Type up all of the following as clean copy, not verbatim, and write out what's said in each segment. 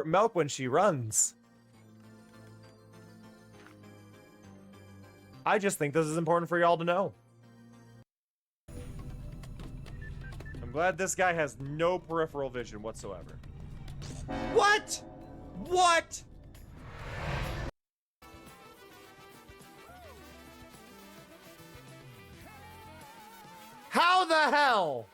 squirt milk when she runs. I just think this is important for y'all to know. I'm glad this guy has no peripheral vision whatsoever. What? What? How the hell?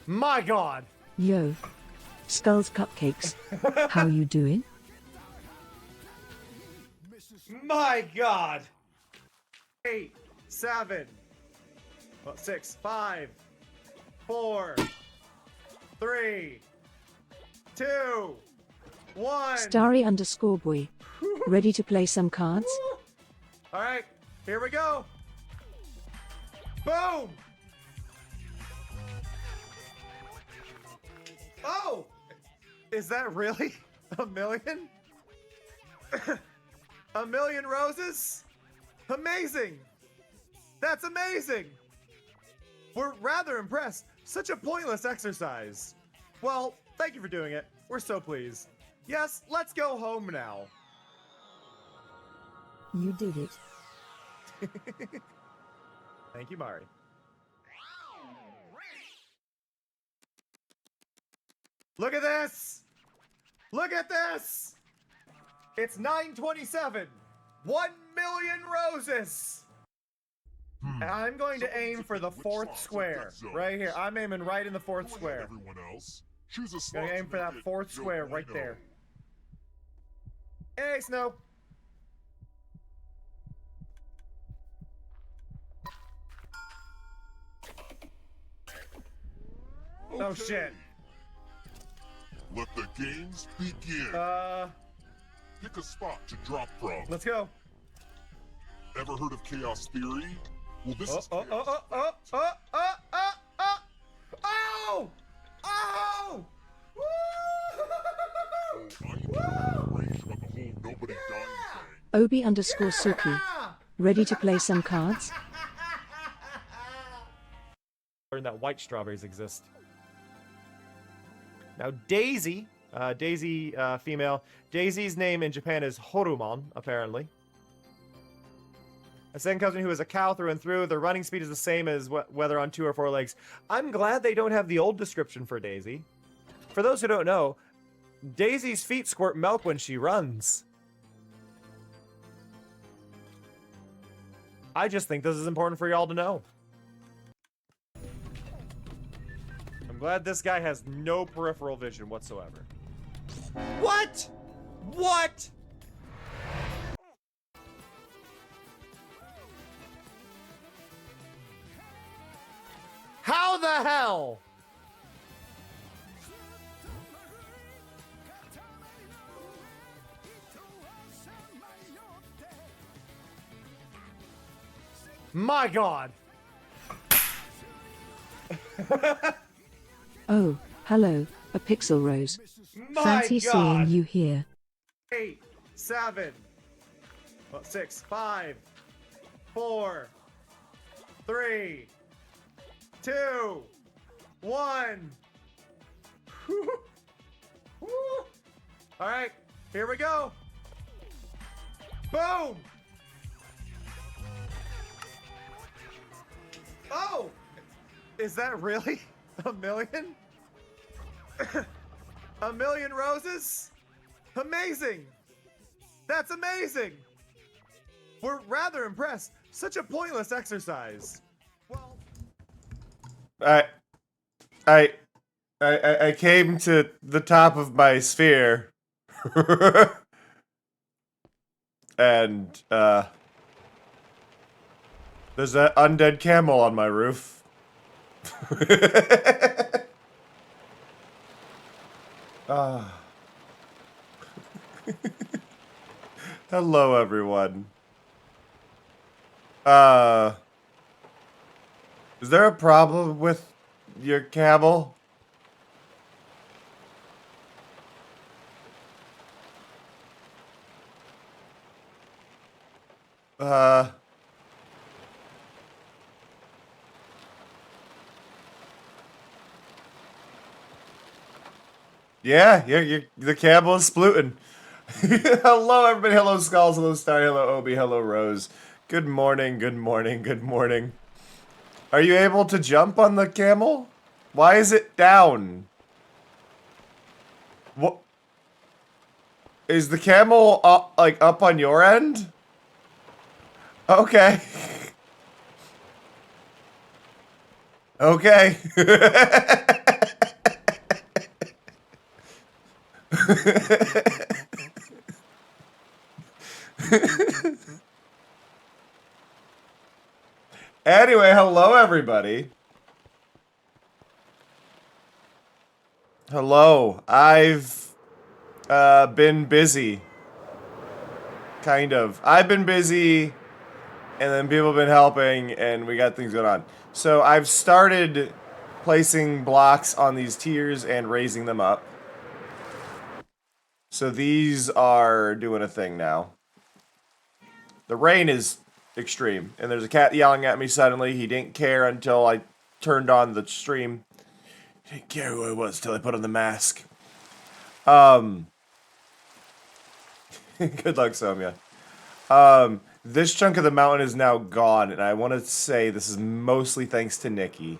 My God. Yo. Skulls Cupcakes. How you doing? My God. 8, 7, 6, 5, 4, 3, 2, 1. Starry_boy. Ready to play some cards? All right, here we go. Boom. Oh, is that really a million? A million roses? Amazing. That's amazing. We're rather impressed. Such a pointless exercise. Well, thank you for doing it. We're so pleased. Yes, let's go home now. You did it. Thank you, Mari. Look at this! Look at this! It's 9:27. 1 million roses! And I'm going to aim for the fourth square. Right here. I'm aiming right in the fourth square. Gonna aim for that fourth square right there. Hey, Snow! Oh shit. Let the games begin. Pick a spot to drop from. Let's go. Ever heard of chaos theory? Well, this is Oh! Woo! I am rage about the whole nobody dying thing. Obi_Suki. Ready to play some cards? Learn that white strawberries exist. Now Daisy, female. Daisy's name in Japan is Horumon, apparently. A second cousin who is a cow through and through. Their running speed is the same as whether on 2 or 4 legs. I'm glad they don't have the old description for Daisy. For those who don't know, Daisy's feet squirt milk when she runs. I just think this is important for y'all to know. I'm glad this guy has no peripheral vision whatsoever. What? What? How the hell? My God. Oh, hello, a Pixel Rose. My Fancy God. seeing you here. 8, 7, 6, 5, 4, 3, 2, 1. All right, here we go. Boom. Oh, is that really a million? A million roses? Amazing. That's amazing. We're rather impressed. Such a pointless exercise. Well, I came to the top of my sphere. And there's an undead camel on my roof. Hello, everyone. Is there a problem with your camel? Yeah, you're the camel is splooting. Hello, everybody. Hello, Skulls. Hello, Star. Hello, Obi. Hello, Rose. Good morning. Good morning. Good morning. Are you able to jump on the camel? Why is it down? What? Is the camel up, like up on your end? Okay. Okay. Anyway, hello everybody. Hello. I've been busy. Kind of. I've been busy, and then people have been helping, and we got things going on. So I've started placing blocks on these tiers and raising them up. So these are doing a thing now. The rain is extreme, and there's a cat yelling at me suddenly. He didn't care until I turned on the stream. He didn't care who I was till I put on the mask. Good luck, Somya. This chunk of the mountain is now gone, and I want to say this is mostly thanks to Nikki.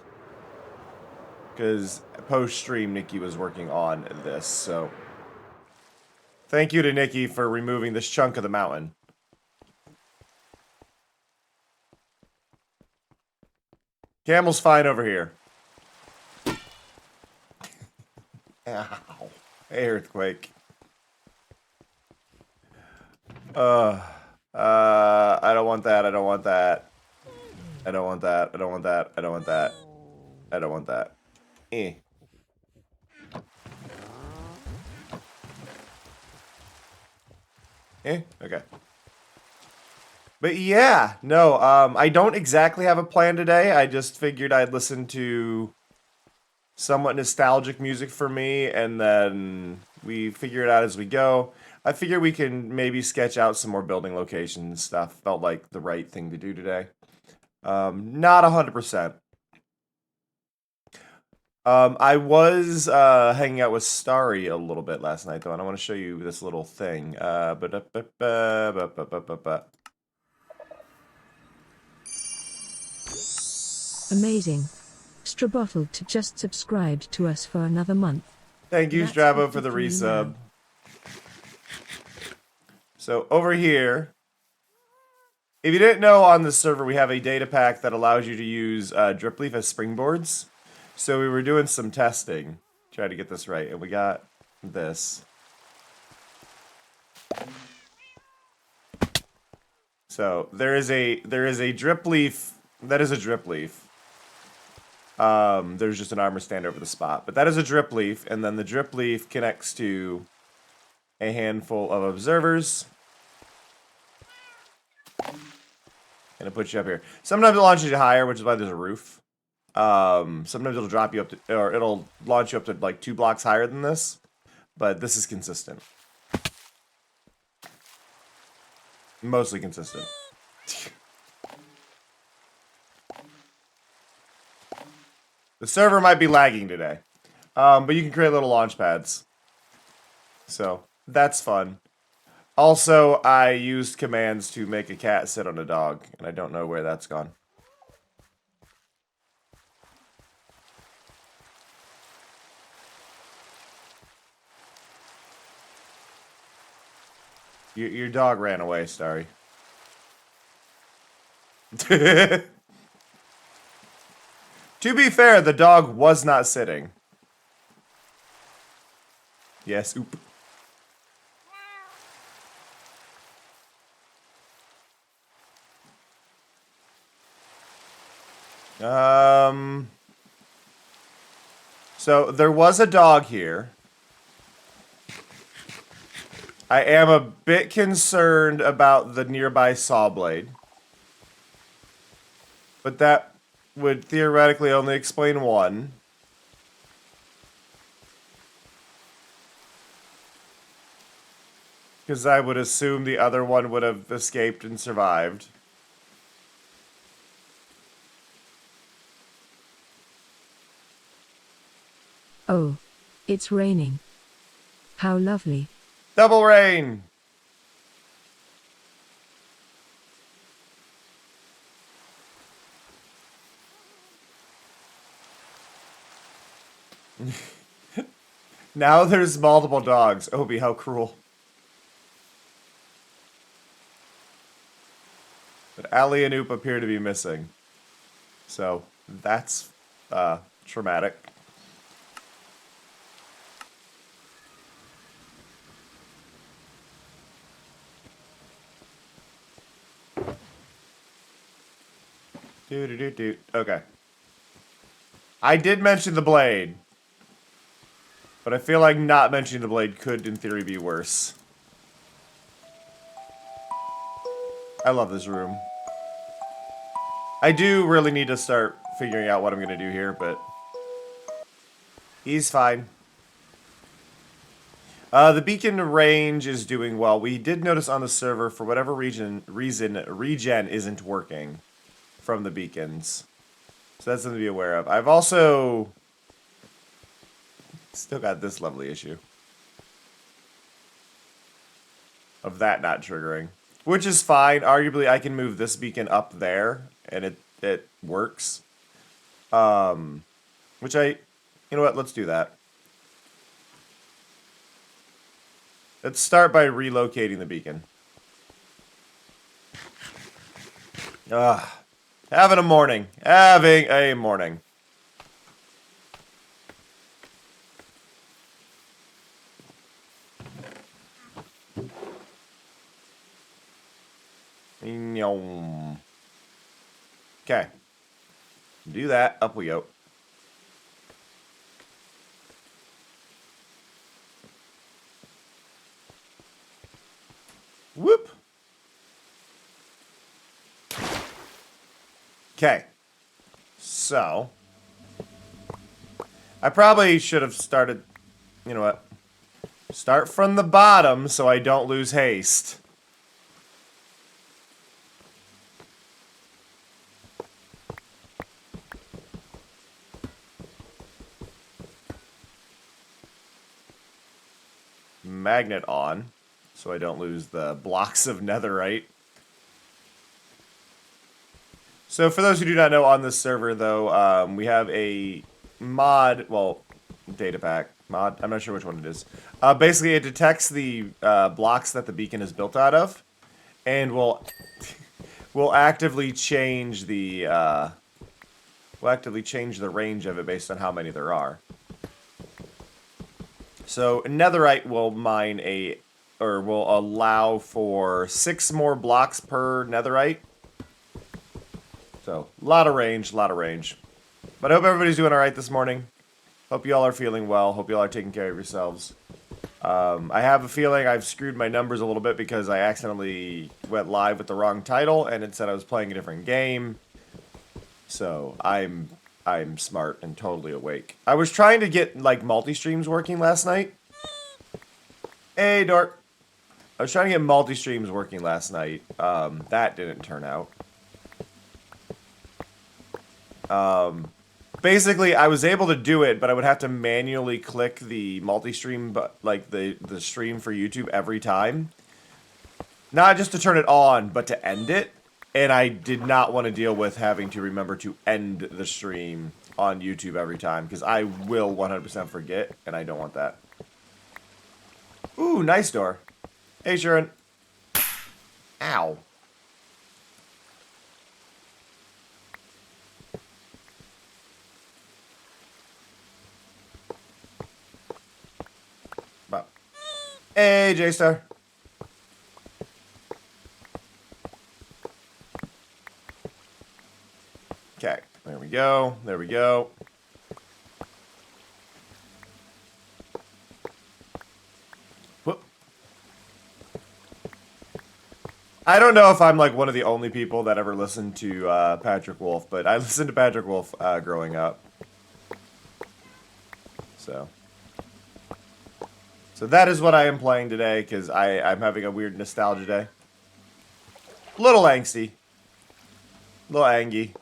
Because post-stream, Nikki was working on this, so... Thank you to Nikki for removing this chunk of the mountain. Camel's fine over here. Ow. Hey, Earthquake. I don't want that, I don't want that. I don't want that, I don't want that, I don't want that. I don't want that. Eh. Okay. But yeah, no, I don't exactly have a plan today. I just figured I'd listen to somewhat nostalgic music for me, and then we figure it out as we go. I figure we can maybe sketch out some more building locations and stuff. Felt like the right thing to do today. Not 100%. I was hanging out with Starry a little bit last night, though, and I want to show you this little thing. Amazing. Strabottle to just subscribed to us for another month. Thank you, That's Strabo, for the 53 resub. now. So over here, if you didn't know, on the server we have a data pack that allows you to use Dripleaf as springboards. So we were doing some testing, try to get this right, and we got this. So there is a drip leaf. That is a drip leaf. There's just an armor stand over the spot, but that is a drip leaf, and then the drip leaf connects to a handful of observers, and it puts you up here. Sometimes it launches you higher, which is why there's a roof. Sometimes it'll drop you up to, or it'll launch you up to like 2 blocks higher than this, but this is consistent. Mostly consistent. The server might be lagging today, but you can create little launch pads. So, that's fun. Also, I used commands to make a cat sit on a dog, and I don't know where that's gone. Your dog ran away, Starry. To be fair, the dog was not sitting. Yes, oop. So there was a dog here. I am a bit concerned about the nearby saw blade. But that would theoretically only explain one. Because I would assume the other one would have escaped and survived. Oh, it's raining. How lovely. Double rain! Now there's multiple dogs. Obi, how cruel. But Ali and Oop appear to be missing. So, that's traumatic. Okay. I did mention the blade. But I feel like not mentioning the blade could, in theory, be worse. I love this room. I do really need to start figuring out what I'm going to do here, but... he's fine. The beacon range is doing well. We did notice on the server, for whatever reason, regen isn't working from the beacons. So that's something to be aware of. I've also still got this lovely issue of that not triggering, which is fine. Arguably, I can move this beacon up there, and it works. Which you know what? Let's do that. Let's start by relocating the beacon. Having a morning. Having a morning. Okay. Do that. Up we go. Whoop. Okay. So. I probably should have started. You know what? Start from the bottom so I don't lose haste. Magnet on, so I don't lose the blocks of netherite. So for those who do not know, on this server, though, we have a mod, well, data pack mod, I'm not sure which one it is. Basically, it detects the blocks that the beacon is built out of, and will actively change the range of it based on how many there are. So netherite will mine will allow for 6 more blocks per netherite. So, a lot of range, But I hope everybody's doing alright this morning. Hope you all are feeling well. Hope you all are taking care of yourselves. I have a feeling I've screwed my numbers a little bit because I accidentally went live with the wrong title and it said I was playing a different game. So, I'm smart and totally awake. I was trying to get, like, multi-streams working last night. Hey, Dort. I was trying to get multi-streams working last night. That didn't turn out. Basically, I was able to do it, but I would have to manually click the multi-stream, like, the stream for YouTube every time. Not just to turn it on, but to end it. And I did not want to deal with having to remember to end the stream on YouTube every time, because I will 100% forget, and I don't want that. Ooh, nice door. Hey, Sharon. Ow. Wow. Hey, J-Star. Okay, there we go. There we go. Whoop. I don't know if I'm like one of the only people that ever listened to Patrick Wolf, but I listened to Patrick Wolf growing up. So that is what I am playing today, because I'm having a weird nostalgia day. Little angsty. Little angy.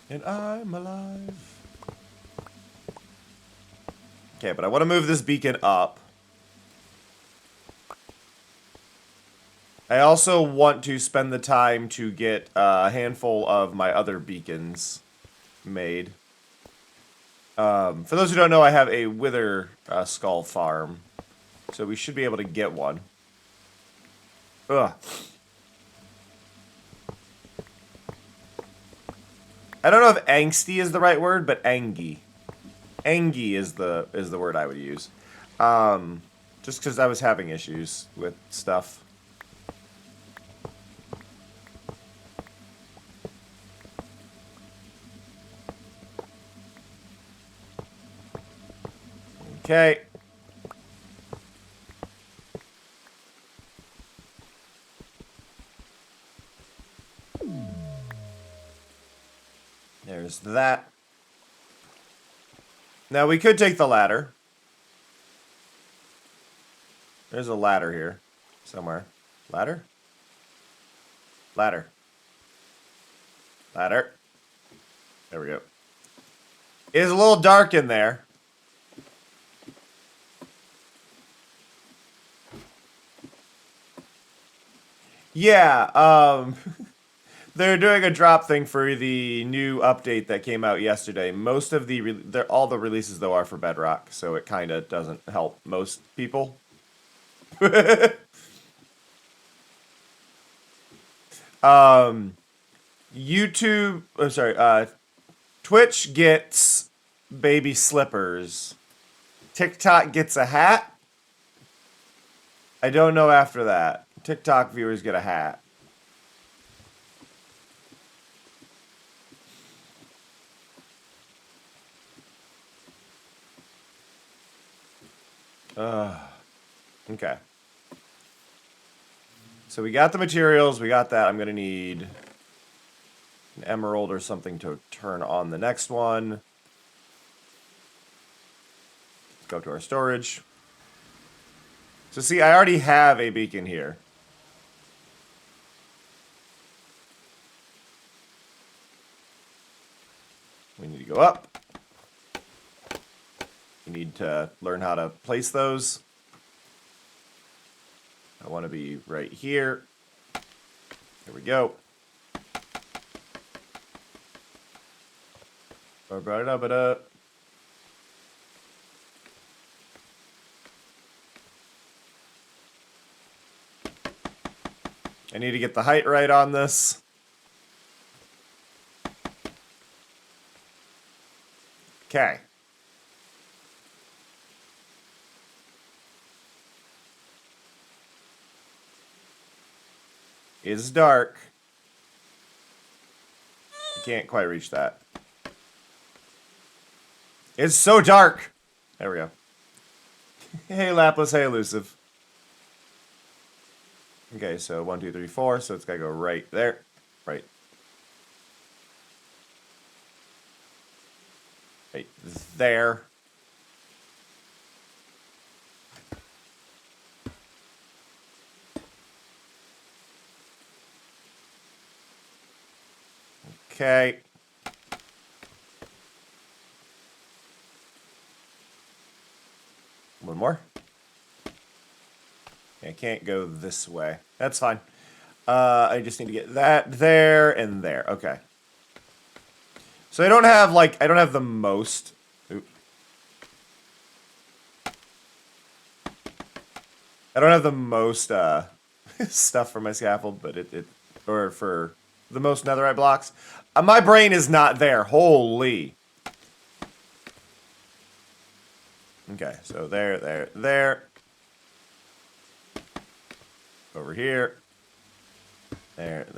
And I'm alive. Okay, but I want to move this beacon up. I also want to spend the time to get a handful of my other beacons made. For those who don't know, I have a Wither Skull farm. So we should be able to get one. Ugh. I don't know if angsty is the right word, but angy. Angy is the word I would use. Just because I was having issues with stuff. Okay. There's that. Now we could take the ladder. There's a ladder here. Somewhere. Ladder? Ladder. Ladder. There we go. It is a little dark in there. Yeah, they're doing a drop thing for the new update that came out yesterday. Most of all the releases though are for Bedrock, so it kind of doesn't help most people. YouTube, oh, sorry, Twitch gets baby slippers. TikTok gets a hat. I don't know after that. TikTok viewers get a hat. Okay. So we got the materials, we got that. I'm going to need an emerald or something to turn on the next one. Let's go to our storage. So see, I already have a beacon here. We need to go up. We need to learn how to place those. I want to be right here. There we go. Ba-ba-da-ba-da. I need to get the height right on this. Okay. It's dark. You can't quite reach that. It's so dark. There we go. Hey, Lapis. Hey, Elusive. Okay, so 1, 2, 3, 4. So it's got to go right there. Right. Right there. Okay. One more. I can't go this way. That's fine. I just need to get that there and there. Okay. So I don't have, like, I don't have the most. Oop. I don't have the most stuff for my scaffold, but or for the most netherite blocks. My brain is not there. Holy. Okay, so there. Over here. There.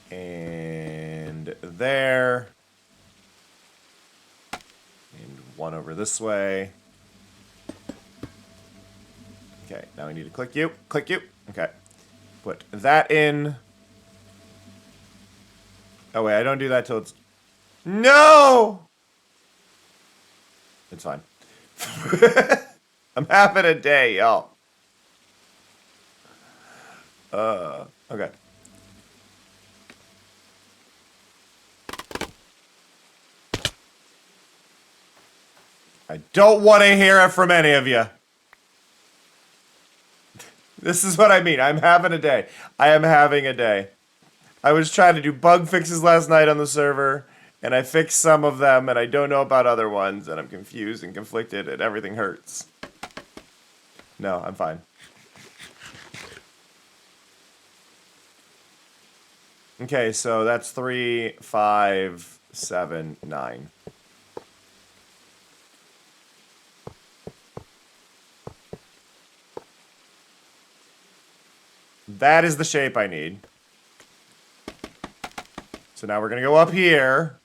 And there. And one over this way. Okay, now we need to click you. Click you. Okay. Put that in. Oh, wait, I don't do that till it's... No! It's fine. I'm having a day, y'all. Okay. I don't want to hear it from any of you. This is what I mean. I'm having a day. I am having a day. I was trying to do bug fixes last night on the server, and I fixed some of them, and I don't know about other ones, and I'm confused and conflicted, and everything hurts. No, I'm fine. Okay, so that's 3, 5, 7, 9. That is the shape I need. So now we're gonna go up here.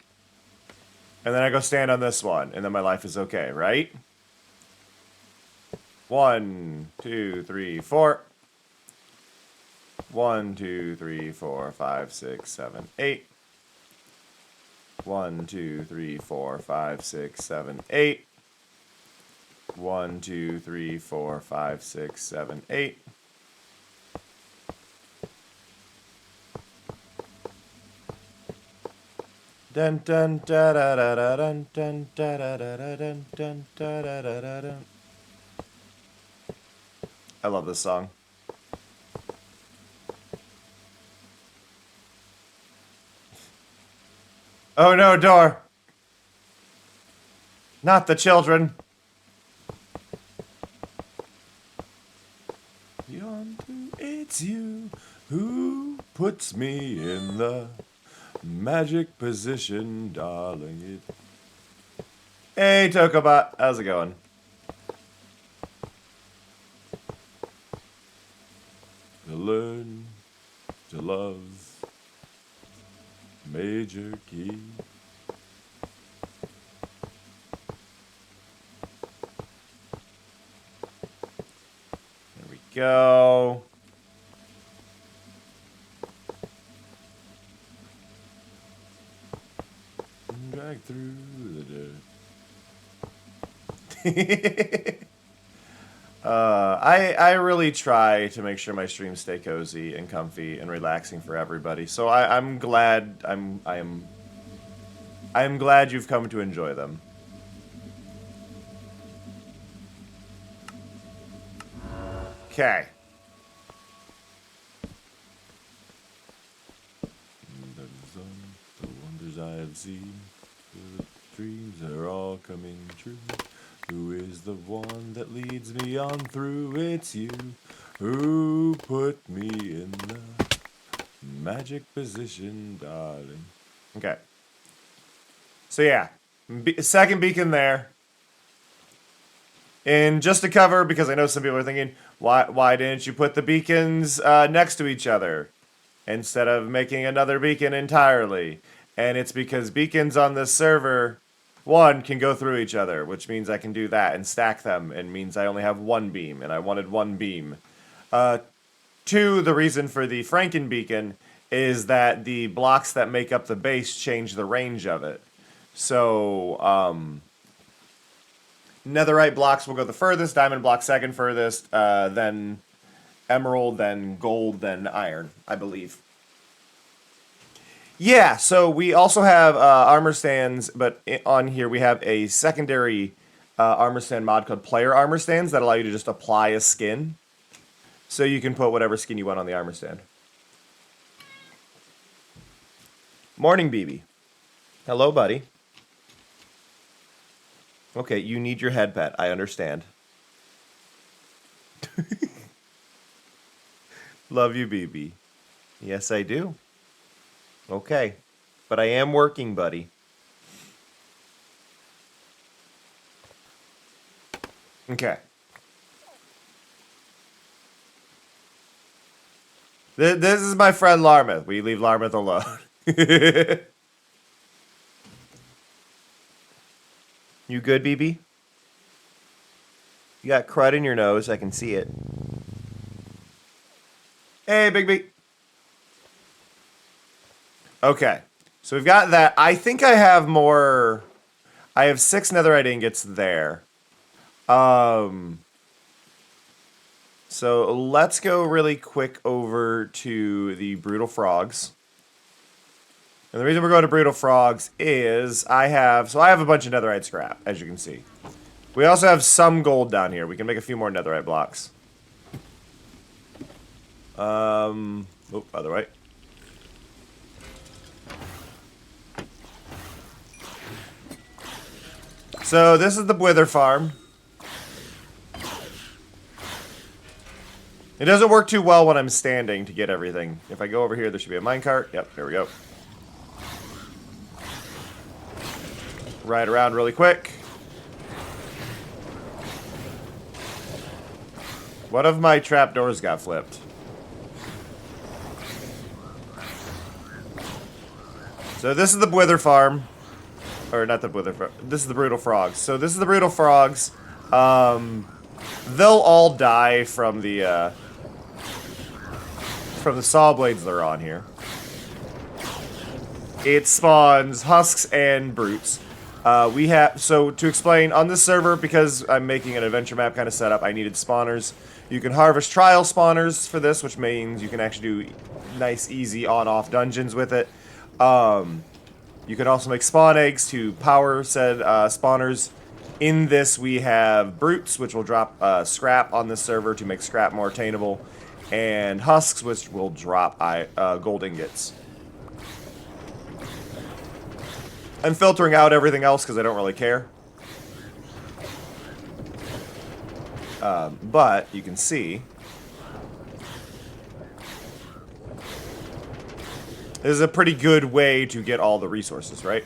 And then I go stand on this one. And then my life is okay, right? 1, 2, 3, 4. 1, 2, 3, 4, 5, 6, 7, 8. 1, 2, 3, 4, 5, 6, 7, 8. 1, 2, 3, 4, 5, 6, 7, 8. Dun dun da da da da dun dun da da da da dun dun da da da da dun. I love this song. Oh no, door! Not the children. It's you who puts me in the magic position, darling. Hey, Tokobot, how's it going? To learn to love major key. There we go. Drag through the dirt. I really try to make sure my streams stay cozy and comfy and relaxing for everybody. So I'm glad I'm glad you've come to enjoy them. Okay. The wonders I have seen, the dreams are all coming true. Who is the one that leads me on through? It's you who put me in the magic position, darling. Okay. So yeah, second beacon there. And just to cover, because I know some people are thinking, why didn't you put the beacons next to each other instead of making another beacon entirely? And it's because beacons on this server, one, can go through each other, which means I can do that and stack them, and means I only have one beam, and I wanted one beam. Two, the reason for the Franken beacon is that the blocks that make up the base change the range of it. So, netherite blocks will go the furthest, diamond block second furthest, then emerald, then gold, then iron, I believe. Yeah, so we also have armor stands, but on here we have a secondary armor stand mod called player armor stands that allow you to just apply a skin. So you can put whatever skin you want on the armor stand. Morning, BB. Hello, buddy. Okay, you need your head pet. I understand. Love you, BB. Yes, I do. Okay. But I am working, buddy. Okay. This is my friend Larmith. We leave Larmith alone. You good, BB? You got crud in your nose. I can see it. Hey, Big B. Okay. So we've got that. I think I have more. I have 6 netherite ingots there. So let's go really quick over to the Brutal Frogs. And the reason we're going to Brutal Frogs is I have a bunch of netherite scrap, as you can see. We also have some gold down here. We can make a few more netherite blocks. Oh, other way. So this is the Wither farm. It doesn't work too well when I'm standing to get everything. If I go over here, there should be a minecart. Yep, there we go. Ride around really quick. One of my trapdoors got flipped. So this is the Wither farm. Or not the Wither farm. This is the Brutal Frogs. So this is the Brutal Frogs. They'll all die from the saw blades they're on here. It spawns husks and brutes. So to explain, on this server, because I'm making an adventure map kind of setup, I needed spawners. You can harvest trial spawners for this, which means you can actually do nice, easy on-off dungeons with it. You can also make spawn eggs to power said spawners. In this, we have brutes, which will drop scrap on this server to make scrap more attainable, and husks, which will drop gold ingots. I'm filtering out everything else because I don't really care. But you can see this is a pretty good way to get all the resources, right?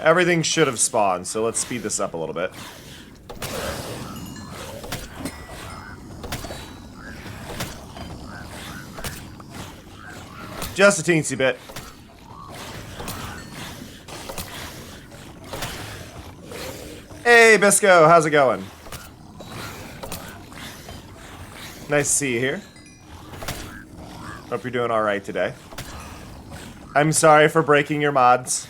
Everything should have spawned, so let's speed this up a little bit. Just a teensy bit. Hey, Bisco, how's it going? Nice to see you here. Hope you're doing alright today. I'm sorry for breaking your mods.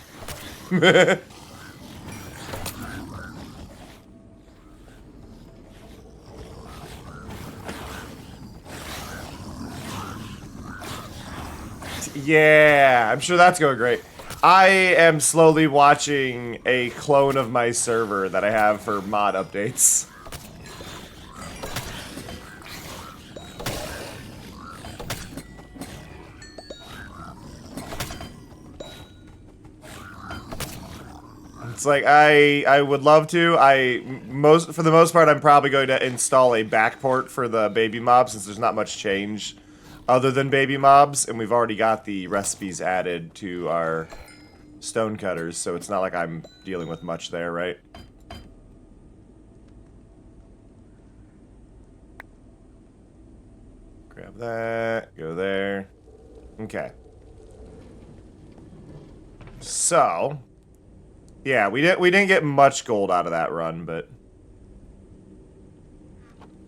Yeah, I'm sure that's going great. I am slowly watching a clone of my server that I have for mod updates. It's like I would love to. For the most part, I'm probably going to install a backport for the baby mobs since there's not much change other than baby mobs, and we've already got the recipes added to our stone cutters, so it's not like I'm dealing with much there, right? Grab that, go there. Okay. So, yeah, we didn't get much gold out of that run, but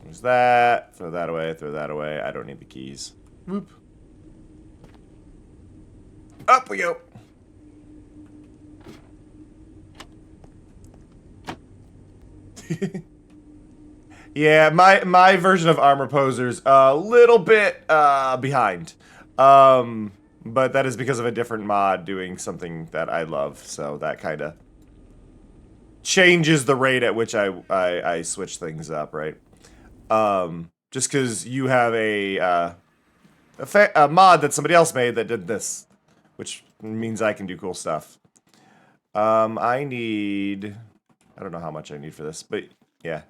there's that. Throw that away, throw that away. I don't need the keys. Whoop. Up we go. Yeah, my version of Armor Poser's a little bit behind. But that is because of a different mod doing something that I love, so that kind of changes the rate at which I switch things up, right? Just because you have a mod that somebody else made that did this, which means I can do cool stuff. I don't know how much I need for this, but yeah.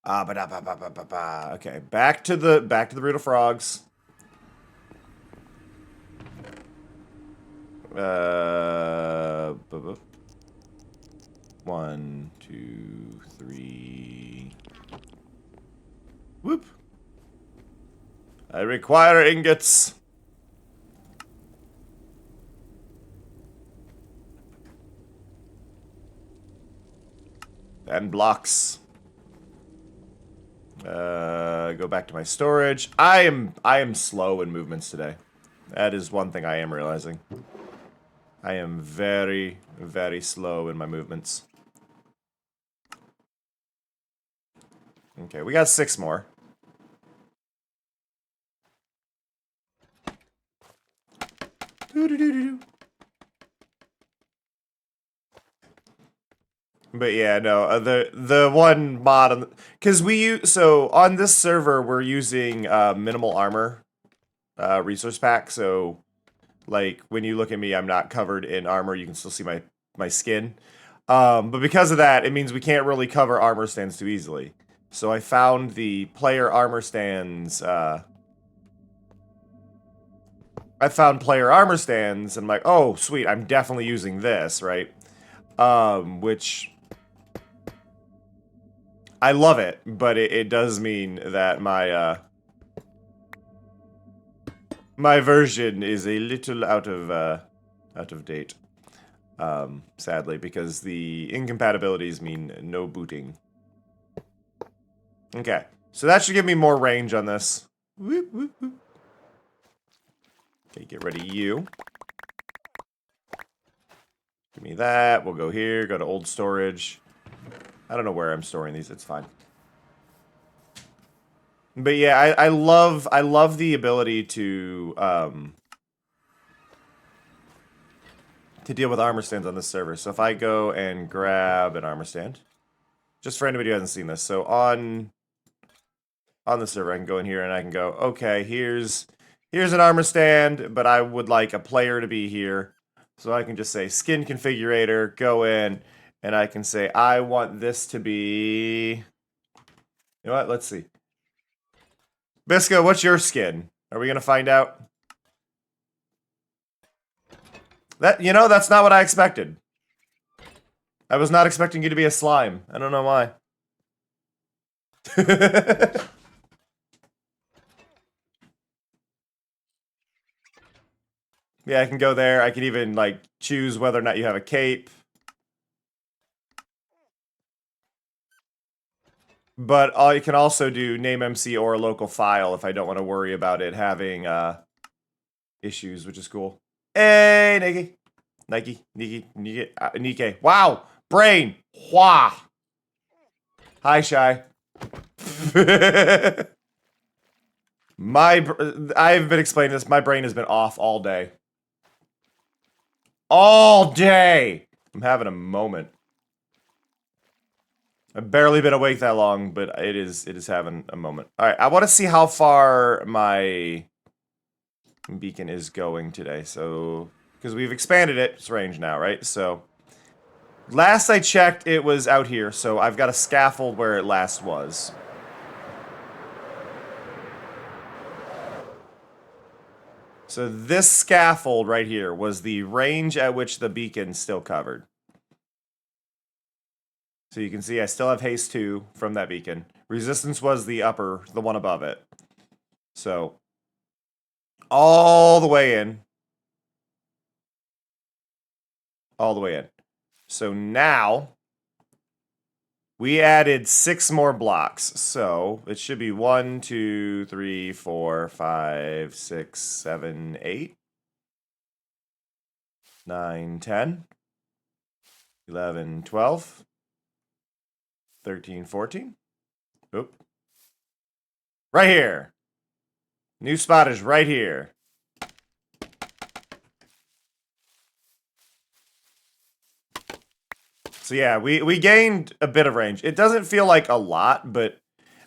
Okay, back to the Brutal Frogs. 1, 2, 3. Whoop. I require ingots. And blocks. Go back to my storage. I am slow in movements today. That is one thing I am realizing. I am very, very slow in my movements. Okay, we got 6 more. Doo-doo-doo-doo-doo. But yeah, no, the one mod on because we use so on this server we're using minimal armor resource pack. So like when you look at me, I'm not covered in armor. You can still see my skin. But because of that, it means we can't really cover armor stands too easily. So I found the player armor stands. I found player armor stands, and I'm like, oh sweet, I'm definitely using this, right? Which I love it, but it does mean that my my version is a little out of date. Sadly, because the incompatibilities mean no booting. Okay, so that should give me more range on this. Whoop, whoop, whoop. Okay, get rid of you. Give me that. We'll go here, go to old storage. I don't know where I'm storing these, it's fine. But yeah, I love the ability to deal with armor stands on this server. So if I go and grab an armor stand, just for anybody who hasn't seen this, so on the server I can go in here and I can go, okay, here's an armor stand, but I would like a player to be here. So I can just say skin configurator, go in, and I can say I want this to be, you know what, let's see. Bisco, what's your skin? Are we gonna find out? That's not what I expected. I was not expecting you to be a slime. I don't know why. Yeah, I can go there. I can even, like, choose whether or not you have a cape. But I can also do name MC or a local file if I don't want to worry about it having issues, which is cool. Hey, Nike. Wow, brain. Hua. Hi, Shy. I've been explaining this. My brain has been off all day. All day. I'm having a moment. I've barely been awake that long, but it is having a moment. All right, I want to see how far my beacon is going today. So, because we've expanded its range now, right? So, last I checked, it was out here. So I've got a scaffold where it last was. So this scaffold right here was the range at which the beacon still covered. So you can see I still have haste 2 from that beacon. Resistance was the one above it. So, all the way in. All the way in. So now, we added 6 more blocks. So, it should be 1, 2, 3, 4, 5, 6, 7, 8, 9, 10, 11, 12, 13, 14. Oop. Right here. New spot is right here. So yeah, we gained a bit of range. It doesn't feel like a lot, but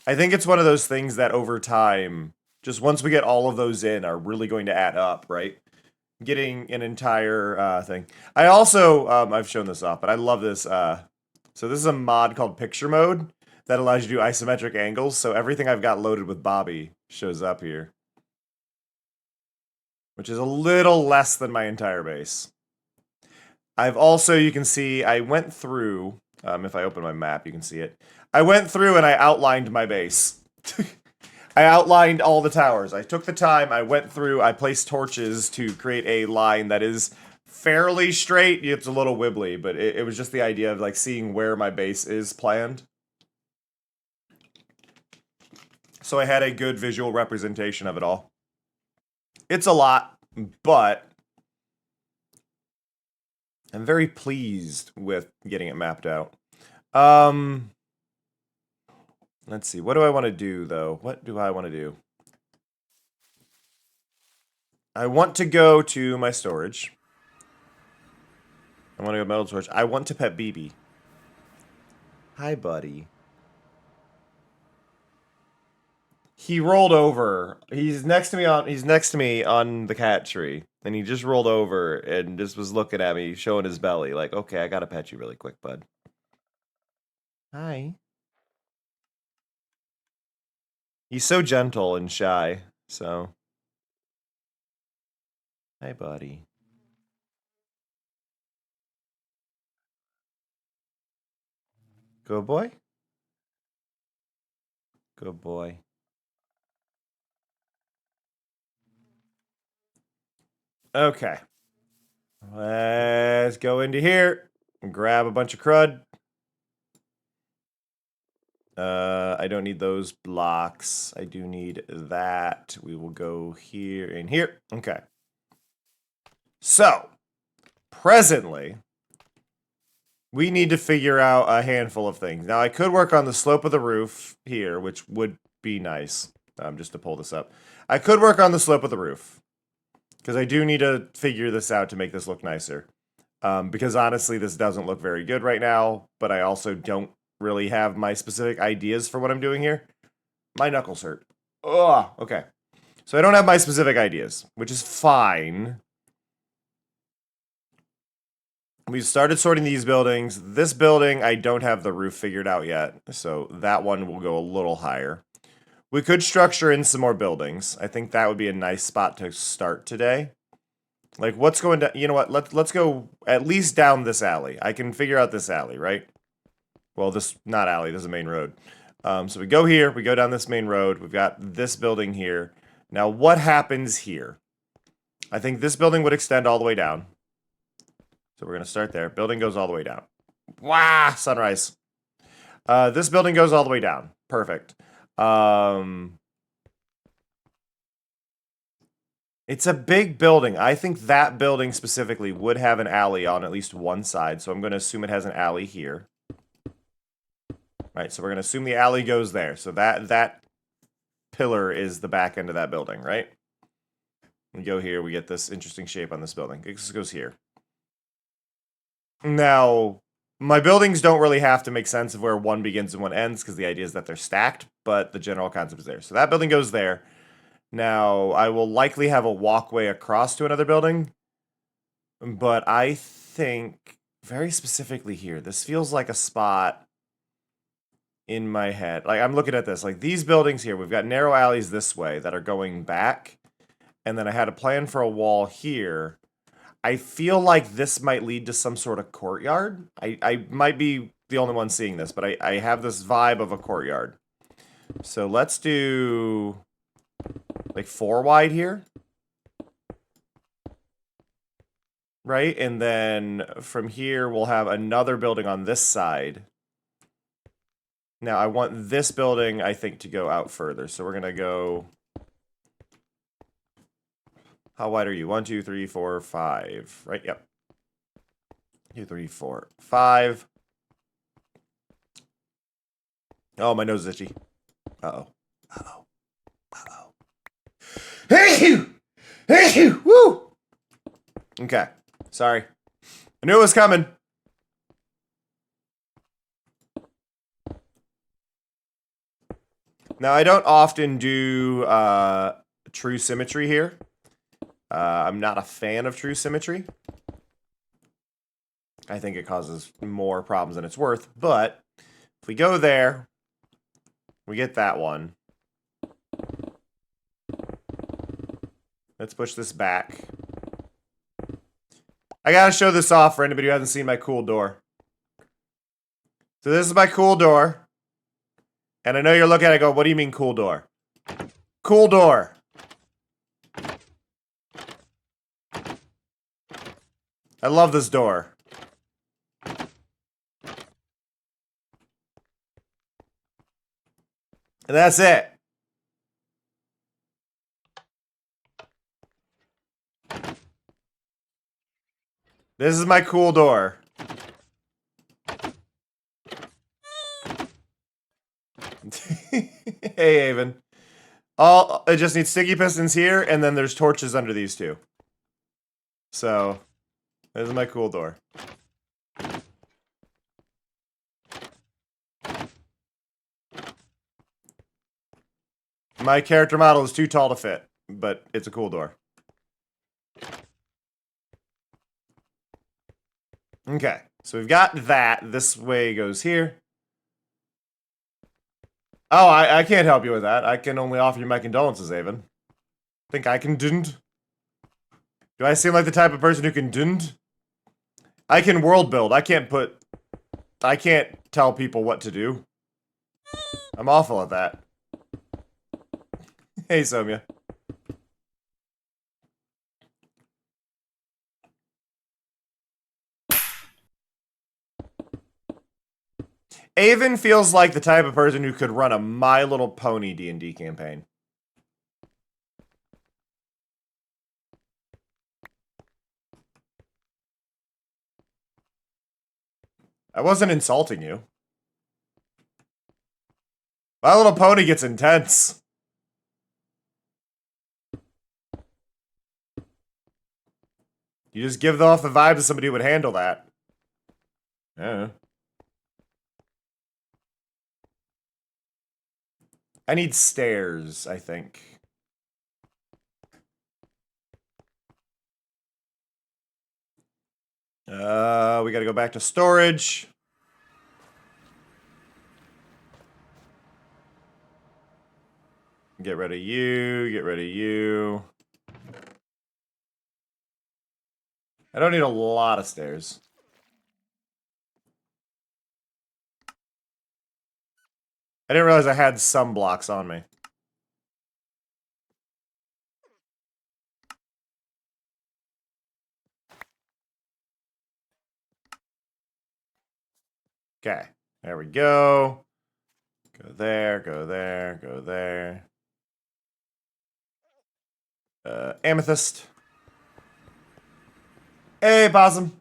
I think it's one of those things that over time, just once we get all of those in, are really going to add up, right? Getting an entire thing. I also, I've shown this off, but I love this. So this is a mod called Picture Mode that allows you to do isometric angles. So everything I've got loaded with Bobby shows up here, which is a little less than my entire base. I've also, you can see, I went through, if I open my map, you can see it. I went through and I outlined my base. I outlined all the towers. I took the time, I went through, I placed torches to create a line that is fairly straight. It's a little wibbly, but it was just the idea of like seeing where my base is planned. So I had a good visual representation of it all. It's a lot, but I'm very pleased with getting it mapped out. Let's see. What do I want to do, though? What do I want to do? I want to go to my storage. I want to go metal storage. I want to pet BB. Hi, buddy. He rolled over. He's next to me on the cat tree. And he just rolled over and just was looking at me, showing his belly. Like, okay, I gotta pet you really quick, bud. Hi. He's so gentle and shy, so. Hi, buddy. Good boy? Good boy. Okay. Let's go into here and grab a bunch of crud. I don't need those blocks. I do need that. We will go here and here. Okay. So, presently, we need to figure out a handful of things. Now, I could work on the slope of the roof here, which would be nice, just to pull this up. I could work on the slope of the roof, because I do need to figure this out to make this look nicer. Because honestly, this doesn't look very good right now, but I also don't really have my specific ideas for what I'm doing here. My knuckles hurt. Ugh, okay. So I don't have my specific ideas, which is fine. We've started sorting these buildings. This building, I don't have the roof figured out yet, so that one will go a little higher. We could structure in some more buildings. I think that would be a nice spot to start today. Like, what's going down? You know what? Let's go at least down this alley. I can figure out this alley, right? Well, this, not alley, this is a main road. So we go here, we go down this main road. We've got this building here. Now, what happens here? I think this building would extend all the way down. So we're going to start there. Building goes all the way down. Wow, sunrise. This building goes all the way down. Perfect. It's a big building. I think that building specifically would have an alley on at least one side. So I'm going to assume it has an alley here. Right, so we're going to assume the alley goes there. So that pillar is the back end of that building, right? We go here, we get this interesting shape on this building. This goes here. Now, my buildings don't really have to make sense of where one begins and one ends, because the idea is that they're stacked, but the general concept is there. So that building goes there. Now, I will likely have a walkway across to another building, but I think, very specifically here, this feels like a spot in my head. Like, I'm looking at this, like, these buildings here, we've got narrow alleys this way that are going back, and then I had a plan for a wall here. I feel like this might lead to some sort of courtyard. I might be the only one seeing this, but I have this vibe of a courtyard. So let's do like 4 wide here. Right? And then from here, we'll have another building on this side. Now, I want this building, I think, to go out further. So we're going to go... How wide are you? 1, 2, 3, 4, 5. Right? Yep. 2, 3, 4, 5. Oh, my nose is itchy. Uh-oh. Uh-oh. Uh-oh. Hey you! Hey you! Woo! Okay. Sorry. I knew it was coming. Now, I don't often do true symmetry here. I'm not a fan of true symmetry. I think it causes more problems than it's worth. But if we go there, we get that one. Let's push this back. I gotta show this off for anybody who hasn't seen my cool door. So this is my cool door. And I know you're looking at it going, what do you mean cool door? Cool door. I love this door. And that's it. This is my cool door. Hey, Avon. It just needs sticky pistons here, and then there's torches under these two. So, this is my cool door. My character model is too tall to fit, but it's a cool door. Okay, so we've got that. This way goes here. Oh, I can't help you with that. I can only offer you my condolences, Avon. Think I can dund? Do I seem like the type of person who can dund? I can world build. I can't tell people what to do. I'm awful at that. Hey, Somya. Avon feels like the type of person who could run a My Little Pony D&D campaign. I wasn't insulting you. My Little Pony gets intense. You just give off the vibe to somebody who would handle that. Yeah. I need stairs, I think. We gotta go back to storage. Get rid of you, get rid of you. I don't need a lot of stairs. I didn't realize I had some blocks on me. Okay, there we go. Go there, go there, go there. Amethyst. Hey, Possum.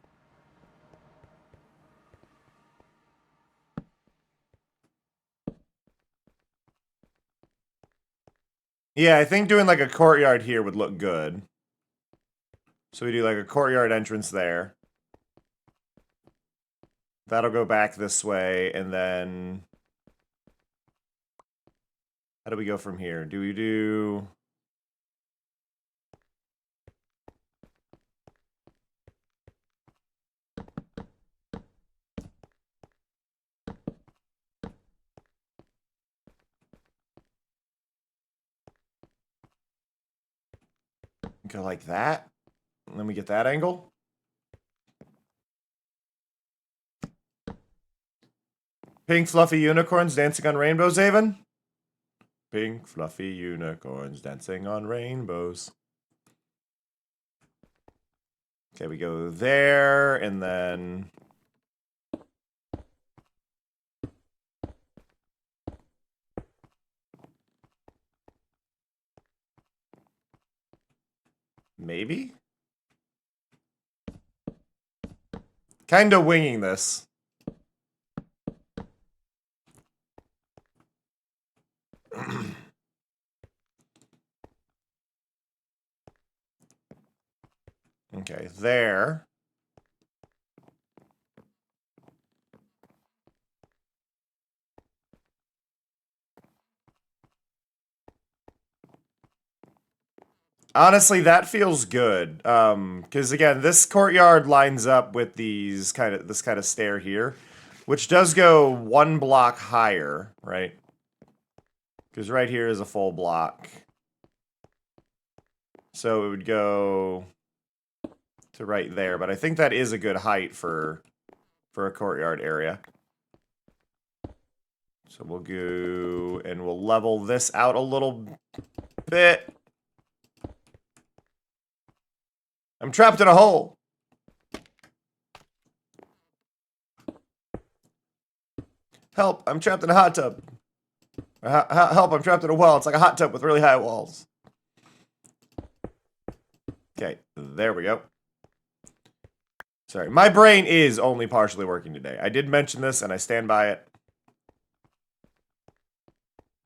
Yeah, I think doing like a courtyard here would look good. So we do like a courtyard entrance there. That'll go back this way, and then... How do we go from here? Do we do... Go like that? Let me get that angle. Pink fluffy unicorns dancing on rainbows, Avon? Pink fluffy unicorns dancing on rainbows. Okay, we go there, and then... Maybe? Kinda winging this. Okay, there. Honestly, that feels good. Because again, this courtyard lines up with this kind of stair here, which does go one block higher, right? Because right here is a full block. So it would go to right there, but I think that is a good height for a courtyard area. So we'll go and we'll level this out a little bit. I'm trapped in a hole. Help, I'm trapped in a hot tub. Help, I'm trapped in a well. It's like a hot tub with really high walls. Okay, there we go. Sorry, my brain is only partially working today. I did mention this, and I stand by it.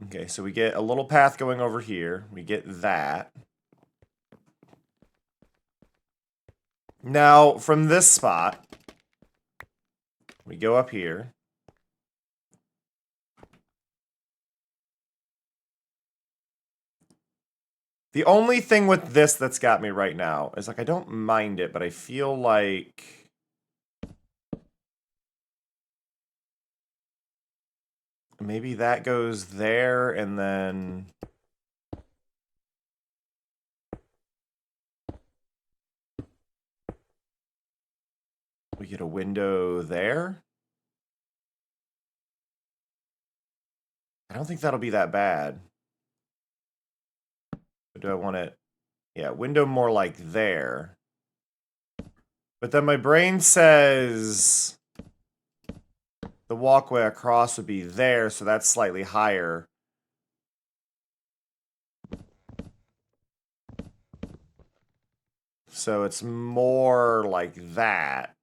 Okay, so we get a little path going over here. We get that. Now, from this spot, we go up here. The only thing with this that's got me right now is, like, I don't mind it, but I feel like... maybe that goes there, and then... we get a window there? I don't think that'll be that bad. But do I want it... yeah, window more like there. But then my brain says... the walkway across would be there, so that's slightly higher. So it's more like that.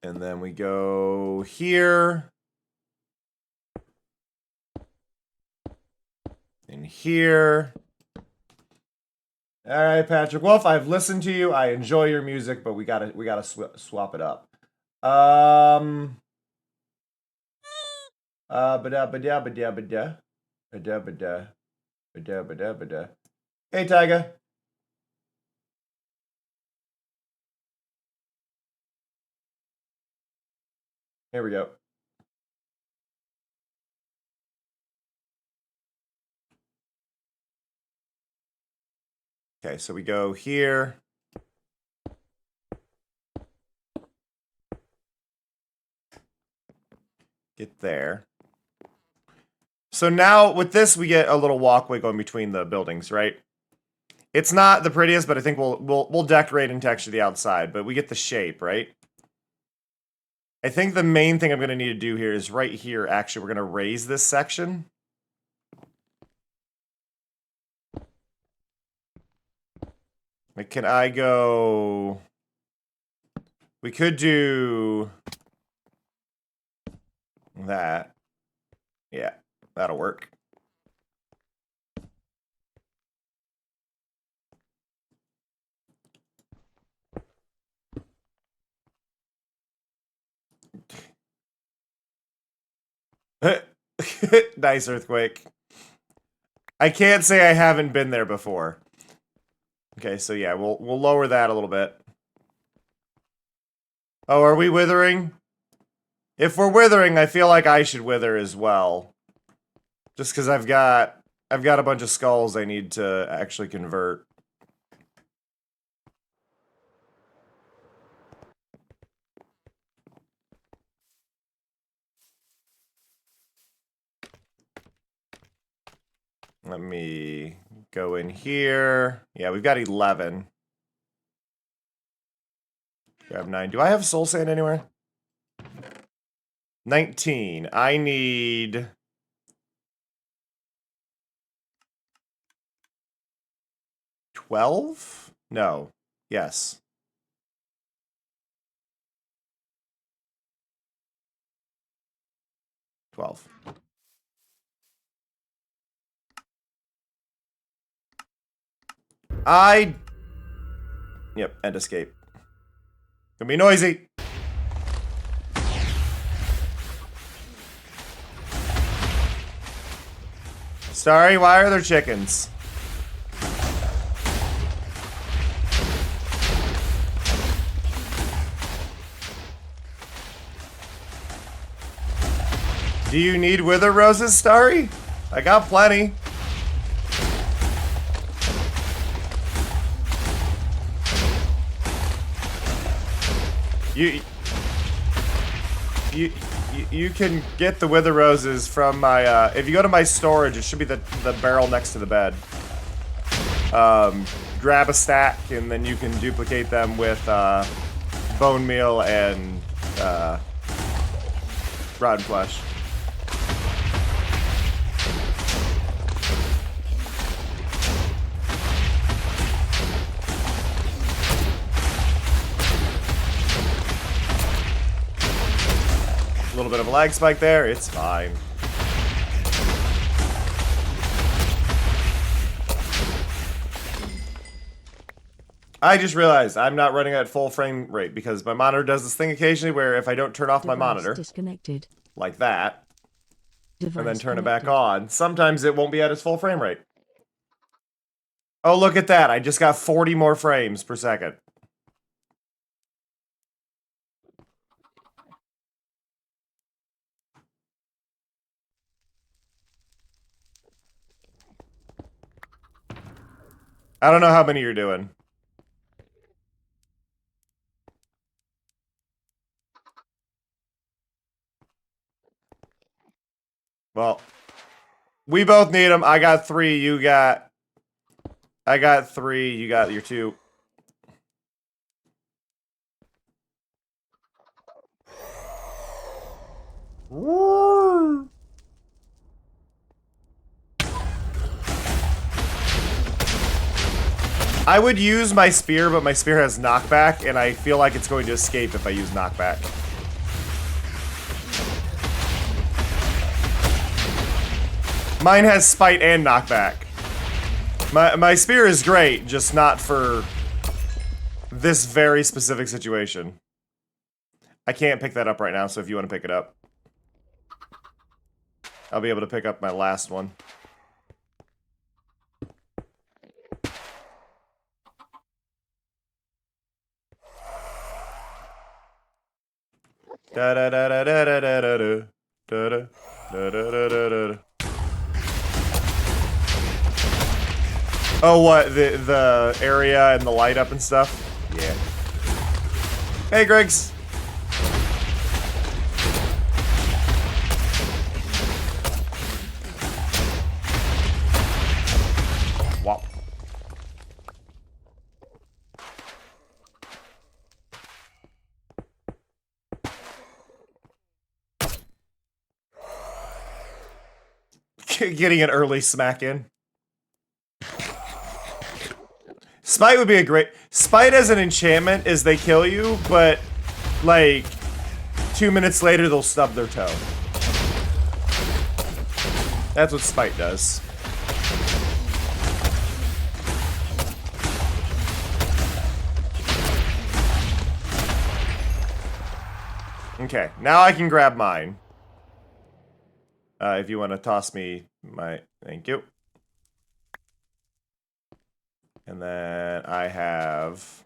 And then we go here. And here. All right, Patrick Wolf, I've listened to you. I enjoy your music, but we gotta swap it up. Ba-da. Hey, Tyga. Here we go. Okay, so we go here. Get there. So now with this, we get a little walkway going between the buildings, right? It's not the prettiest, but I think we'll decorate and texture the outside, but we get the shape, right? I think the main thing I'm going to need to do here is right here, actually, we're going to raise this section. Like, can I go... we could do... that. Yeah, that'll work. Nice earthquake. I can't say I haven't been there before. Okay, so yeah, we'll lower that a little bit. Oh, are we withering? If we're withering, I feel like I should wither as well. Just because I've got a bunch of skulls I need to actually convert. Let me go in here. Yeah, we've got 11. Grab 9. Do I have soul sand anywhere? 19. I need... 12? No. Yes. $12. Yep, end escape. Gonna be noisy. Sorry, why are there chickens? Do you need wither roses, Starry? I got plenty. You can get the wither roses from my, if you go to my storage, it should be the barrel next to the bed. Grab a stack, and then you can duplicate them with, bone meal and, rotten flesh. bit of a lag spike there. It's fine. I just realized I'm not running at full frame rate because my monitor does this thing occasionally where if I don't turn off my monitor, disconnected. like that, Device and then turn it connected. back on, sometimes it won't be at its full frame rate. Oh, look at that. I just got 40 more frames per second. I don't know how many you're doing. Well, we both need them. I got 3. I got 3. You got your 2. I would use my spear, but my spear has knockback, and I feel like it's going to escape if I use knockback. Mine has spite and knockback. My spear is great, just not for this very specific situation. I can't pick that up right now, so if you want to pick it up, I'll be able to pick up my last one. Da da da da da da da da da da da da da da. Oh, what, the area and the light up and stuff? Yeah. Hey, Griggs. Wop. Getting an early smack in. Spite would be a great... Spite as an enchantment is they kill you, but, like, 2 minutes later they'll stub their toe. That's what Spite does. Okay, now I can grab mine. If you want to toss me my... Thank you. And then I have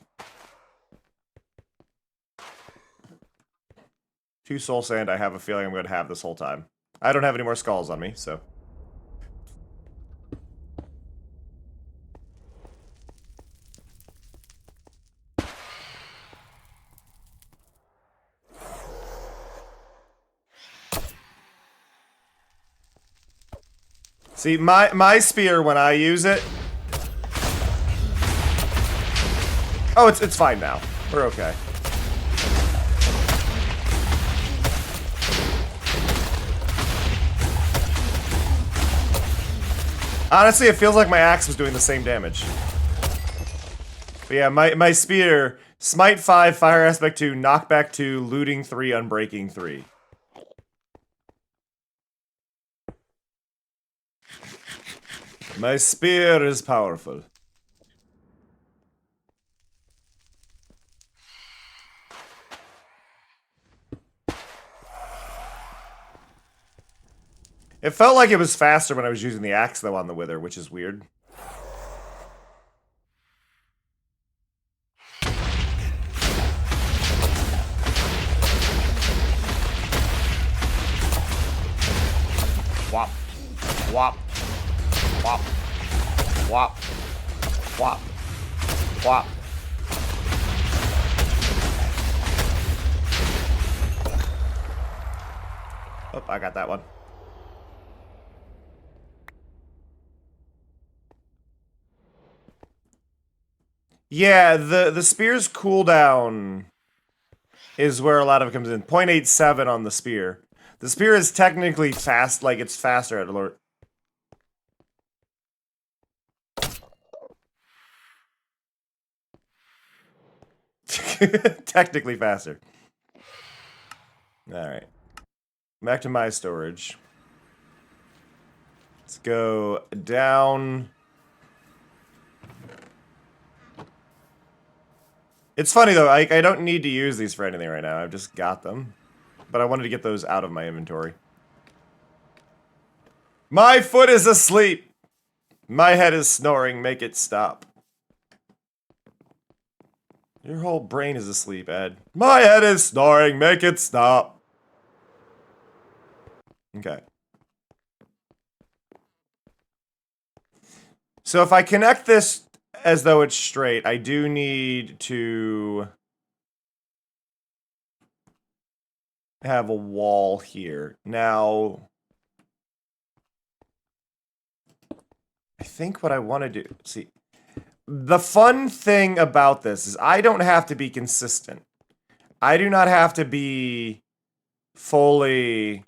2 soul sand. I have a feeling I'm going to have this whole time. I don't have any more skulls on me, so. See, my spear, when I use it... Oh, it's fine now. We're okay. Honestly, it feels like my axe was doing the same damage. But yeah, my spear, Smite 5, Fire Aspect 2, Knockback 2, Looting 3, Unbreaking 3. My spear is powerful. It felt like it was faster when I was using the axe, though, on the Wither, which is weird. Whop. Whop. Whop. Whop. Whop. Whop. Oh, I got that one. Yeah, the spear's cooldown is where a lot of it comes in. 0.87 on the spear. The spear is technically fast, like it's faster at alert. Technically faster. Alright. Back to my storage. Let's go down. It's funny though, I don't need to use these for anything right now. I've just got them. But I wanted to get those out of my inventory. My foot is asleep. My head is snoring. Make it stop. Your whole brain is asleep, Ed. My head is snoring. Make it stop. Okay. So if I connect this as though it's straight, I do need to have a wall here. Now, I think what I want to do, see, the fun thing about this is I don't have to be consistent. I do not have to be fully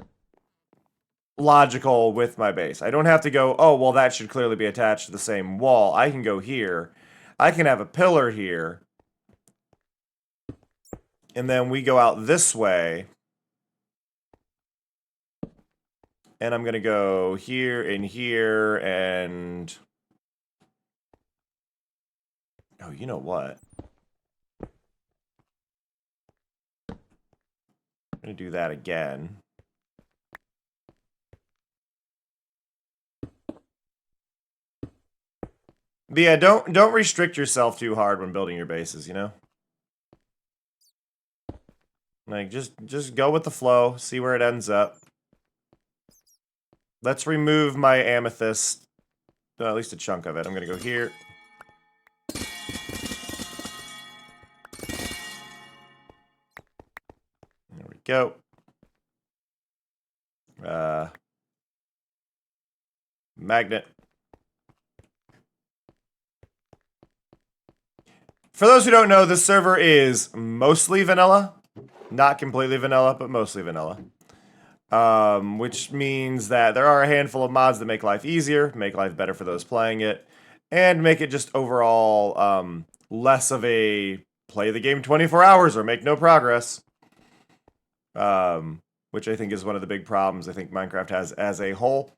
logical with my base. I don't have to go, oh, well, that should clearly be attached to the same wall. I can go here. I can have a pillar here. And then we go out this way. And I'm going to go here and here and... Oh, you know what? I'm going to do that again. But yeah, don't restrict yourself too hard when building your bases, you know? Like, just go with the flow, see where it ends up. Let's remove my amethyst. At least a chunk of it. I'm gonna go here. There we go. Magnet. For those who don't know, this server is mostly vanilla. Not completely vanilla, but mostly vanilla. Which means that there are a handful of mods that make life easier, make life better for those playing it, and make it just overall less of a play the game 24 hours or make no progress. Which I think is one of the big problems I think Minecraft has as a whole,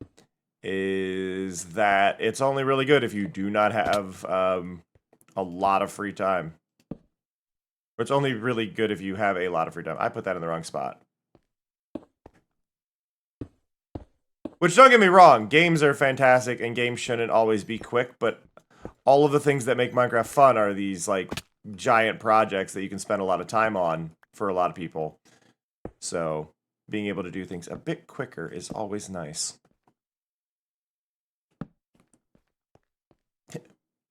is that it's only really good if you do not have a lot of free time. Or it's only really good if you have a lot of free time. I put that in the wrong spot. Which, don't get me wrong, games are fantastic and games shouldn't always be quick, but all of the things that make Minecraft fun are these, like, giant projects that you can spend a lot of time on for a lot of people. So, being able to do things a bit quicker is always nice.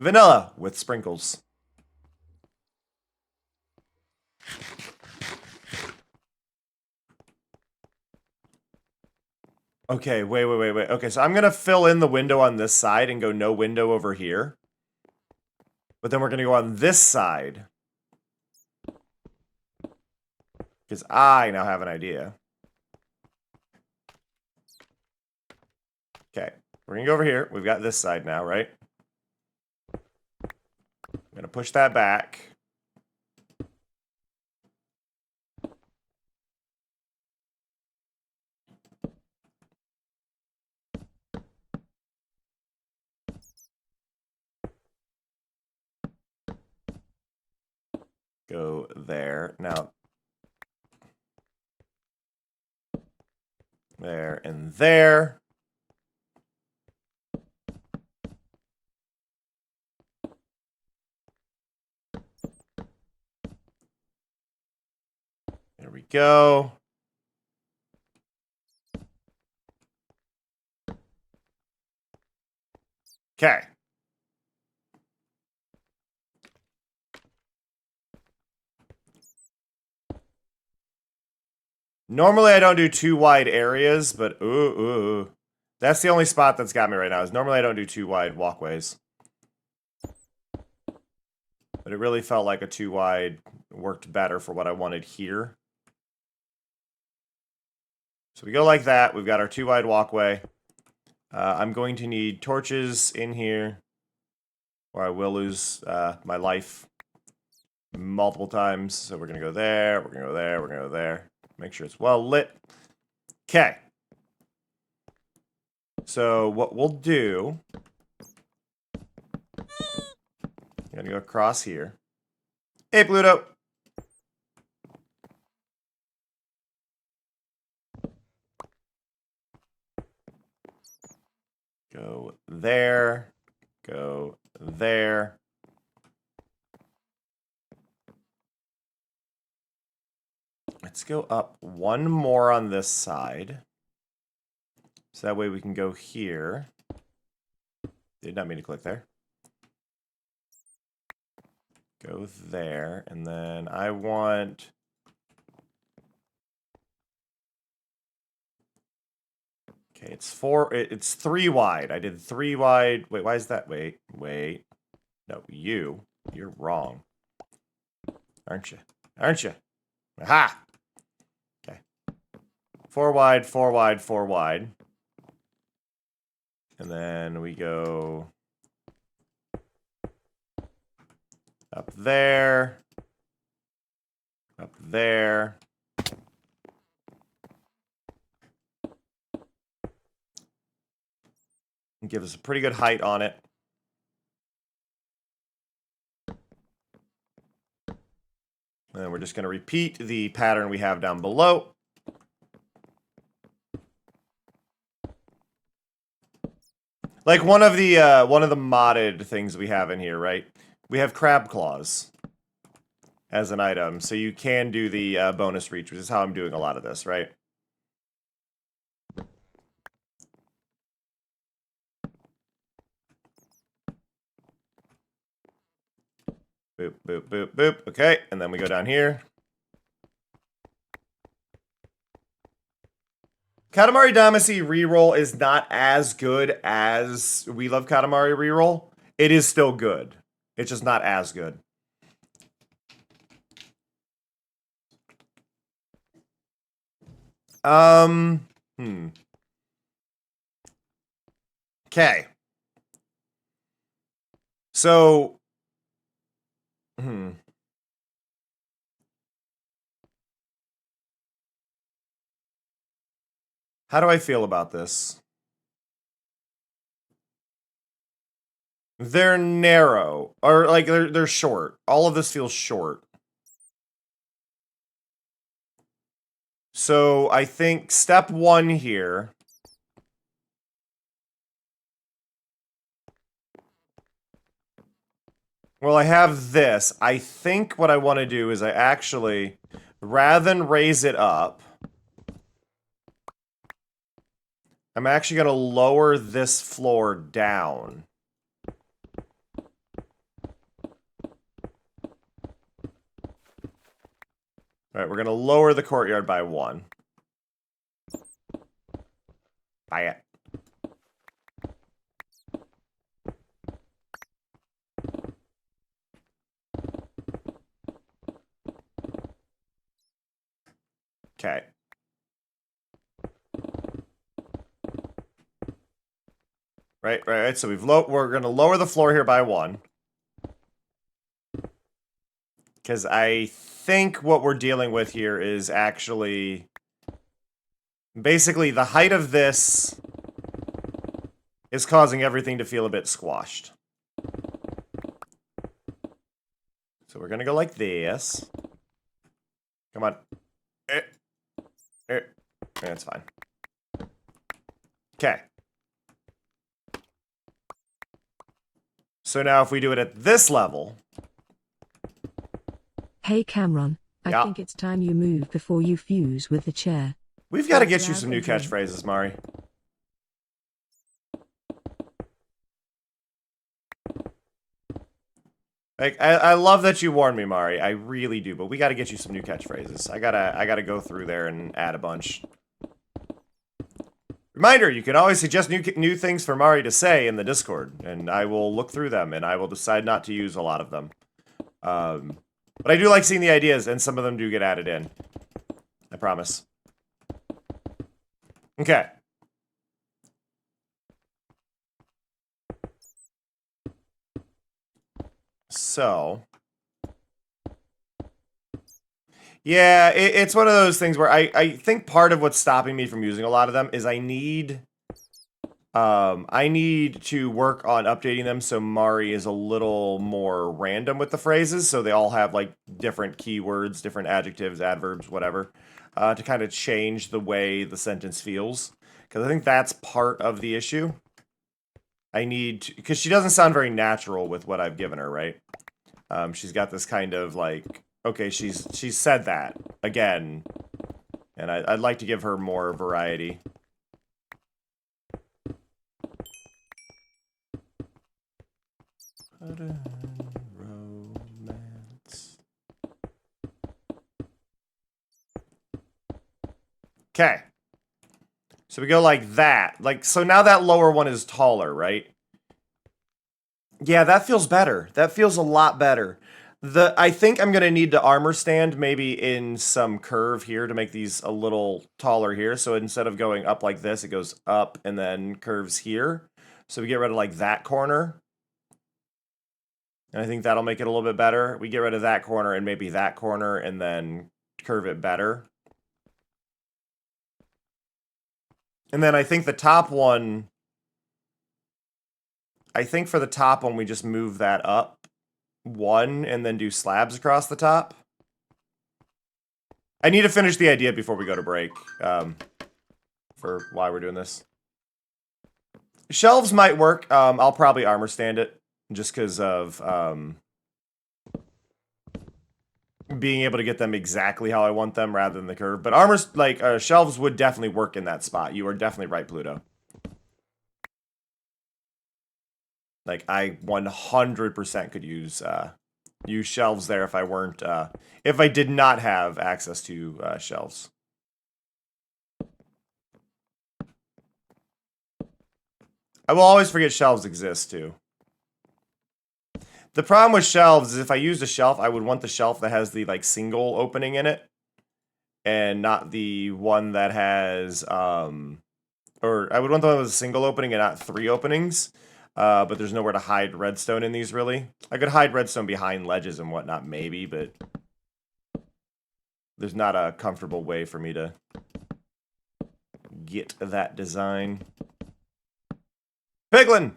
Vanilla with sprinkles. Okay, wait. Okay, so I'm going to fill in the window on this side and go no window over here. But then we're going to go on this side. Because I now have an idea. Okay, we're going to go over here. We've got this side now, right? I'm going to push that back. Go there. Now, there and there. There we go. Okay. Normally I don't do too wide areas, but ooh. That's the only spot that's got me right now, is normally I don't do too wide walkways. But it really felt like a too wide worked better for what I wanted here. So we go like that. We've got our too wide walkway. I'm going to need torches in here, or I will lose my life multiple times. So we're going to go there, we're going to go there, we're going to go there. Make sure it's well lit. Okay. So what we'll do... I'm gonna go across here. Hey, Pluto! Go there. Go there. Let's go up one more on this side. So that way we can go here. Did not mean to click there. Go there, and then I want... Okay, it's 3 wide. I did 3 wide. Wait, why is that? Wait. No, you're wrong. Aren't you? Aren't you? Aha! Okay. 4 wide, 4 wide, 4 wide. And then we go up there. Up there. And give us a pretty good height on it. And then we're just going to repeat the pattern we have down below. Like one of the modded things we have in here, right? We have crab claws as an item, so you can do the bonus reach, which is how I'm doing a lot of this, right? Boop, boop, boop, boop. Okay, and then we go down here. Katamari Damacy reroll is not as good as We Love Katamari reroll. It is still good. It's just not as good. Okay. So, how do I feel about this? They're narrow, or like they're short. All of this feels short. So I think step 1 here. Well, I have this. I think what I want to do is I actually, rather than raise it up, I'm actually going to lower this floor down. Alright, we're going to lower the courtyard by 1. Buy it. Okay. Right. So we're going to lower the floor here by 1. Because I think what we're dealing with here is actually... Basically, the height of this is causing everything to feel a bit squashed. So we're going to go like this. Come on. That's fine. Okay. So now if we do it at this level... Hey Cameron, I Yeah. think it's time you move before you fuse with the chair. We've got to get you some new catchphrases, Mari. Like, I love that you warned me, Mari. I really do, but we got to get you some new catchphrases. I gotta go through there and add a bunch. Reminder, you can always suggest new things for Mari to say in the Discord, and I will look through them, and I will decide not to use a lot of them. But I do like seeing the ideas, and some of them do get added in. I promise. Okay. So... Yeah, it's one of those things where I think part of what's stopping me from using a lot of them is I need to work on updating them so Mari is a little more random with the phrases, so they all have like different keywords, different adjectives, adverbs, whatever, to kind of change the way the sentence feels. Because I think that's part of the issue. I need to, because she doesn't sound very natural with what I've given her, right? She's got this kind of like, okay, she's said that again, and I'd like to give her more variety. Romance. Okay. So we go like that. Like, so now that lower one is taller, right? Yeah, that feels better. That feels a lot better. I think I'm gonna need to armor stand maybe in some curve here to make these a little taller here. So instead of going up like this, it goes up and then curves here. So we get rid of like that corner. And I think that'll make it a little bit better. We get rid of that corner and maybe that corner and then curve it better. And then I think the top one, I think for the top one, we just move that up one and then do slabs across the top. I need to finish the idea before we go to break for why we're doing this. Shelves might work. I'll probably armor stand it just because of being able to get them exactly how I want them rather than the curve. But armors, like shelves would definitely work in that spot. You are definitely right, Pluto. Like, I 100% could use shelves there if I weren't, if I did not have access to shelves. I will always forget shelves exist, too. The problem with shelves is if I used a shelf, I would want the shelf that has the, like, single opening in it. And not the one that has, or I would want the one with a single opening and not 3 openings. But there's nowhere to hide redstone in these, really. I could hide redstone behind ledges and whatnot, maybe, but there's not a comfortable way for me to get that design. Piglin!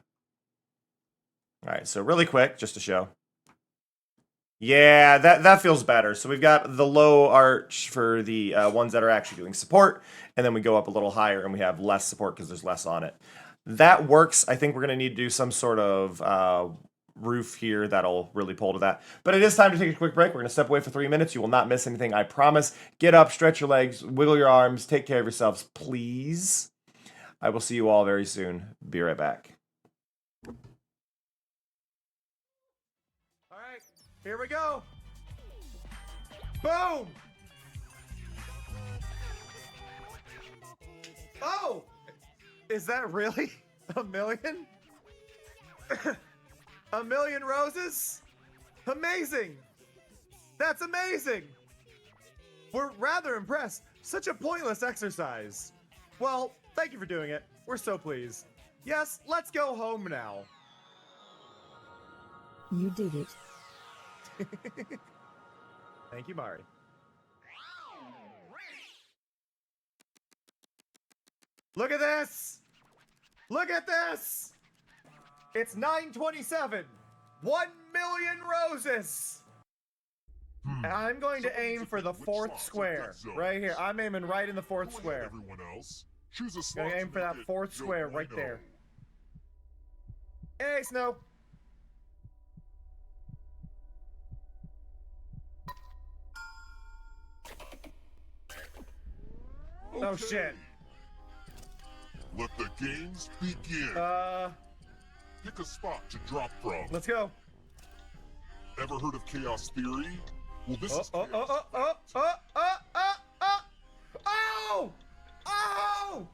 Alright, so really quick, just to show. Yeah, that feels better. So we've got the low arch for the ones that are actually doing support, and then we go up a little higher and we have less support because there's less on it. That works. I think we're going to need to do some sort of roof here that'll really pull to that. But it is time to take a quick break. We're going to step away for 3 minutes. You will not miss anything, I promise. Get up, stretch your legs, wiggle your arms, take care of yourselves, please. I will see you all very soon. Be right back. All right, here we go. Boom! Oh! Is that really a million? A million roses? Amazing! That's amazing! We're rather impressed. Such a pointless exercise. Well, thank you for doing it. We're so pleased. Yes, let's go home now. You did it. Thank you, Mari. Look at this! Look at this! It's 927. 1 million roses! And I'm going to aim for the 4th square. Right here. I'm aiming right in the 4th square. Everyone else, choose a slot Gonna aim to for that make it 4th your square right window. there. Hey, Snow. Oh Okay. shit. Let the games begin. Pick a spot to drop from. Let's go. Ever heard of chaos theory? Well, this is Oh! Woo! Oh,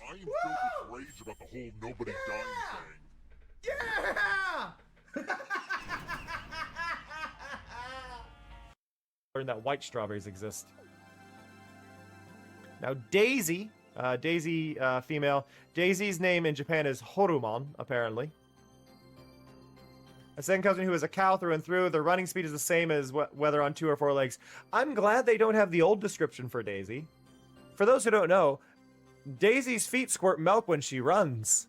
I am filled with rage about the whole nobody dying thing. Yeah! Learn that white strawberries exist. Now, Daisy, female. Daisy's name in Japan is Horumon, apparently. A second cousin who is a cow through and through. Their running speed is the same as whether on 2 or 4 legs. I'm glad they don't have the old description for Daisy. For those who don't know, Daisy's feet squirt milk when she runs.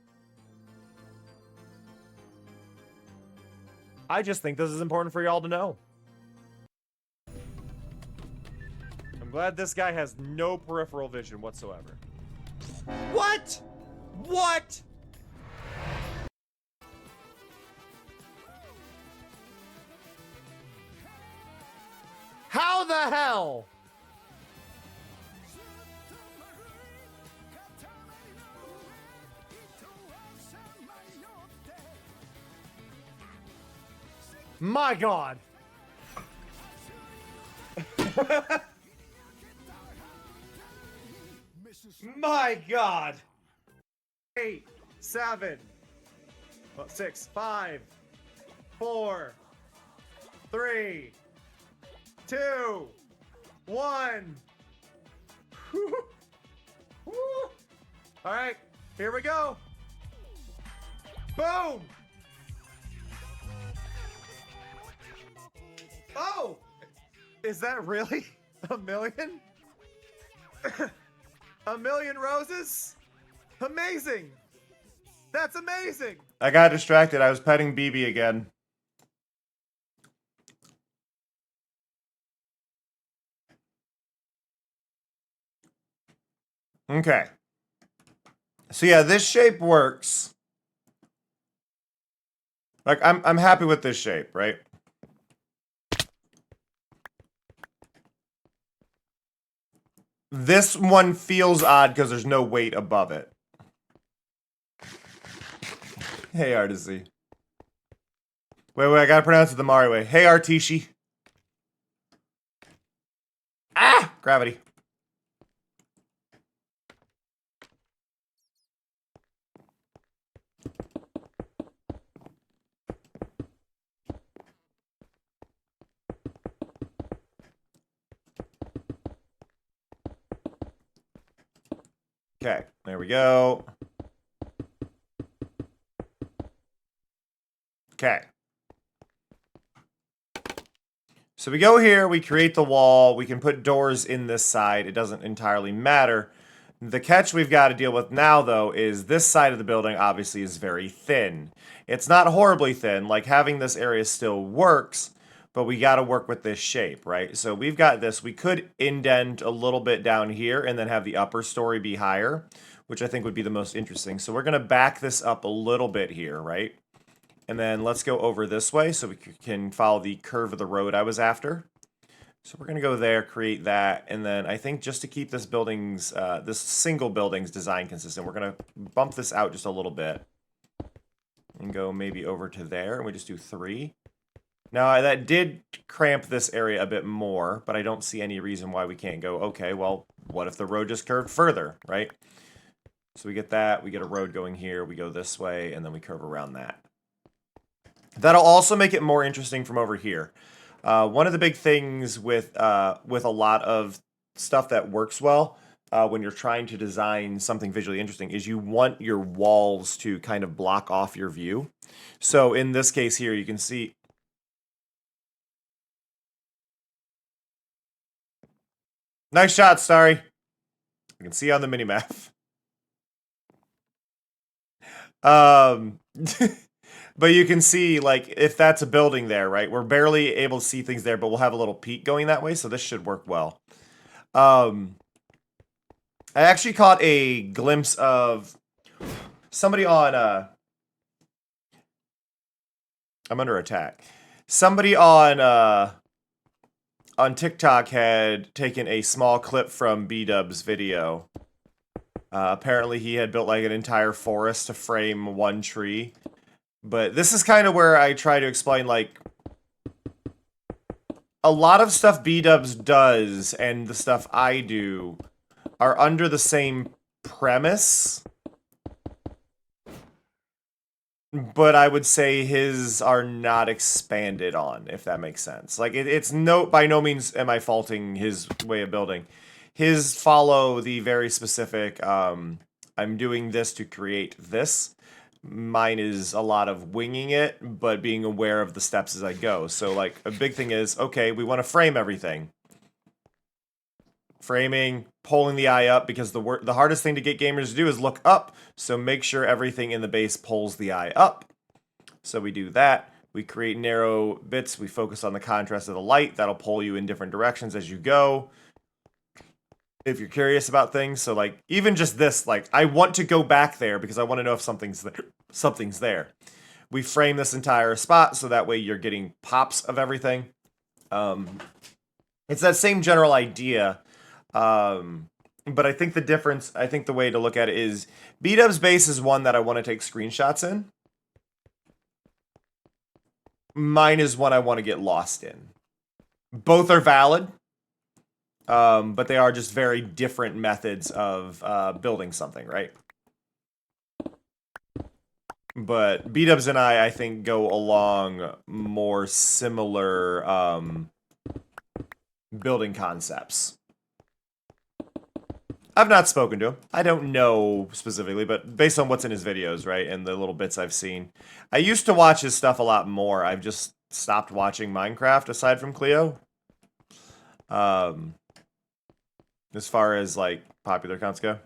I just think this is important for y'all to know. I'm glad this guy has no peripheral vision whatsoever. What? What? How the hell? My God. My God. 8, 7, 6, 5, 4, 3, 2, 1. All right, here we go. Boom. Oh, is that really a million? A million roses? Amazing. That's amazing. I got distracted. I was petting BB again. Okay. So yeah, this shape works. Like I'm happy with this shape, right? This one feels odd because there's no weight above it. Hey, Artisy. Wait, I gotta pronounce it the Mario way. Hey, Artishi. Ah! Gravity. Okay, there we go. Okay. So we go here, we create the wall, we can put doors in this side, it doesn't entirely matter. The catch we've got to deal with now, though, is this side of the building obviously is very thin. It's not horribly thin, like having this area still works, but we got to work with this shape, right? So we've got this, we could indent a little bit down here and then have the upper story be higher, which I think would be the most interesting. So we're going to back this up a little bit here, right? And then let's go over this way so we can follow the curve of the road I was after. So we're going to go there, create that, and then I think just to keep this building's, this single building's design consistent, we're going to bump this out just a little bit. And go maybe over to there, and we just do 3. Now, that did cramp this area a bit more, but I don't see any reason why we can't go, okay, well, what if the road just curved further, right? So we get that, we get a road going here, we go this way, and then we curve around that. That'll also make it more interesting from over here. One of the big things with a lot of stuff that works well when you're trying to design something visually interesting is you want your walls to kind of block off your view. So in this case here, you can see... Nice shot, Starry. You can see on the minimap. But you can see, like, if that's a building there, right? We're barely able to see things there, but we'll have a little peak going that way, so this should work well. I actually caught a glimpse of somebody on, I'm under attack. Somebody on TikTok had taken a small clip from B-Dub's video. Apparently he had built, like, an entire forest to frame one tree. But this is kind of where I try to explain, like, a lot of stuff B-Dubs does and the stuff I do are under the same premise. But I would say his are not expanded on, if that makes sense. Like, it's by no means am I faulting his way of building. His follow the very specific, I'm doing this to create this. Mine is a lot of winging it, but being aware of the steps as I go. So, like, a big thing is, okay, we want to frame everything. Framing, pulling the eye up, because the hardest thing to get gamers to do is look up. So make sure everything in the base pulls the eye up. So we do that. We create narrow bits. We focus on the contrast of the light. That'll pull you in different directions as you go. If you're curious about things. So, like, even just this, like, I want to go back there because I want to know if something's there. We frame this entire spot so that way you're getting pops of everything. It's that same general idea. But I think the way to look at it is B-Dub's base is one that I want to take screenshots in. Mine is one I want to get lost in. Both are valid, but they are just very different methods of building something, right? But B-Dubs and I think, go along more similar building concepts. I've not spoken to him. I don't know specifically, but based on what's in his videos, right, and the little bits I've seen. I used to watch his stuff a lot more. I've just stopped watching Minecraft, aside from Cleo. As far as, like, popular counts go.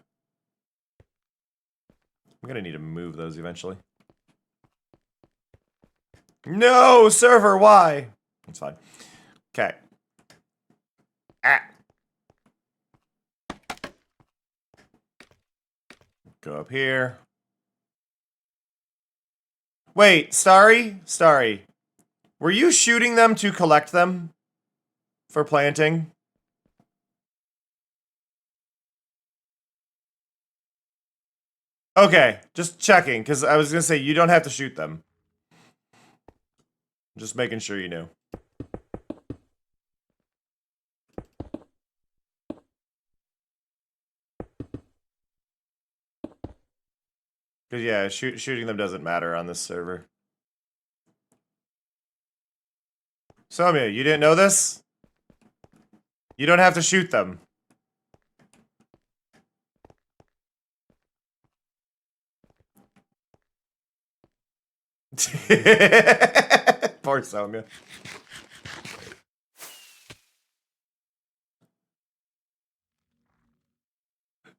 I'm gonna need to move those eventually. No, server, why? That's fine. Okay. Ah. Go up here. Wait, Starry? Starry. Were you shooting them to collect them? For planting? Okay, just checking, because I was going to say, you don't have to shoot them. Just making sure you knew. Because, yeah, shooting them doesn't matter on this server. Somia, you didn't know this? You don't have to shoot them. Poor Somia.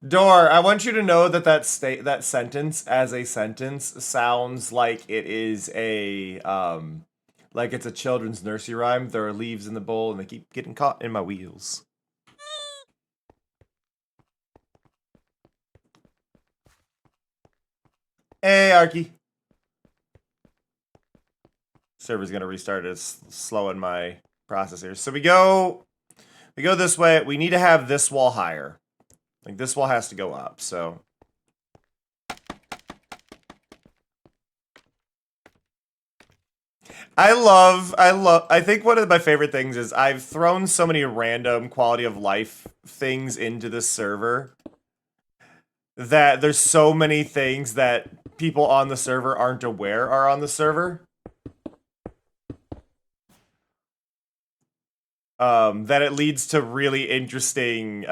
Door, I want you to know that that sentence as a sentence sounds like it is a like it's a children's nursery rhyme. There are leaves in the bowl and they keep getting caught in my wheels. Hey, Arky. Server's gonna restart. It's slowing my processors. So we go this way. We need to have this wall higher. Like, this wall has to go up, so. I think one of my favorite things is I've thrown so many random quality of life things into this server that there's so many things that people on the server aren't aware are on the server. That it leads to really interesting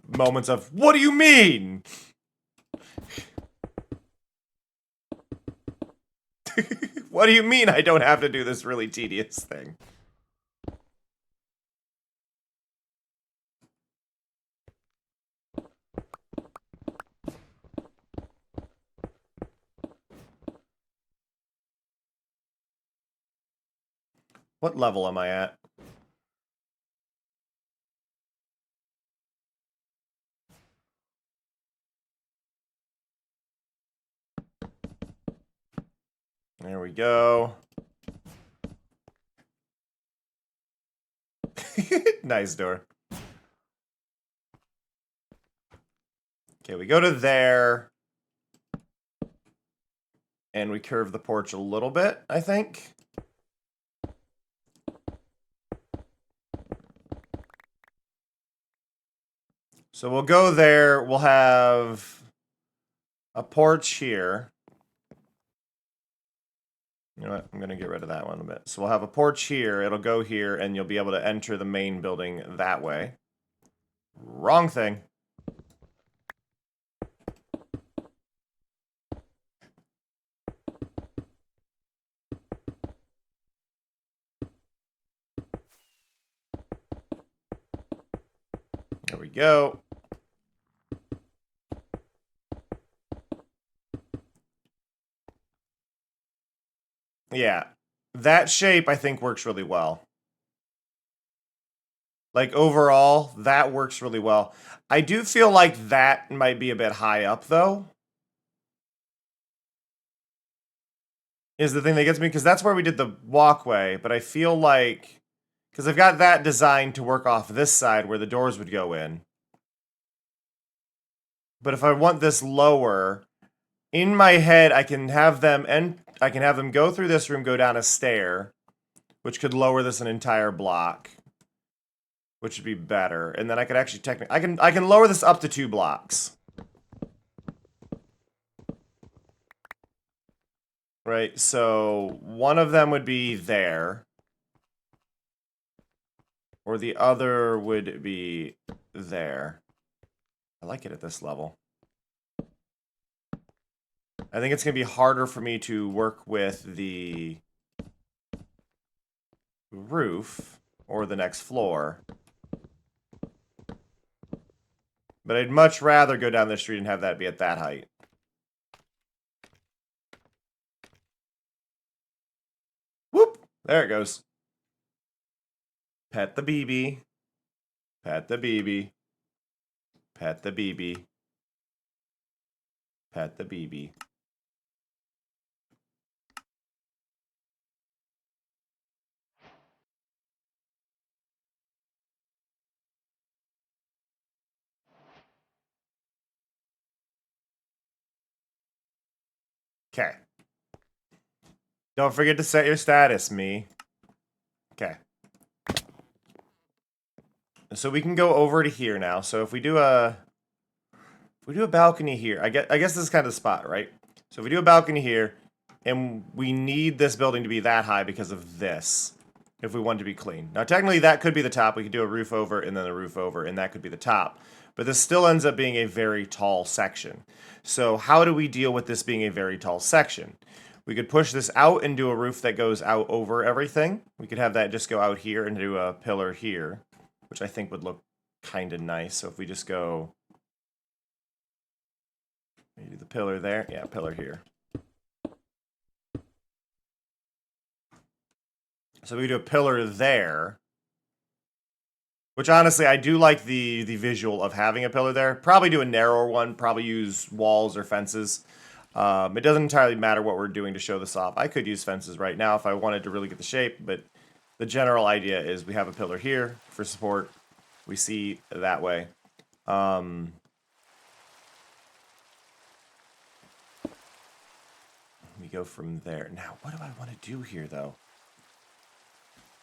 moments of, what do you mean? What do you mean I don't have to do this really tedious thing? What level am I at? There we go. Nice door. Okay, we go to there. And we curve the porch a little bit, I think. So we'll go there. We'll have a porch here. You know what? I'm going to get rid of that one a bit. So we'll have a porch here. It'll go here, and you'll be able to enter the main building that way. Wrong thing. There we go. Yeah, that shape I think works really well. Like overall, that works really well. I do feel like that might be a bit high up though. Is the thing that gets me, because that's where we did the walkway, but I feel like, because I've got that designed to work off this side where the doors would go in. But if I want this lower, in my head I can have them go through this room, go down a stair, which could lower this an entire block, which would be better. And then I could actually technically I can lower this up to 2 blocks. Right, so one of them would be there. Or the other would be there. I like it at this level. I think it's going to be harder for me to work with the roof or the next floor. But I'd much rather go down the street and have that be at that height. Whoop! There it goes. Pet the BB. Pet the BB. Pet the BB. Pet the BB. Okay. Don't forget to set your status, me. Okay. So we can go over to here now. So if we do a balcony here, I guess this is kind of the spot, right? So if we do a balcony here, and we need this building to be that high because of this, if we want it to be clean. Now technically that could be the top. We could do a roof over and then a roof over, and that could be the top. But this still ends up being a very tall section. So how do we deal with this being a very tall section? We could push this out and do a roof that goes out over everything. We could have that just go out here and do a pillar here, which I think would look kind of nice. So if we just go, maybe the pillar there, yeah, pillar here. So we do a pillar there, which honestly I do like the visual of having a pillar there. Probably do a narrower one. Probably use walls or fences. It doesn't entirely matter what we're doing to show this off. I could use fences right now if I wanted to really get the shape, but the general idea is we have a pillar here for support. We see that way. We go from there. Now, what do I want to do here, though?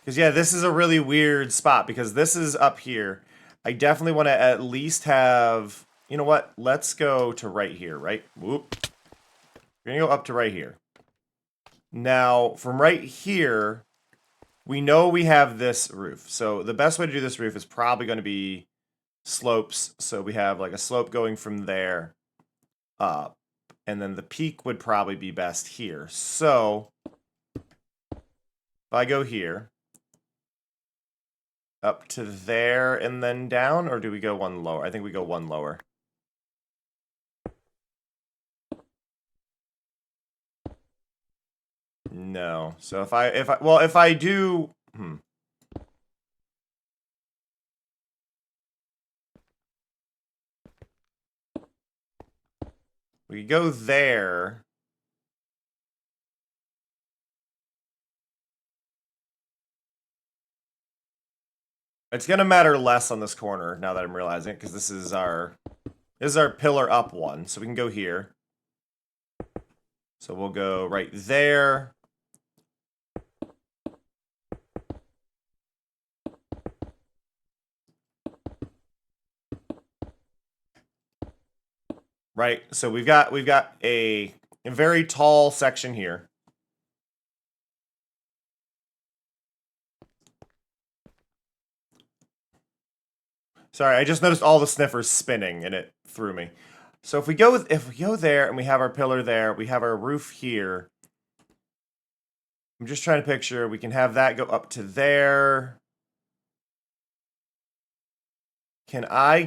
Because, yeah, this is a really weird spot, because this is up here. I definitely want to at least have... You know what? Let's go to right here, right? Whoop. We're going to go up to right here. Now, from right here, we know we have this roof. So the best way to do this roof is probably going to be slopes. So we have like a slope going from there up. And then the peak would probably be best here. So if I go here, up to there and then down, or do we go one lower? I think we go one lower. No. So if I do, we go there. It's gonna matter less on this corner now that I'm realizing it, because this is our pillar up one. So we can go here. So we'll go right there. Right, so we've got a very tall section here. Sorry, I just noticed all the sniffers spinning and it threw me. So if we go there and we have our pillar there, we have our roof here. I'm just trying to picture, we can have that go up to there. Can I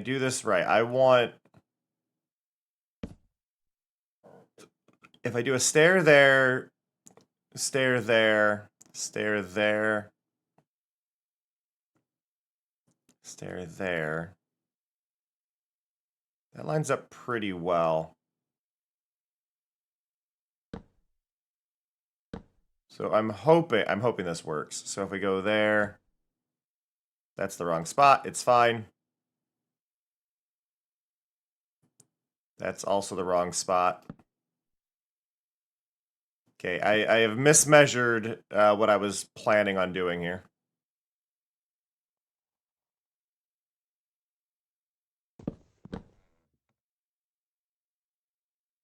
do this right? I want... If I do a stair there, stair there, stair there, stair there. That lines up pretty well. So I'm hoping this works. So if we go there, that's the wrong spot. It's fine. That's also the wrong spot. Okay, I have mismeasured what I was planning on doing here.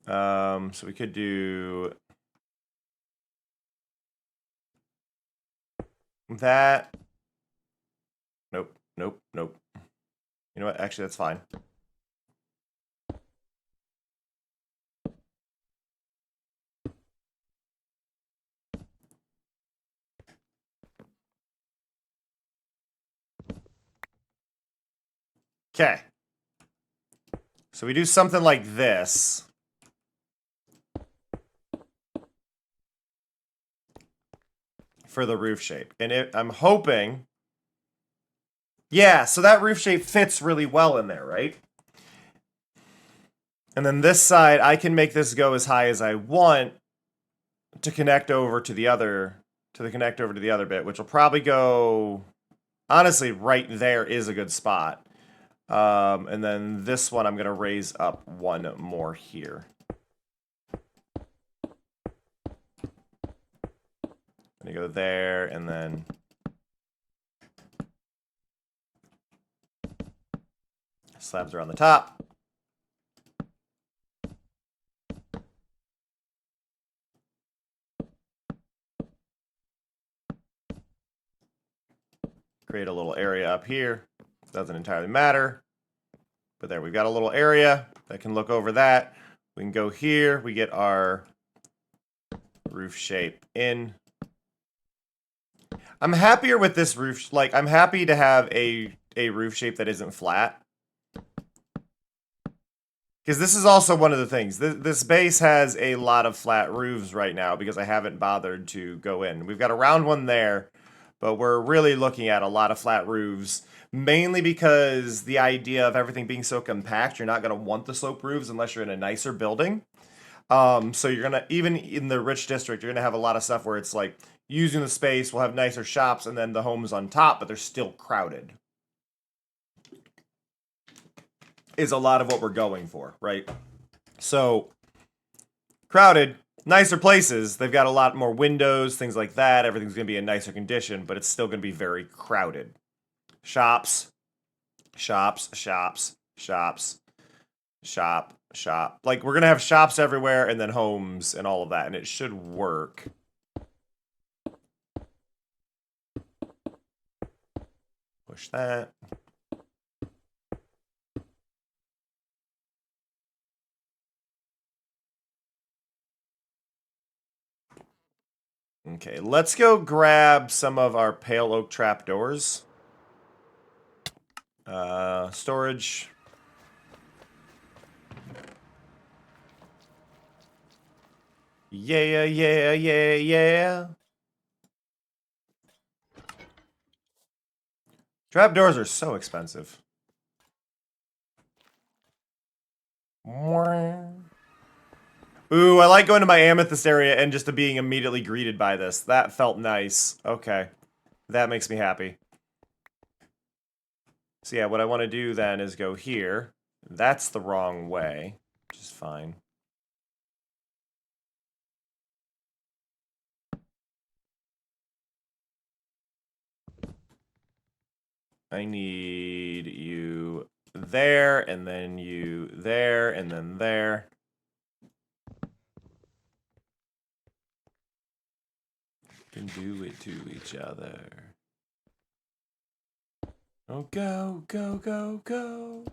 So we could do that. Nope, nope, nope. You know what? Actually, that's fine. Okay. So we do something like this. For the roof shape. And I'm hoping... Yeah, so that roof shape fits really well in there, right? And then this side, I can make this go as high as I want to connect over to the other... To connect over to the other bit, which will probably go... Honestly, right there is a good spot. And then this one, I'm going to raise up one more here. I'm going to go there, and then... Slabs are on the top. Create a little area up here. Doesn't entirely matter. But there, we've got a little area that can look over that. We can go here. We get our roof shape in. I'm happier with this roof. Like, I'm happy to have a roof shape that isn't flat. Because this is also one of the things. This base has a lot of flat roofs right now because I haven't bothered to go in. We've got a round one there, but we're really looking at a lot of flat roofs. Mainly because the idea of everything being so compact, you're not going to want the slope roofs unless you're in a nicer building. So you're going to, even in the rich district, you're going to have a lot of stuff where it's like, using the space, we'll have nicer shops and then the homes on top, but they're still crowded. Is a lot of what we're going for, right? So, crowded, nicer places, they've got a lot more windows, things like that, everything's going to be in nicer condition, but it's still going to be very crowded. Shops, shops, shops, shops, shop, shop. Like, we're going to have shops everywhere and then homes and all of that, and it should work. Push that. Okay, let's go grab some of our pale oak trapdoors. Storage. Yeah, yeah, yeah, yeah. Trapdoors are so expensive. Ooh, I like going to my amethyst area and just being immediately greeted by this. That felt nice. Okay. That makes me happy. So yeah, what I want to do then is go here. That's the wrong way, which is fine. I need you there, and then you there, and then there. Can do it to each other. Oh, go, go, go, go.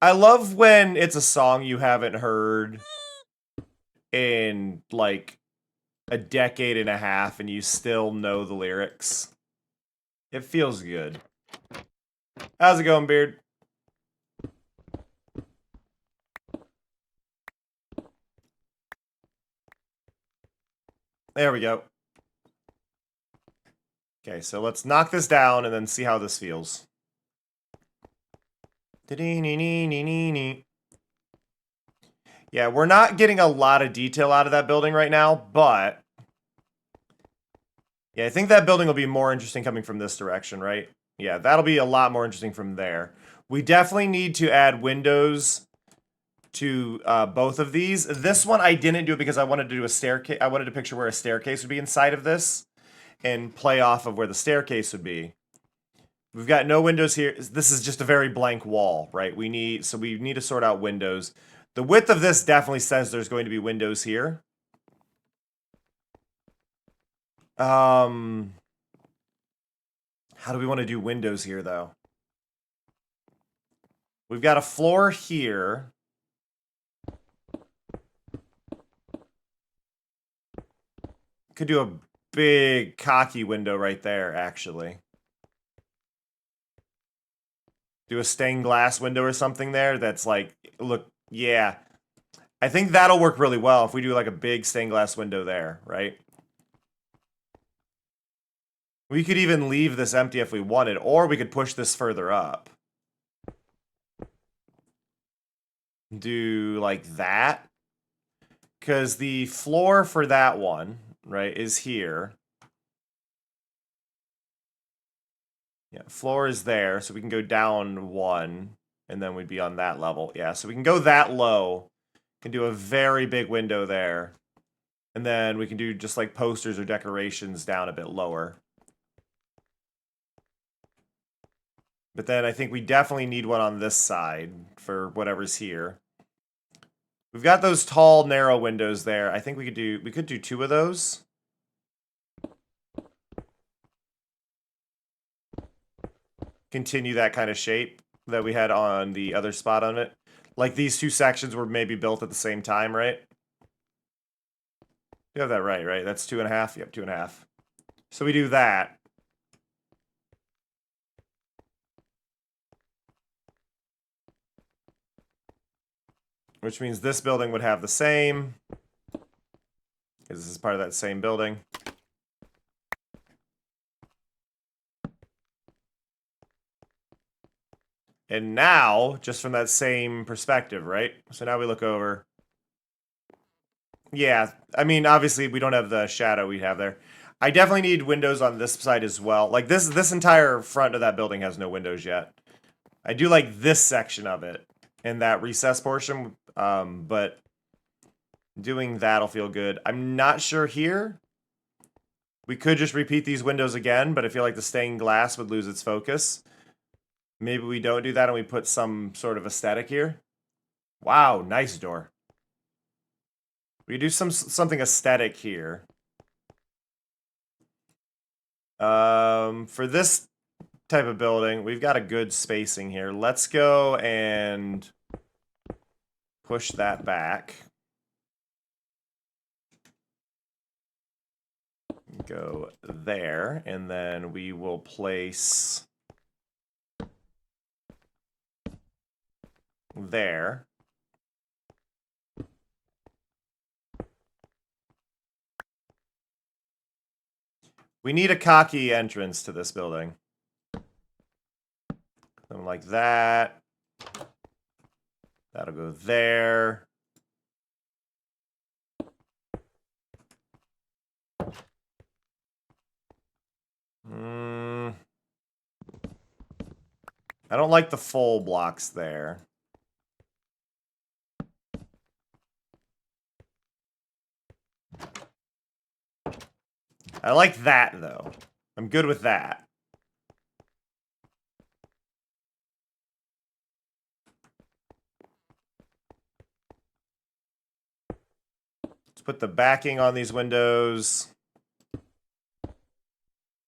I love when it's a song you haven't heard in, like, a decade and a half and you still know the lyrics. It feels good. How's it going, Beard? There we go. Okay, so let's knock this down and then see how this feels. Yeah, we're not getting a lot of detail out of that building right now, but yeah, I think that building will be more interesting coming from this direction, right? Yeah, that'll be a lot more interesting from there. We definitely need to add windows to both of these. This one I didn't do it because I wanted to do a staircase. I wanted to picture where a staircase would be inside of this and play off of where the staircase would be. We've got no windows here. This is just a very blank wall, right? We need to sort out windows. The width of this definitely says there's going to be windows here. How do we want to do windows here, though? We've got a floor here. Could do a big, cocky window right there, actually. Do a stained glass window or something there that's like, look, yeah. I think that'll work really well if we do like a big stained glass window there, right? We could even leave this empty if we wanted, or we could push this further up. Do like that. Because the floor for that one, right, is here. Yeah, floor is there, so we can go down one, and then we'd be on that level. Yeah, so we can go that low. Can do a very big window there. And then we can do just like posters or decorations down a bit lower. But then I think we definitely need one on this side for whatever's here. We've got those tall, narrow windows there. I think we could do 2 of those. Continue that kind of shape that we had on the other spot on it. Like these 2 sections were maybe built at the same time, right? You have that right? That's 2.5? Yep, 2.5. So we do that. Which means this building would have the same. Because this is part of that same building. And now, just from that same perspective, right? So now we look over. Yeah, I mean, obviously we don't have the shadow we have there. I definitely need windows on this side as well. Like this entire front of that building has no windows yet. I do like this section of it and that recess portion, but doing that'll feel good. I'm not sure here. We could just repeat these windows again, but I feel like the stained glass would lose its focus. Maybe we don't do that and we put some sort of aesthetic here. Wow, nice door. We do something aesthetic here. For this type of building, we've got a good spacing here. Let's go and push that back. Go there, and then we will place there. We need a cocky entrance to this building. Something like that. That'll go there. I don't like the full blocks there. I like that, though. I'm good with that. Let's put the backing on these windows.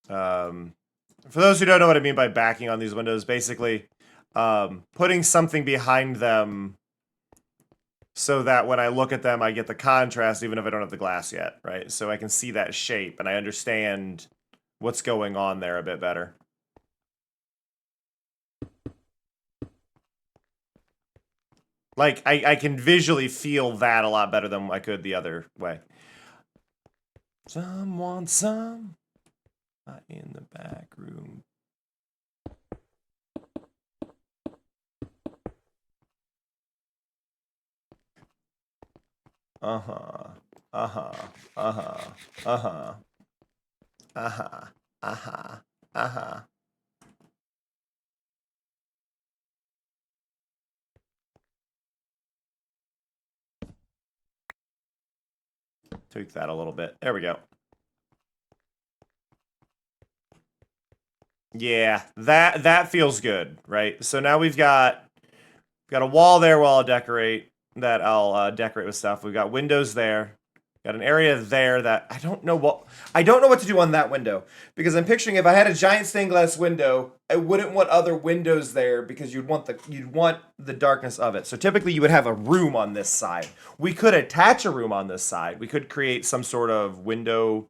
For those who don't know what I mean by backing on these windows, basically putting something behind them so that when I look at them, I get the contrast even if I don't have the glass yet, right? So I can see that shape and I understand what's going on there a bit better. Like, I can visually feel that a lot better than I could the other way. Some want some. Not in the back room. Uh-huh. Uh-huh. Uh-huh. Uh-huh. Uh-huh. Uh-huh. Uh-huh. Tweak that a little bit. There we go. Yeah, that feels good, right? So now we've got a wall there where I'll decorate that I'll decorate with stuff. We've got windows there. Got an area there that I don't know what to do on that window, because I'm picturing if I had a giant stained glass window, I wouldn't want other windows there because you'd want the darkness of it. So typically you would have a room on this side. We could attach a room on this side. We could create some sort of window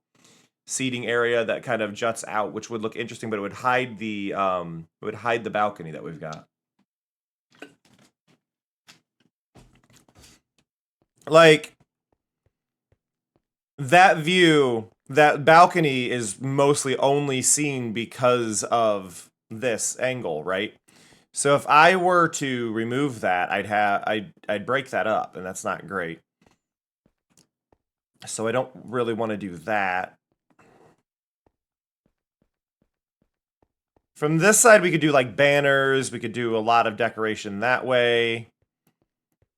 seating area that kind of juts out, which would look interesting, but it would hide the balcony that we've got. Like, that view, that balcony is mostly only seen because of this angle, right? So if I were to remove that, I'd break that up, and that's not great. So I don't really want to do that. From this side, we could do like banners. We could do a lot of decoration that way.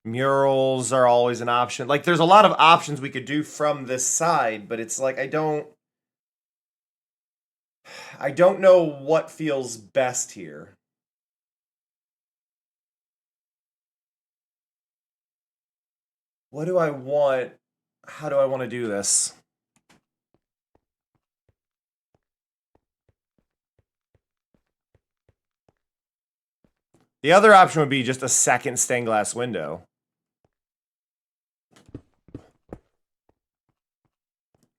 Murals are always an option. Like, there's a lot of options we could do from this side, but it's like I don't know what feels best here. What do I want? How do I want to do this? The other option would be just a second stained glass window.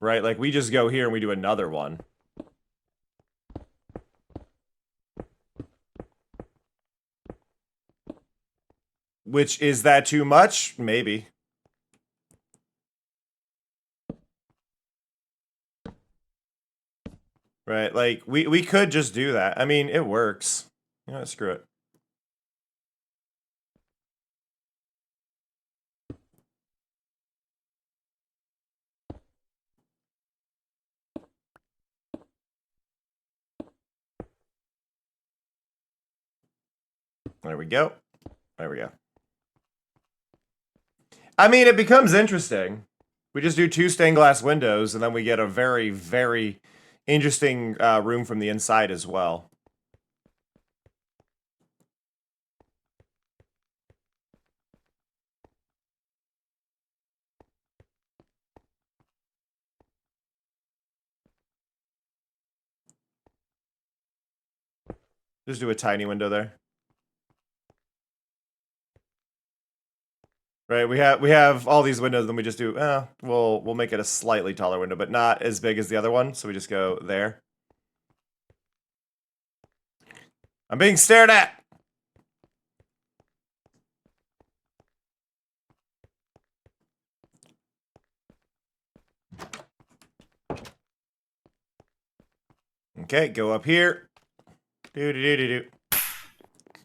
Right? Like, we just go here and we do another one. Which, is that too much? Maybe. Right? Like, we could just do that. I mean, it works. You know what? Screw it. There we go. There we go. I mean, it becomes interesting. We just do 2 stained glass windows, and then we get a very, very interesting room from the inside as well. Just do a tiny window there. Right, we have all these windows, then we just do, we'll make it a slightly taller window, but not as big as the other one, so we just go there. I'm being stared at! Okay, go up here. Do.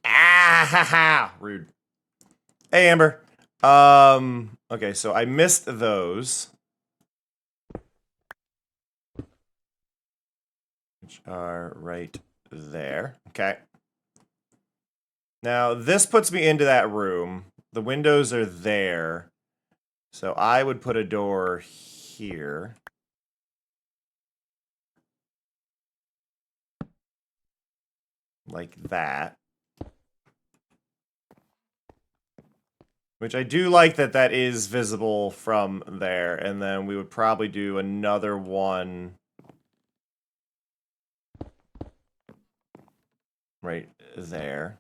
Ah, ha, ha. Rude. Hey, Amber. Okay, so I missed those. Which are right there. Okay. Now, this puts me into that room. The windows are there. So I would put a door here. Like that. Which I do like that is visible from there. And then we would probably do another one right there.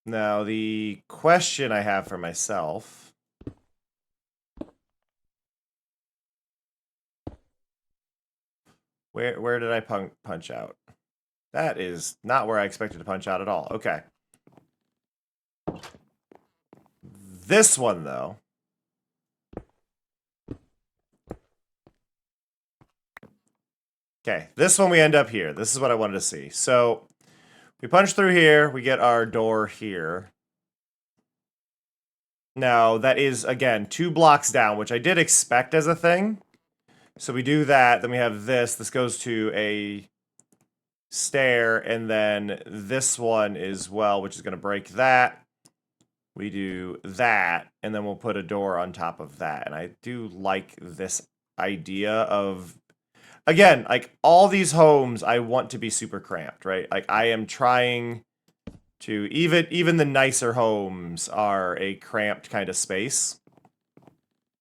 Now, the question I have for myself... Where did I punch out? That is not where I expected to punch out at all. Okay. This one, though. Okay, this one we end up here. This is what I wanted to see. So, we punch through here. We get our door here. Now, that is, again, 2 blocks down, which I did expect as a thing. So we do that, then we have this. This goes to a stair, and then this one as well, which is going to break that. We do that, and then we'll put a door on top of that. And I do like this idea of, again, like, all these homes I want to be super cramped, right? Like, I am trying to, even the nicer homes are a cramped kind of space,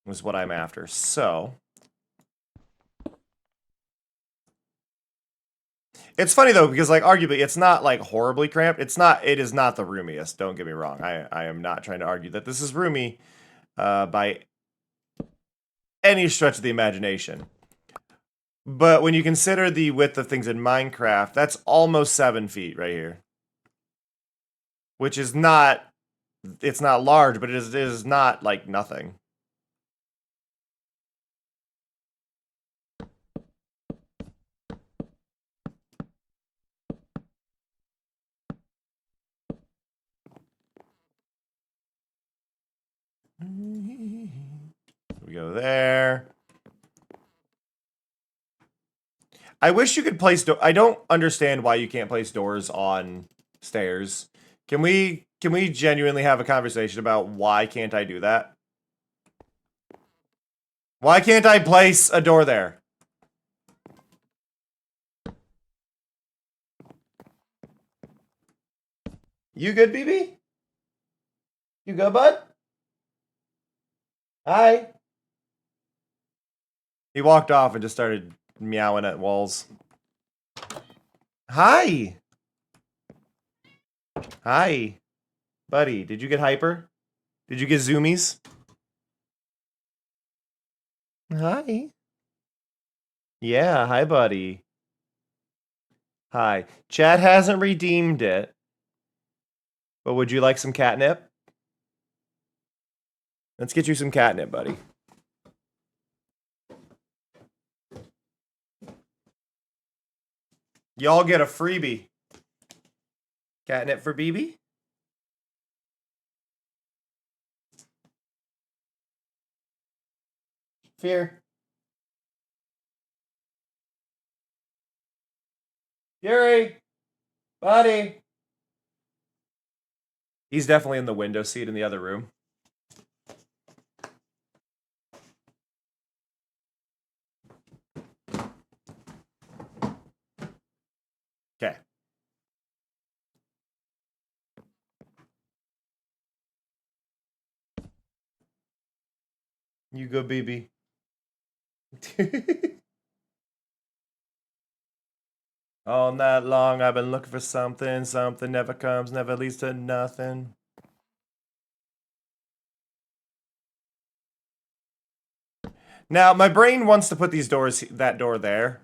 was what I'm after. So it's funny though, because like arguably it's not like horribly cramped. It is not the roomiest, don't get me wrong. I am not trying to argue that this is roomy by any stretch of the imagination. But when you consider the width of things in Minecraft, that's almost 7 feet right here. Which is not, it's not large, but it is not like nothing. We go there. I wish you could place I don't understand why you can't place doors on stairs. Can we genuinely have a conversation about why can't I do that? Why can't I place a door there? You good, BB? You good, bud? Hi. He walked off and just started meowing at walls. Hi. Hi. Buddy, did you get hyper? Did you get zoomies? Hi. Yeah, hi, buddy. Hi. Chad hasn't redeemed it. But would you like some catnip? Let's get you some catnip, buddy. Y'all get a freebie. Catnip for BB? Fear. Fury. Buddy. He's definitely in the window seat in the other room. Okay. You go, BB. All night long I've been looking for something. Something never comes, never leads to nothing. Now, my brain wants to put these doors, that door there.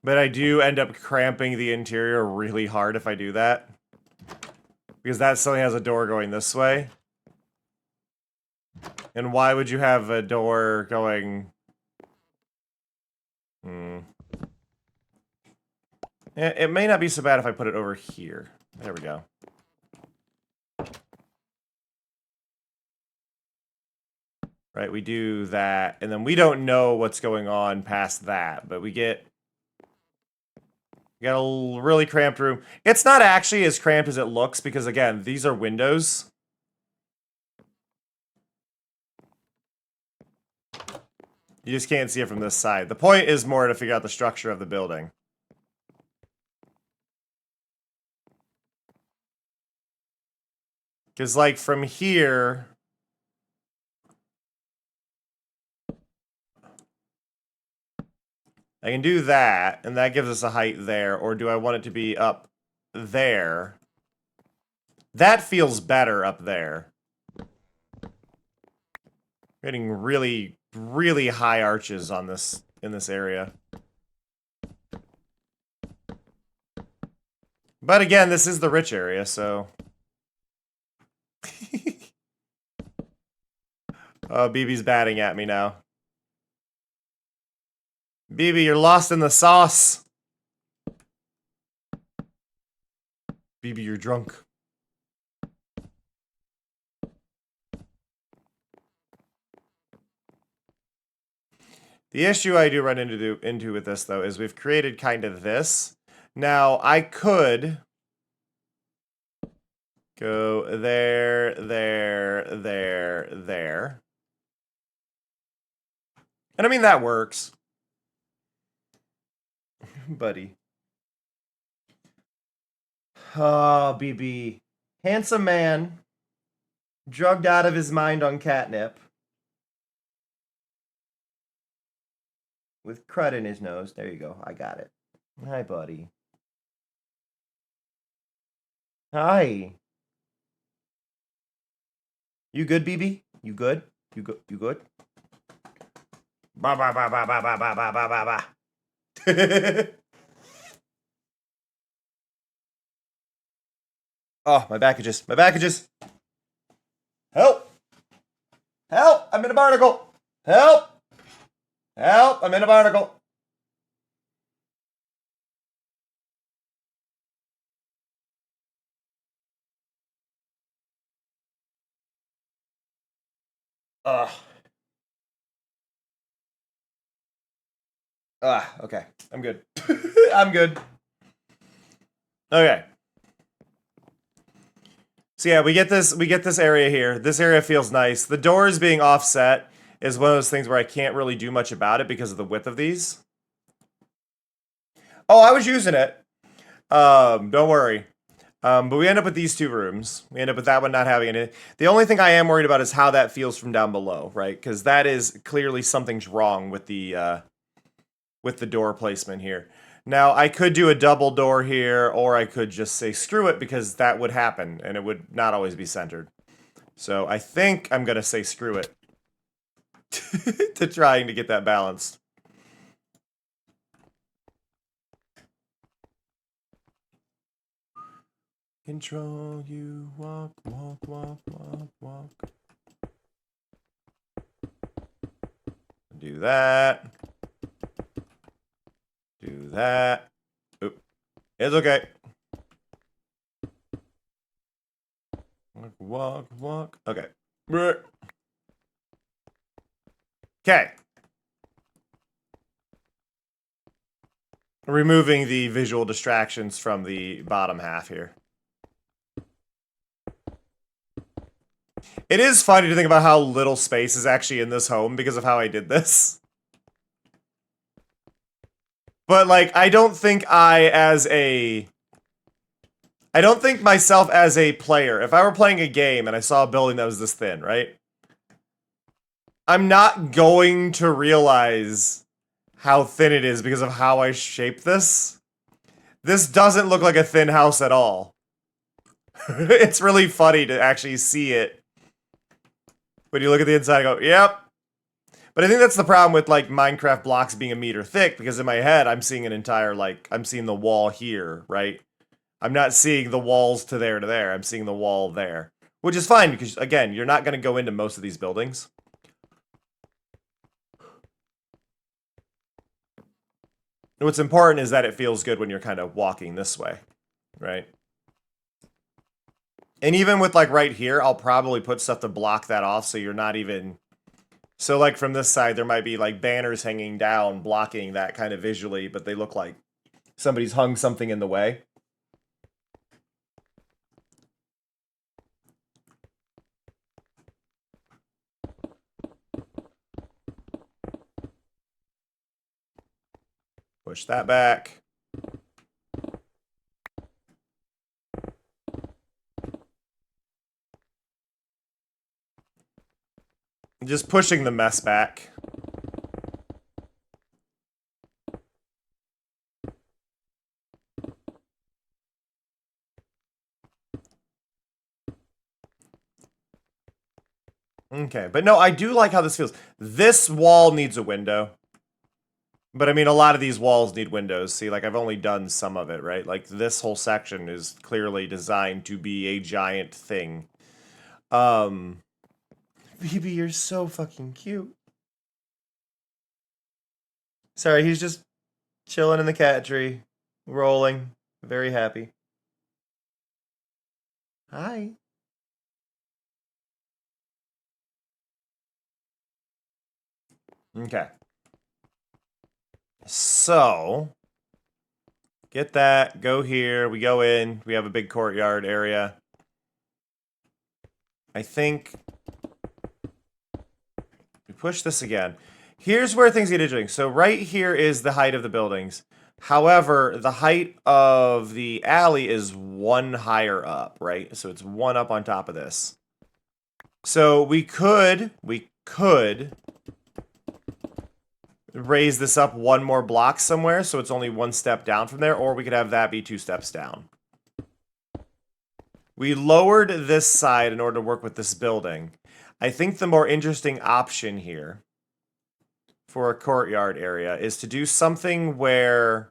But I do end up cramping the interior really hard if I do that. Because that still has a door going this way. And why would you have a door going... It may not be so bad if I put it over here. There we go. Right, we do that, and then we don't know what's going on past that, but we got a really cramped room. It's not actually as cramped as it looks, because again, these are windows. You just can't see it from this side. The point is more to figure out the structure of the building. Because, like, from here... I can do that, and that gives us a height there, or do I want it to be up there? That feels better up there. Getting really, really high arches on this in this area. But again, this is the rich area, so. Oh, BB's batting at me now. BB, you're lost in the sauce. BB, you're drunk. The issue I do run into with this, though, is we've created kind of this. Now, I could go there, there, there, there. And I mean, that works. Buddy. Oh, BB. Handsome man. Drugged out of his mind on catnip. With crud in his nose. There you go. I got it. Hi, buddy. Hi. You good, BB? You good? You good? Ba ba ba ba ba ba ba ba ba ba ba. Oh, my back itches. My back itches. Help! Help! I'm in a barnacle. Help! Help! I'm in a barnacle. Ugh. Okay. I'm good. I'm good. Okay. So yeah, we get this area here. This area feels nice. The doors being offset is one of those things where I can't really do much about it because of the width of these. Oh, I was using it. Don't worry. But we end up with these two rooms. We end up with that one not having any. The only thing I am worried about is how that feels from down below, right? Because that is clearly something's wrong with the door placement here. Now, I could do a double door here, or I could just say screw it, because that would happen, and it would not always be centered. So I think I'm going to say screw it to trying to get that balanced. Control you, walk, walk, walk, walk, walk. Do that. Do that. Oop. It's okay. Walk, walk, walk. Okay. Okay. Removing the visual distractions from the bottom half here. It is funny to think about how little space is actually in this home because of how I did this. But, like, I don't think myself as a player, if I were playing a game and I saw a building that was this thin, right? I'm not going to realize how thin it is because of how I shaped this. This doesn't look like a thin house at all. It's really funny to actually see it when you look at the inside and go, yep. But I think that's the problem with, like, Minecraft blocks being a meter thick, because in my head, I'm seeing an entire, like, I'm seeing the wall here, right? I'm not seeing the walls to there. I'm seeing the wall there. Which is fine, because, again, you're not going to go into most of these buildings. What's important is that it feels good when you're kind of walking this way, right? And even with, like, right here, I'll probably put stuff to block that off so you're not even... So, like, from this side, there might be, like, banners hanging down, blocking that kind of visually, but they look like somebody's hung something in the way. Push that back. Just pushing the mess back. Okay, but no, I do like how this feels. This wall needs a window. But I mean, a lot of these walls need windows. See, like, I've only done some of it, right? Like, this whole section is clearly designed to be a giant thing. Phoebe, you're so fucking cute. Sorry, he's just chilling in the cat tree, rolling, very happy. Hi. Okay. So, get that, go here, we go in, we have a big courtyard area. I think we push this again. Here's where things get interesting. So right here is the height of the buildings. However, the height of the alley is one higher up, right? So it's one up on top of this. So we could raise this up one more block somewhere, so it's only one step down from there, or we could have that be 2 steps down. We lowered this side in order to work with this building. I think the more interesting option here for a courtyard area is to do something where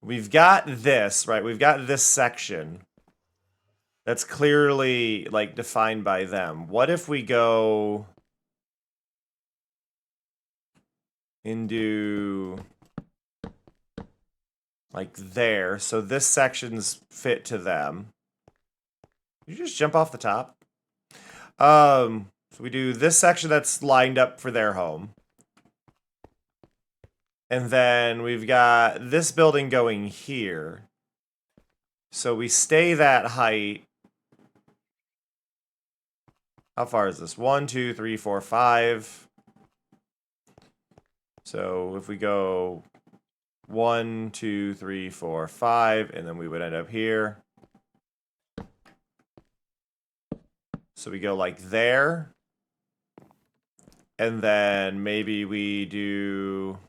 we've got this, right? We've got this section that's clearly, like, defined by them. What if we go into, like, there, so this section's fit to them. You just jump off the top. So we do this section that's lined up for their home. And then we've got this building going here. So we stay that height. How far is this? 1, 2, 3, 4, 5. So if we go 1, 2, 3, 4, 5, and then we would end up here. So we go like there. And then maybe we do...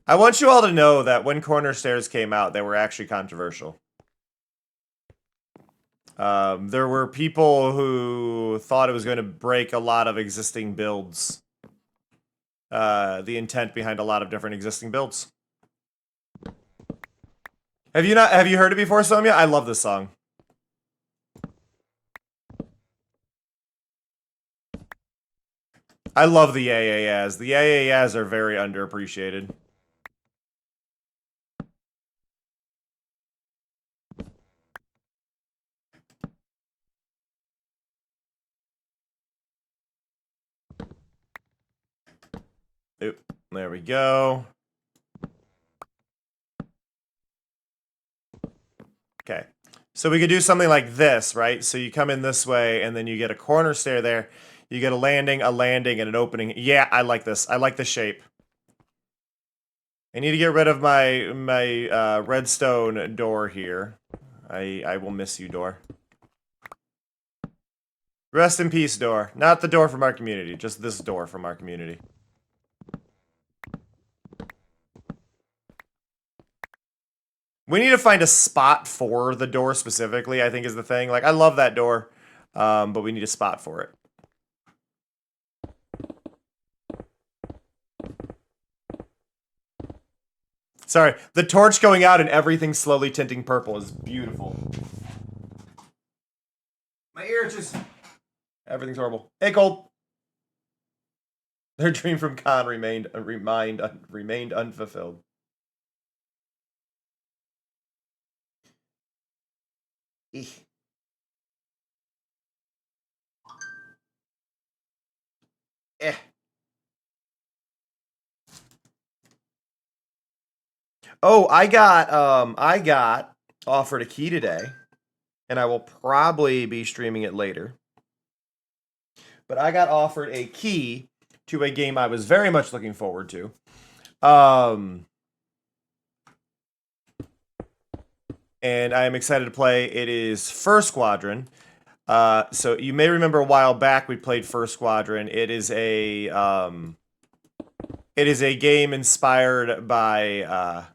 I want you all to know that when corner stairs came out, they were actually controversial. There were people who thought it was going to break a lot of existing builds. The intent behind a lot of different existing builds. Have you heard it before, Somya? I love this song. I love the AAS. The AAS are very underappreciated. Oop, there we go. Okay. So we could do something like this, right? So you come in this way, and then you get a corner stair there. You get a landing, and an opening. Yeah, I like this. I like the shape. I need to get rid of my redstone door here. I will miss you, door. Rest in peace, door. Not the door from our community, just this door from our community. We need to find a spot for the door specifically, I think is the thing. Like, I love that door, but we need a spot for it. Sorry, the torch going out and everything slowly tinting purple is beautiful. My ear itches. Everything's horrible. Hey, Cold. Their dream from Khan remained unfulfilled. Eh. Oh, I got offered a key today, and I will probably be streaming it later. But I got offered a key to a game I was very much looking forward to. And I am excited to play. It is First Squadron. So you may remember a while back we played First Squadron. It is a It is a game inspired by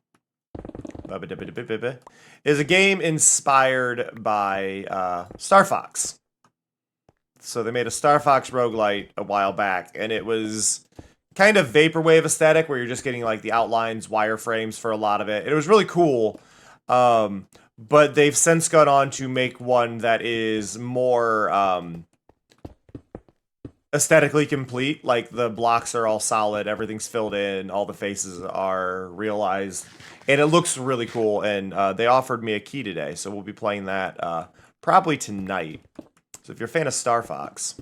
it is a game inspired by Star Fox. So they made a Star Fox roguelite a while back, and it was kind of vaporwave aesthetic where you're just getting like the outlines, wireframes for a lot of it. It was really cool. But they've since gone on to make one that is more aesthetically complete. Like the blocks are all solid, everything's filled in, all the faces are realized, and it looks really cool. And they offered me a key today, so we'll be playing that probably tonight. So if you're a fan of Star Fox.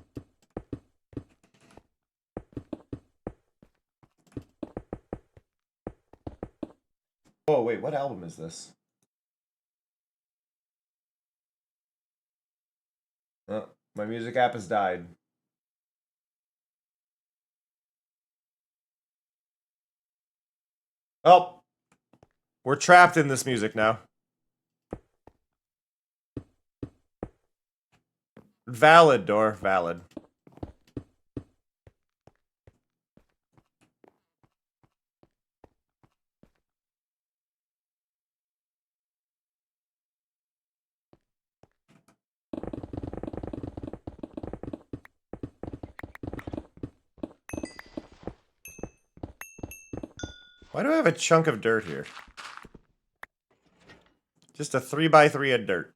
Oh wait, what album is this? Oh, my music app has died. Oh, we're trapped in this music now. Valid, Door, valid. Why do I have a chunk of dirt here? Just a 3x3 of dirt.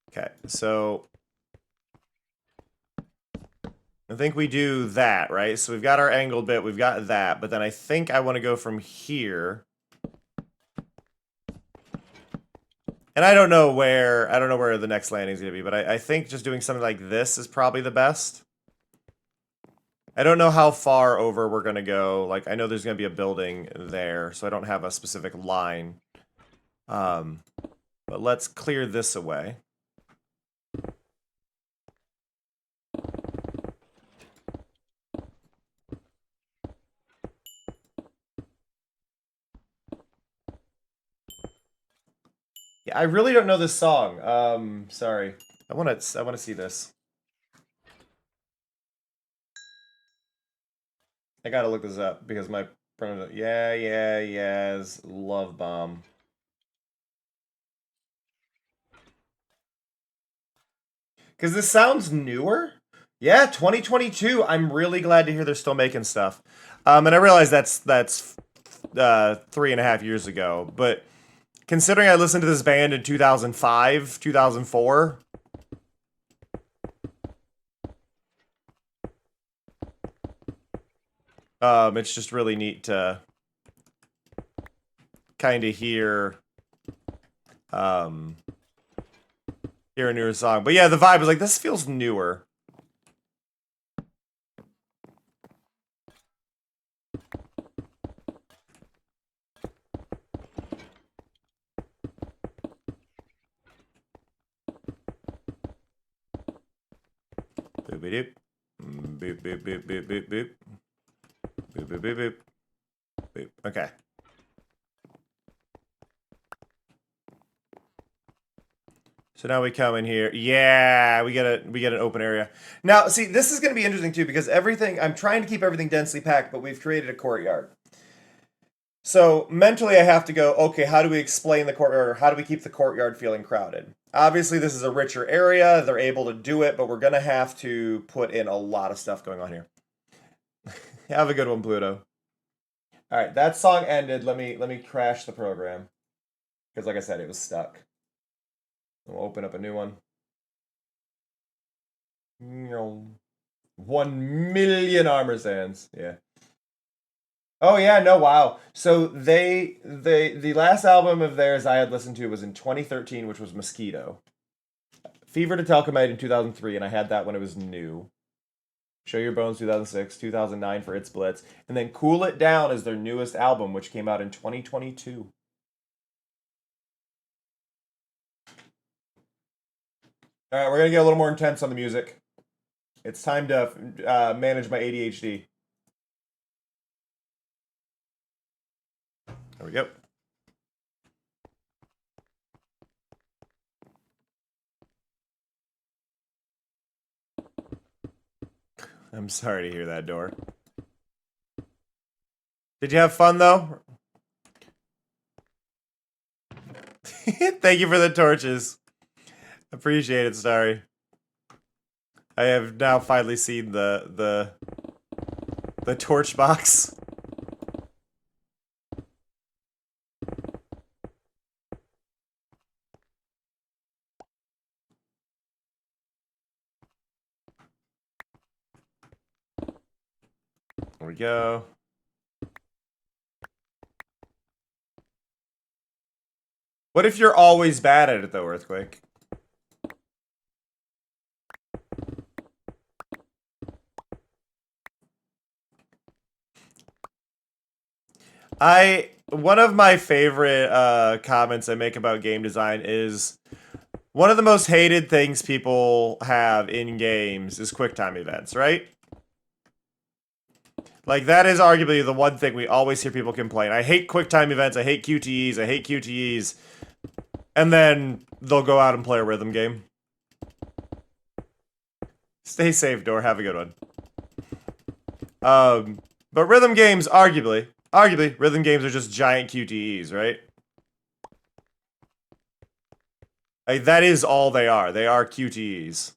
Okay, so I think we do that, right? So we've got our angled bit, we've got that, but then I think I want to go from here. And I don't know where the next landing is going to be, but I think just doing something like this is probably the best. I don't know how far over we're going to go. Like, I know there's going to be a building there, so I don't have a specific line. But let's clear this away. Yeah, I really don't know this song. Sorry. I want to see this. I gotta look this up because my yes, Love Bomb. Because this sounds newer. Yeah, 2022. I'm really glad to hear they're still making stuff. And I realize that's 3.5 years ago, but considering I listened to this band in 2005, 2004. It's just really neat to kind of hear hear a newer song. But yeah, the vibe is like, this feels newer. Boop boop boop boop boop boop boop boop. Boop, boop, boop, boop. Boop. Okay. So now we come in here. Yeah, we get an open area. Now, see, this is going to be interesting too because I'm trying to keep everything densely packed, but we've created a courtyard. So mentally I have to go, okay, how do we explain the courtyard, or how do we keep the courtyard feeling crowded? Obviously this is a richer area, they're able to do it, but we're going to have to put in a lot of stuff going on here. Have a good one, Pluto. All right, that song ended. Let me crash the program because, like I said, it was stuck. We'll open up a new one. 1 million armor sands. Yeah. Oh yeah, no, wow. So the last album of theirs I had listened to was in 2013, which was Mosquito. Fever to Telkomite in 2003, and I had that when it was new. Show Your Bones 2006, 2009 for It's Blitz, and then Cool It Down is their newest album, which came out in 2022. All right, we're going to get a little more intense on the music. It's time to manage my ADHD. There we go. I'm sorry to hear that, Door. Did you have fun, though? Thank you for the torches. Appreciate it, Starry. I have now finally seen the torch box. There we go. What if you're always bad at it, though, Earthquake? One of my favorite comments I make about game design is one of the most hated things people have in games is QuickTime events, right? Like, that is arguably the one thing we always hear people complain. I hate QuickTime events, I hate QTEs, I hate QTEs. And then they'll go out and play a rhythm game. Stay safe, Door. Have a good one. But rhythm games, arguably, rhythm games are just giant QTEs, right? Like, that is all they are. They are QTEs.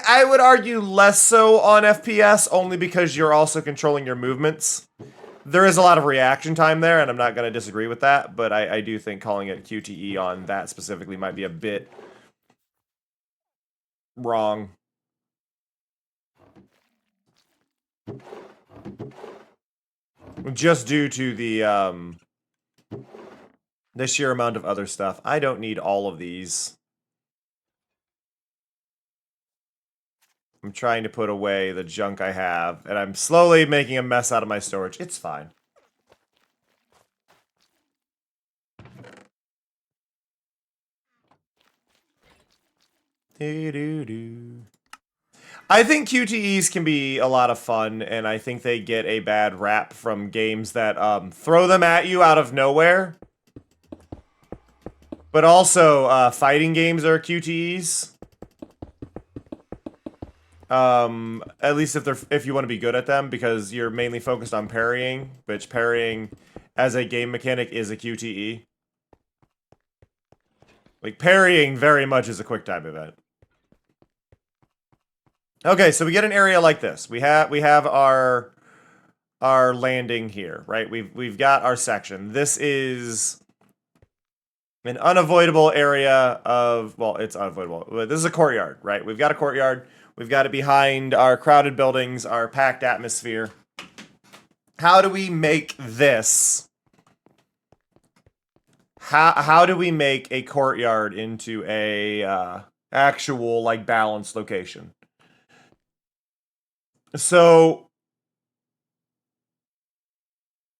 I would argue less so on FPS, only because you're also controlling your movements. There is a lot of reaction time there, and I'm not going to disagree with that, but I do think calling it QTE on that specifically might be a bit wrong. Just due to the sheer amount of other stuff. I don't need all of these. I'm trying to put away the junk I have, and I'm slowly making a mess out of my storage. It's fine. I think QTEs can be a lot of fun, and I think they get a bad rap from games that throw them at you out of nowhere. But also, fighting games are QTEs. At least if you want to be good at them, because you're mainly focused on parrying, which parrying as a game mechanic is a QTE. Like, parrying very much is a QuickTime event. Okay, so we get an area like this. We have our landing here, right? We've got our section. This is an unavoidable area of, well, it's unavoidable. This is a courtyard, right? We've got a courtyard. We've got it behind our crowded buildings, our packed atmosphere. How do we make this? How do we make a courtyard into a actual, like, balanced location? So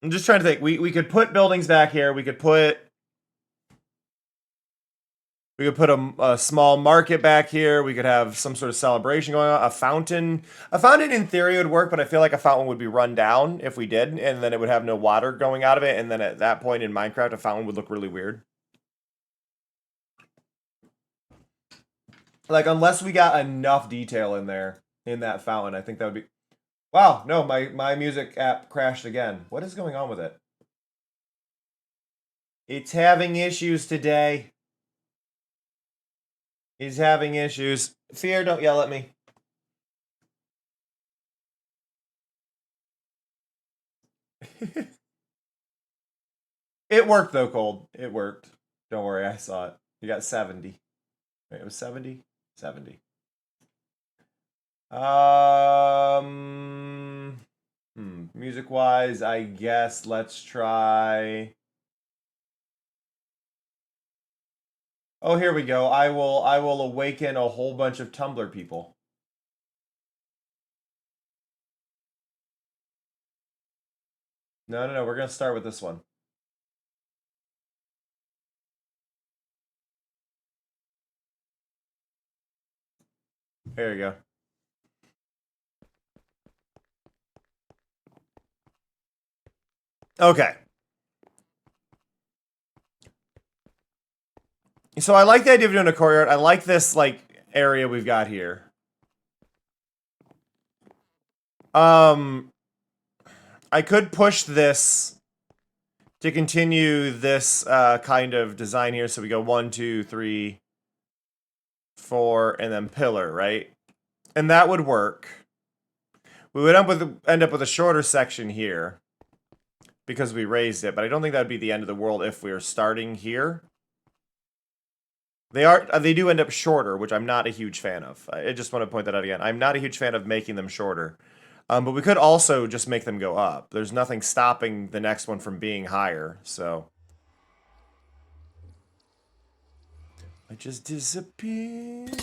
I'm just trying to think. We could put buildings back here. We could put a small market back here. We could have some sort of celebration going on. A fountain in theory would work, but I feel like a fountain would be run down if we did, and then it would have no water going out of it. And then at that point in Minecraft, a fountain would look really weird. Like, unless we got enough detail in there in that fountain, I think that would be. Wow, no, my music app crashed again. What is going on with it? It's having issues today. He's having issues. Fear, don't yell at me. It worked, though, Cold. It worked. Don't worry, I saw it. You got 70. Wait, it was 70? 70. Music-wise, I guess let's try... Oh, here we go. I will awaken a whole bunch of Tumblr people. No, we're going to start with this one. There you go. Okay. So I like the idea of doing a courtyard. I like this, like, area we've got here. I could push this to continue this kind of design here. So we go 1, 2, 3, 4, and then pillar, right? And that would work. We would end up with a shorter section here because we raised it, but I don't think that would be the end of the world if we were starting here. They do end up shorter, which I'm not a huge fan of. I just want to point that out again. I'm not a huge fan of making them shorter. But we could also just make them go up. There's nothing stopping the next one from being higher, so. I just disappeared.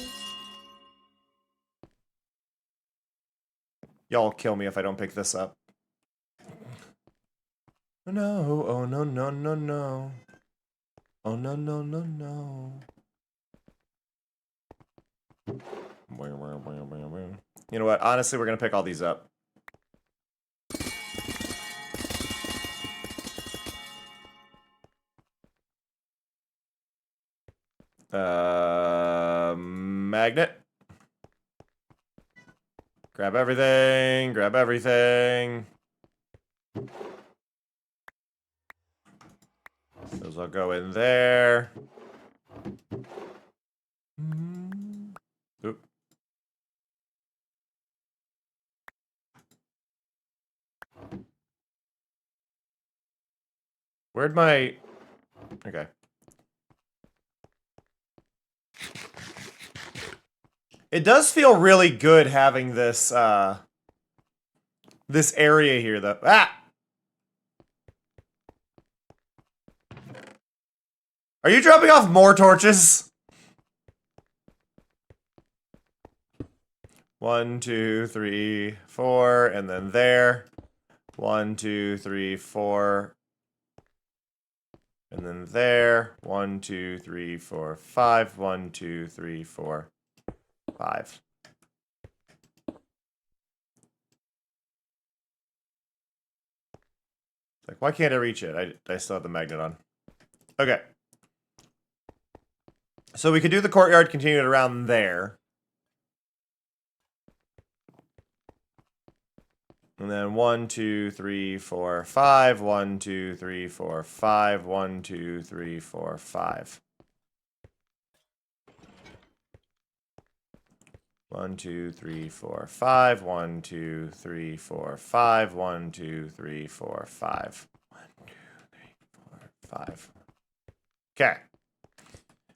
Y'all kill me if I don't pick this up. Oh no, oh no, no, no, no. Oh no, no, no, no. You know what? Honestly, we're going to pick all these up. Magnet. Grab everything, grab everything. Those will go in there. Oop. Where'd my... Okay. It does feel really good having this, this area here, though. Ah! Are you dropping off more torches? 1, 2, 3, 4, and then there. 1, 2, 3, 4. And then there. 1, 2, 3, 4, 5. 1, 2, 3, 4, 5. Like, why can't I reach it? I still have the magnet on. Okay. So we could do the courtyard, continue it around there. And then 1, 2, 3, 4, 5. 1, 2, 3, 4, 5. 1, 2, 3, 4, 5. 1, 2, 3, 4, 5. 1, 2, 3, 4, 5. 1, 2, 3, 4, 5. 1, 2, 3, 4, 5. Okay.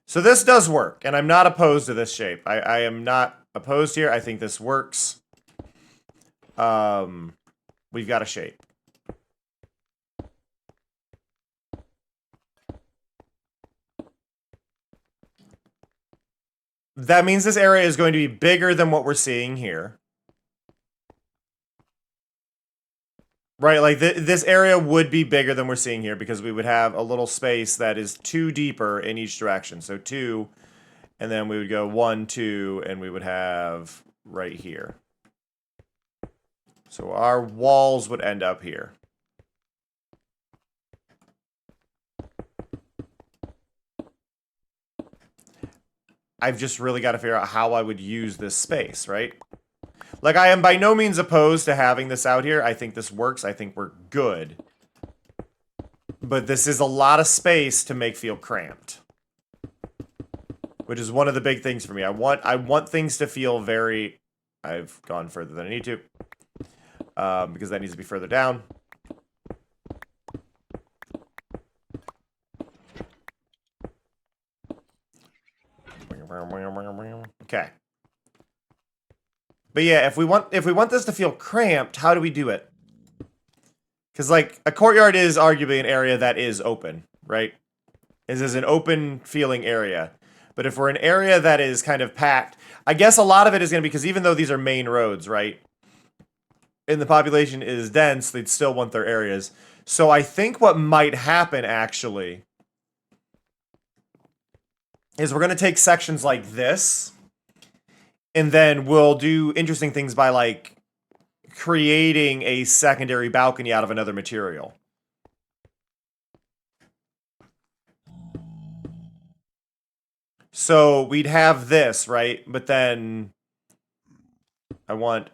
So this does work, and I'm not opposed to this shape. I am not opposed here. I think this works. We've got a shape. That means this area is going to be bigger than what we're seeing here. Right, like this area would be bigger than we're seeing here because we would have a little space that is 2 deeper in each direction. So 2, and then we would go 1, 2, and we would have right here. So our walls would end up here. I've just really got to figure out how I would use this space, right? Like, I am by no means opposed to having this out here. I think this works. I think we're good. But this is a lot of space to make feel cramped. Which is one of the big things for me. I want things to feel very... I've gone further than I need to. Because that needs to be further down. Okay. But yeah, if we want this to feel cramped, how do we do it? Because, like, a courtyard is arguably an area that is open, right? This is an open feeling area. But if we're an area that is kind of packed, I guess a lot of it is going to be, because even though these are main roads, right? And the population is dense, they'd still want their areas. So I think what might happen, actually, is we're going to take sections like this, and then we'll do interesting things by, like, creating a secondary balcony out of another material. So we'd have this, right? But then I want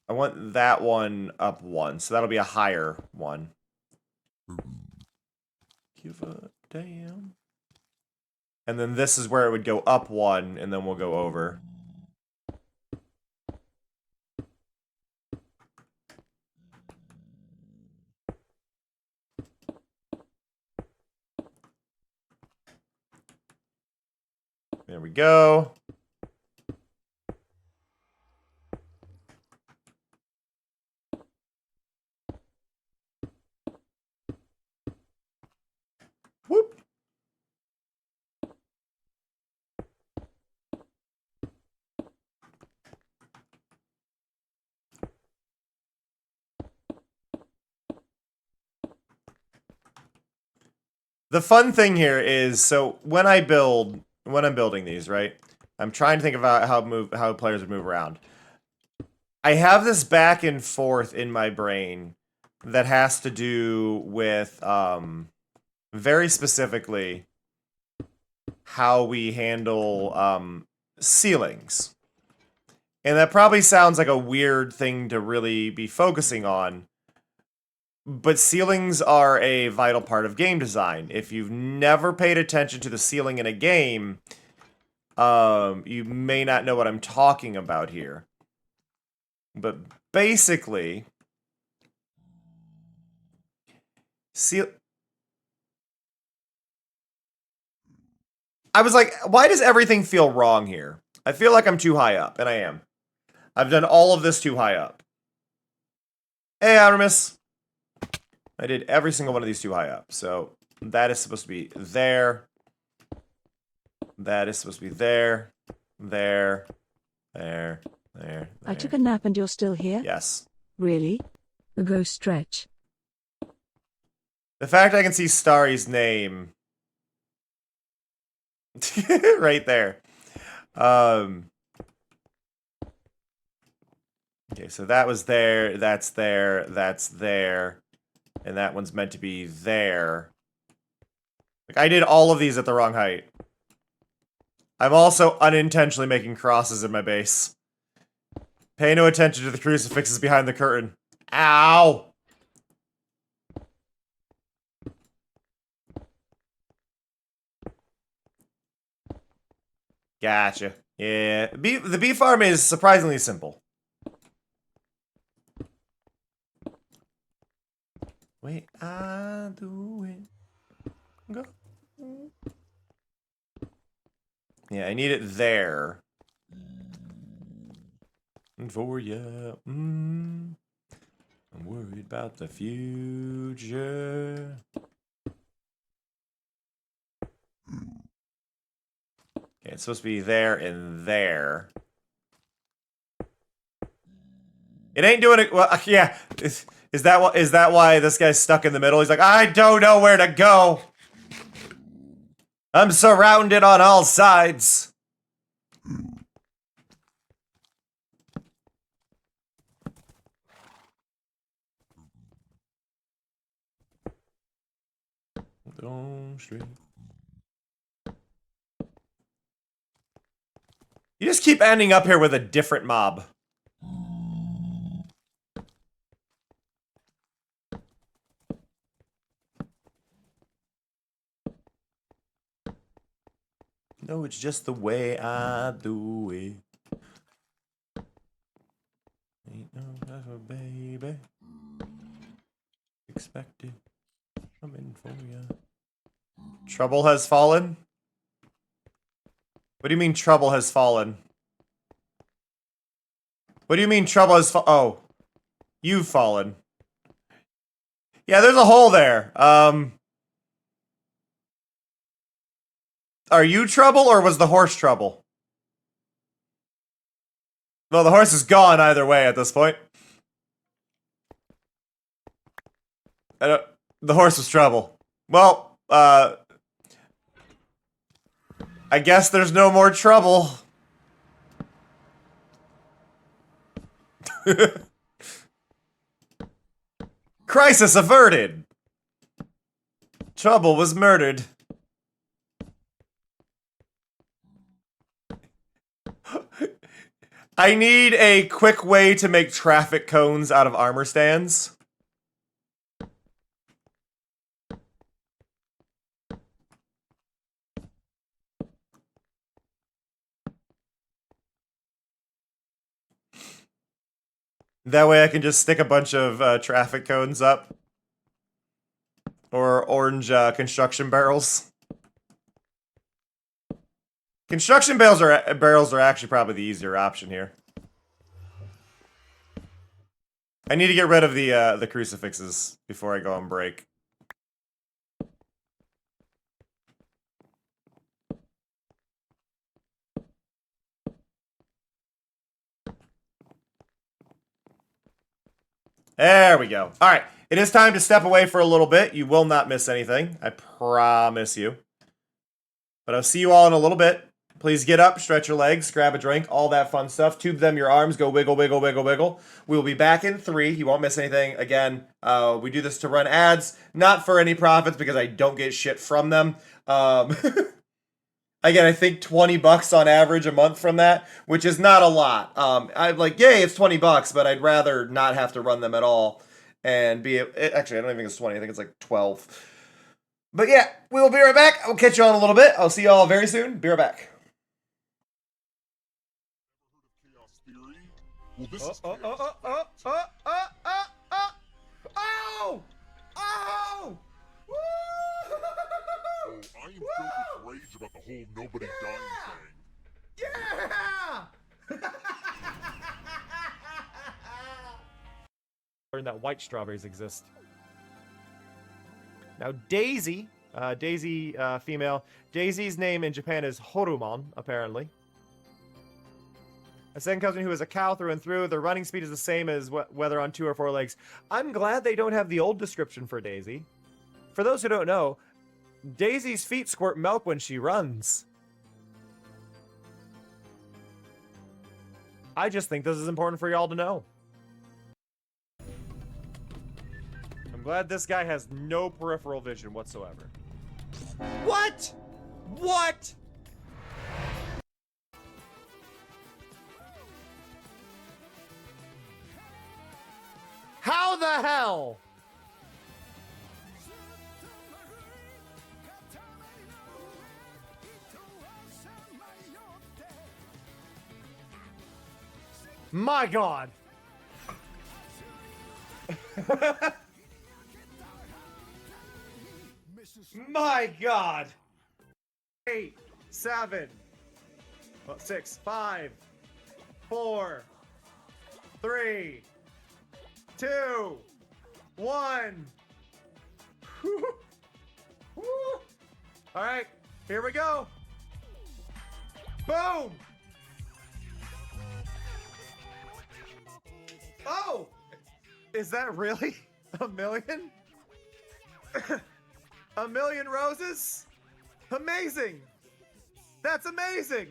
that one up one. So that'll be a higher one. Give a damn. And then this is where it would go up one, and then we'll go over. There we go. Whoop. The fun thing here is, so when I'm building these, right? I'm trying to think about how players would move around. I have this back and forth in my brain that has to do with very specifically how we handle ceilings. And that probably sounds like a weird thing to really be focusing on. But ceilings are a vital part of game design. If you've never paid attention to the ceiling in a game, you may not know what I'm talking about here. But basically, I was like, why does everything feel wrong here? I feel like I'm too high up, and I am. I've done all of this too high up. Hey, Aramis. I did every single one of these too high up. So that is supposed to be there. That is supposed to be there. There. There. There. I took a nap and you're still here? Yes. Really? Go stretch. The fact I can see Starry's name right there. Okay, so that was there, that's there, that's there, and that one's meant to be there. Like, I did all of these at the wrong height. I'm also unintentionally making crosses in my base. Pay no attention to the crucifixes behind the curtain. Ow! Gotcha. Yeah, the bee farm is surprisingly simple. Wait, I do it. Go. Yeah, I need it there. And for ya, I'm worried about the future. Okay, it's supposed to be there and there. It ain't doing it. Well, yeah. Is that why this guy's stuck in the middle? He's like, I don't know where to go. I'm surrounded on all sides. Don't straight. You just keep ending up here with a different mob. No, it's just the way I do it. Ain't no other baby. Expected. Coming for ya. Trouble has fallen? What do you mean trouble has fallen? What do you mean trouble has fallen? Oh. You've fallen. Yeah, there's a hole there. Are you trouble or was the horse trouble? Well, the horse is gone either way at this point. The horse was trouble. Well, I guess there's no more trouble. Crisis averted. Trouble was murdered. I need a quick way to make traffic cones out of armor stands. That way I can just stick a bunch of traffic cones up. Or orange construction barrels. Construction barrels are actually probably the easier option here. I need to get rid of the crucifixes before I go on break. There we go. All right. It is time to step away for a little bit. You will not miss anything. I promise you. But I'll see you all in a little bit. Please get up, stretch your legs, grab a drink, all that fun stuff. Tube them your arms, go wiggle, wiggle, wiggle, wiggle. We will be back in 3. You won't miss anything. Again, we do this to run ads, not for any profits because I don't get shit from them. Again, I think $20 on average a month from that, which is not a lot. I'm like, yay, it's $20, but I'd rather not have to run them at all. And be actually, I don't even think it's 20. I think it's like 12. But yeah, we'll be right back. I'll catch you on in a little bit. I'll see you all very soon. Be right back. Well, this is Oh! Woo! Oh, I am filled with rage about the whole nobody dying thing. Yeah! Learned that white strawberries exist. Now Daisy, female. Daisy's name in Japan is Horumon, apparently. A second cousin who is a cow through and through. Their running speed is the same as whether on 2 or 4 legs. I'm glad they don't have the old description for Daisy. For those who don't know, Daisy's feet squirt milk when she runs. I just think this is important for y'all to know. I'm glad this guy has no peripheral vision whatsoever. What? What? How the hell? My God. My God. 8, 7, 6, 5, 4, 3, 2, 1. All right, here we go. Boom. Oh, is that really a million? A million roses? Amazing. That's amazing.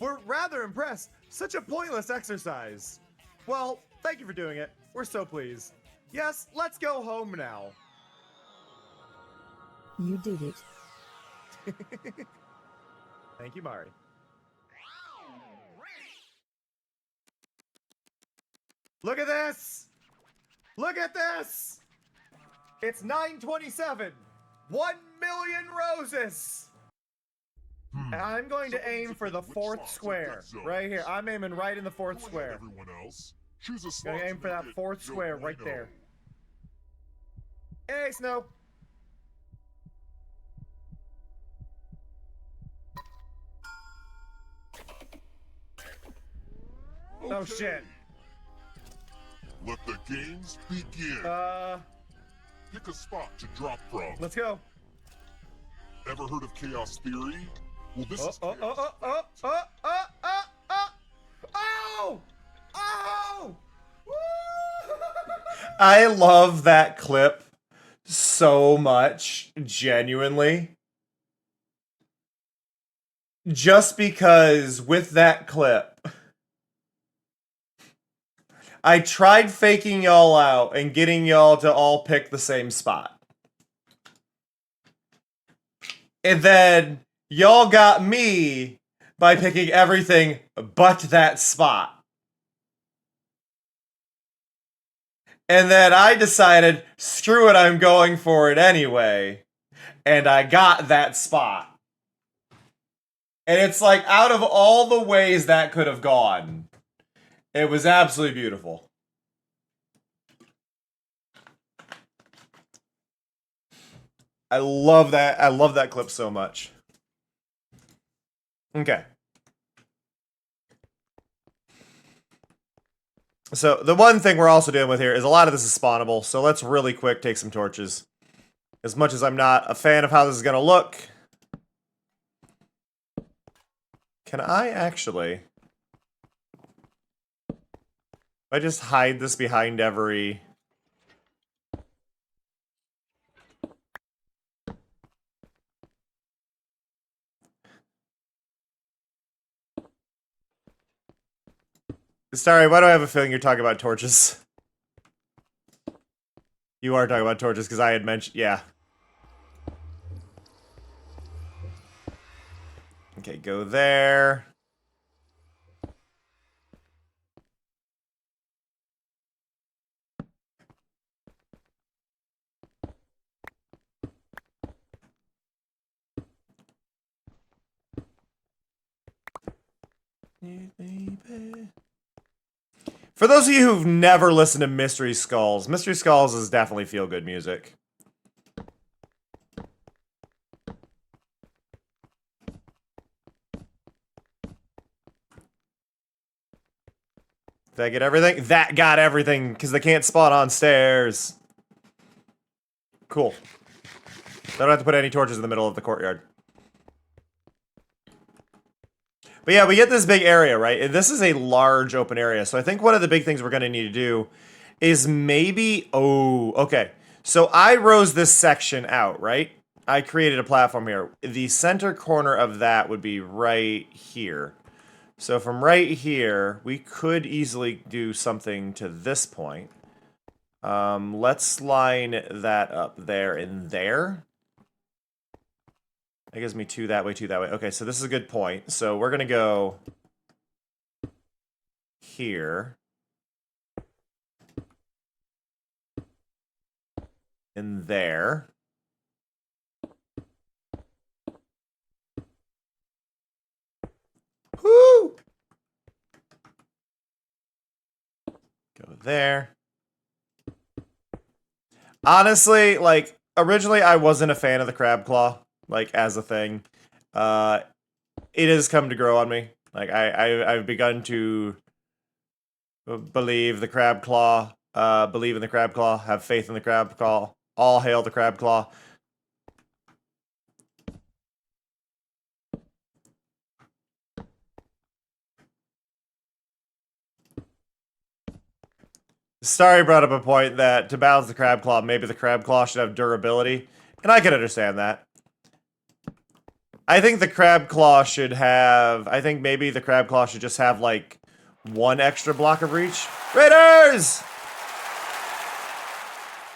We're rather impressed. Such a pointless exercise. Well, thank you for doing it. We're so pleased. Yes, let's go home now. You did it. Thank you, Mari. Look at this! Look at this! It's 927. 1 million roses! And I'm going to aim for the 4th square. Right here. I'm aiming right in the 4th square. Everyone else. Choose a slot Gonna aim to for that make it 4th square Joe right Reno. there. Hey, Snow. Oh Okay. shit. Let the games begin. Pick a spot to drop from. Let's go. Ever heard of chaos theory? Well, this is chaos. Oh! Oh! Woo! I love that clip so much, genuinely. Just because with that clip, I tried faking y'all out and getting y'all to all pick the same spot. And then y'all got me by picking everything but that spot. And then I decided, screw it, I'm going for it anyway. And I got that spot. And it's like, out of all the ways that could have gone, it was absolutely beautiful. I love that. I love that clip so much. Okay. So the one thing we're also dealing with here is a lot of this is spawnable. So let's really quick take some torches. As much as I'm not a fan of how this is going to look. Can I actually... If I just hide this behind every... Sorry, why do I have a feeling you're talking about torches? You are talking about torches, because I had mentioned... Yeah. Okay, go there. For those of you who've never listened to Mystery Skulls is definitely feel-good music. Did I get everything? That got everything, because they can't spawn on stairs. Cool. I don't have to put any torches in the middle of the courtyard. But yeah, we get this big area, right? And this is a large open area. So I think one of the big things we're going to need to do is maybe... Oh, okay. So I rose this section out, right? I created a platform here. The center corner of that would be right here. So from right here, we could easily do something to this point. Let's line that up there and there. That gives me two that way, two that way. Okay, so this is a good point. So we're going to go here. And there. Woo! Go there. Honestly, like, originally I wasn't a fan of the crab claw. Like, as a thing. It has come to grow on me. Like, I've begun to believe the crab claw, believe in the crab claw, have faith in the crab claw. All hail the crab claw. Starry brought up a point that to balance the crab claw, maybe the crab claw should have durability. And I can understand that. I think the crab claw should have... I think maybe the crab claw should just have, like, one extra block of reach. Raiders!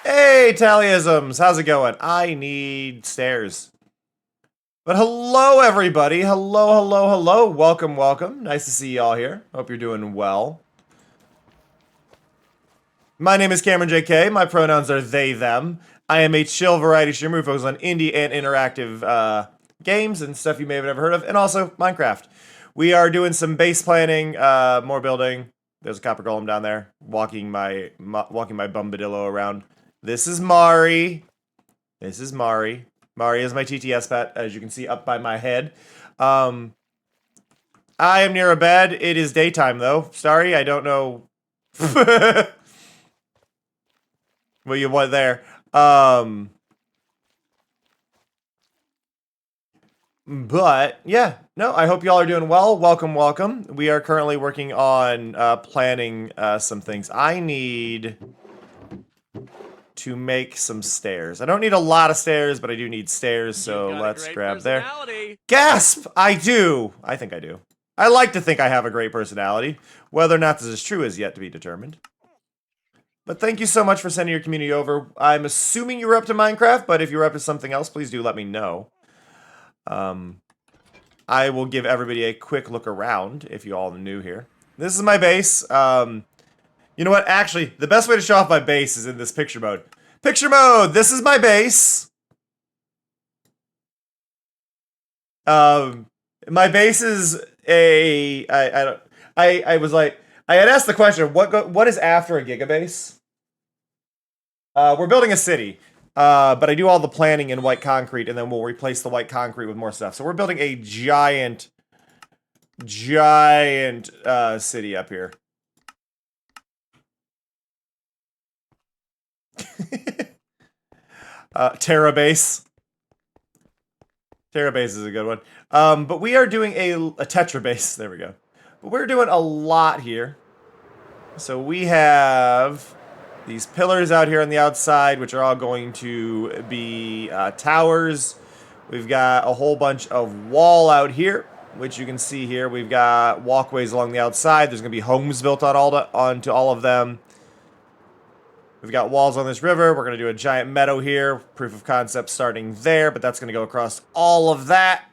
Hey, Tallyisms! How's it going? I need stairs. But hello, everybody. Hello, hello, hello. Welcome, welcome. Nice to see y'all here. Hope you're doing well. My name is Cameron JK. My pronouns are they, them. I am a chill variety streamer who focuses on indie and interactive games and stuff you may have never heard of, and also Minecraft. We are doing some base planning, more building. There's a copper golem down there, walking my bumbadillo around. This is Mari. This is Mari. Mari is my TTS pet, as you can see up by my head. I am near a bed. It is daytime, though. Sorry, I don't know what you want there. But, yeah. No, I hope y'all are doing well. Welcome, welcome. We are currently working on planning some things. I need to make some stairs. I don't need a lot of stairs, but I do need stairs, so let's grab there. Gasp! I do! I think I do. I like to think I have a great personality. Whether or not this is true is yet to be determined. But thank you so much for sending your community over. I'm assuming you were up to Minecraft, but if you were up to something else, please do let me know. I I will give everybody a quick look around if you all are new here. This is my base. You know what? Actually, the best way to show off my base is in this picture mode. Picture mode! This is my base. My base is a... I was like... I had asked the question, what is after a gigabase? We're building a city. But I do all the planning in white concrete, and then we'll replace the white concrete with more stuff. So we're building a giant city up here. Terabase. Terabase is a good one. But we are doing a tetrabase. There we go. But we're doing a lot here. So we have these pillars out here on the outside, which are all going to be towers. We've got a whole bunch of wall out here, which you can see here. We've got walkways along the outside. There's going to be homes built on onto all of them. We've got walls on this river. We're going to do a giant meadow here. Proof of concept starting there, but that's going to go across all of that.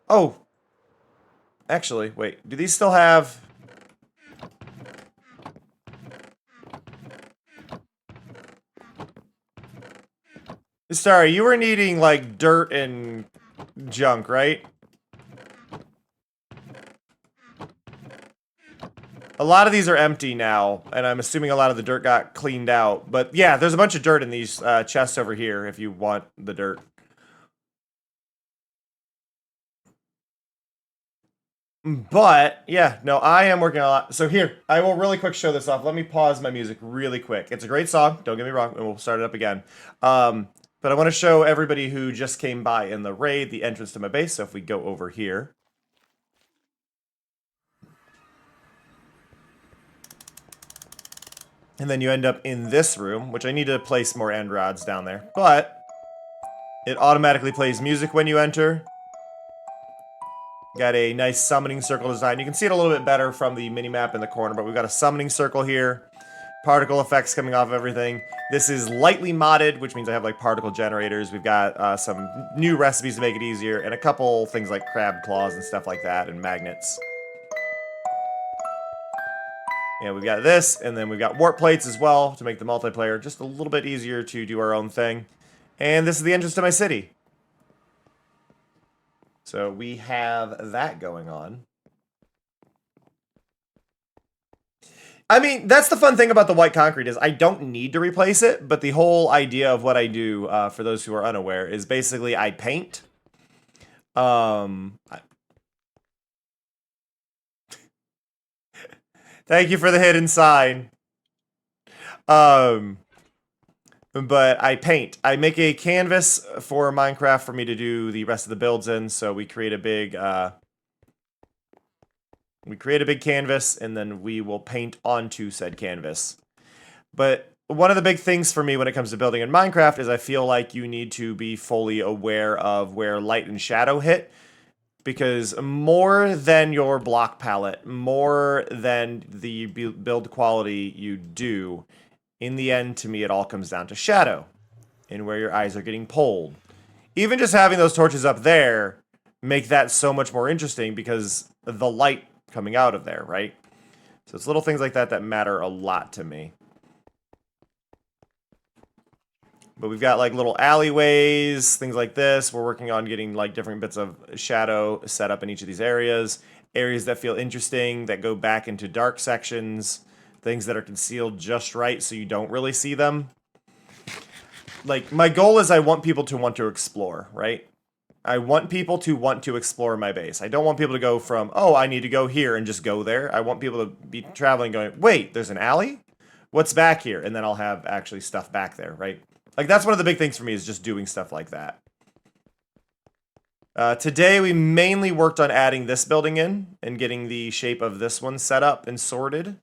Oh. Actually, wait. Do these still have... Sorry, you were needing, like, dirt and junk, right? A lot of these are empty now, and I'm assuming a lot of the dirt got cleaned out. But yeah, there's a bunch of dirt in these chests over here if you want the dirt. But, yeah, no, I am working a lot. So here, I will really quick show this off. Let me pause my music really quick. It's a great song, don't get me wrong, and we'll start it up again. But I want to show everybody who just came by in the raid the entrance to my base. So if we go over here. And then you end up in this room, which I need to place more end rods down there. But it automatically plays music when you enter. Got a nice summoning circle design. You can see it a little bit better from the mini-map in the corner, but we've got a summoning circle here. Particle effects coming off of everything. This is lightly modded, which means I have like particle generators. We've got some new recipes to make it easier, and a couple things like crab claws and stuff like that, and magnets. And we've got this, and then we've got warp plates as well to make the multiplayer just a little bit easier to do our own thing. And this is the entrance to my city. So we have that going on. I mean, that's the fun thing about the white concrete is I don't need to replace it, but the whole idea of what I do, for those who are unaware, is basically I paint. Thank you for the hidden sign. But I paint. I make a canvas for Minecraft for me to do the rest of the builds in, so we create a big, canvas, and then we will paint onto said canvas. But one of the big things for me when it comes to building in Minecraft is I feel like you need to be fully aware of where light and shadow hit. Because more than your block palette, more than the build quality you do, in the end, to me, it all comes down to shadow and where your eyes are getting pulled. Even just having those torches up there make that so much more interesting because of the light coming out of there, right? So it's little things like that that matter a lot to me. But we've got like little alleyways, things like this. We're working on getting like different bits of shadow set up in each of these areas. Areas that feel interesting, that go back into dark sections. Things that are concealed just right so you don't really see them. Like, my goal is I want people to want to explore, right? I want people to want to explore my base. I don't want people to go from, oh, I need to go here and just go there. I want people to be traveling going, wait, there's an alley? What's back here? And then I'll have actually stuff back there, right? Like, that's one of the big things for me is just doing stuff like that. Today, we mainly worked on adding this building in and getting the shape of this one set up and sorted.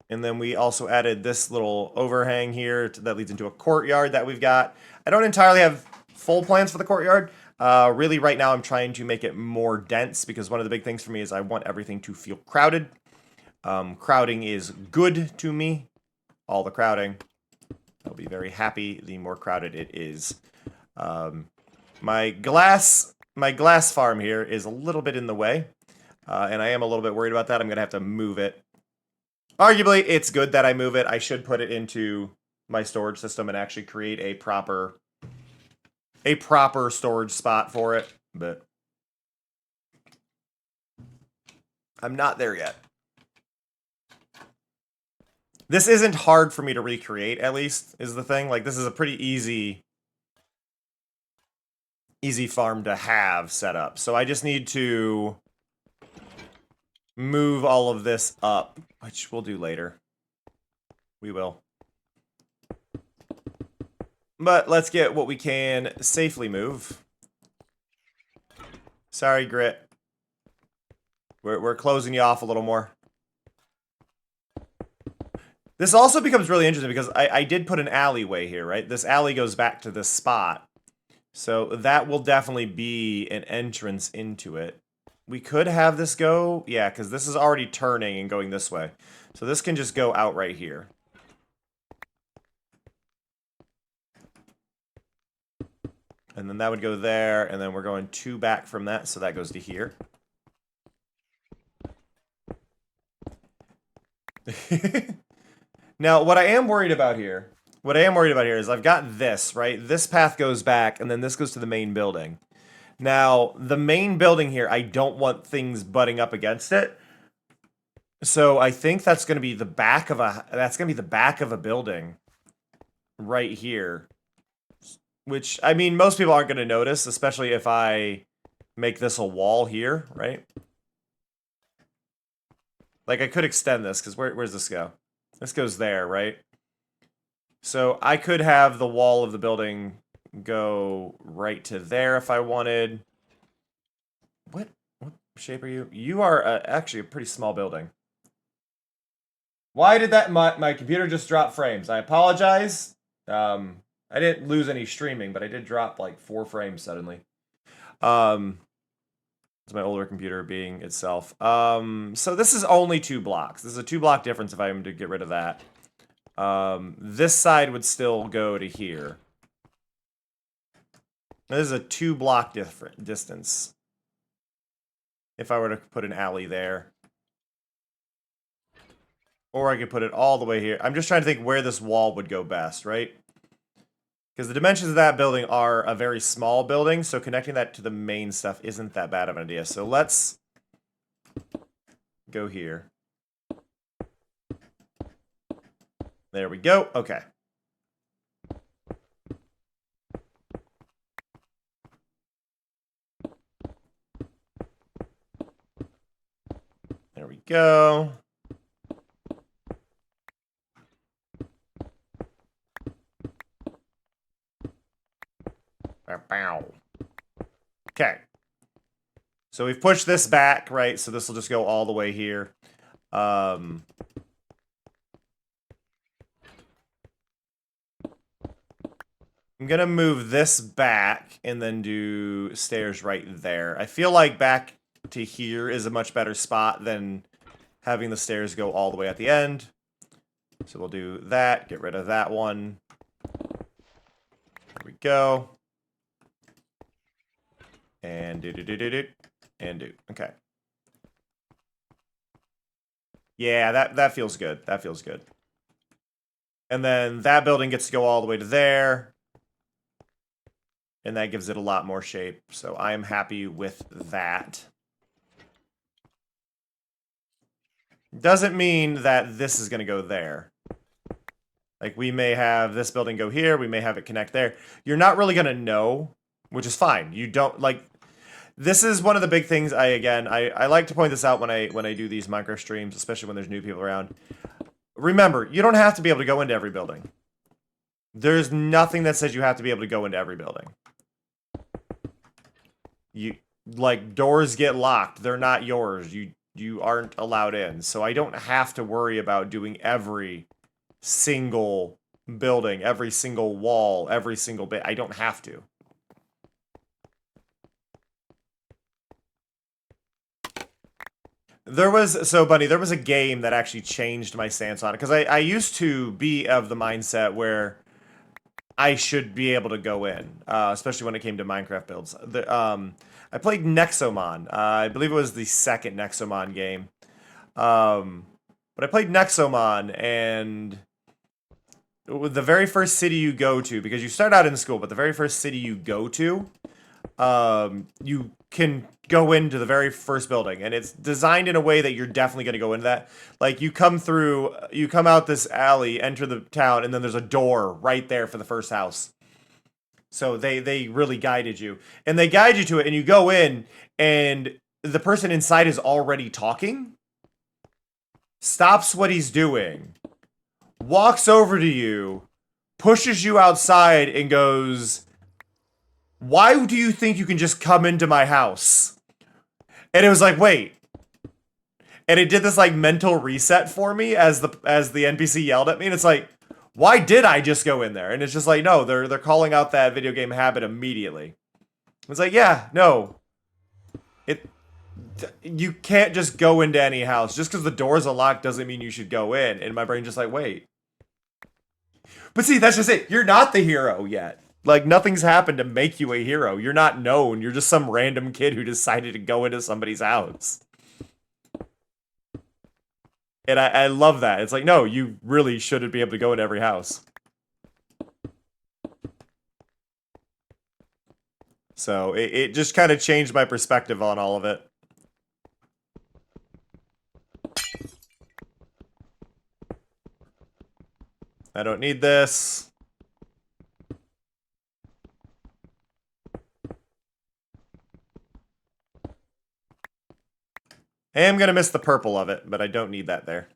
And then we also added this little overhang here that leads into a courtyard that we've got. I don't entirely have full plans for the courtyard. Really, right now, I'm trying to make it more dense because one of the big things for me is I want everything to feel crowded. Crowding is good to me. All the crowding. I'll be very happy the more crowded it is. My glass farm here is a little bit in the way, and I am a little bit worried about that. I'm gonna have to move it. Arguably, it's good that I move it. I should put it into my storage system and actually create a proper storage spot for it, but I'm not there yet. This isn't hard for me to recreate, at least, is the thing. Like, this is a pretty easy farm to have set up. So I just need to move all of this up, which we'll do later. We will. But let's get what we can safely move. Sorry, Grit. We're closing you off a little more. This also becomes really interesting because I did put an alleyway here, right? This alley goes back to this spot. So that will definitely be an entrance into it. We could have this go... Yeah, because this is already turning and going this way. So this can just go out right here. And then that would go there, and then we're going 2 back from that, so that goes to here. Now, what I am worried about here is I've got this, right? This path goes back, and then this goes to the main building. Now, the main building here, I don't want things butting up against it. So I think that's going to be the back of a building right here. Which, I mean, most people aren't going to notice, especially if I make this a wall here, right? Like, I could extend this, because where's this go? This goes there, right? So I could have the wall of the building go right to there if I wanted. What shape are you? You are actually a pretty small building. Why did that... My computer just drop frames. I apologize. I didn't lose any streaming, but I did drop like 4 frames suddenly. It's my older computer being itself. So this is only 2 blocks. This is a 2-block difference if I am to get rid of that. This side would still go to here. This is a 2-block distance. If I were to put an alley there. Or I could put it all the way here. I'm just trying to think where this wall would go best, right? Because the dimensions of that building are a very small building, so connecting that to the main stuff isn't that bad of an idea. So let's go here. There we go. Okay. There we go. Okay. So we've pushed this back, right? So this will just go all the way here. I'm gonna move this back and then do stairs right there. I feel like back to here is a much better spot than having the stairs go all the way at the end. So we'll do that, get rid of that one. There we go. And and do. Okay. Yeah, that feels good. That feels good. And then that building gets to go all the way to there. And that gives it a lot more shape. So I am happy with that. Doesn't mean that this is going to go there. Like, we may have this building go here. We may have it connect there. You're not really going to know, which is fine. You don't, like... This is one of the big things I like to point this out when I do these Minecraft streams, especially when there's new people around. Remember, you don't have to be able to go into every building. There's nothing that says you have to be able to go into every building. Like, doors get locked. They're not yours. You aren't allowed in. So I don't have to worry about doing every single building, every single wall, every single bit. I don't have to. There was a game that actually changed my stance on it, because I used to be of the mindset where I should be able to go in, especially when it came to Minecraft builds. I played Nexomon. I believe it was the second Nexomon game. But I played Nexomon, and the very first city you go to, because you start out in school, but the very first city you go to, you can go into the very first building, and it's designed in a way that you're definitely going to go into that. Like, you come out this alley, enter the town, and then there's a door right there for the first house. So they really guided you. And they guide you to it, and you go in, and the person inside is already talking, stops what he's doing, walks over to you, pushes you outside, and goes, "Why do you think you can just come into my house?" And it was like, wait. And it did this like mental reset for me as the NPC yelled at me, and it's like, why did I just go in there? And it's just like, no, they're calling out that video game habit immediately. It's like, yeah, no. You can't just go into any house. Just because the door's unlocked doesn't mean you should go in. And my brain just like, wait. But see, that's just it. You're not the hero yet. Like, nothing's happened to make you a hero. You're not known. You're just some random kid who decided to go into somebody's house. And I love that. It's like, no, you really shouldn't be able to go into every house. So, it just kind of changed my perspective on all of it. I don't need this. I am going to miss the purple of it, but I don't need that there.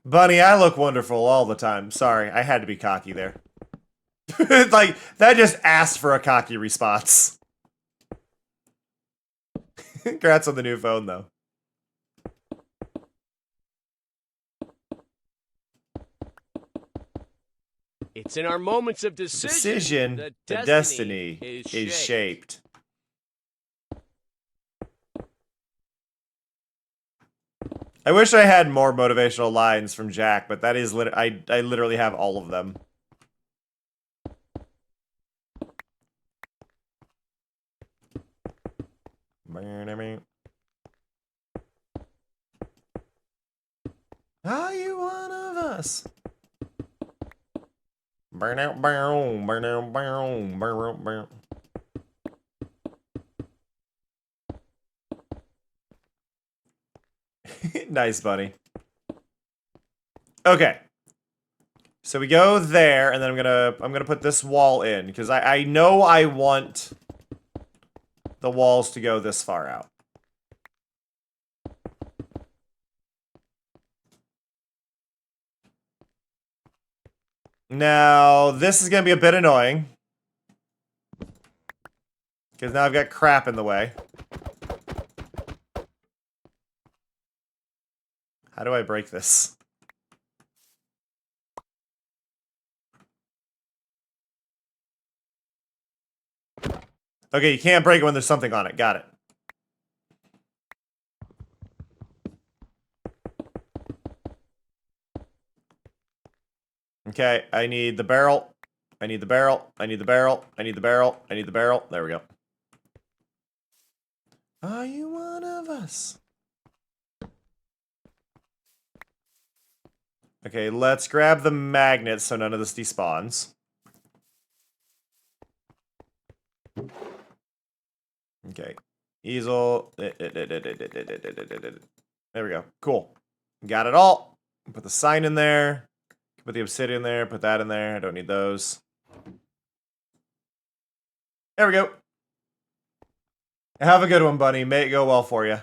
Bunny, I look wonderful all the time. Sorry, I had to be cocky there. Like, that just asked for a cocky response. Congrats on the new phone, though. It's in our moments of decision the destiny is shaped. I wish I had more motivational lines from Jack, but that is I literally have all of them. Are you one of us? Burn out, burn, burn out, burn, burn, burn. Nice, Bunny. Okay. So we go there, and then I'm gonna put this wall in, because I know I want the walls to go this far out. Now, this is gonna be a bit annoying, because now I've got crap in the way. How do I break this? Okay, you can't break it when there's something on it. Got it. Okay, I need the barrel. I need the barrel. I need the barrel. I need the barrel. I need the barrel. There we go. Are you one of us? Okay, let's grab the magnet so none of this despawns. Okay. Easel. There we go. Cool. Got it all. Put the sign in there. Put the obsidian there. Put that in there. I don't need those. There we go. Have a good one, Bunny. May it go well for you.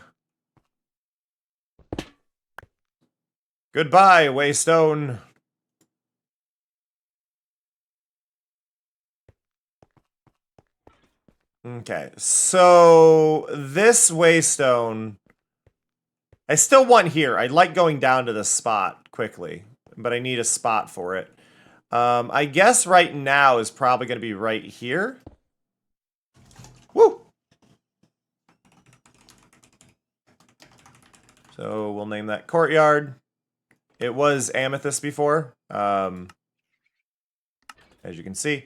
Goodbye, Waystone. Okay, so this Waystone I still want here. I like going down to this spot quickly, but I need a spot for it. I guess right now is probably going to be right here. Woo! So we'll name that courtyard. It was amethyst before, as you can see.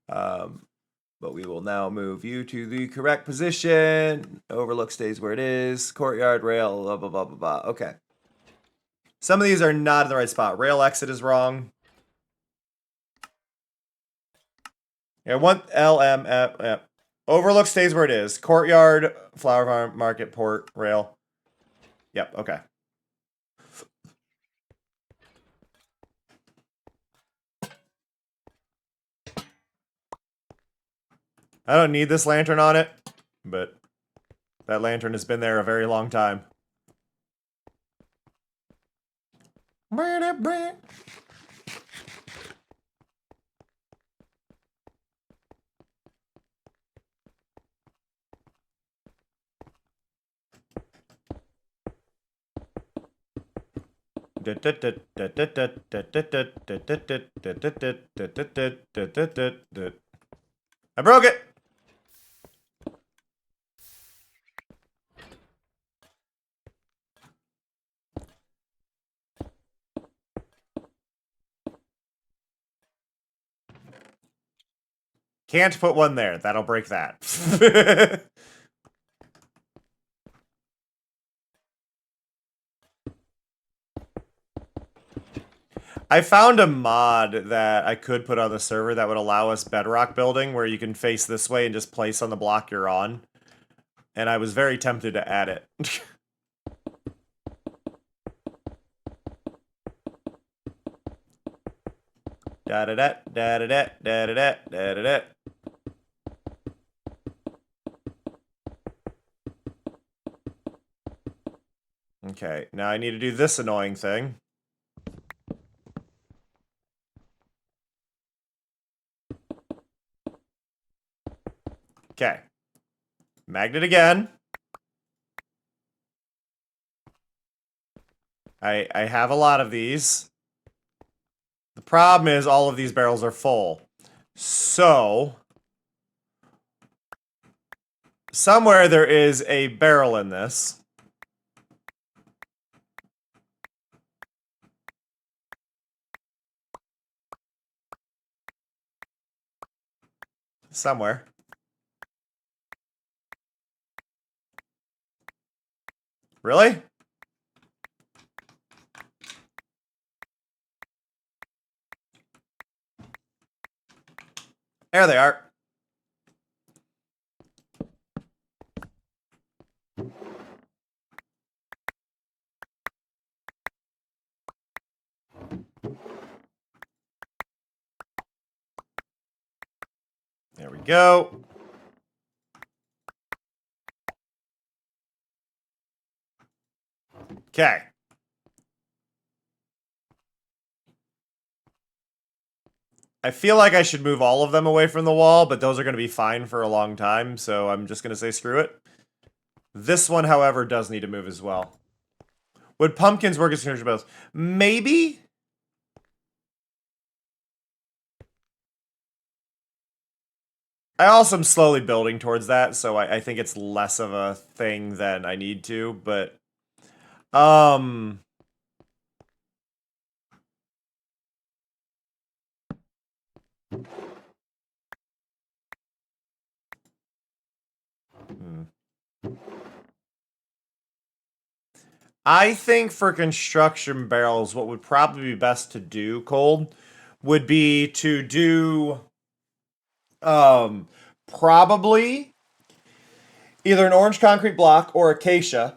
But we will now move you to the correct position. Overlook stays where it is. Courtyard, rail, blah, blah, blah, blah, blah. Okay. Some of these are not in the right spot. Rail exit is wrong. Yeah, one LM. Overlook stays where it is. Courtyard, flower farm, market, port, rail. Yep, okay. I don't need this lantern on it, but that lantern has been there a very long time. I broke it. Can't put one there. That'll break that. I found a mod that I could put on the server that would allow us bedrock building where you can face this way and just place on the block you're on. And I was very tempted to add it. Da-da-da, da-da-da, da-da-da, da-da-da. Okay, now I need to do this annoying thing. Okay. Magnet again. I have a lot of these. The problem is all of these barrels are full. So somewhere there is a barrel in this. Somewhere. Really? There they are. There we go. Okay. I feel like I should move all of them away from the wall, but those are going to be fine for a long time, so I'm just going to say screw it. This one, however, does need to move as well. Would pumpkins work as signature bells? Maybe? I also am slowly building towards that, so I think it's less of a thing than I need to, but... I think for construction barrels, what would probably be best to do, Cold, would be to do... probably either an orange concrete block or acacia.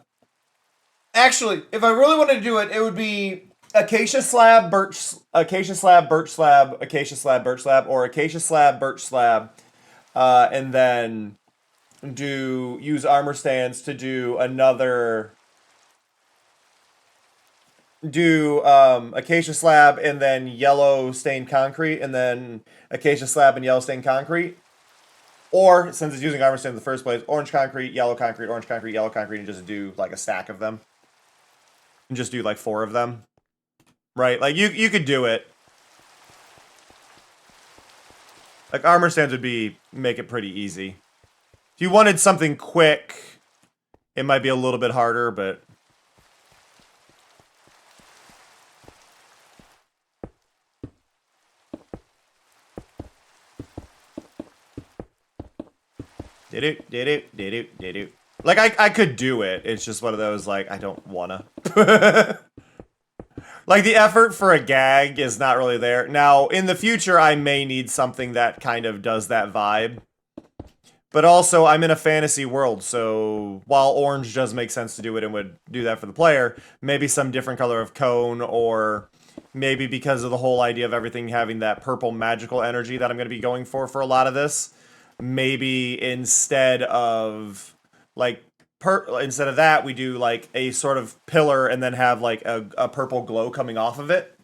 Actually, if I really wanted to do it, it would be acacia slab, birch slab, acacia slab, birch slab, or acacia slab, birch slab, and then use armor stands to do another. Do acacia slab and then yellow stained concrete, and then acacia slab and yellow stained concrete. Or, since it's using armor stand in the first place, orange concrete, yellow concrete, and just do like a stack of them. and just do like 4 of them. Right? Like you could do it. Like armor stands would make it pretty easy. If you wanted something quick, it might be a little bit harder, but like I could do it. It's just one of those like I don't wanna. Like the effort for a gag is not really there. Now, in the future I may need something that kind of does that vibe. But also, I'm in a fantasy world, so while orange does make sense to do it and would do that for the player, maybe some different color of cone, or maybe because of the whole idea of everything having that purple magical energy that I'm going to be going for a lot of this, maybe instead of, like, instead of that, we do, like, a sort of pillar and then have, like, a purple glow coming off of it.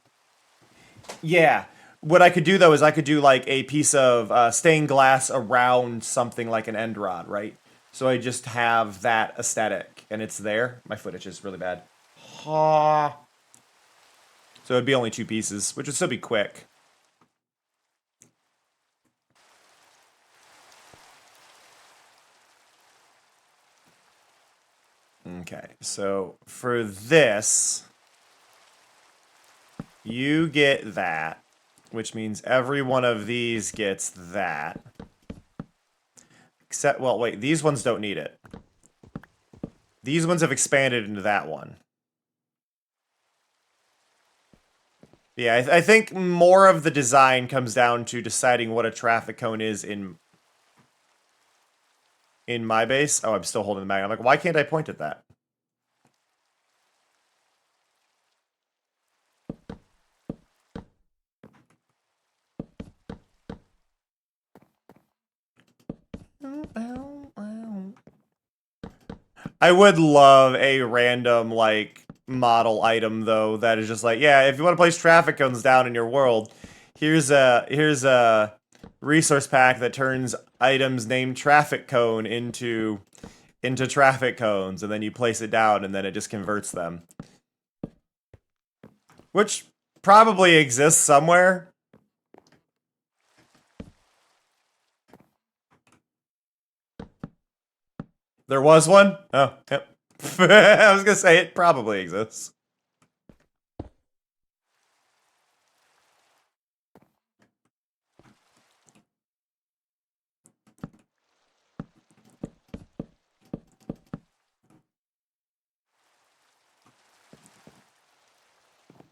Yeah. What I could do, though, is I could do, like, a piece of stained glass around something like an end rod, right? So I just have that aesthetic, and it's there. My footage is really bad. So it'd be only 2 pieces, which would still be quick. Okay, so for this, you get that. Which means every one of these gets that. Except, well, wait, these ones don't need it. These ones have expanded into that one. Yeah, I think more of the design comes down to deciding what a traffic cone is in my base. Oh, I'm still holding the mag. I'm like, why can't I point at that? I would love a random, like, model item, though, that is just like, yeah, if you want to place traffic cones down in your world, here's a resource pack that turns items named traffic cone into traffic cones, and then you place it down, and then it just converts them. Which probably exists somewhere. There was one? Oh, yep. I was gonna say it probably exists.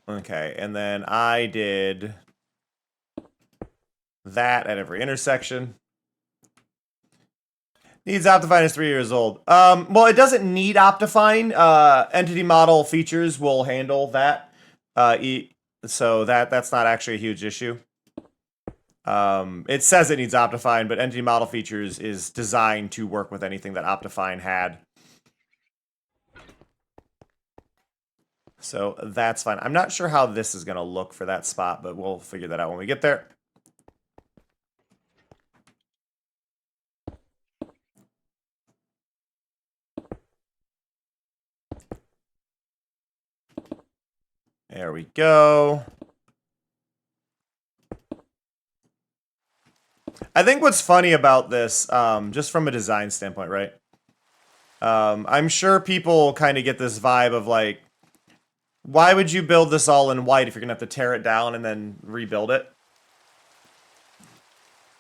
Okay, and then I did that at every intersection. Needs Optifine is 3 years old. Well, it doesn't need Optifine. Entity model features will handle that. So that's not actually a huge issue. It says it needs Optifine, but Entity model features is designed to work with anything that Optifine had. So that's fine. I'm not sure how this is going to look for that spot, but we'll figure that out when we get there. There we go. I think what's funny about this, just from a design standpoint, right? I'm sure people kind of get this vibe of like, why would you build this all in white if you're gonna have to tear it down and then rebuild it?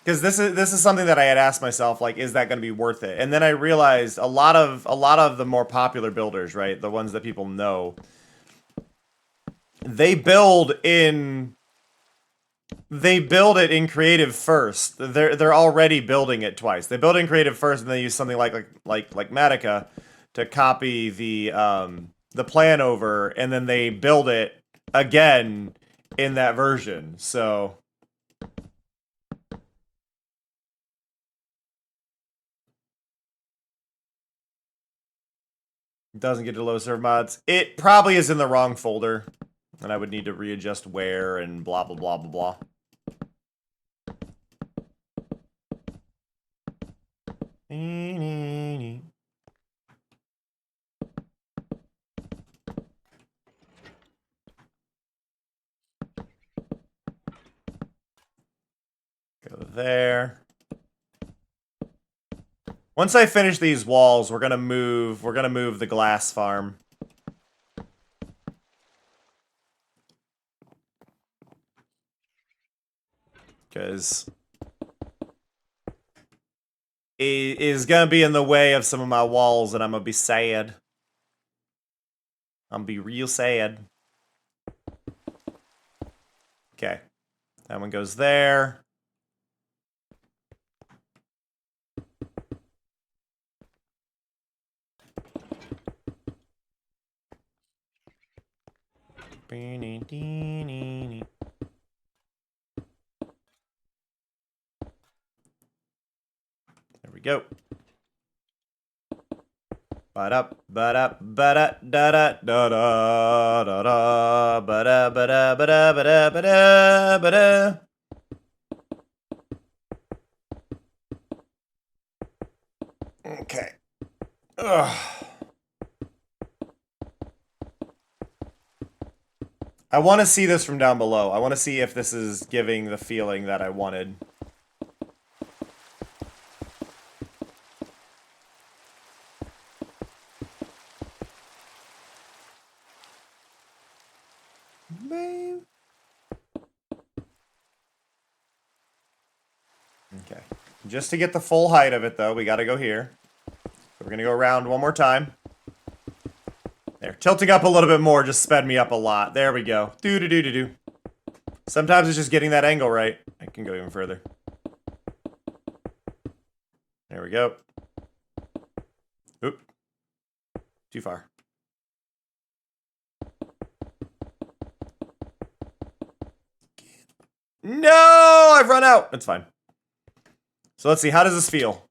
Because this is something that I had asked myself, like, is that going to be worth it? And then I realized a lot of the more popular builders, right, the ones that people know, they build it in creative first. They're already building it twice. They build it in creative first, and they use something like Matica to copy the plan over, and then they build it again in that version. So it doesn't get to low serve mods. It probably is in the wrong folder, and I would need to readjust where and blah blah blah blah blah. there. Once I finish these walls, we're gonna move the glass farm. Because it is gonna be in the way of some of my walls, and I'm gonna be sad. I'm gonna be real sad. Okay. That one goes there. There we go. Ba-da, ba-da, ba-da, da-da, da-da, da-da, ba-da, ba-da, ba-da, ba-da, ba-da, ba-da. Okay. Ugh. I want to see this from down below. I want to see if this is giving the feeling that I wanted. Okay. Just to get the full height of it, though, we gotta go here. So we're gonna go around one more time. There. Tilting up a little bit more just sped me up a lot. There we go. Do-do-do-do-do. Sometimes it's just getting that angle right. I can go even further. There we go. Oop. Too far. No! I've run out! It's fine. So let's see, how does this feel?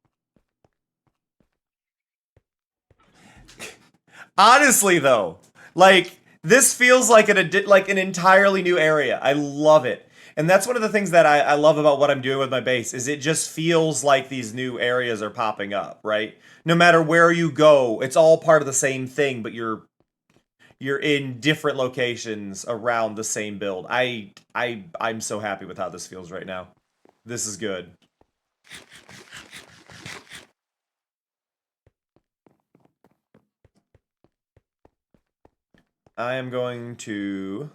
Honestly, though, like, this feels like an entirely new area. I love it. And that's one of the things that I love about what I'm doing with my base, is it just feels like these new areas are popping up, right? No matter where you go, it's all part of the same thing, but you're in different locations around the same build. I'm so happy with how this feels right now. This is good. I am going to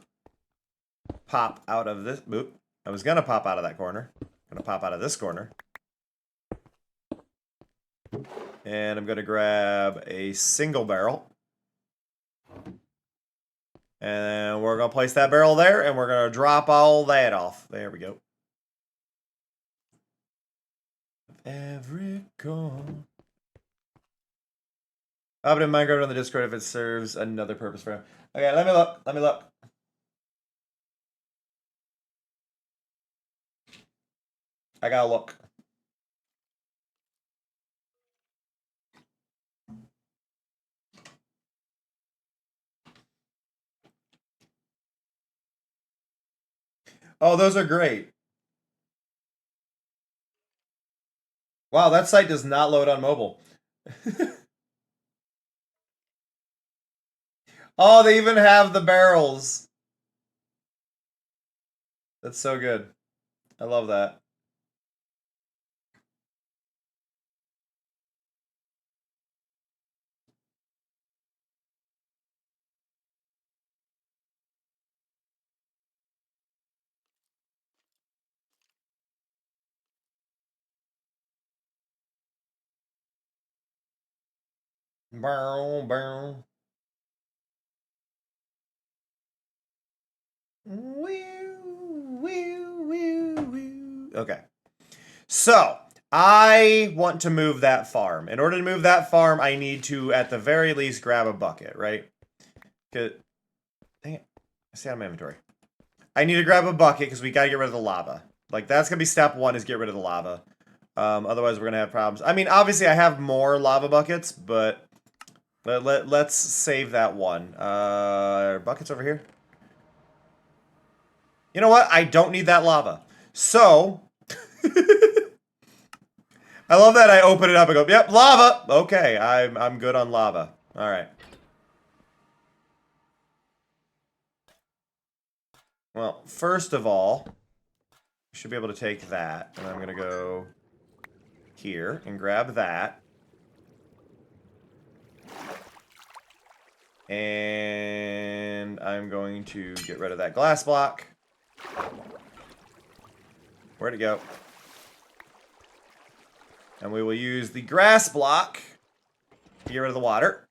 pop out of this. Oop. I was gonna pop out of that corner. I'm gonna pop out of this corner. And I'm gonna grab a single barrel. And we're gonna place that barrel there, and we're gonna drop all that off. There we go. Every corner. I'll put in Minecraft on the Discord if it serves another purpose for him. Okay, let me look. Let me look. I gotta look. Oh, those are great. Wow, that site does not load on mobile. Oh, they even have the barrels. That's so good. I love that. Bow, bow. Okay. So, I want to move that farm. In order to move that farm, I need to, at the very least, grab a bucket, right? Dang it. I stay out of my inventory. I need to grab a bucket because we gotta get rid of the lava. Like, that's gonna be step one, is get rid of the lava. Otherwise, we're gonna have problems. I mean, obviously, I have more lava buckets, but let's save that one. Buckets over here. You know what? I don't need that lava. So, I love that I open it up and go, yep, lava! Okay, I'm good on lava. Alright. Well, first of all, Should be able to take that. And I'm going to go here and grab that. And I'm going to get rid of that glass block. Where'd it go? And we will use the grass block to get rid of the water.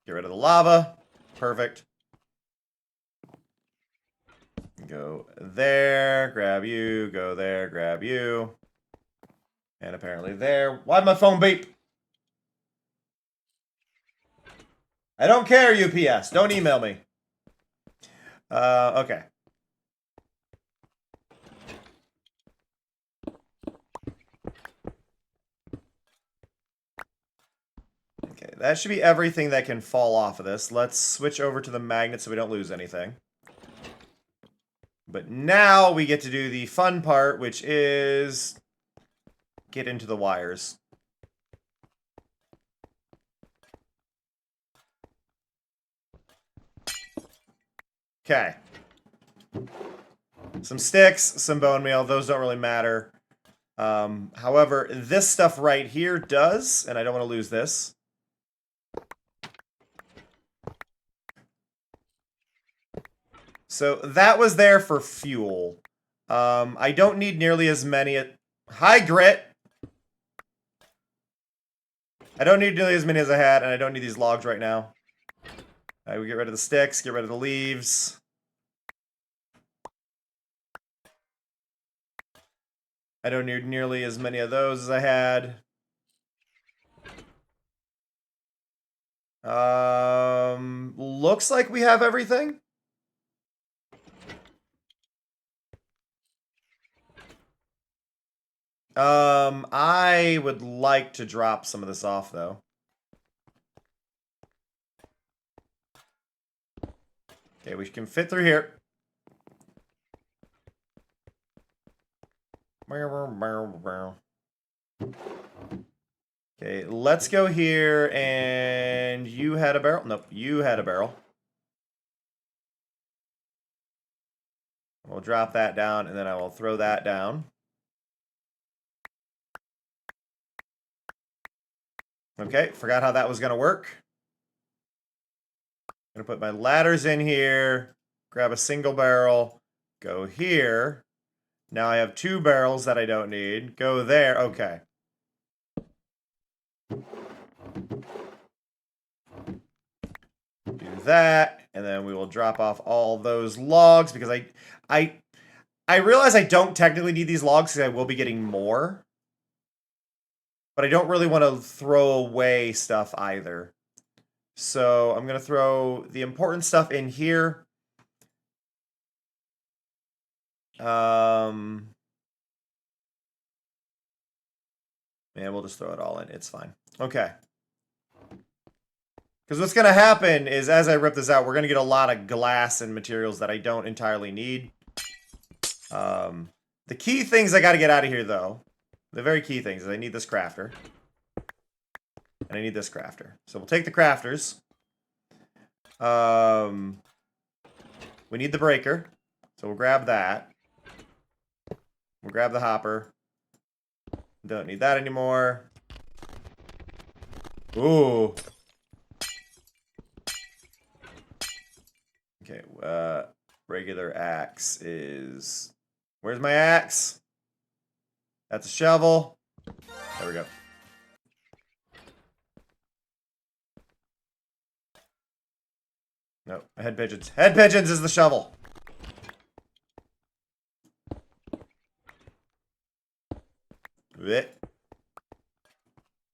Get rid of the lava. Perfect. Go there, grab you, go there, grab you. And apparently there. Why'd my phone beep? I don't care, UPS. Don't email me. Okay. Okay, that should be everything that can fall off of this. Let's switch over to the magnet so we don't lose anything. But now we get to do the fun part, which is get into the wires. Okay. Some sticks, some bone meal. Those don't really matter. However, this stuff right here does, and I don't want to lose this. So that was there for fuel. I don't need nearly as many. Hi, Grit. I don't need nearly as many as I had, and I don't need these logs right now. We get rid of the sticks, get rid of the leaves. I don't need nearly as many of those as I had. Looks like we have everything. I would like to drop some of this off, though. Okay, we can fit through here. Okay, let's go here, and you had a barrel? Nope, you had a barrel. We'll drop that down, and then I will throw that down. Okay, forgot how that was going to work. I'm going to put my ladders in here, grab a single barrel, go here. Now I have 2 barrels that I don't need. Go there. Okay. Do that, and then we will drop off all those logs because I realize I don't technically need these logs because I will be getting more. But I don't really want to throw away stuff either. So I'm going to throw the important stuff in here. And we'll just throw it all in. It's fine. Okay. Because what's going to happen is as I rip this out, we're going to get a lot of glass and materials that I don't entirely need. The key things I got to get out of here, though, the very key things is I need this crafter. And I need this crafter. So we'll take the crafters. We need the breaker. So we'll grab that. We'll grab the hopper. Don't need that anymore. Ooh. Okay, regular axe is... Where's my axe? That's a shovel. There we go. No, head pigeons. Head pigeons is the shovel.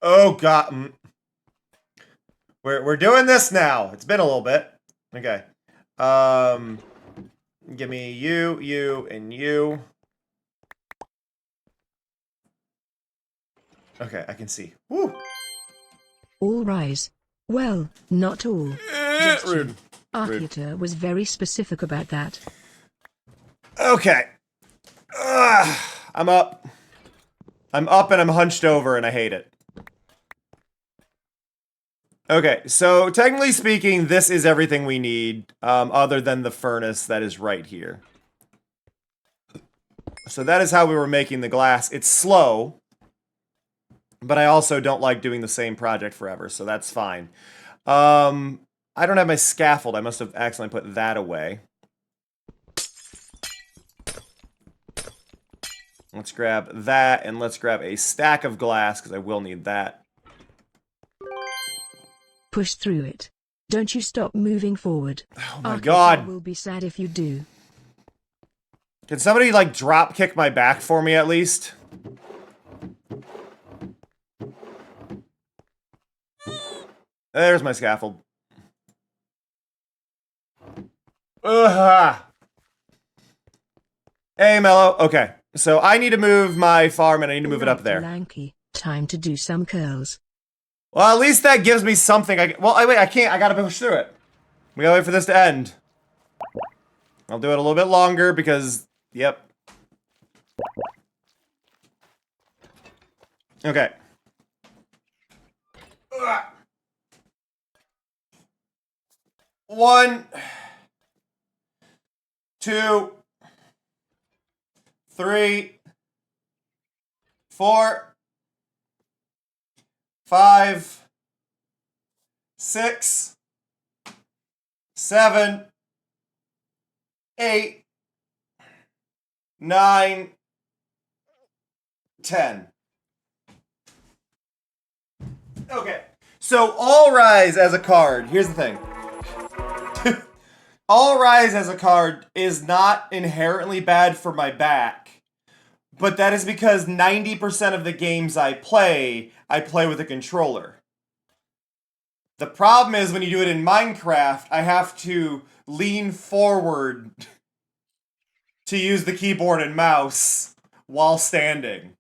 Oh god. We're doing this now. It's been a little bit. Okay. Give me you, you, and you. Okay, I can see. Woo. All rise. Well, not all. Just you. Rude. Archeator was very specific about that. Okay. I'm up. I'm up and I'm hunched over and I hate it. Okay, so technically speaking, this is everything we need, other than the furnace that is right here. So that is how we were making the glass. It's slow, but I also don't like doing the same project forever, so that's fine. I don't have my scaffold. I must have accidentally put that away. Let's grab that, and let's grab a stack of glass, because I will need that. Push through it. Don't you stop moving forward. Oh my Arctic god. will be sad if you do. Can somebody, like, drop kick my back for me, at least? There's my scaffold. Ugh. Hey, Mello. Okay, so I need to move my farm, and I need to move it up there. Lanky, time to do some curls. Well, at least that gives me something. Well, wait, I can't. I gotta push through it. We gotta wait for this to end. I'll do it a little bit longer because, yep. Okay. Ugh. 1, 2, 3, 4, 5, 6, 7, 8, 9, 10. Okay. So All Rise as a card, here's the thing. All Rise as a card is not inherently bad for my back, but that is because 90% of the games I play with a controller. The problem is when you do it in Minecraft, I have to lean forward to use the keyboard and mouse while standing.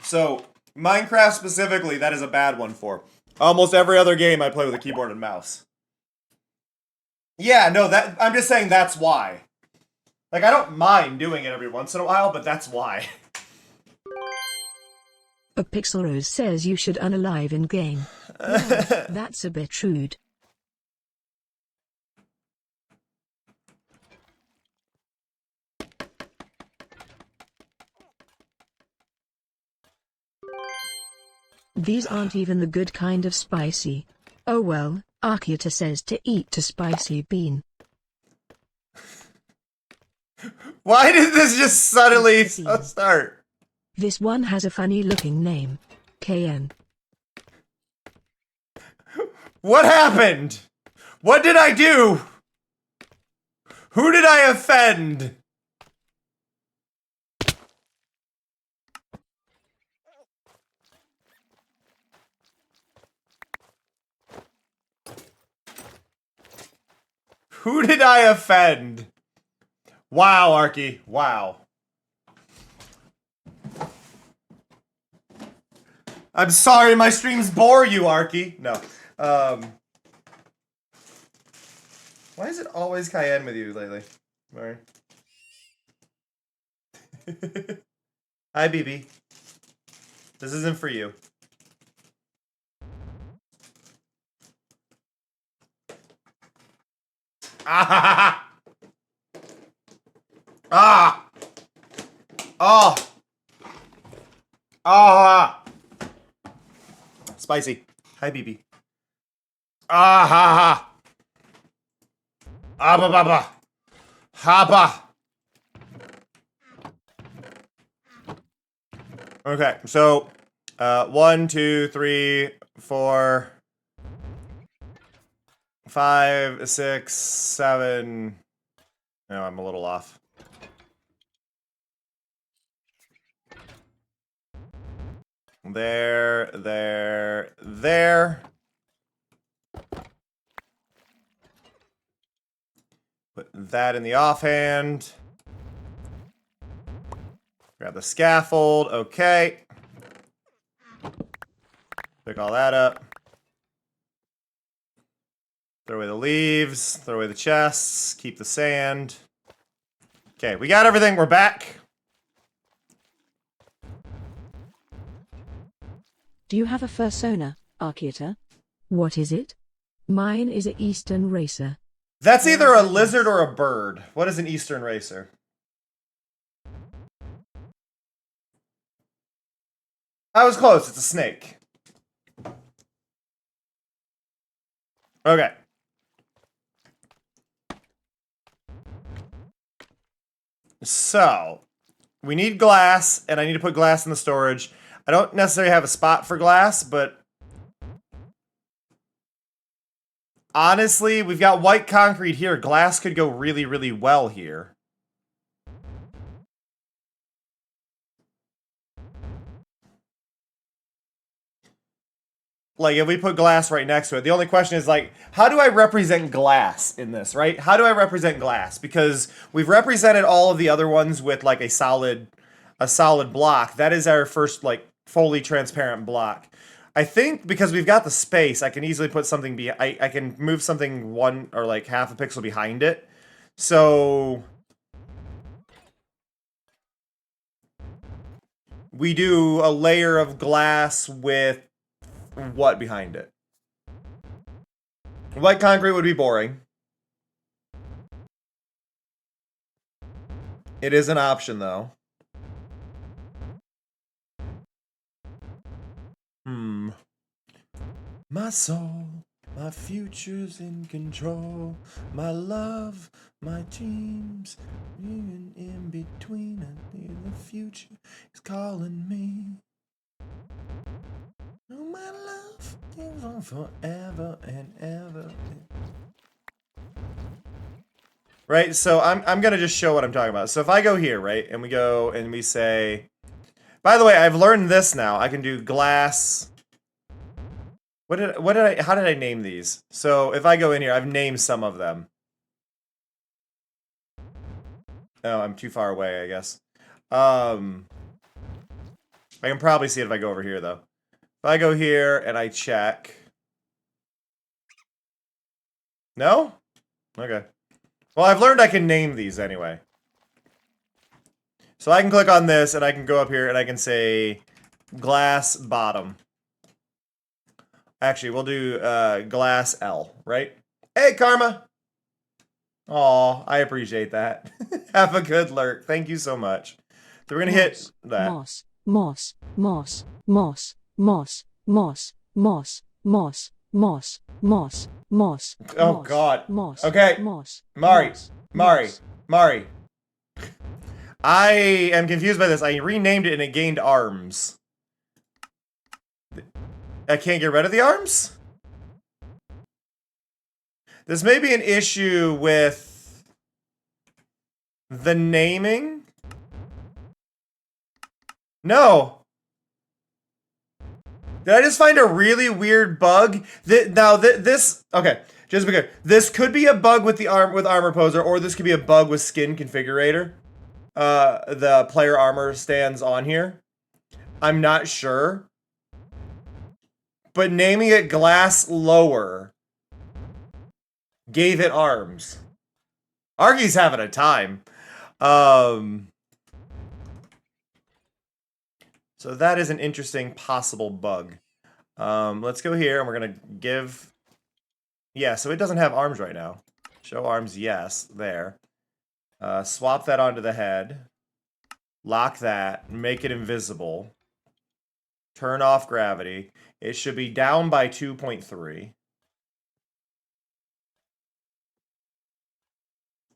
So, Minecraft specifically, that is a bad one for. Almost every other game I play with a keyboard and mouse. Yeah, no, I'm just saying that's why. Like, I don't mind doing it every once in a while, but that's why. A Pixel Rose says you should unalive in game. Yeah, that's a bit rude. These aren't even the good kind of spicy. Oh well, Archeata says to eat a spicy bean. Why did this just suddenly start? This one has a funny looking name. KN. What happened? What did I do? Who did I offend? Who did I offend? Wow, Arky. Wow. I'm sorry my streams bore you, Arky. No. Why is it always Cayenne with you lately? Sorry. Hi, BB. This isn't for you. Ah! Ah! Oh! Ah! Spicy. Hi, BB. Ah ha ha! Ah ba ba ba! Ha ba! Okay, so 1, 2, 3, 4, 5, 6, 7. No, I'm a little off. There. Put that in the offhand. Grab the scaffold. Okay. Pick all that up. Throw away the leaves. Throw away the chests. Keep the sand. Okay, we got everything. We're back. Do you have a fursona, Archaeota? What is it? Mine is a Eastern Racer. That's either a lizard or a bird. What is an Eastern Racer? I was close. It's a snake. Okay. So, we need glass, and I need to put glass in the storage. I don't necessarily have a spot for glass, but honestly, we've got white concrete here. Glass could go really, really well here. Like, if we put glass right next to it, the only question is, like, how do I represent glass in this, right? How do I represent glass? Because we've represented all of the other ones with, like, a solid block. That is our first, like, fully transparent block. I think because we've got the space, I can easily put something I can move something 1 or, like, half a pixel behind it. So we do a layer of glass with what behind it? White concrete would be boring. It is an option, though. My soul, my future's in control. My love, my dreams, even in between. I think the future is calling me. Oh, my love goes on forever and ever. Right, so I'm gonna just show what I'm talking about. So if I go here, right, and we go and we say, by the way, I've learned this now. I can do glass. How did I name these? So if I go in here, I've named some of them. Oh, I'm too far away, I guess. I can probably see it if I go over here, though. If I go here and I check. No? Okay. Well, I've learned I can name these anyway. So I can click on this and I can go up here and I can say glass bottom. Actually, we'll do glass L, right? Hey, Karma! Aw, I appreciate that. Have a good lurk. Thank you so much. So we're gonna hit that. Moss, moss, moss, moss, moss, moss, moss, moss, moss, moss, moss. Oh God. Moss. Okay. Moss. Mari. Moss, Mari. moss. Mari. I am confused by this. I renamed it and it gained arms. I can't get rid of the arms? This may be an issue with the naming. No. Did I just find a really weird bug? This okay, just to be clear, this could be a bug with the armor poser, or this could be a bug with skin configurator. The player armor stands on here. I'm not sure. But naming it glass lower gave it arms. Argy's having a time. So that is an interesting possible bug. Let's go here and we're gonna give. Yeah, so it doesn't have arms right now. Show arms, yes, there. Swap that onto the head. Lock that, make it invisible. Turn off gravity. It should be down by 2.3.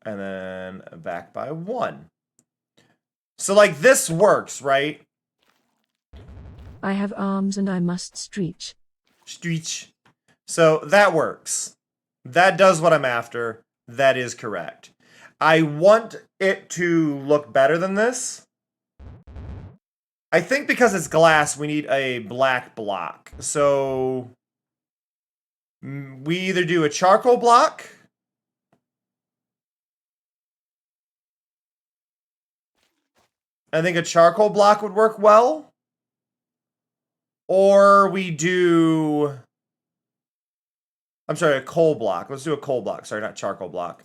And then back by 1. So, like, this works, right? I have arms and I must stretch. Stretch. So, that works. That does what I'm after. That is correct. I want it to look better than this. I think because it's glass, we need a black block. So we either do a charcoal block. I think a charcoal block would work well. Or we do... I'm sorry, a coal block. Let's do a coal block. Sorry, not charcoal block.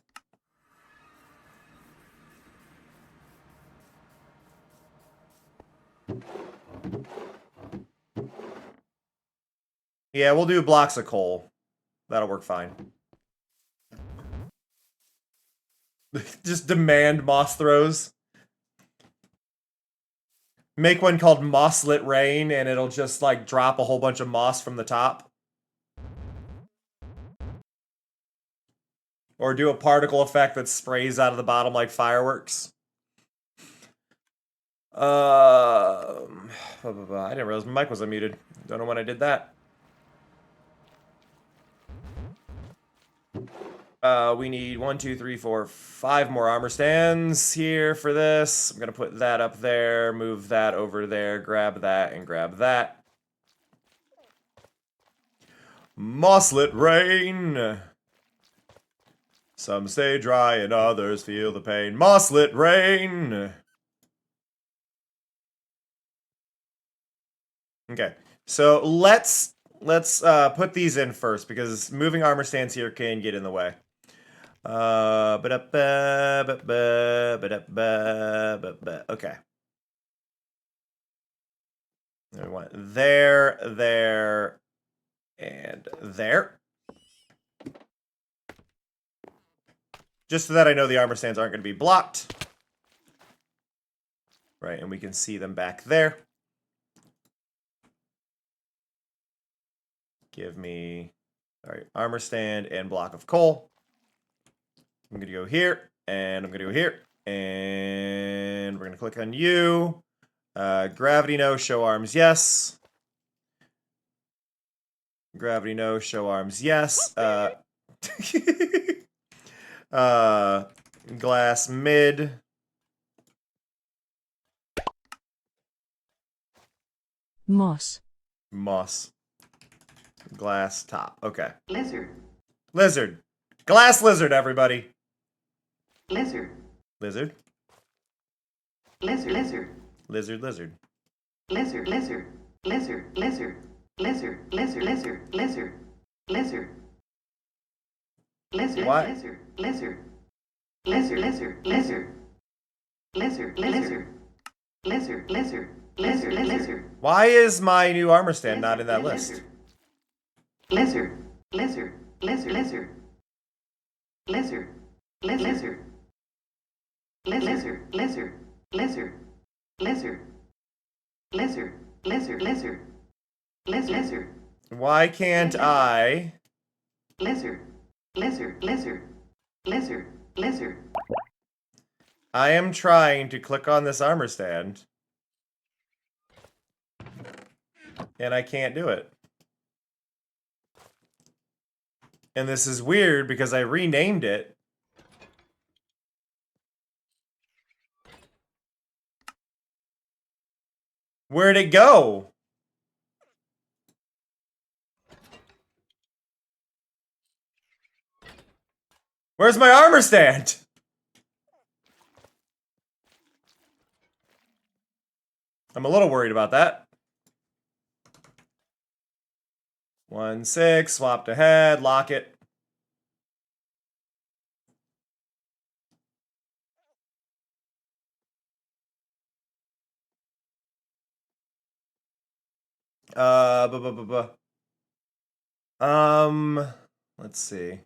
Yeah, we'll do blocks of coal. That'll work fine. Just demand moss throws. Make one called Mosslit Rain, and it'll just, like, drop a whole bunch of moss from the top. Or do a particle effect that sprays out of the bottom like fireworks. I didn't realize my mic was unmuted. Don't know when I did that. We need 1, 2, 3, 4, 5 more armor stands here for this. I'm gonna put that up there, move that over there, grab that, and grab that. Mosslit Rain. Some stay dry and others feel the pain. Mosslit Rain. Okay, so let's put these in first because moving armor stands here can get in the way. Okay. We want there, there, and there. Just so that I know the armor stands aren't going to be blocked. Right, and we can see them back there. Give me, all right, armor stand and block of coal. I'm going to go here, and I'm going to go here, and we're going to click on you. Gravity no, show arms yes. Gravity no, show arms yes. Glass mid. Moss. Moss. Glass top. Okay. Lizard. Lizard. Glass lizard, everybody. Lizard. Lizard. Lizard. Lizard. Lizard, lizard. Lizard. Lizard. Lizard. Lizard. Lizard. Lizard. Lizard. Lizard. Lizard. Lizard. What? Lizard. Lizard. Lizard. Lizard. Lizard. Lizard. Lizard. Lizard. Lizard. Lizard. Lizard. Why is my new armor stand not in that list? Lizard. Lizard. Lizard. Lizard. Lizard. Lizard. Lizard. Lizard. Lizard. Lizard. Lizard. Lizard. Lizard. Lizard. Why can't I? Lizard. Lizard. Lizard. Lizard. Lizard. I am trying to click on this armor stand. And I can't do it. And this is weird because I renamed it. Where'd it go? Where's my armor stand? I'm a little worried about that. 1, 6, swap to head, lock it. Let's see.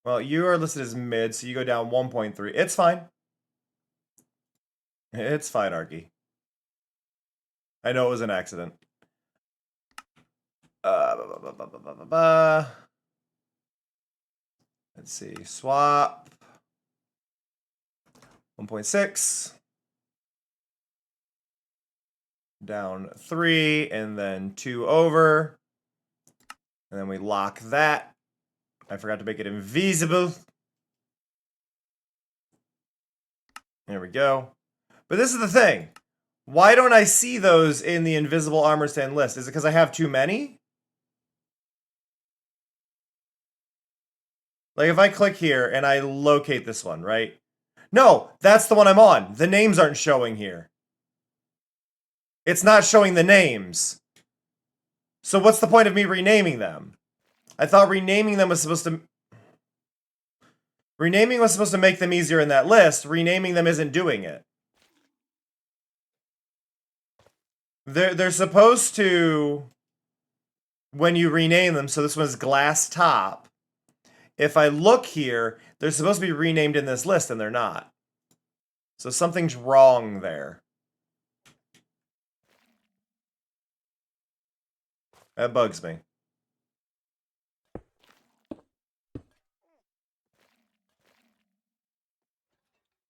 Well, you are listed as mid, so you go down 1.3. It's fine. It's fine, Arky. I know it was an accident. Let's see. Swap. 1.6. Down 3, and then 2 over. And then we lock that. I forgot to make it invisible. There we go. But this is the thing. Why don't I see those in the invisible armor stand list? Is it because I have too many? Like if I click here and I locate this one, right? No, that's the one I'm on. The names aren't showing here. It's not showing the names. So what's the point of me renaming them? I thought renaming them was supposed to... Renaming was supposed to make them easier in that list. Renaming them isn't doing it. They're supposed to... when you rename them, so this one's glass top. If I look here, they're supposed to be renamed in this list, and they're not. So something's wrong there. That bugs me.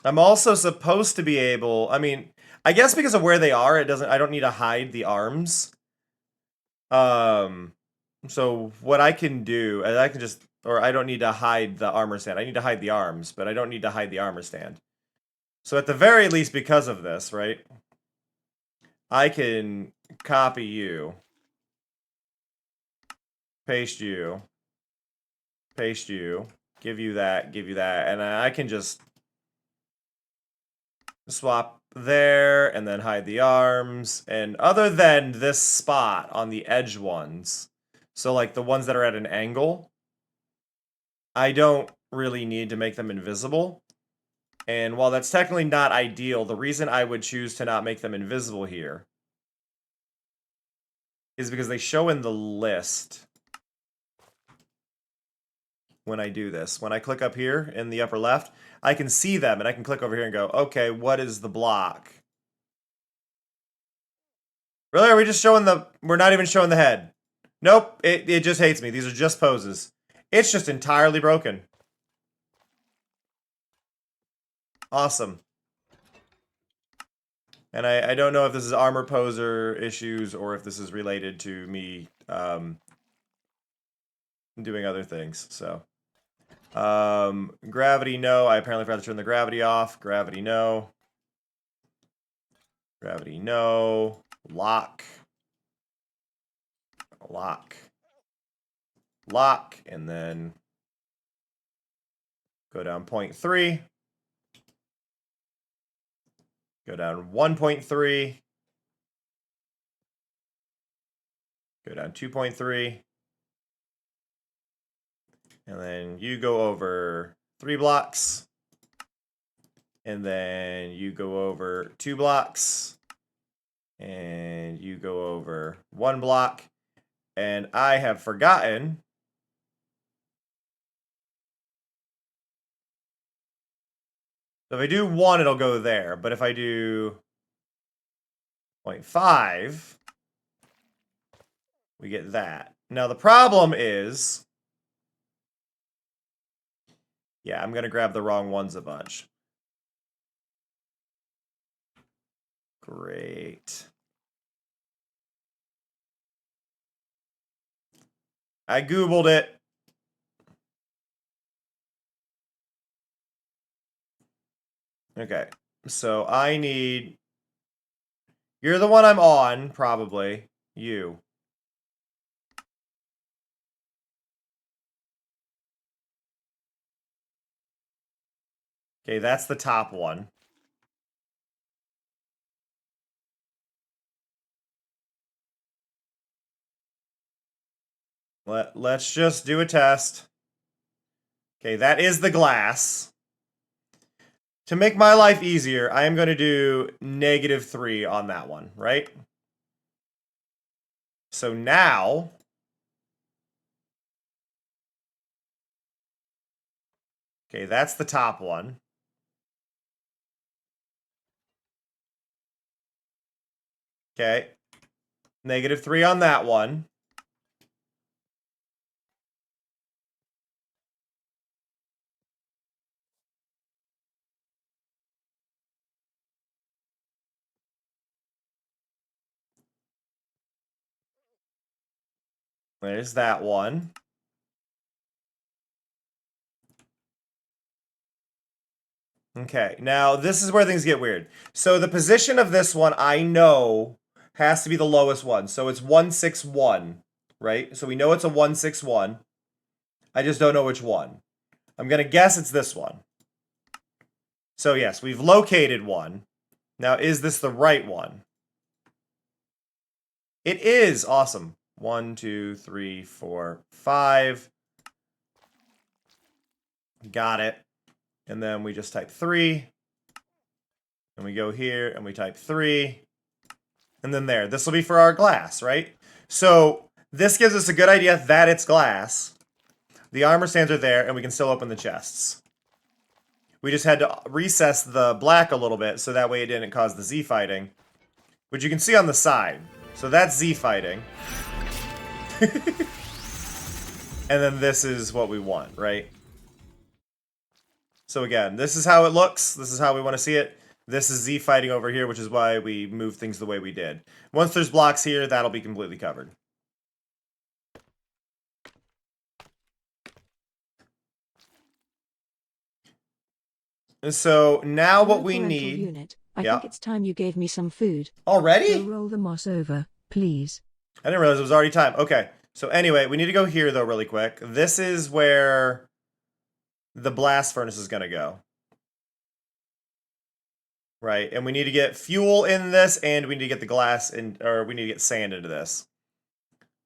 I'm also supposed to be able, I mean, I guess because of where they are, I don't need to hide the arms. So what I can do, I can just, or I don't need to hide the armor stand. I need to hide the arms, but I don't need to hide the armor stand. So at the very least, because of this, right, I can copy you, paste you, give you that, and I can just swap there and then hide the arms. And other than this spot on the edge ones, so like the ones that are at an angle, I don't really need to make them invisible. And while that's technically not ideal, the reason I would choose to not make them invisible here is because they show in the list when I do this. When I click up here in the upper left, I can see them, and I can click over here and go, okay, what is the block? Really? Are we just showing the... We're not even showing the head. Nope, it just hates me. These are just poses. It's just entirely broken. Awesome. And I don't know if this is armor poser issues or if this is related to me doing other things, so... gravity, no. I apparently forgot to turn the gravity off. Gravity, no. Gravity, no. Lock. Lock. Lock. And then go down 0.3. Go down 1.3. Go down 2.3. And then you go over 3 blocks. And then you go over 2 blocks. And you go over 1 block. And I have forgotten. So if I do 1, it'll go there. But if I do 0.5, we get that. Now the problem is... Yeah, I'm going to grab the wrong ones a bunch. Great. I Googled it. Okay, so I need... You're the one I'm on, probably. You. Okay, that's the top one. Let's just do a test. Okay, that is the glass. To make my life easier, I am going to do -3 on that one, right? So now... Okay, that's the top one. Okay. -3 on that one. There's that one. Okay, now this is where things get weird. So the position of this one, I know, has to be the lowest one. So it's 161, right? So we know it's a 161. I just don't know which one. I'm going to guess it's this one. So yes, we've located one. Now, is this the right one? It is! Awesome. 1, 2, 3, 4, 5. Got it. And then we just type 3. And we go here and we type 3. And then there. This will be for our glass, right? So This gives us a good idea that it's glass. The armor stands are there, and we can still open the chests. We just had to recess the black a little bit, so that way it didn't cause the Z fighting. Which you can see on the side. So that's Z fighting. And then this is what we want, right? So again, this is how it looks. This is how we want to see it. This is Z fighting over here, which is why we moved things the way we did. Once there's blocks here, that'll be completely covered. And so now what we Parental need... Unit. I Yeah. think it's time you gave me some food. Already? Go roll the moss over, please. I didn't realize it was already time. Okay. So anyway, we need to go here, though, really quick. This is where the blast furnace is going to go. Right. And we need to get fuel in this, and we need to get the glass in, or we need to get sand into this.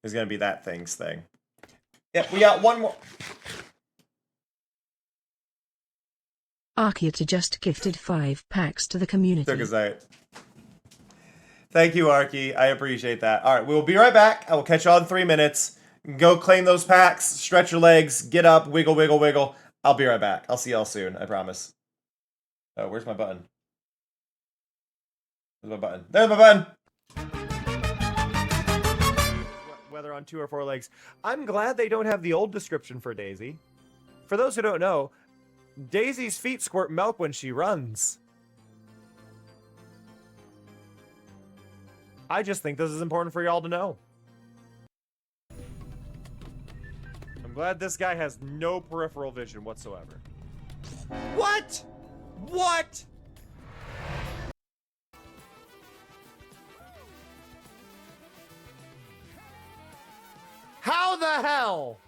There's going to be that thing. Yep, we got one more. Archaeota just gifted 5 packs to the community. Took a second. Thank you, Arky. I appreciate that. All right, we'll be right back. I will catch you all in 3 minutes. Go claim those packs, stretch your legs, get up, wiggle, wiggle, wiggle. I'll be right back. I'll see y'all soon, I promise. Oh, where's my button? Where's my button? There's my button! Whether on 2 or 4 legs. I'm glad they don't have the old description for Daisy. For those who don't know, Daisy's feet squirt milk when she runs. I just think this is important for y'all to know. I'm glad this guy has no peripheral vision whatsoever. What? What? How the hell?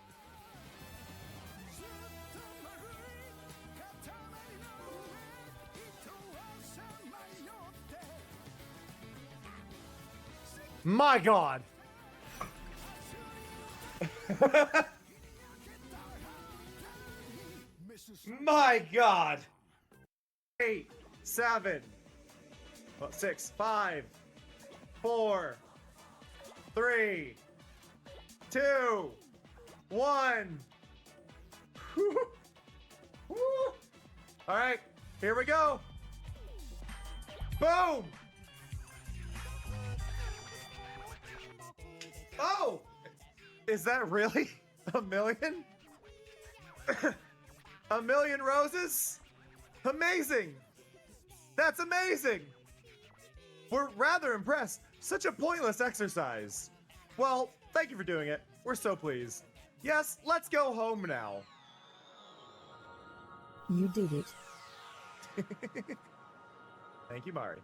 My God. My God. 8, 7, 6, 5, 4, 3, 2, 1. All right, here we go. Boom. Oh, is that really a million? A million roses? Amazing. That's amazing. We're rather impressed. Such a pointless exercise. Well, thank you for doing it. We're so pleased. Yes, let's go home now. You did it. Thank you, Mari.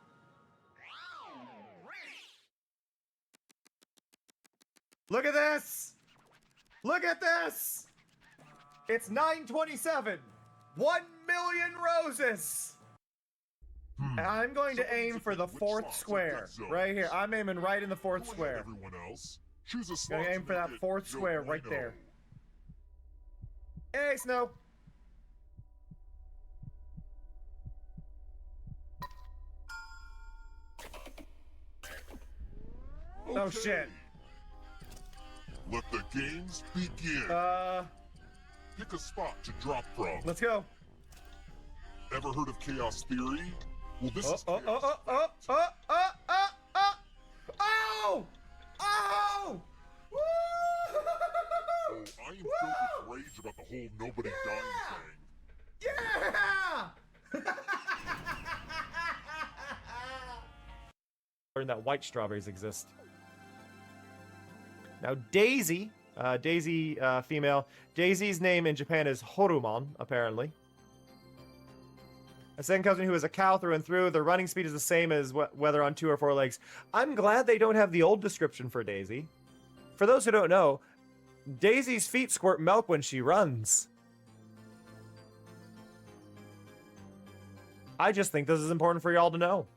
Look at this! Look at this! It's 927. 1 million roses! And I'm going to aim for the 4th square. Right here. I'm aiming right in the 4th square. Everyone else, choose a slot Gonna aim for that to 4th get square Yo right Bueno. there. Hey, Snow. Oh Okay. shit. Let the games begin. Pick a spot to drop from. Let's go. Ever heard of chaos theory? Well, this is Oh! Woo! I am filled with rage about the whole nobody dying thing. Yeah! Learn that white strawberries exist. Now Daisy, female. Daisy's name in Japan is Horumon, apparently. A second cousin who is a cow through and through. Their running speed is the same as whether on 2 or 4 legs. I'm glad they don't have the old description for Daisy. For those who don't know, Daisy's feet squirt milk when she runs. I just think this is important for y'all to know.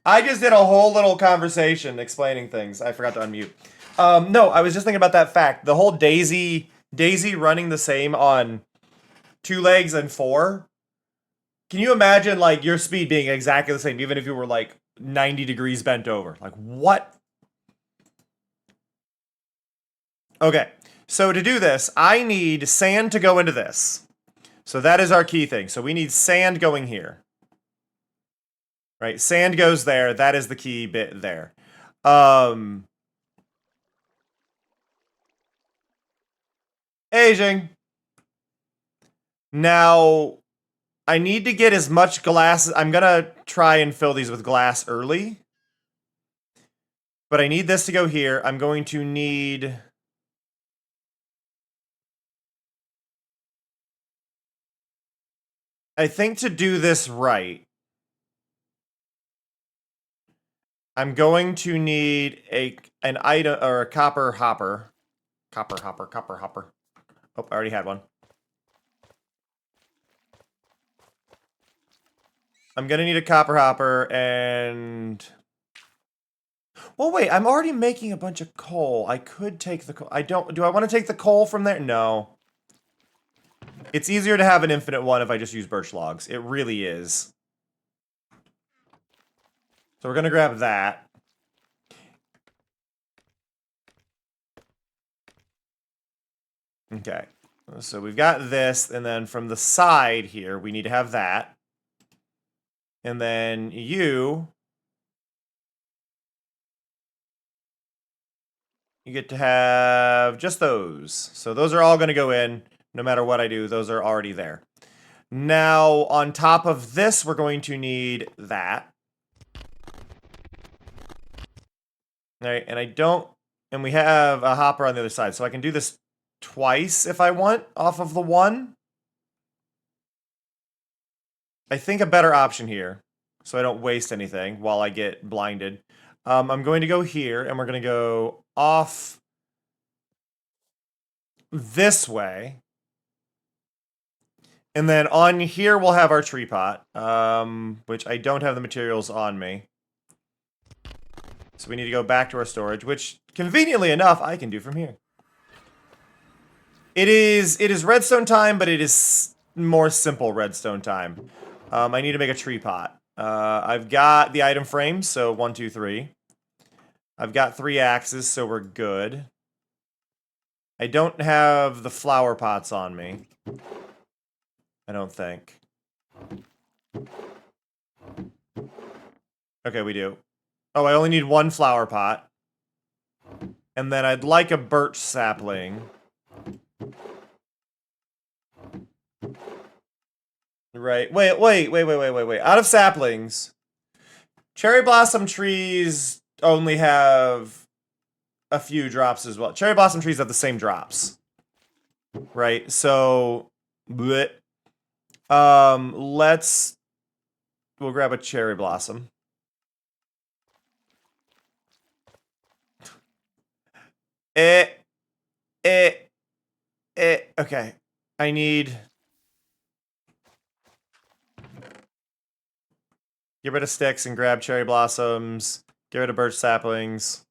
I just did a whole little conversation explaining things. I forgot to unmute. No, I was just thinking about that fact. The whole Daisy running the same on 2 legs and 4. Can you imagine, like, your speed being exactly the same, even if you were, like, 90 degrees bent over? Like, what? Okay, so to do this, I need sand to go into this. So that is our key thing. So we need sand going here. Right, sand goes there. That is the key bit there. Aging. Now, I need to get as much glass. I'm going to try and fill these with glass early. But I need this to go here. I'm going to need... I think to do this right, I'm going to need an item or a copper hopper. Copper hopper. Oh, I already had one. I'm gonna need a copper hopper and... Well, wait, I'm already making a bunch of coal. I could take the coal. Do I want to take the coal from there? No. It's easier to have an infinite one if I just use birch logs. It really is. So we're gonna grab that. Okay. So we've got this, and then from the side here, we need to have that. And then you get to have just those. So those are all going to go in. No matter what I do, those are already there. Now, on top of this, we're going to need that. All right, and we have a hopper on the other side. So I can do this twice if I want off of the one. I think a better option here, so I don't waste anything while I get blinded. I'm going to go here, and we're going to go off this way. And then on here, we'll have our tree pot, which I don't have the materials on me. So we need to go back to our storage, which, conveniently enough, I can do from here. It is redstone time, but it is more simple redstone time. I need to make a tree pot. I've got the item frames, so 1, 2, 3. I've got 3 axes, so we're good. I don't have the flower pots on me. I don't think. Okay, we do. Oh, I only need 1 flower pot. And then I'd like a birch sapling. Right. Wait. Out of saplings, cherry blossom trees only have a few drops as well. Cherry blossom trees have the same drops. Right. So, bleh. We'll grab a cherry blossom. Okay. I need... Get rid of sticks and grab cherry blossoms. Get rid of birch saplings.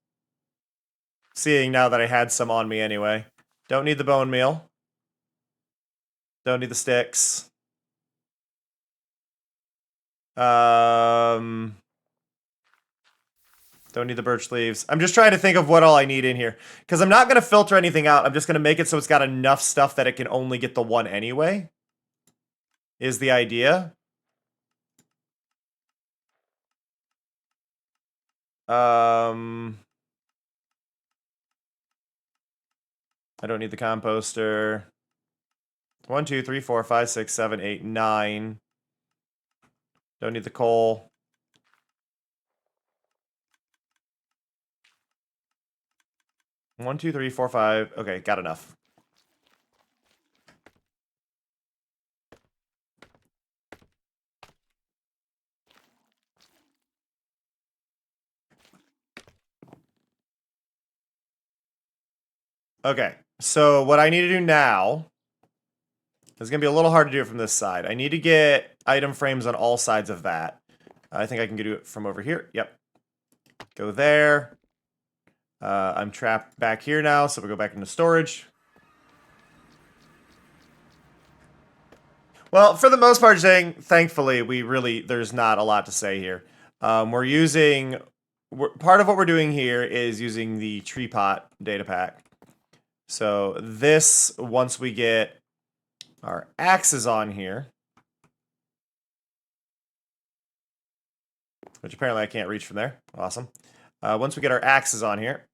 Seeing now that I had some on me anyway. Don't need the bone meal. Don't need the sticks. Don't need the birch leaves. I'm just trying to think of what all I need in here. Because I'm not going to filter anything out. I'm just going to make it so it's got enough stuff that it can only get the one anyway. Is the idea. I don't need the composter. 1, 2, 3, 4, 5, 6, 7, 8, 9. Don't need the coal. One, 2, 3, 4, 5. Okay, got enough. Okay, so what I need to do now is going to be a little hard to do it from this side. I need to get item frames on all sides of that. I think I can do it from over here. Yep. Go there. I'm trapped back here now, so we go back into storage. Well, for the most part, thankfully, there's not a lot to say here. Part of what we're doing here is using the tree pot data pack. So this, once we get our axes on here, which apparently I can't reach from there. Awesome. Once we get our axes on here,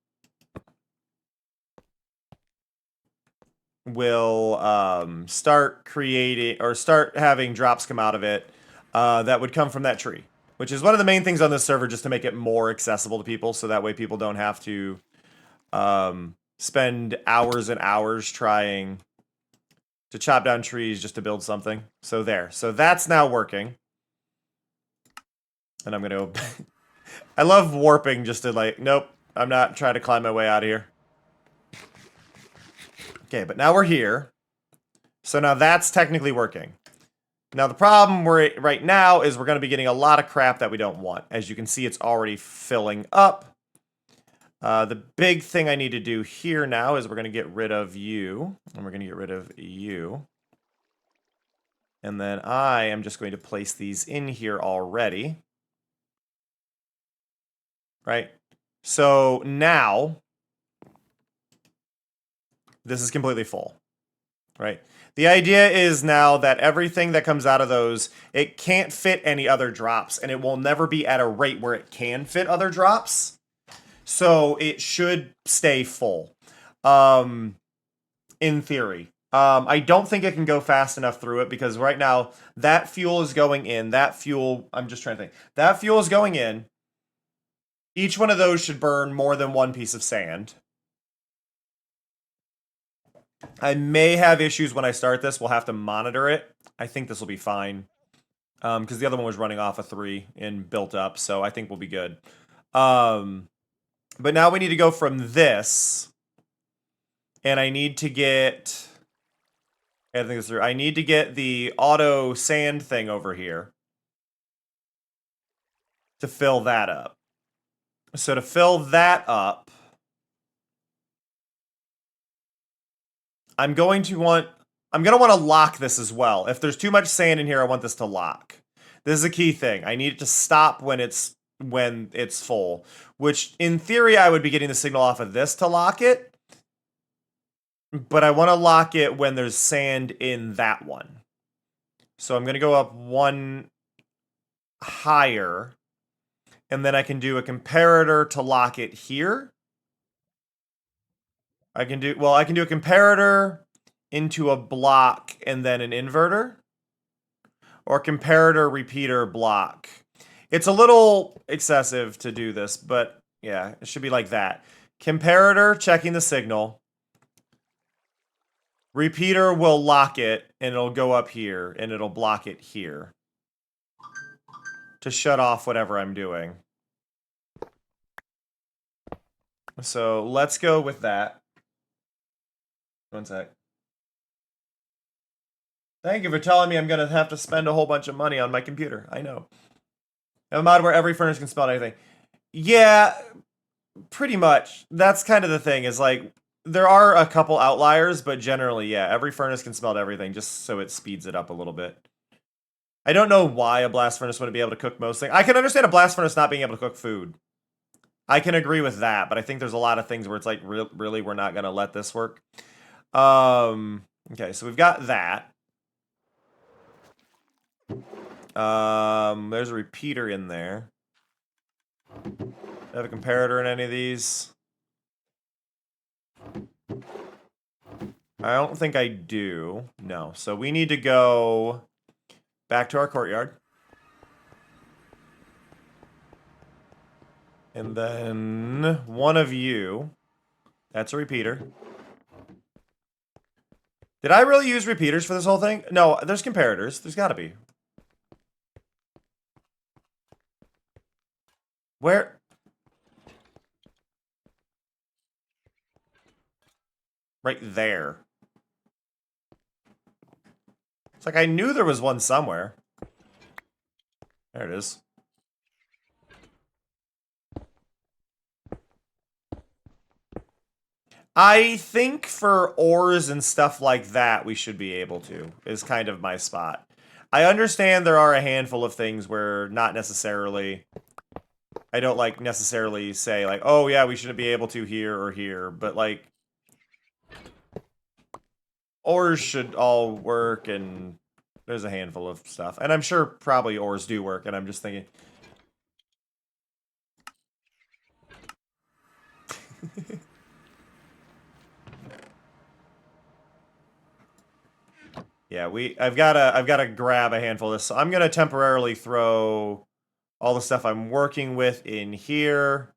we'll start having drops come out of it that would come from that tree, which is one of the main things on this server, just to make it more accessible to people, so that way people don't have to spend hours and hours trying to chop down trees just to build something. So there. So that's now working. And I'm going to... I love warping just to like, nope, I'm not trying to climb my way out of here. Okay, but now we're here. So now that's technically working. Now the problem right now is we're going to be getting a lot of crap that we don't want. As you can see, it's already filling up. The big thing I need to do here now is we're going to get rid of you. And we're going to get rid of you. And then I am just going to place these in here already. Right? So now, this is completely full. Right? The idea is now that everything that comes out of those, it can't fit any other drops, and it will never be at a rate where it can fit other drops. So it should stay full. In theory. I don't think it can go fast enough through it, because right now, that fuel is going in. That fuel, I'm just trying to think. That fuel is going in. Each one of those should burn more than one piece of sand. I may have issues when I start this. We'll have to monitor it. I think this will be fine. Because the other one was running off a 3 and built up, so I think we'll be good. But now we need to go from this. And I need to get... I think this through. I need to get the auto sand thing over here. To fill that up. So to fill that up... I'm going to want to lock this as well. If there's too much sand in here, I want this to lock. This is a key thing. I need it to stop when it's full. Which, in theory, I would be getting the signal off of this to lock it. But I want to lock it when there's sand in that one. So I'm going to go up one higher. And then I can do a comparator to lock it here. I can do a comparator into a block and then an inverter. Or comparator, repeater, block. It's a little excessive to do this, but yeah, it should be like that. Comparator, checking the signal. Repeater will lock it, and it'll go up here, and it'll block it here. To shut off whatever I'm doing. So let's go with that. One sec. Thank you for telling me I'm going to have to spend a whole bunch of money on my computer. I know. A mod where every furnace can smelt anything. Yeah, pretty much. That's kind of the thing, is like, there are a couple outliers, but generally, yeah, every furnace can smelt everything, just so it speeds it up a little bit. I don't know why a blast furnace wouldn't be able to cook most things. I can understand a blast furnace not being able to cook food. I can agree with that, but I think there's a lot of things where it's like, really, we're not going to let this work. Okay, so we've got that. There's a repeater in there. Do I have a comparator in any of these? I don't think I do. No, so we need to go back to our courtyard. And then one of you. That's a repeater. Did I really use repeaters for this whole thing? No, there's comparators. There's got to be. Where? Right there. It's like I knew there was one somewhere. There it is. I think for ores and stuff like that, we should be able to, is kind of my spot. I understand there are a handful of things where not necessarily, I don't like necessarily say like, oh yeah, we shouldn't be able to here or here, but like, ores should all work, and there's a handful of stuff. And I'm sure probably ores do work, and I'm just thinking... Yeah, I've gotta grab a handful of this. So I'm gonna temporarily throw all the stuff I'm working with in here.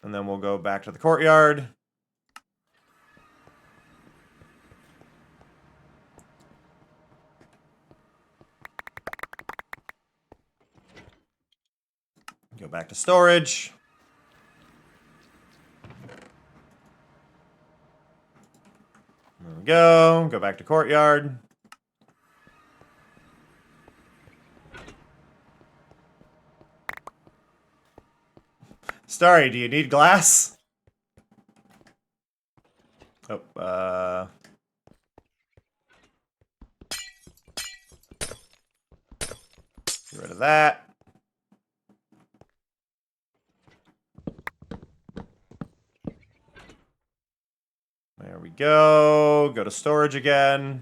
And then we'll go back to the courtyard. Go back to storage. There we go. Go back to courtyard. Starry, do you need glass? Oh, get rid of that. There we go. Go to storage again.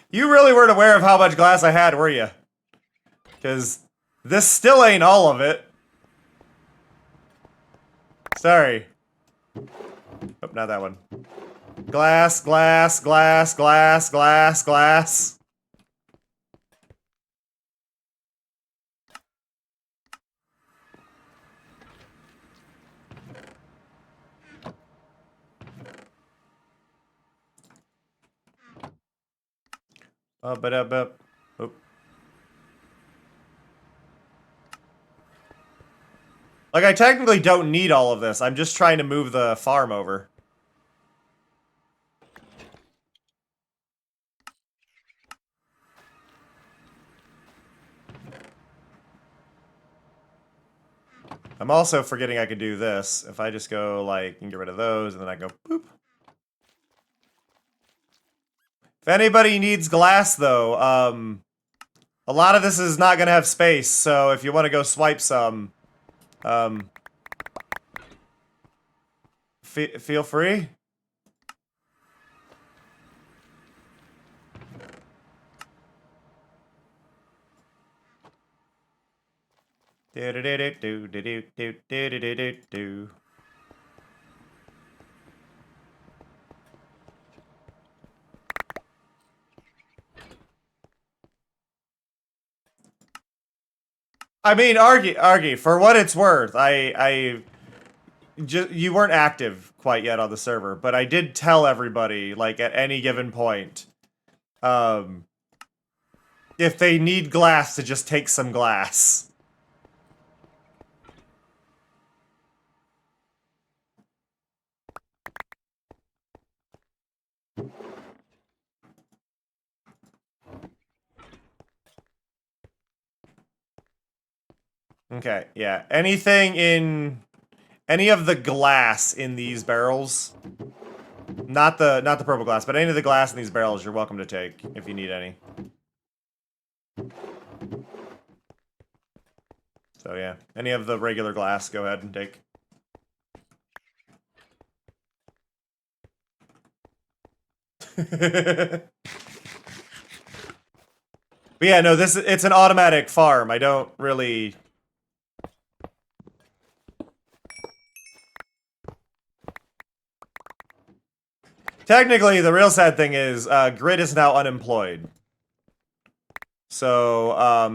You really weren't aware of how much glass I had, were you? Because this still ain't all of it. Sorry. Oh, not that one. Glass, glass, glass, glass, glass, glass. Up. Oh. Like, I technically don't need all of this. I'm just trying to move the farm over. I'm also forgetting I could do this. If I just go, like, and get rid of those, and then I go, boop. If anybody needs glass, though, a lot of this is not going to have space, so if you want to go swipe some, feel free. Do. I mean, argue for what it's worth. You weren't active quite yet on the server, but I did tell everybody, like, at any given point, if they need glass, to just take some glass. Okay, yeah. Anything in... Any of the glass in these barrels... Not the purple glass, but any of the glass in these barrels you're welcome to take, if you need any. So yeah, any of the regular glass, go ahead and take. But yeah, no, it's an automatic farm. I don't really... Technically, the real sad thing is, Grit is now unemployed. So,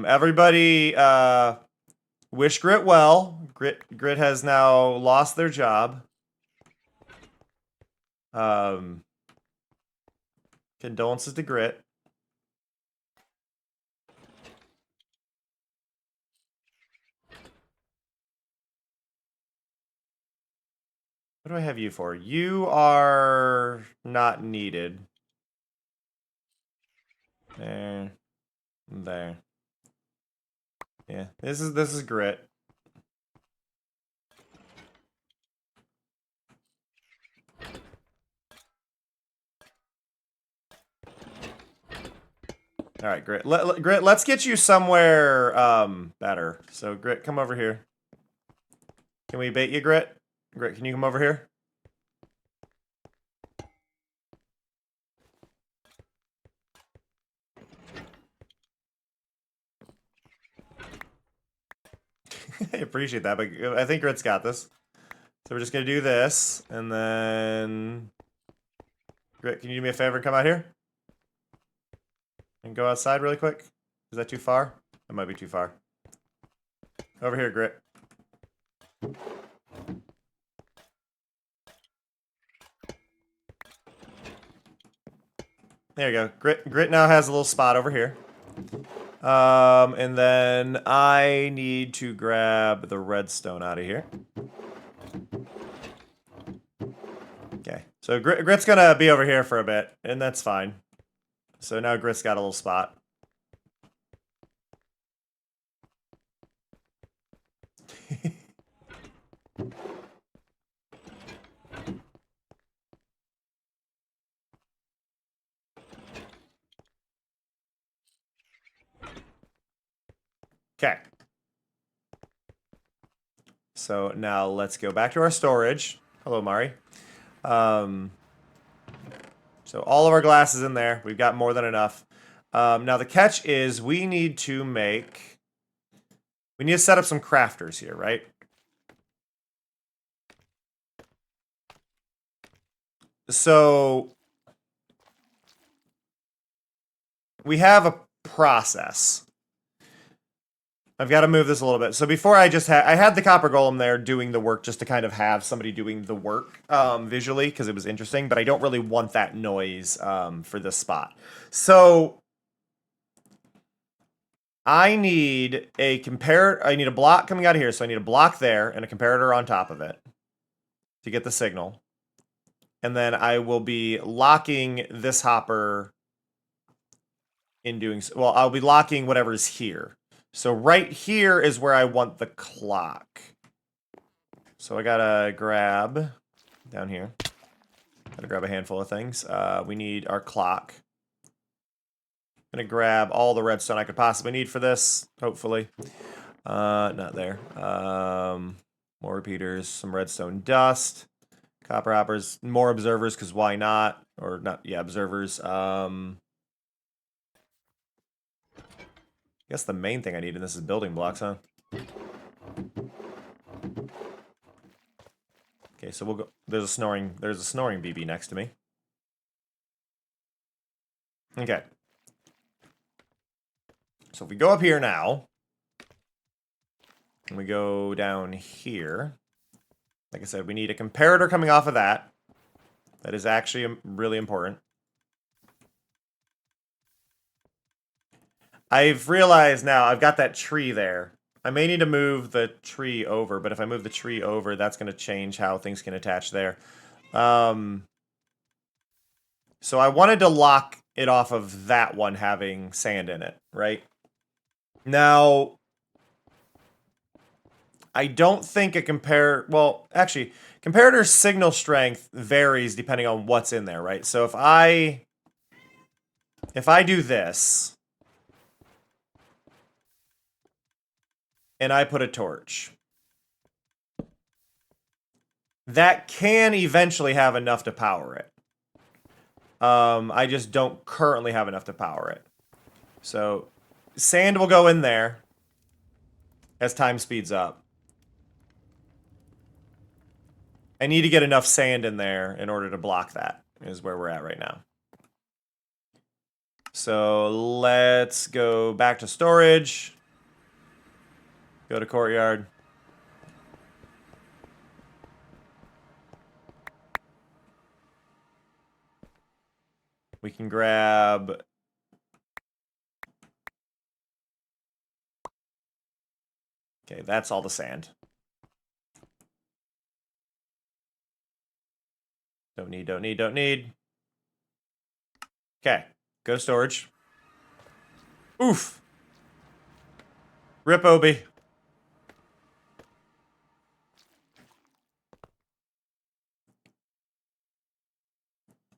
everybody, wish Grit well. Grit has now lost their job. Condolences to Grit. What do I have you for? You are not needed. There. There. Yeah, this is grit. All right, Grit. Grit, let's get you somewhere better. So, Grit, come over here. Can we bait you, Grit? Grit, can you come over here? I appreciate that, but I think Grit's got this. So we're just gonna do this, and then Grit, can you do me a favor and come out here? And go outside really quick? Is that too far? That might be too far. Over here, Grit. There you go. Grit now has a little spot over here. And then I need to grab the redstone out of here. Okay. So Grit's gonna be over here for a bit, and that's fine. So now Grit's got a little spot. Okay. So now let's go back to our storage. Hello, Mari. So all of our glass is in there. We've got more than enough. Now the catch is we need to set up some crafters here, right? So we have a process. I've got to move this a little bit. So before I had the copper golem there doing the work just to kind of have somebody doing the work visually because it was interesting, but I don't really want that noise for this spot. So I need a block coming out of here. So I need a block there and a comparator on top of it to get the signal. And then I will be locking this hopper in doing so. Well, I'll be locking whatever's here. So right here is where I want the clock. So I gotta grab down here. Gotta grab a handful of things. We need our clock. I'm gonna grab all the redstone I could possibly need for this, hopefully. Not there. More repeaters, some redstone dust, copper hoppers, more observers, because why not? Or not, yeah, observers. I guess the main thing I need in this is building blocks, huh? Okay, so we'll go. There's a snoring BB next to me. Okay. So if we go up here now, and we go down here, like I said, we need a comparator coming off of that. That is actually really important. I've realized now I've got that tree there. I may need to move the tree over, but if I move the tree over, that's going to change how things can attach there. So I wanted to lock it off of that one having sand in it, right? Now, I don't think well, actually, comparator signal strength varies depending on what's in there, right? So if I do this, and I put a torch, that can eventually have enough to power it. I just don't currently have enough to power it. So sand will go in there as time speeds up. I need to get enough sand in there in order to block that, is where we're at right now. So let's go back to storage. Go to courtyard. We can grab... Okay, that's all the sand. Don't need. Okay, go to storage. Oof. Rip Obi.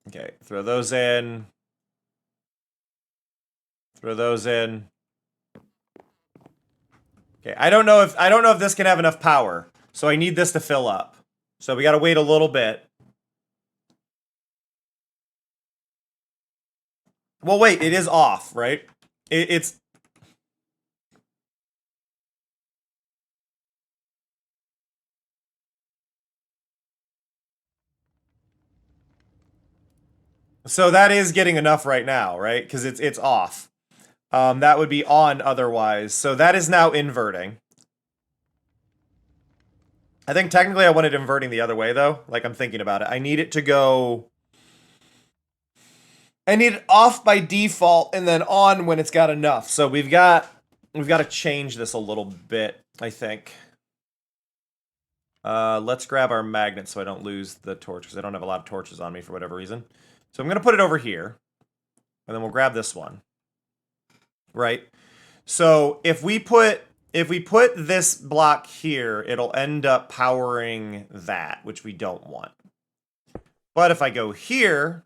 Okay, throw those in. Throw those in. Okay, I don't know if this can have enough power. So I need this to fill up. So we gotta wait a little bit. Well, wait, it is off, right? It's... So that is getting enough right now, right? Because it's off. That would be on otherwise. So that is now inverting. I think technically I wanted inverting the other way, though. Like, I'm thinking about it. I need it to go... I need it off by default and then on when it's got enough. So we've got to change this a little bit, I think. Let's grab our magnet so I don't lose the torch, because I don't have a lot of torches on me for whatever reason. So I'm going to put it over here. And then we'll grab this one. Right? So if we put this block here, it'll end up powering that, which we don't want. But if I go here,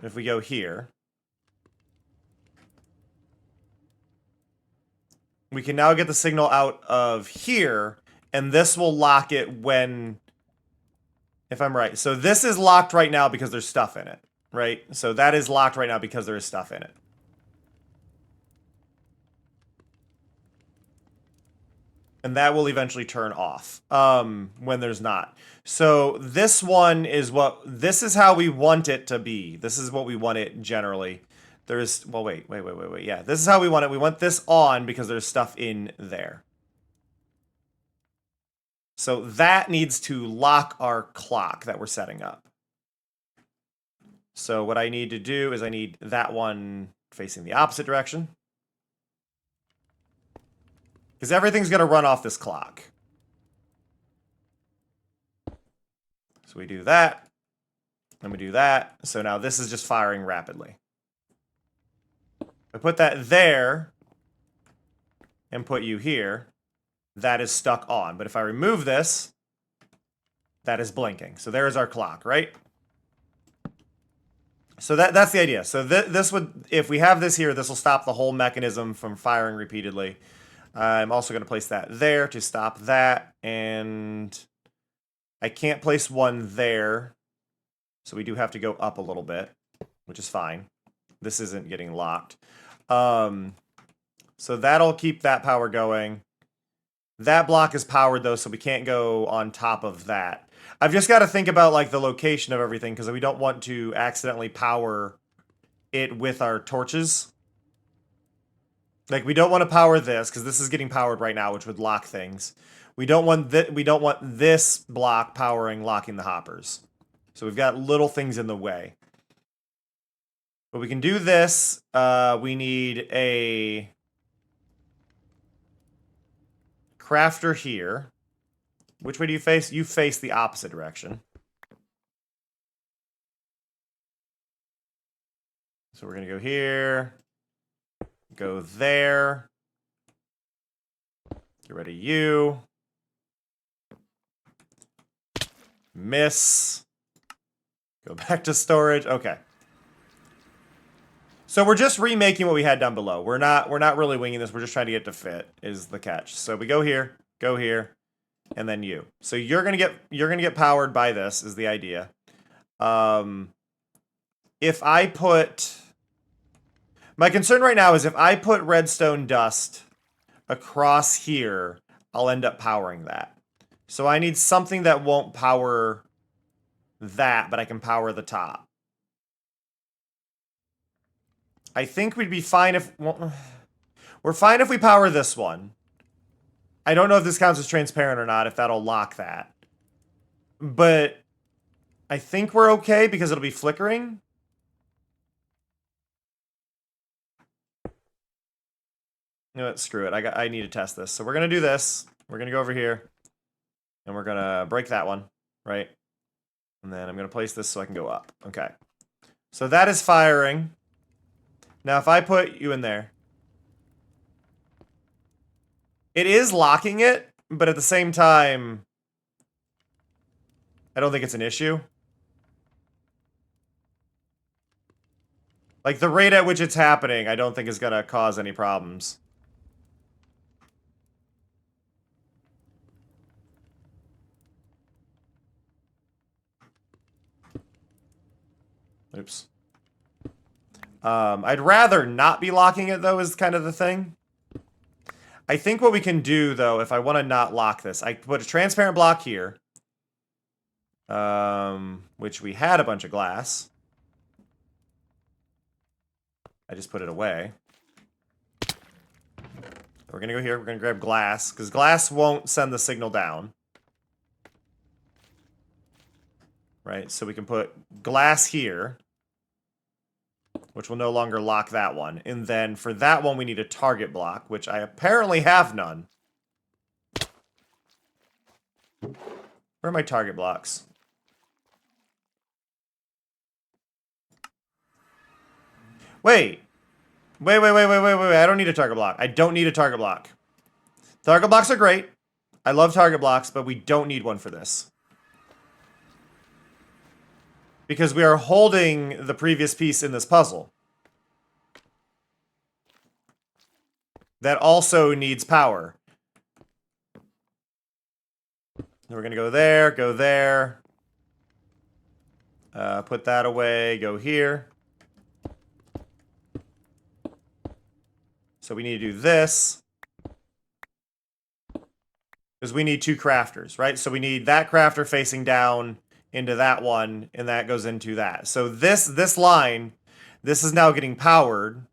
if we go here, we can now get the signal out of here, and this will lock it when, if I'm right. So this is locked right now because there's stuff in it, right? So that is locked right now because there is stuff in it. And that will eventually turn off when there's not. So this one is this is how we want it to be. This is what we want it generally. There's, well, wait. Yeah, this is how we want it. We want this on because there's stuff in there. So that needs to lock our clock that we're setting up. So what I need to do is I need that one facing the opposite direction. Because everything's going to run off this clock. So we do that. And we do that. So now this is just firing rapidly. I put that there. And put you here. That is stuck on. But if I remove this, that is blinking. So there is our clock, right? So that's the idea. So this would, if we have this here, this will stop the whole mechanism from firing repeatedly. I'm also going to place that there to stop that, and I can't place one there, so we do have to go up a little bit, which is fine. This isn't getting locked. So that'll keep that power going. That block is powered, though, so we can't go on top of that. I've just got to think about like the location of everything, because we don't want to accidentally power it with our torches. Like, we don't want to power this, because this is getting powered right now, which would lock things. We don't want this block locking the hoppers. So we've got little things in the way. But we can do this. We need a crafter here. Which way do you face? You face the opposite direction. So we're going to go here. Go there. Get rid of you. Miss. Go back to storage. Okay. So we're just remaking what we had down below. We're not really winging this. We're just trying to get it to fit is the catch. So we go here, and then you. So you're gonna get powered by this is the idea. If I put my concern right now is if I put redstone dust across here, I'll end up powering that. So I need something that won't power that, but I can power the top. I think we'd be fine if... Well, we're fine if we power this one. I don't know if this counts as transparent or not, if that'll lock that. But I think we're okay because it'll be flickering. You know what? Screw it. I need to test this. So we're going to do this. We're going to go over here. And we're going to break that one. Right? And then I'm going to place this so I can go up. Okay. So that is firing. Now, if I put you in there, it is locking it, but at the same time, I don't think it's an issue. Like, the rate at which it's happening, I don't think is gonna cause any problems. Oops. I'd rather not be locking it, though, is kind of the thing. I think what we can do, though, if I want to not lock this, I put a transparent block here. Which we had a bunch of glass. I just put it away. We're gonna go here, we're gonna grab glass, because glass won't send the signal down. Right, so we can put glass here, which will no longer lock that one. And then for that one, we need a target block, which I apparently have none. Where are my target blocks? Wait. Wait. I don't need a target block. I don't need a target block. Target blocks are great. I love target blocks, but we don't need one for this. Because we are holding the previous piece in this puzzle. That also needs power. We're going to go there, go there. Put that away, go here. So we need to do this. Because we need two crafters, right? So we need that crafter facing down into that one, and that goes into that. So this line, this is now getting powered.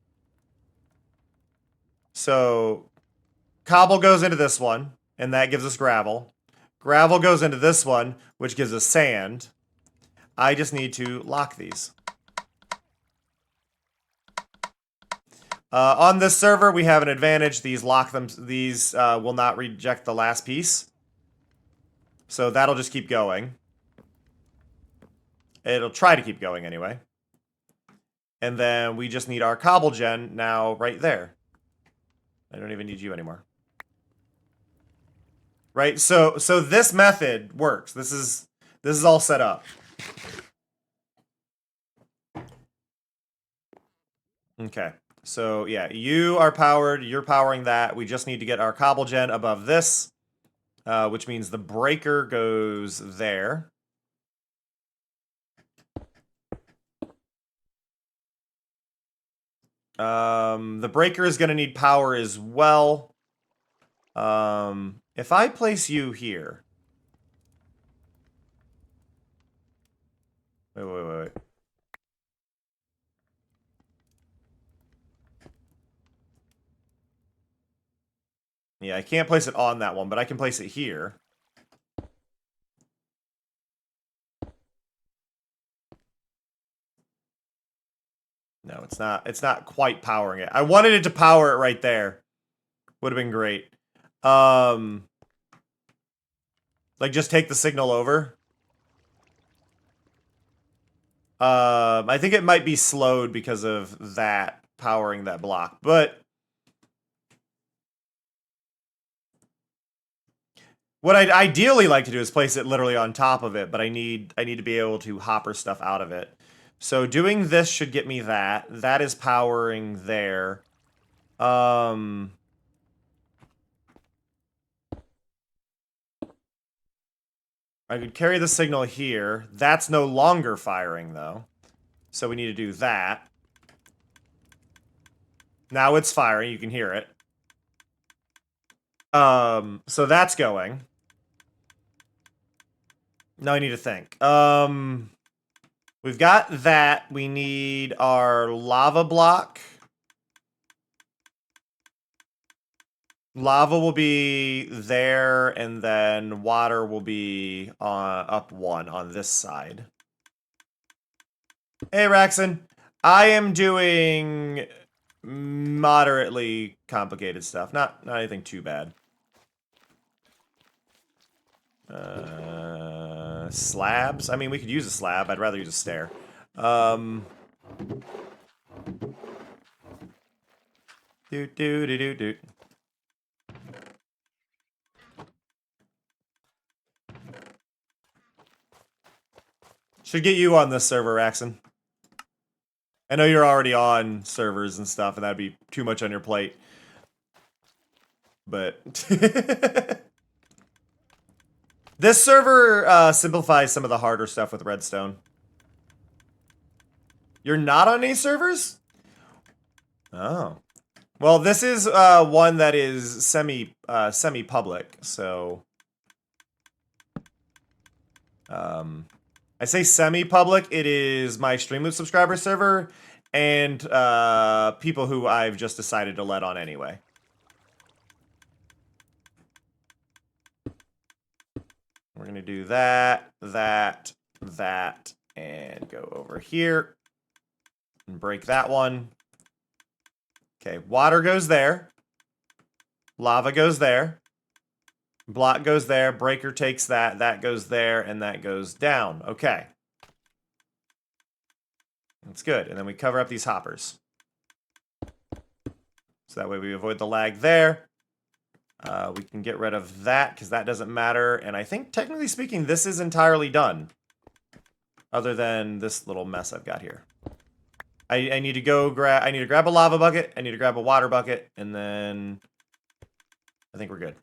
So cobble goes into this one, and that gives us gravel. Gravel goes into this one, which gives us sand. I just need to lock these. On this server, we have an advantage. These will not reject the last piece. So that'll just keep going. It'll try to keep going anyway. And then we just need our cobble gen now right there. I don't even need you anymore. Right? So this method works. This is all set up. Okay. So yeah, you are powered, you're powering that. We just need to get our cobble gen above this, which means the breaker goes there. The breaker is going to need power as well. If I place you here. Wait. Yeah, I can't place it on that one, but I can place it here. No, it's not quite powering it. I wanted it to power it right there. Would have been great. Like just take the signal over. I think it might be slowed because of that powering that block, but what I'd ideally like to do is place it literally on top of it, but I need to be able to hopper stuff out of it. So doing this should get me that. That is powering there. I could carry the signal here. That's no longer firing, though. So we need to do that. Now it's firing. You can hear it. So that's going. Now I need to think. We've got that. We need our lava block. Lava will be there, and then water will be up one on this side. Hey, Raxon. I am doing moderately complicated stuff. Not anything too bad. Slabs? I mean, we could use a slab. I'd rather use a stair. Do do do do do. Should get you on this server, Raxon. I know you're already on servers and stuff, and that'd be too much on your plate. But this server simplifies some of the harder stuff with redstone. You're not on any servers? Oh. Well, this is one that is semi-public, so I say semi-public. It is my Streamloot subscriber server and people who I've just decided to let on anyway. We're gonna do that, and go over here and break that one. Okay, water goes there. Lava goes there. Block goes there. Breaker takes that. That goes there, and that goes down. Okay. That's good. And then we cover up these hoppers. So that way we avoid the lag there. We can get rid of that, because that doesn't matter. And I think, technically speaking, this is entirely done. Other than this little mess I've got here. I need to go grab... I need to grab a lava bucket. I need to grab a water bucket. And then... I think we're good.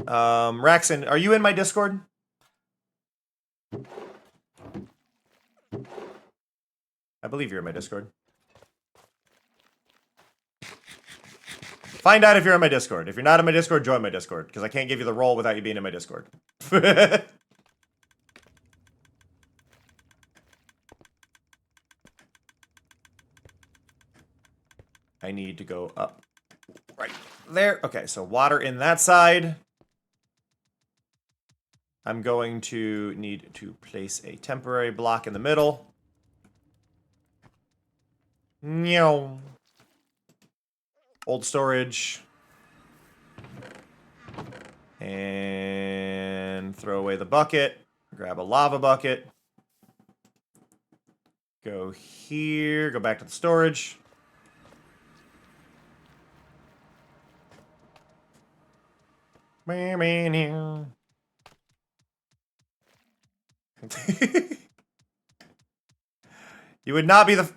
Raxon, are you in my Discord? I believe you're in my Discord. Find out if you're in my Discord. If you're not in my Discord, join my Discord, because I can't give you the role without you being in my Discord. I need to go up right there. Okay, so water in that side. I'm going to need to place a temporary block in the middle. Meow. Old storage. And throw away the bucket. Grab a lava bucket. Go here. Go back to the storage. You would not be the...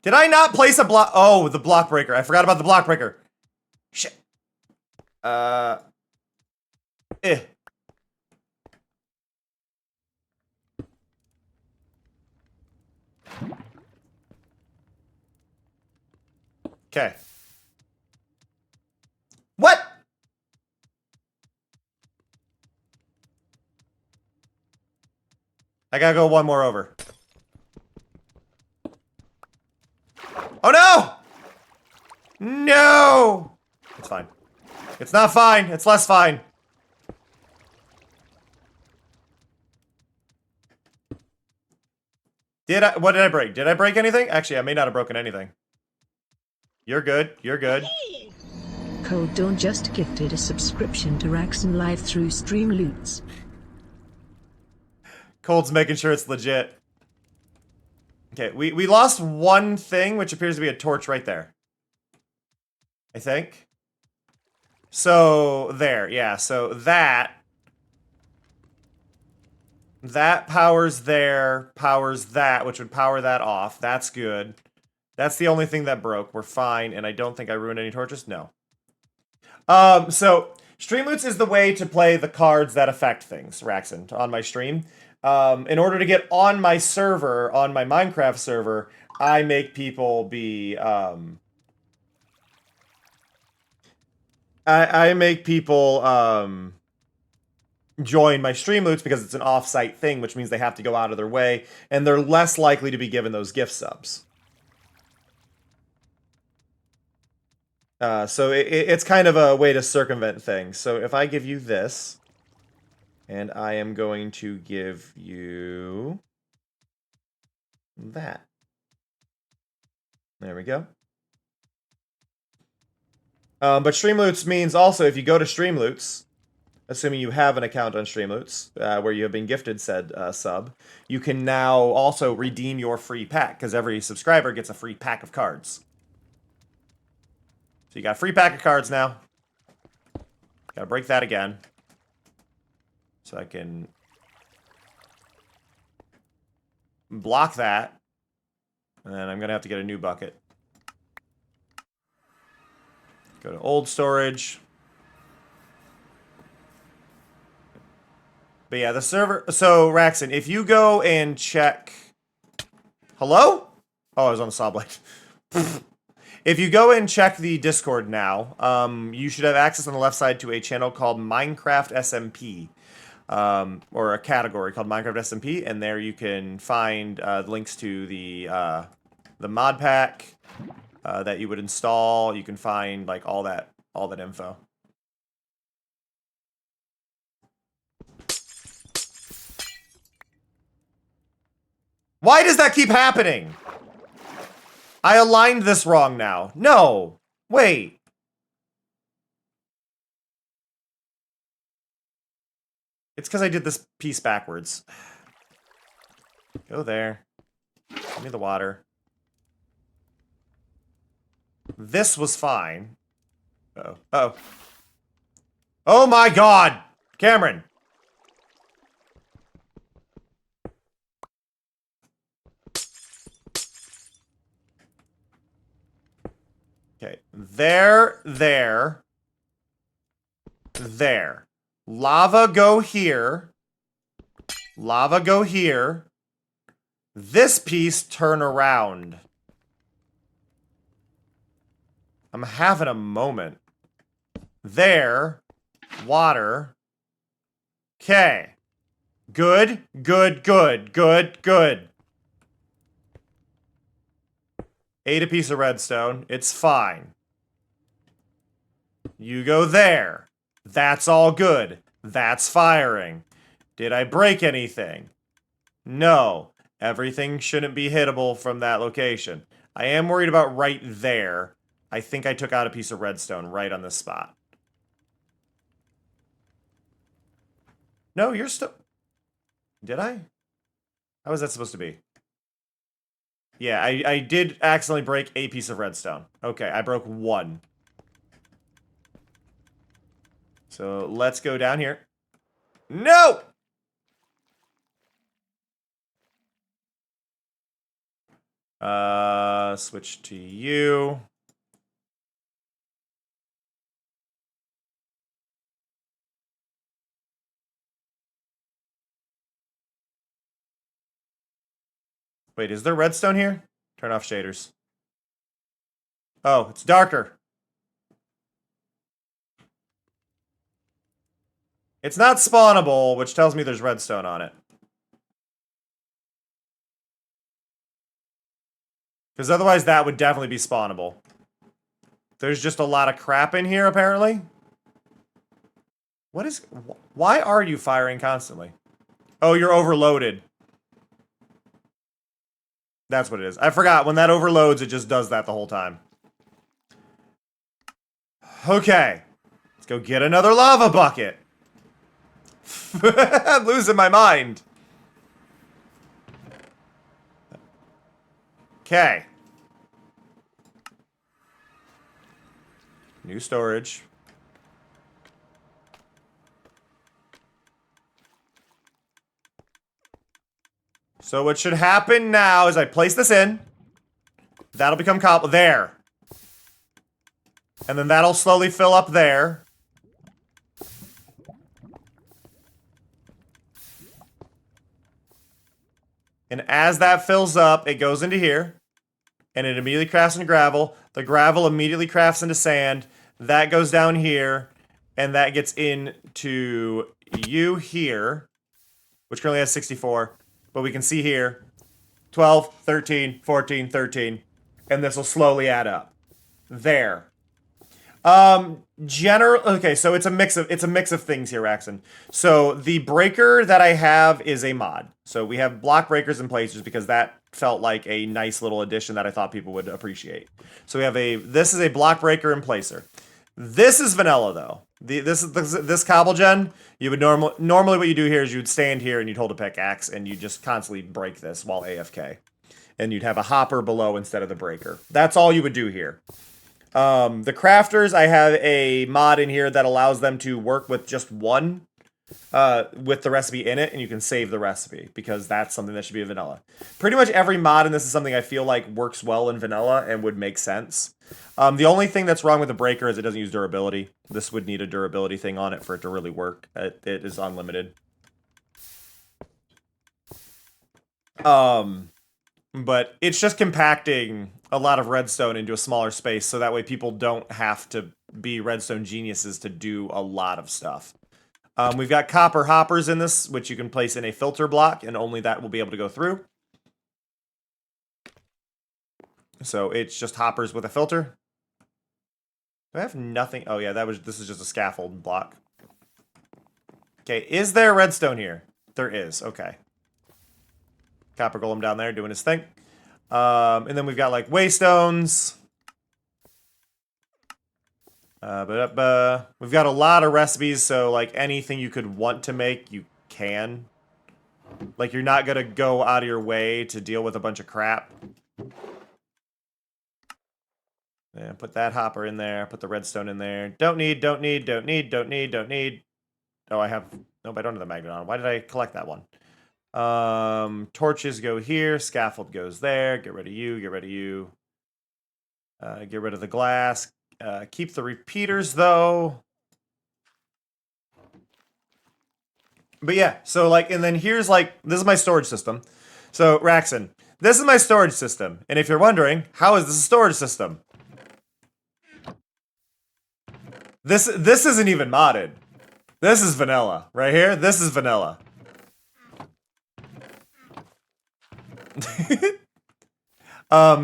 Did I not place a block? Oh, the block breaker. I forgot about the block breaker. Shit. Okay. What? I gotta go one more over. Oh no! No! It's fine. It's not fine. It's less fine. What did I break? Did I break anything? Actually, I may not have broken anything. You're good. You're good. Cold Dawn just gifted a subscription to Raxon Live through Streamloots. Cold's making sure it's legit. Okay, we lost one thing, which appears to be a torch right there. I think. So, there, yeah, so that powers there, powers that, which would power that off. That's good. That's the only thing that broke. We're fine, and I don't think I ruined any torches. No. So, Streamloots is the way to play the cards that affect things, Raxon, on my stream. In order to get on my server, on my Minecraft server, I make people be, I make people, join my Streamloots because it's an off-site thing, which means they have to go out of their way, and they're less likely to be given those gift subs. So it's kind of a way to circumvent things. So if I give you this... And I am going to give you that. There we go. But Streamloots means also if you go to Streamloots, assuming you have an account on Streamloots, where you have been gifted said sub, you can now also redeem your free pack, because every subscriber gets a free pack of cards. So you got a free pack of cards now. Gotta break that again. So I can block that. And then I'm gonna have to get a new bucket. Go to old storage. But yeah, the server... So, Raxon, if you go and check... Hello? Oh, I was on the saw blade. If you go and check the Discord now, you should have access on the left side to a channel called Minecraft SMP. Or a category called Minecraft SMP, and there you can find links to the mod pack that you would install. You can find like all that info. Why does that keep happening? I aligned this wrong now. No. Wait. It's because I did this piece backwards. Go there. Give me the water. This was fine. Uh-oh. Uh-oh. Oh my god! Cameron! Okay. There. Lava go here. Lava go here. This piece turn around. I'm having a moment. There. Water. Okay. Good. Ate a piece of redstone. It's fine. You go there. That's all good. That's firing. Did I break anything? No. Everything shouldn't be hittable from that location. I am worried about right there. I think I took out a piece of redstone right on this spot. No, you're still... Did I? How was that supposed to be? Yeah, I did accidentally break a piece of redstone. Okay, I broke one. So let's go down here. No! Switch to you. Wait, is there redstone here? Turn off shaders. Oh, it's darker. It's not spawnable, which tells me there's redstone on it. Because otherwise that would definitely be spawnable. There's just a lot of crap in here, apparently. What is... Why are you firing constantly? Oh, you're overloaded. That's what it is. I forgot. When that overloads, it just does that the whole time. Okay. Let's go get another lava bucket. I'm losing my mind. Okay. New storage. So what should happen now is I place this in. That'll become cobble. There. And then that'll slowly fill up there. And as that fills up, it goes into here. And it immediately crafts into gravel. The gravel immediately crafts into sand. That goes down here. And that gets into you here. Which currently has 64. But we can see here, 12, 13, 14, 13. And this will slowly add up. There. Okay, so it's a mix of things here, Raxon. So the breaker that I have is a mod. So we have block breakers and placers because that felt like a nice little addition that I thought people would appreciate. So we have this is a block breaker and placer. This is vanilla though. This cobble gen, you would normally what you do here is you'd stand here and you'd hold a pickaxe and you just constantly break this while AFK. And you'd have a hopper below instead of the breaker. That's all you would do here. The crafters, I have a mod in here that allows them to work with just one with the recipe in it, and you can save the recipe because that's something that should be in vanilla. Pretty much every mod in this is something I feel like works well in vanilla and would make sense. The only thing that's wrong with the breaker is it doesn't use durability. This would need a durability thing on it for it to really work. It is unlimited. But it's just compacting a lot of redstone into a smaller space so that way people don't have to be redstone geniuses to do a lot of stuff. We've got copper hoppers in this, which you can place in a filter block, and only that will be able to go through. So it's just hoppers with a filter. Do I have nothing? Oh yeah, this is just a scaffold block. Okay, is there redstone here? There is, okay. Copper golem down there doing his thing. And then we've got like waystones. We've got a lot of recipes, so like anything you could want to make, you can. Like you're not gonna go out of your way to deal with a bunch of crap. Yeah, put that hopper in there, put the redstone in there. Don't need. Oh, I have, nope, I don't have the magnet on. Why did I collect that one? Torches go here, scaffold goes there. Get rid of you, get rid of you. Get rid of the glass. Keep the repeaters though. But yeah, so like, and then here's like, this is my storage system. So Raxon, this is my storage system. And if you're wondering, how is this a storage system? This isn't even modded. This is vanilla right here. This is vanilla.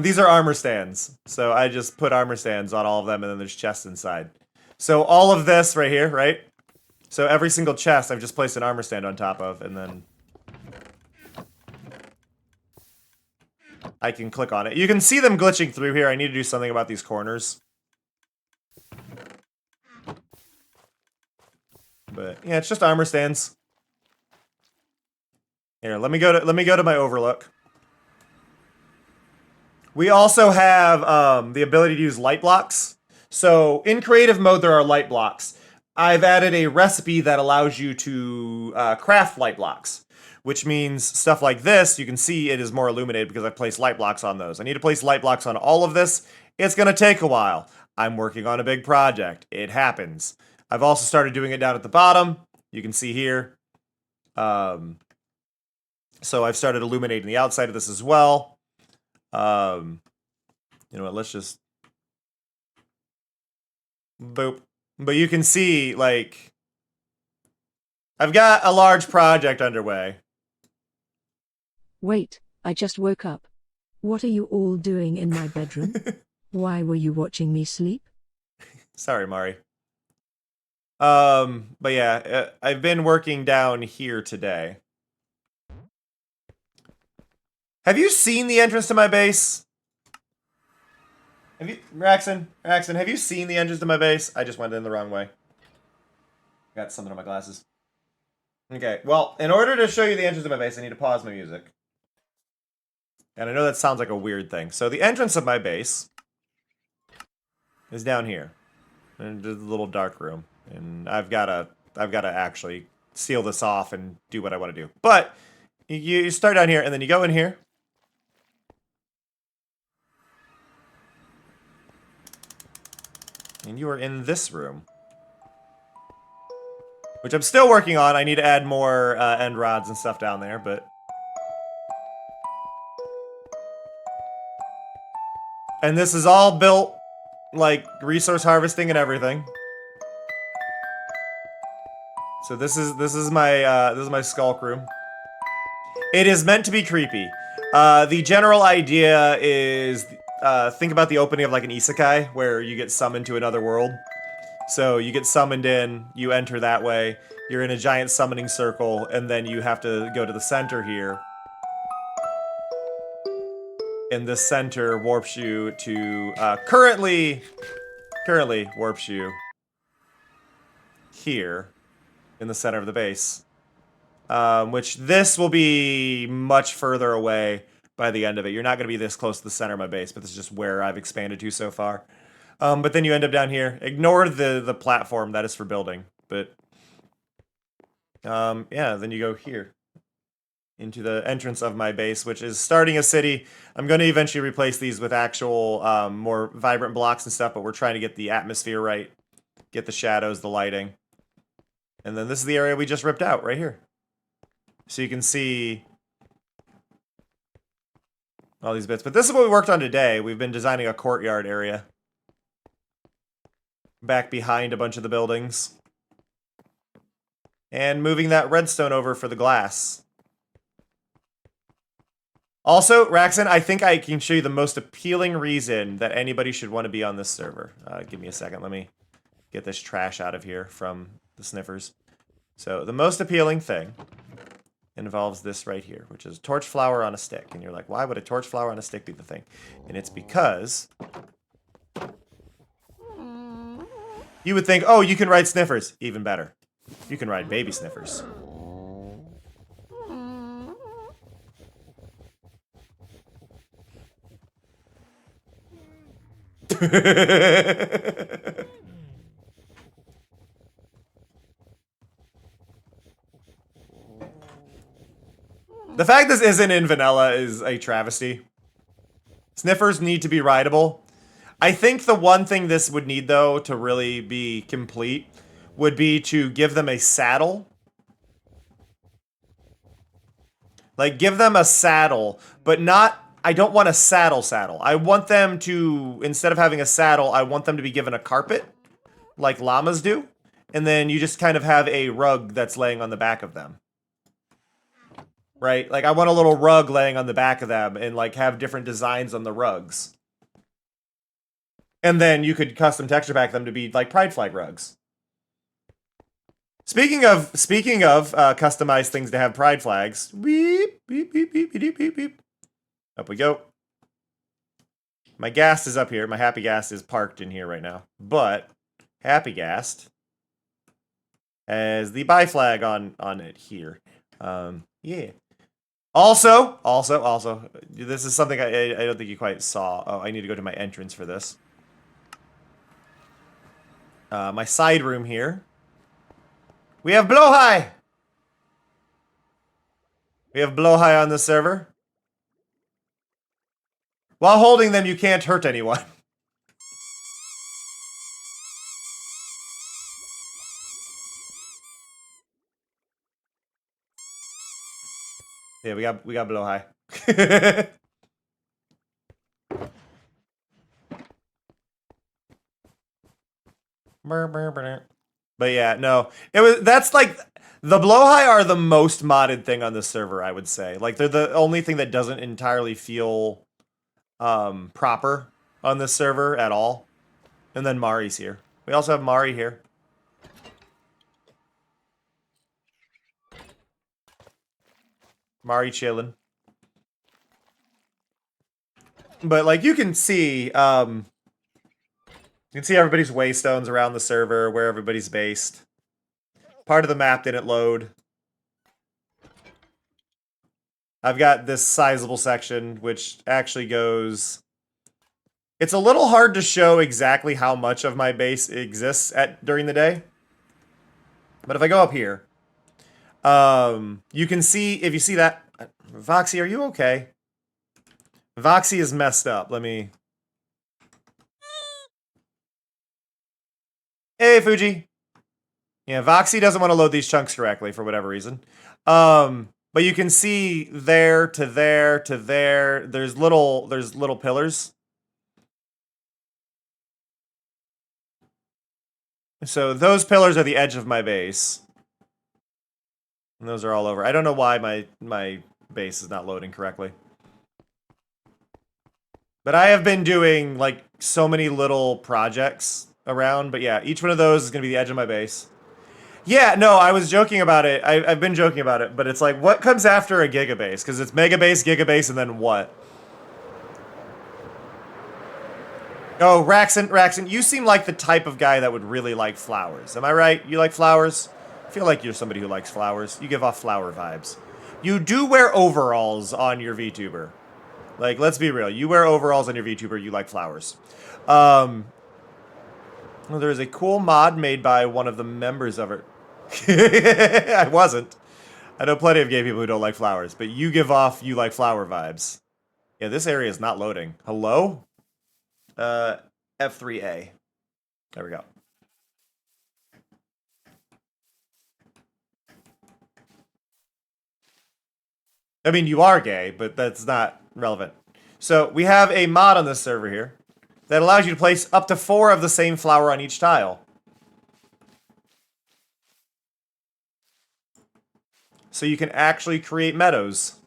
These are armor stands. So I just put armor stands on all of them and then there's chests inside. So all of this right here, right? So every single chest I've just placed an armor stand on top of and then I can click on it. You can see them glitching through here. I need to do something about these corners. But yeah, it's just armor stands. Here, let me go to my overlook. We also have the ability to use light blocks. So in creative mode, there are light blocks. I've added a recipe that allows you to craft light blocks, which means stuff like this, you can see it is more illuminated because I placed light blocks on those. I need to place light blocks on all of this. It's going to take a while. I'm working on a big project. It happens. I've also started doing it down at the bottom. You can see here. So I've started illuminating the outside of this as well. You know what, let's just boop. But you can see, like, I've got a large project underway. Wait, I just woke up. What are you all doing in my bedroom? Why were you watching me sleep? Sorry, Mari. But yeah, I've been working down here today. Have you seen the entrance to my base? Have you, Raxon, have you seen the entrance to my base? I just went in the wrong way. Got something on my glasses. Okay, well, in order to show you the entrance to my base, I need to pause my music. And I know that sounds like a weird thing. So the entrance of my base is down here. And there's a little dark room. And I've gotta actually seal this off and do what I want to do. But you start down here and then you go in here. And you are in this room. Which I'm still working on. I need to add more end rods and stuff down there, but... And this is all built, like, resource harvesting and everything. So this is my skulk room. It is meant to be creepy. The general idea is... think about the opening of like an isekai, where you get summoned to another world. So you get summoned in, you enter that way, you're in a giant summoning circle, and then you have to go to the center here. And this center warps you to, currently warps you here in the center of the base. Which this will be much further away by the end of it. You're not going to be this close to the center of my base, but this is just where I've expanded to so far. But then you end up down here. Ignore the platform, that is for building. But, yeah, then you go here. Into the entrance of my base, which is starting a city. I'm going to eventually replace these with actual, more vibrant blocks and stuff, but we're trying to get the atmosphere right. Get the shadows, the lighting. And then this is the area we just ripped out, right here. So you can see all these bits. But this is what we worked on today. We've been designing a courtyard area. Back behind a bunch of the buildings. And moving that redstone over for the glass. Also, Raxon, I think I can show you the most appealing reason that anybody should want to be on this server. Give me a second. Let me get this trash out of here from the sniffers. So, the most appealing thing involves this right here, which is torch flower on a stick. And you're like, why would a torch flower on a stick be the thing? And it's because you would think, oh, you can ride sniffers. Even better. You can ride baby sniffers. The fact this isn't in vanilla is a travesty. Sniffers need to be rideable. I think the one thing this would need, though, to really be complete, would be to give them a saddle. Like, give them a saddle, but not... I don't want a saddle. I want them to, instead of having a saddle, I want them to be given a carpet, like llamas do. And then you just kind of have a rug that's laying on the back of them. Right? Like, I want a little rug laying on the back of them and, like, have different designs on the rugs. And then you could custom texture pack them to be, like, pride flag rugs. Speaking of customized things to have pride flags. Beep, beep, beep, beep, beep, beep, beep. Up we go. My ghast is up here. My happy ghast is parked in here right now. But happy ghast has the buy flag on it here. Yeah. Also, this is something I don't think you quite saw. Oh, I need to go to my entrance for this. My side room here. We have Blowhigh! We have Blowhigh on the server. While holding them, you can't hurt anyone. Yeah, we got Blowhigh. But yeah, no. That's like the Blowhigh are the most modded thing on the server, I would say. Like they're the only thing that doesn't entirely feel proper on this server at all. And then Mari's here. We also have Mari here. Mari chillin'. But like you can see everybody's waystones around the server, where everybody's based. Part of the map didn't load. I've got this sizable section, which actually goes... It's a little hard to show exactly how much of my base exists during the day. But if I go up here, you can see, if you see that... Voxy, are you okay? Voxy is messed up. Let me... Hey, Fuji. Yeah, Voxy doesn't want to load these chunks correctly for whatever reason. But you can see there to there to there. There's little pillars. So those pillars are the edge of my base. And those are all over. I don't know why my base is not loading correctly. But I have been doing like so many little projects around. But yeah, each one of those is going to be the edge of my base. Yeah, no, I was joking about it. I've been joking about it, but it's like, what comes after a gigabase? Because it's megabase, gigabase, and then what? Oh, Raxon, you seem like the type of guy that would really like flowers. Am I right? You like flowers? I feel like you're somebody who likes flowers. You give off flower vibes. You do wear overalls on your VTuber. Like, let's be real. You wear overalls on your VTuber. You like flowers. Well, there's a cool mod made by one of the members of it. I wasn't. I know plenty of gay people who don't like flowers, but you give off you like flower vibes. Yeah, this area is not loading. Hello? F3A. There we go. I mean, you are gay, but that's not relevant. So we have a mod on this server here that allows you to place up to 4 of the same flower on each tile. So you can actually create meadows.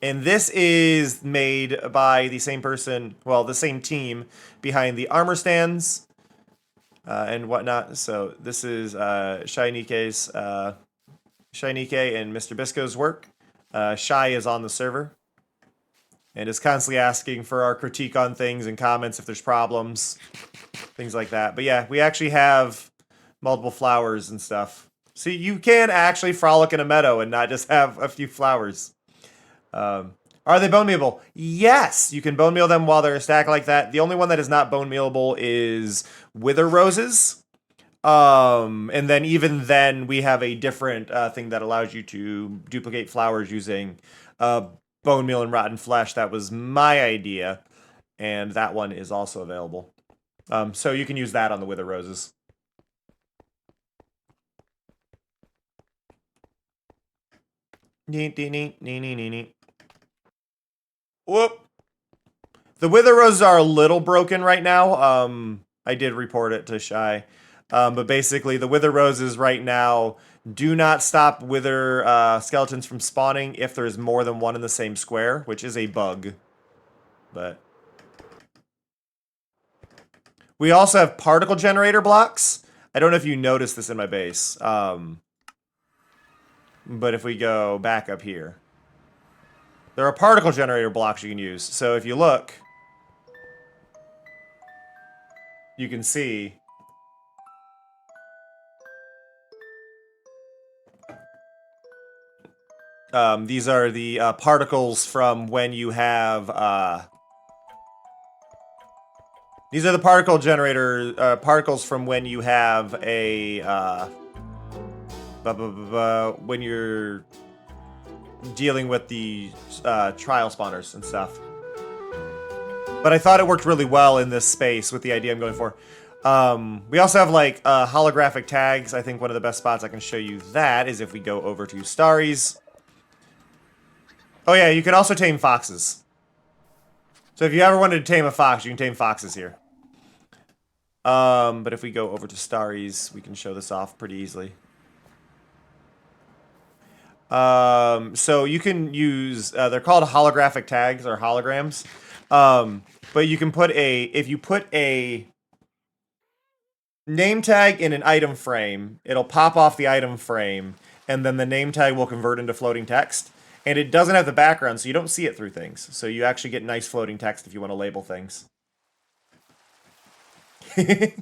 And this is made by the same person, well, the same team behind the armor stands and whatnot. So this is Shinike's, Shinike and Mr. Bisco's work. Shy is on the server and is constantly asking for our critique on things and comments if there's problems, things like that. But yeah, we actually have multiple flowers and stuff. So you can actually frolic in a meadow and not just have a few flowers. Are they bone mealable? Yes, you can bone meal them while they're a stack like that. The only one that is not bone mealable is wither roses. And then even then we have a different thing that allows you to duplicate flowers using bone meal and rotten flesh. That was my idea, and that one is also available. So you can use that on the wither roses. Whoop. The wither roses are a little broken right now. I did report it to Shy. But basically, the wither roses right now do not stop wither skeletons from spawning if there's more than one in the same square, which is a bug. But we also have particle generator blocks. I don't know if you noticed this in my base. But if we go back up here, there are particle generator blocks you can use. So if you look, you can see these are the particles from when you have these are the particle generator particles from when you have a when you're dealing with the trial spawners and stuff. But I thought it worked really well in this space with the idea I'm going for. We also have like holographic tags. I think one of the best spots I can show you that is if we go over to Starries. Oh yeah, you can also tame foxes. So if you ever wanted to tame a fox, you can tame foxes here. But if we go over to Starries, we can show this off pretty easily. So you can use, they're called holographic tags or holograms. But you can put if you put a name tag in an item frame, it'll pop off the item frame, and then the name tag will convert into floating text. And it doesn't have the background, so you don't see it through things. So you actually get nice floating text if you want to label things. What's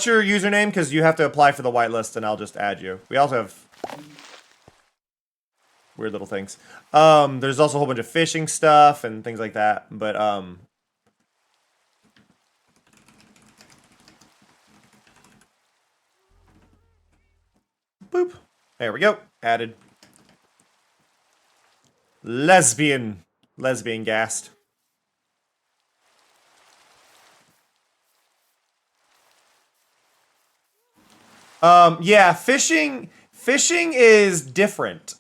your username? Because you have to apply for the whitelist, and I'll just add you. We also have weird little things. There's also a whole bunch of fishing stuff and things like that. But boop. There we go. Added. Lesbian gassed. Yeah, fishing is different.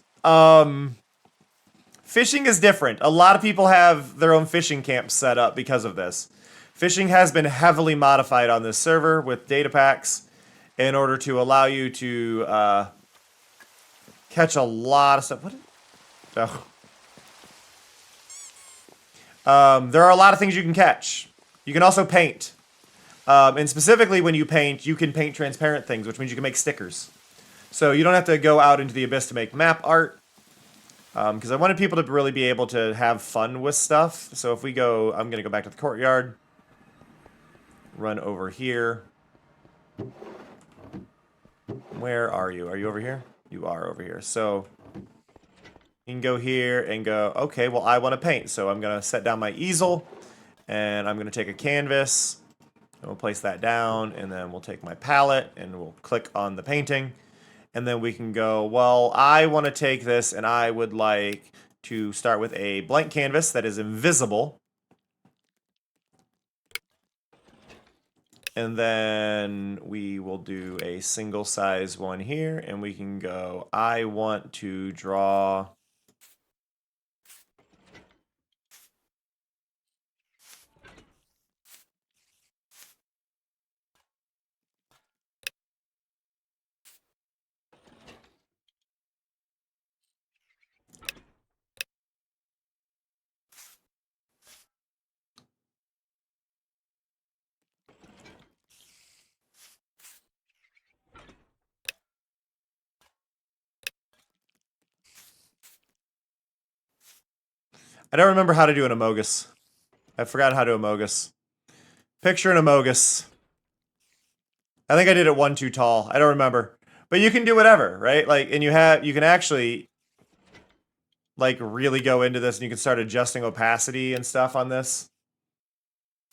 Fishing is different. A lot of people have their own fishing camps set up because of this. Fishing has been heavily modified on this server with data packs in order to allow you to catch a lot of stuff. What? Oh. There are a lot of things you can catch. You can also paint. And specifically when you paint, you can paint transparent things, which means you can make stickers. So you don't have to go out into the abyss to make map art. Because I wanted people to really be able to have fun with stuff. So if we go, I'm going to go back to the courtyard. Run over here. Where are you? Are you over here? You are over here. So you can go here and go, okay, well, I want to paint. So I'm going to set down my easel. And I'm going to take a canvas. And we'll place that down. And then we'll take my palette. And we'll click on the painting. And then we can go, well, I want to take this. And I would like to start with a blank canvas that is invisible. And then we will do a single size one here, and we can go, I want to draw I don't remember how to do an Amogus. I forgot how to Amogus. Picture an Amogus. I think I did it one too tall. I don't remember. But you can do whatever, right? Like, and you can actually like really go into this and you can start adjusting opacity and stuff on this.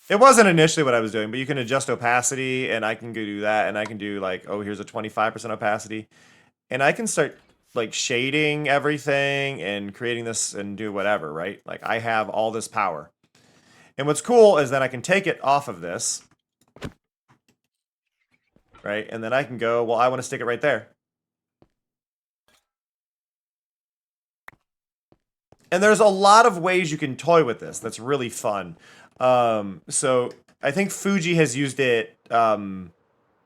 It wasn't initially what I was doing, but you can adjust opacity and I can go do that and I can do like, oh, here's a 25% opacity. And I can start like shading everything and creating this and do whatever, right? Like I have all this power. And what's cool is that I can take it off of this, right? And then I can go, well, I want to stick it right there. And there's a lot of ways you can toy with this. That's really fun. So I think Fuji has used it the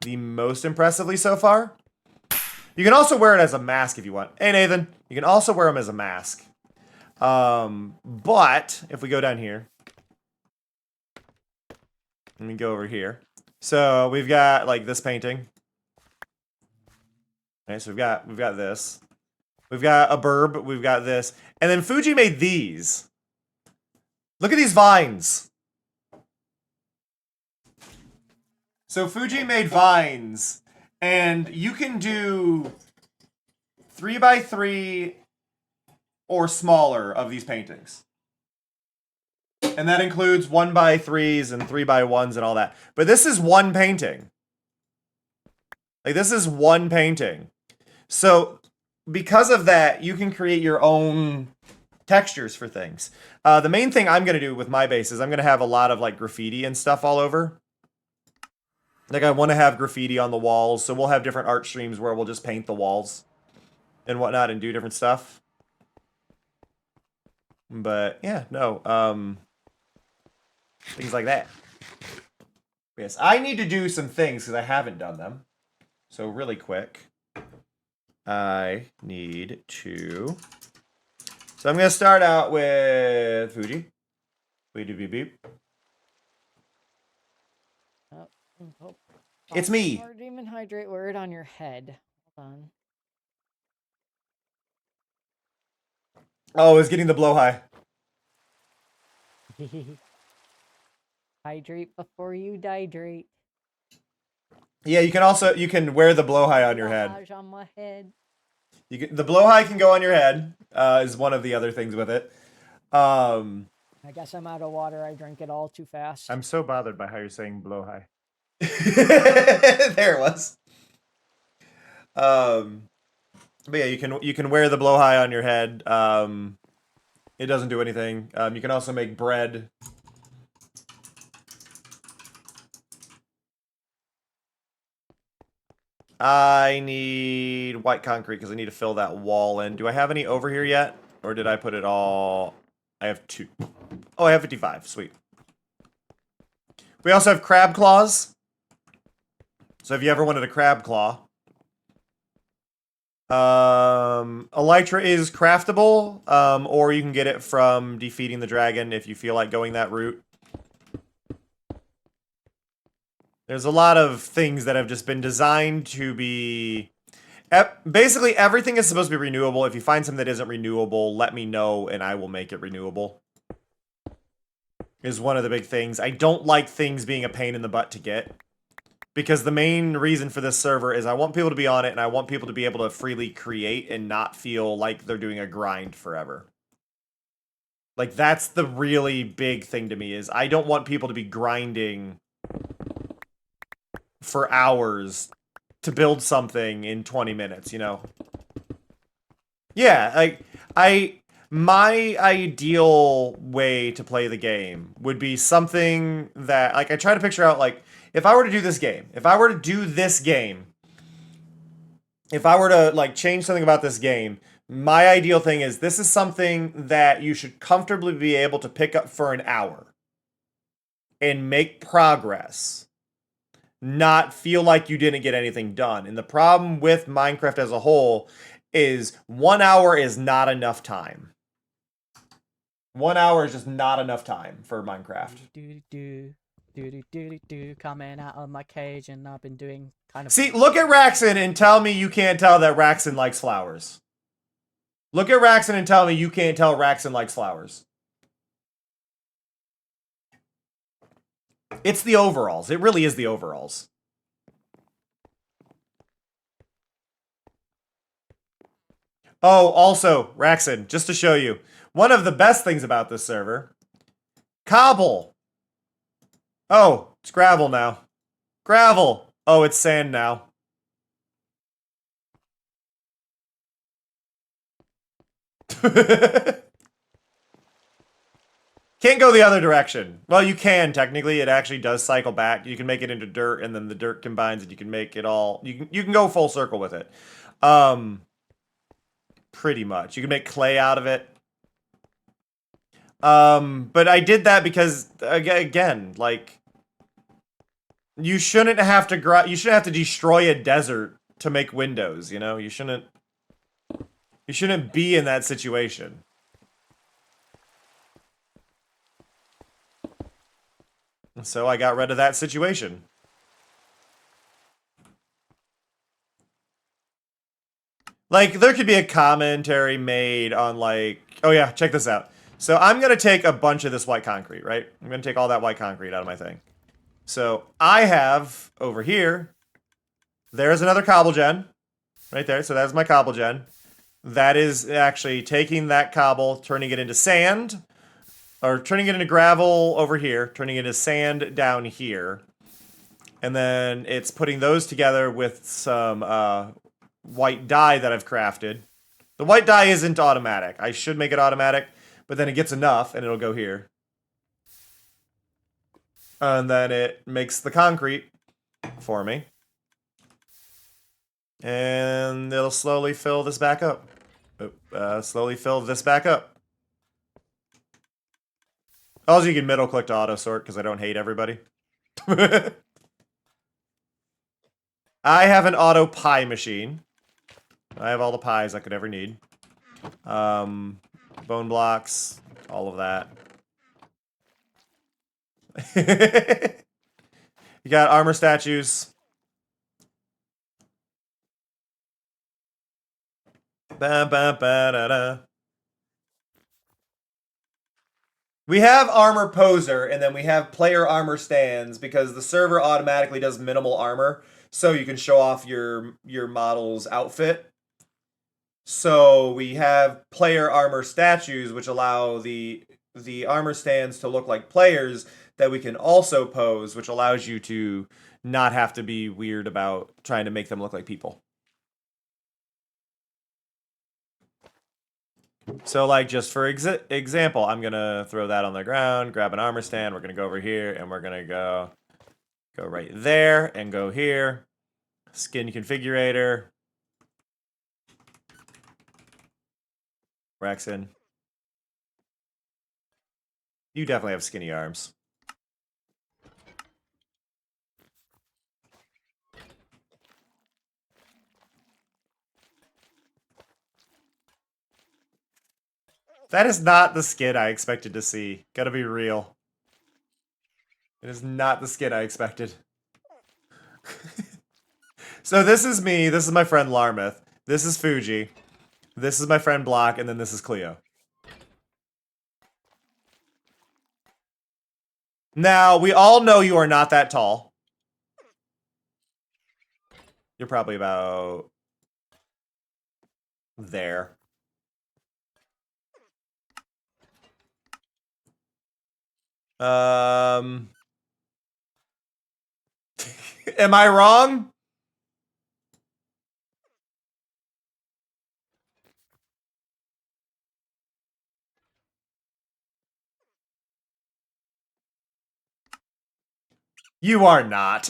most impressively so far. You can also wear it as a mask if you want. Hey, Nathan. You can also wear them as a mask. But if we go down here, let me go over here. So we've got like this painting. Okay, so we've got this. We've got a burb. We've got this. And then Fuji made these. Look at these vines. So Fuji made vines. And you can do 3x3 or smaller of these paintings. And that includes 1x3s and 3x1s and all that. But this is one painting. Like, this is one painting. So, because of that, you can create your own textures for things. The main thing I'm going to do with my base is I'm going to have a lot of, like, graffiti and stuff all over. Like, I want to have graffiti on the walls, so we'll have different art streams where we'll just paint the walls and whatnot and do different stuff. But, yeah, no, things like that. Yes, I need to do some things because I haven't done them. So, really quick, I need to... So, I'm going to start out with Fuji. Beep, beep, beep. Oh, It's me. Demon hydrate word on your head. Hold on. Oh, it's getting the blowhigh. Hydrate before you dihydrate. Yeah, you can wear the blowhigh on your head. On my head. The blowhigh can go on your head. Is one of the other things with it. I guess I'm out of water. I drank it all too fast. I'm so bothered by how you're saying blowhigh. There it was. But yeah, you can wear the blowhigh on your head. It doesn't do anything. You can also make bread. I need white concrete because I need to fill that wall in. Do I have any over here yet? Or did I put it all... I have 2. Oh, I have 55. Sweet. We also have crab claws. So if you ever wanted a crab claw. Elytra is craftable. Or you can get it from defeating the dragon if you feel like going that route. There's a lot of things that have just been designed to be... Basically, everything is supposed to be renewable. If you find something that isn't renewable, let me know and I will make it renewable. Is one of the big things. I don't like things being a pain in the butt to get. Because the main reason for this server is I want people to be on it and I want people to be able to freely create and not feel like they're doing a grind forever. Like, that's the really big thing to me, is I don't want people to be grinding for hours to build something in 20 minutes, you know? Yeah, like, my ideal way to play the game would be something that, like, I try to picture out, like, if I were to do this game, if I were to, like, change something about this game, my ideal thing is this is something that you should comfortably be able to pick up for an hour and make progress, not feel like you didn't get anything done. And the problem with Minecraft as a whole is 1 hour is not enough time. 1 hour is just not enough time for Minecraft. Coming out of my cage, and I've been doing kind of... See, look at Raxon and tell me you can't tell that Raxon likes flowers. Look at Raxon and tell me you can't tell Raxon likes flowers. It's the overalls. It really is the overalls. Oh, also, Raxon, just to show you, one of the best things about this server, cobble. Oh, it's gravel now. Gravel. Oh, it's sand now. Can't go the other direction. Well, you can, technically. It actually does cycle back. You can make it into dirt, and then the dirt combines, and you can make it all... You can go full circle with it. Pretty much. You can make clay out of it. But I did that because, again, like... You shouldn't have to destroy a desert to make windows, you know? You shouldn't be in that situation. So I got rid of that situation. Like, there could be a commentary made on, like... Oh yeah, check this out. So I'm going to take a bunch of this white concrete, right? I'm going to take all that white concrete out of my thing. So I have, over here, there's another cobble gen. Right there, so that's my cobble gen. That is actually taking that cobble, turning it into sand... Or turning it into gravel over here, turning it into sand down here. And then it's putting those together with some white dye that I've crafted. The white dye isn't automatic. I should make it automatic, but then it gets enough and it'll go here. And then it makes the concrete for me. And it'll slowly fill this back up. Slowly fill this back up. Also, you can middle click to auto sort because I don't hate everybody. I have an auto pie machine. I have all the pies I could ever need. Bone blocks, all of that. You got armor statues. Ba ba ba da da. We have armor poser, and then we have player armor stands, because the server automatically does minimal armor, so you can show off your model's outfit. So we have player armor statues, which allow the armor stands to look like players that we can also pose, which allows you to not have to be weird about trying to make them look like people. So, like, just for example, I'm going to throw that on the ground, grab an armor stand, we're going to go over here, and we're going to go right there, and go here. Skin configurator. Raxon. You definitely have skinny arms. That is not the skin I expected to see. Gotta be real. It is not the skin I expected. So this is me, this is my friend Larmouth, this is Fuji, this is my friend Block, and then this is Cleo. Now, we all know you are not that tall. You're probably about there. Am I wrong? You are not.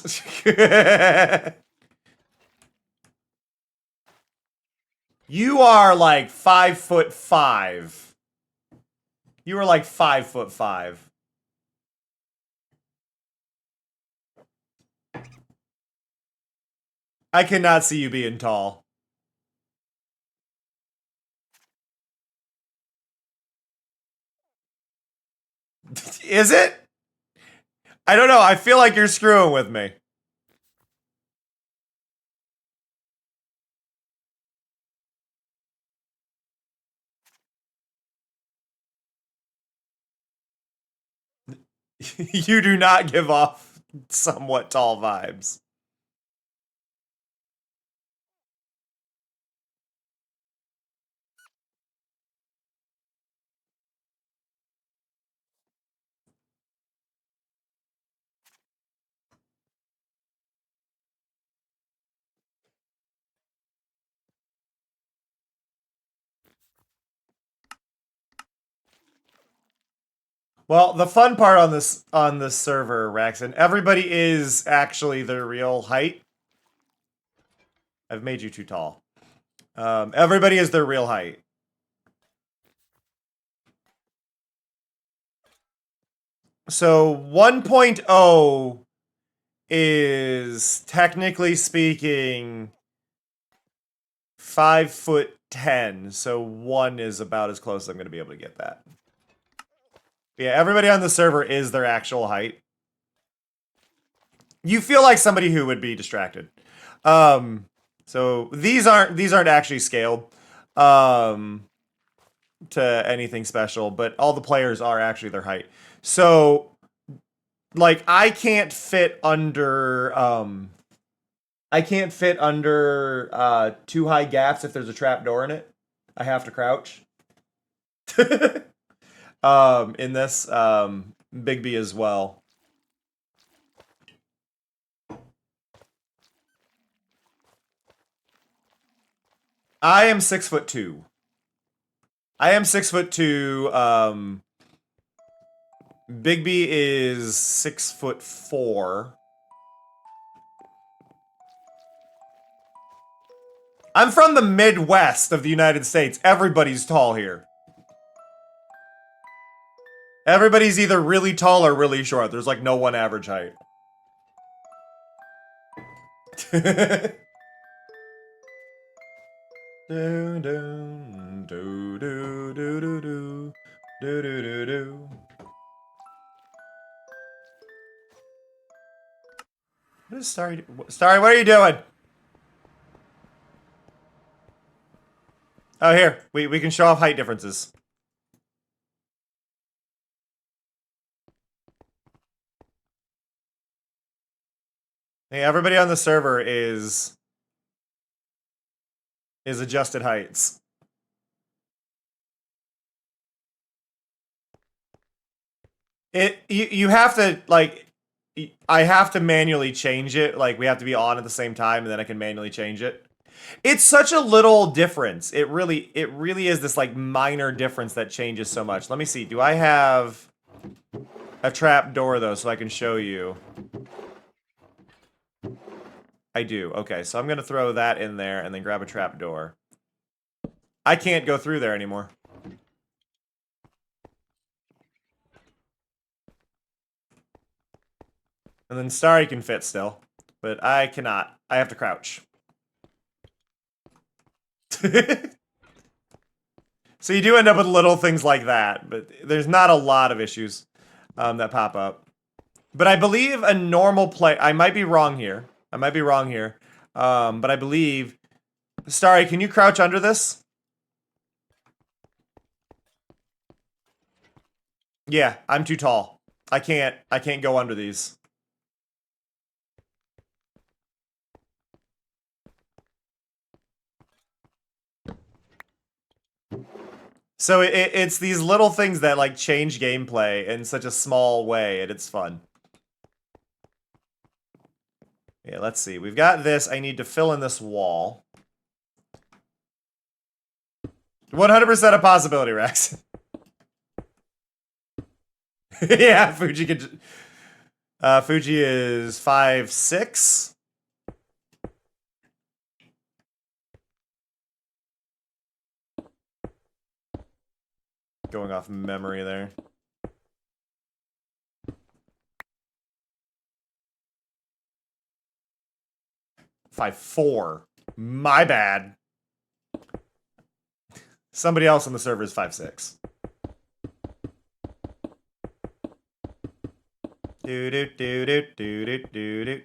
You are like 5'5". You are like 5'5". I cannot see you being tall. Is it? I don't know. I feel like you're screwing with me. You do not give off somewhat tall vibes. Well, the fun part on this server, Raxon, everybody is actually their real height. I've made you too tall. Everybody is their real height. So 1.0 is technically speaking 5'10", so 1 is about as close as I'm going to be able to get that. Yeah, everybody on the server is their actual height. You feel like somebody who would be distracted. So these aren't actually scaled to anything special, but all the players are actually their height. So like I can't fit under 2 high gaps if there's a trap door in it. I have to crouch. In this, Big B as well. I am 6'2". I am 6'2". Big B is 6'4". I'm from the Midwest of the United States. Everybody's tall here. Everybody's either really tall or really short. There's like no one average height. Do do do do do do do do do do. What is Starry? Starry, what are you doing? Oh, here. We can show off height differences. Hey, everybody on the server is adjusted heights. You have to, like, I have to manually change it. Like, we have to be on at the same time, and then I can manually change it. It's such a little difference. It really is this, like, minor difference that changes so much. Let me see. Do I have a trap door, though, so I can show you? I do. Okay, so I'm going to throw that in there and then grab a trap door. I can't go through there anymore. And then Starry can fit still, but I cannot. I have to crouch. So you do end up with little things like that, but there's not a lot of issues that pop up. But I believe a normal play... I might be wrong here. But I believe... Starry, can you crouch under this? Yeah, I'm too tall. I can't go under these. So it's these little things that like change gameplay in such a small way, and it's fun. Yeah, let's see. We've got this. I need to fill in this wall. 100% a possibility, Rex. Yeah, Fuji could... Fuji is 5'6". Going off memory there. Five 4. My bad. Somebody else on the server is 5'6". Do do do do do do do do.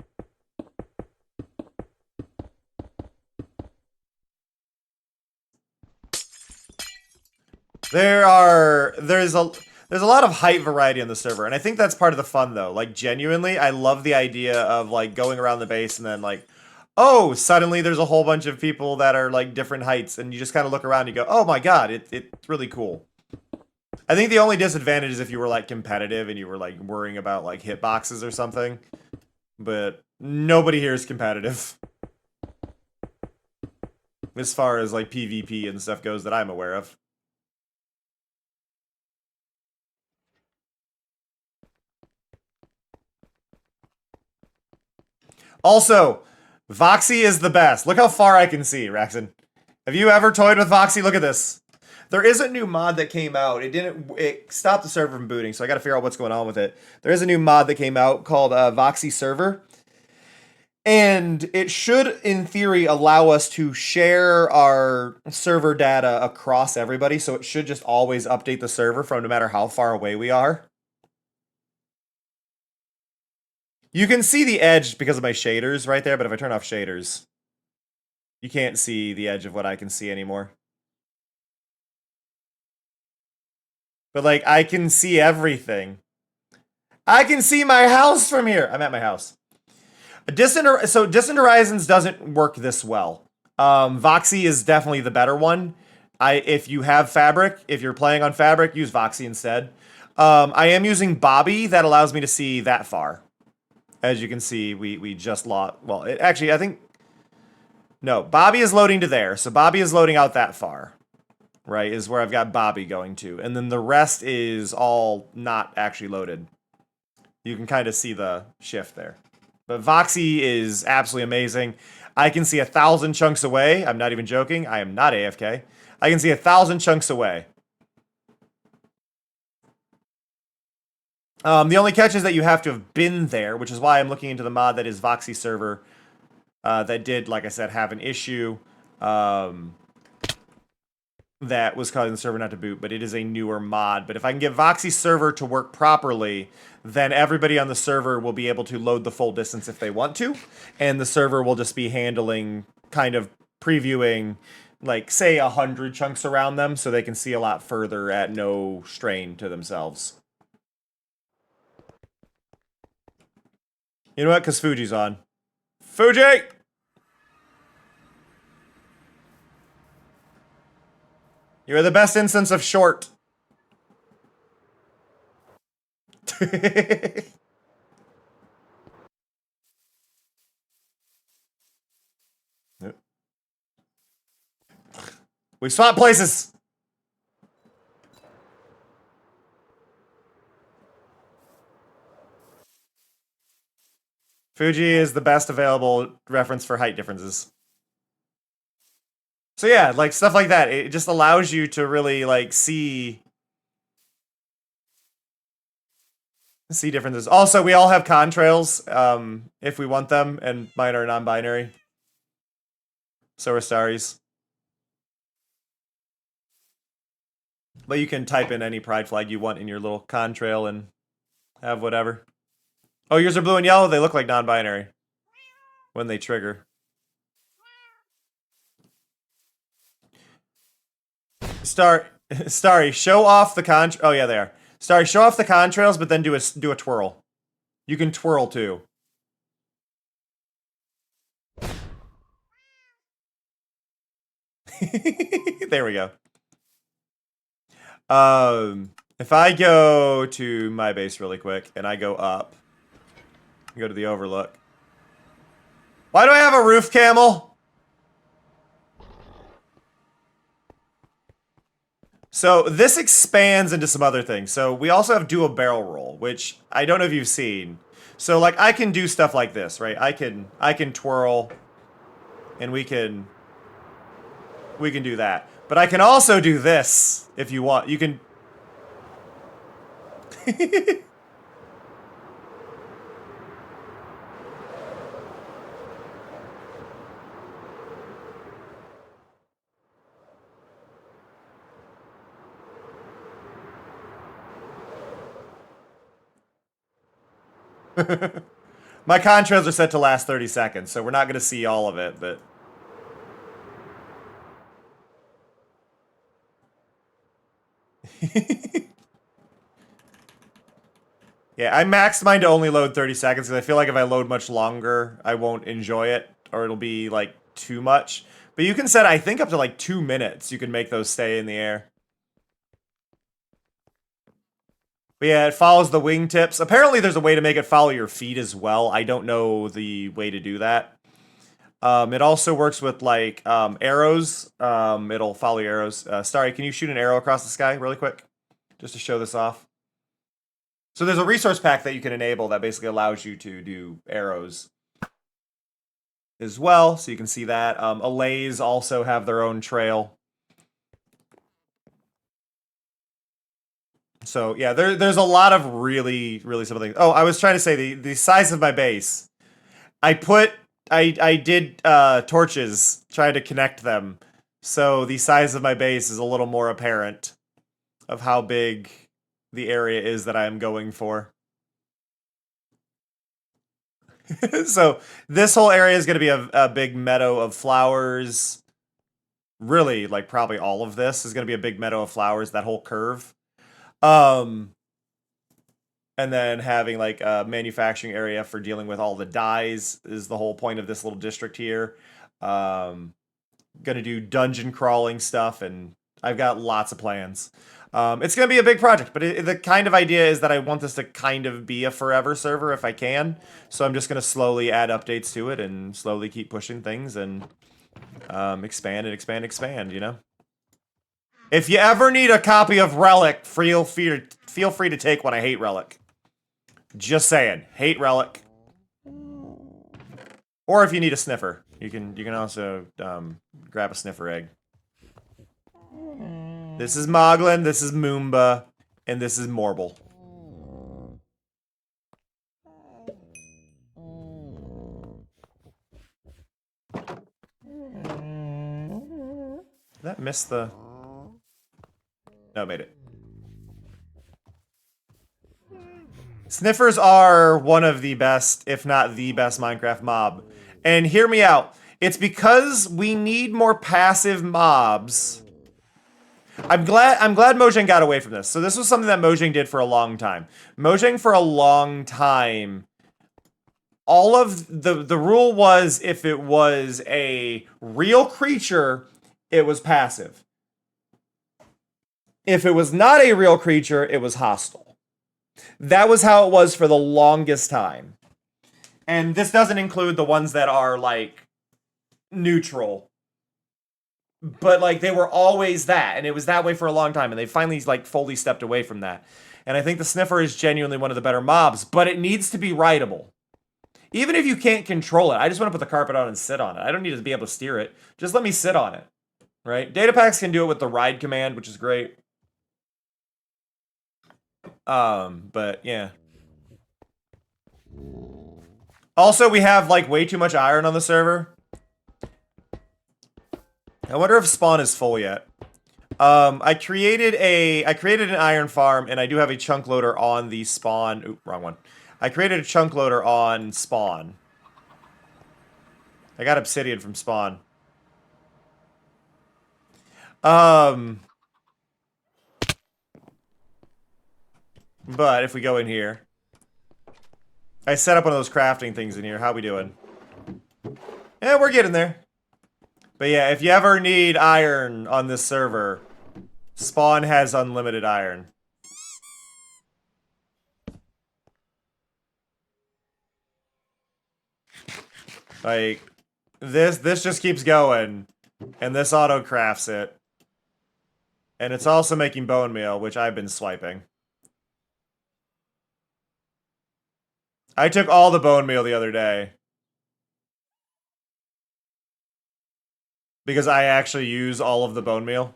There's a lot of height variety on the server, and I think that's part of the fun though. Like genuinely, I love the idea of like going around the base and then like, oh, suddenly there's a whole bunch of people that are like different heights, and you just kind of look around and you go, oh my god, it's really cool. I think the only disadvantage is if you were like competitive and you were like worrying about like hitboxes or something. But nobody here is competitive. As far as like PvP and stuff goes that I'm aware of. Also, Voxy is the best. Look how far I can see, Raxon. Have you ever toyed with Voxy? Look at this. There is a new mod that came out. It stopped the server from booting, so I got to figure out what's going on with it. There is a new mod that came out called Voxy Server. And it should, in theory, allow us to share our server data across everybody. So it should just always update the server from no matter how far away we are. You can see the edge because of my shaders right there, but if I turn off shaders, you can't see the edge of what I can see anymore. But, like, I can see everything. I can see my house from here. I'm at my house. Distant Horizons doesn't work this well. Voxy is definitely the better one. If you have Fabric, if you're playing on Fabric, use Voxy instead. I am using Bobby. That allows me to see that far. As you can see, we just lost... Well, actually, I think... No, Bobby is loading to there. So Bobby is loading out that far. Right, is where I've got Bobby going to. And then the rest is all not actually loaded. You can kind of see the shift there. But Voxy is absolutely amazing. I can see 1,000 chunks away. I'm not even joking. I am not AFK. I can see 1,000 chunks away. The only catch is that you have to have been there, which is why I'm looking into the mod that is Voxy Server. That did, like I said, have an issue that was causing the server not to boot, but it is a newer mod. But if I can get Voxy Server to work properly, then everybody on the server will be able to load the full distance if they want to, and the server will just be handling, kind of previewing, like, say 100 chunks around them, so they can see a lot further at no strain to themselves. You know what? Because Fuji's on. Fuji! You're the best instance of short. We swap places. Fuji is the best available reference for height differences. So yeah, like stuff like that. It just allows you to really like see differences. Also, we all have contrails if we want them, and mine are non-binary. So are Starry's. But you can type in any pride flag you want in your little contrail and have whatever. Oh, yours are blue and yellow? They look like non-binary when they trigger. Starry, show off the oh yeah, there. Starry, show off the contrails, but then do a twirl. You can twirl too. There we go. If I go to my base really quick and I go up, go to the overlook. Why do I have a roof camel? So this expands into some other things. So we also have do a barrel roll, which I don't know if you've seen. So like I can do stuff like this, right? I can twirl and we can do that. But I can also do this if you want. You can My contrails are set to last 30 seconds, so we're not going to see all of it, but... Yeah, I maxed mine to only load 30 seconds, because I feel like if I load much longer, I won't enjoy it, or it'll be, like, too much. But you can set, I think, up to, like, 2 minutes. You can make those stay in the air. But yeah, it follows the wingtips. Apparently there's a way to make it follow your feet as well. I don't know the way to do that. It also works with, like, arrows. It'll follow your arrows. Starry, can you shoot an arrow across the sky really quick? Just to show this off. So there's a resource pack that you can enable that basically allows you to do arrows as well. So you can see that. Allays also have their own trail. So yeah, there's a lot of really simple things. Oh, I was trying to say the size of my base. I did torches trying to connect them, so the size of my base is a little more apparent of how big the area is that I am going for. So this whole area is going to be a big meadow of flowers. Really, like probably all of this is going to be a big meadow of flowers. That whole curve. And then having like a manufacturing area for dealing with all the dyes is the whole point of this little district here. Gonna do dungeon crawling stuff, and I've got lots of plans. It's gonna be a big project, but the kind of idea is that I want this to kind of be a forever server if I can. So I'm just gonna slowly add updates to it and slowly keep pushing things and expand and expand, you know? If you ever need a copy of Relic, feel free to take one. I hate Relic. Just saying, hate Relic. Or if you need a sniffer, you can also grab a sniffer egg. This is Moglin, this is Moomba, and this is Morble. Did that miss the... No, it made it. Sniffers are one of the best, if not the best Minecraft mob. And hear me out. It's because we need more passive mobs. I'm glad Mojang got away from this. So this was something that Mojang did for a long time. Mojang for a long time, all of the rule was if it was a real creature, it was passive. If it was not a real creature, it was hostile. That was how it was for the longest time. And this doesn't include the ones that are, like, neutral. But, like, they were always that. And it was that way for a long time. And they finally, like, fully stepped away from that. And I think the Sniffer is genuinely one of the better mobs. But it needs to be rideable. Even if you can't control it. I just want to put the carpet on and sit on it. I don't need to be able to steer it. Just let me sit on it. Right? Datapacks can do it with the ride command, which is great. But yeah. Also, we have like way too much iron on the server. I wonder if spawn is full yet. I created an iron farm, and I do have a chunk loader on the spawn. Oop, wrong one. I created a chunk loader on spawn. I got obsidian from spawn. But if we go in here, I set up one of those crafting things in here. How we doing? Yeah, we're getting there. But yeah, if you ever need iron on this server, Spawn has unlimited iron. Like, this just keeps going, and this auto crafts it. And it's also making bone meal, which I've been swiping. I took all the bone meal the other day. Because I actually use all of the bone meal.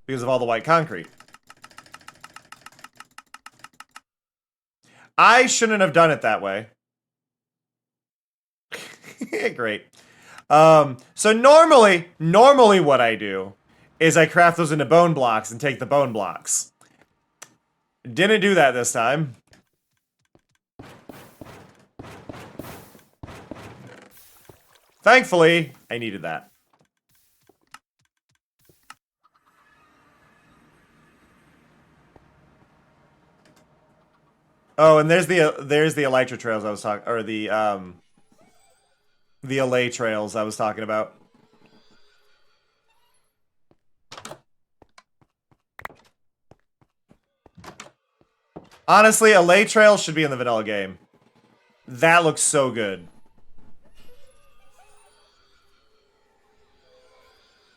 Because of all the white concrete. I shouldn't have done it that way. Great. So normally what I do is I craft those into bone blocks and take the bone blocks. Didn't do that this time. Thankfully, I needed that. Oh, and there's the elytra trails I was talking, or the allay trails I was talking about. Honestly, allay trails should be in the vanilla game. That looks so good.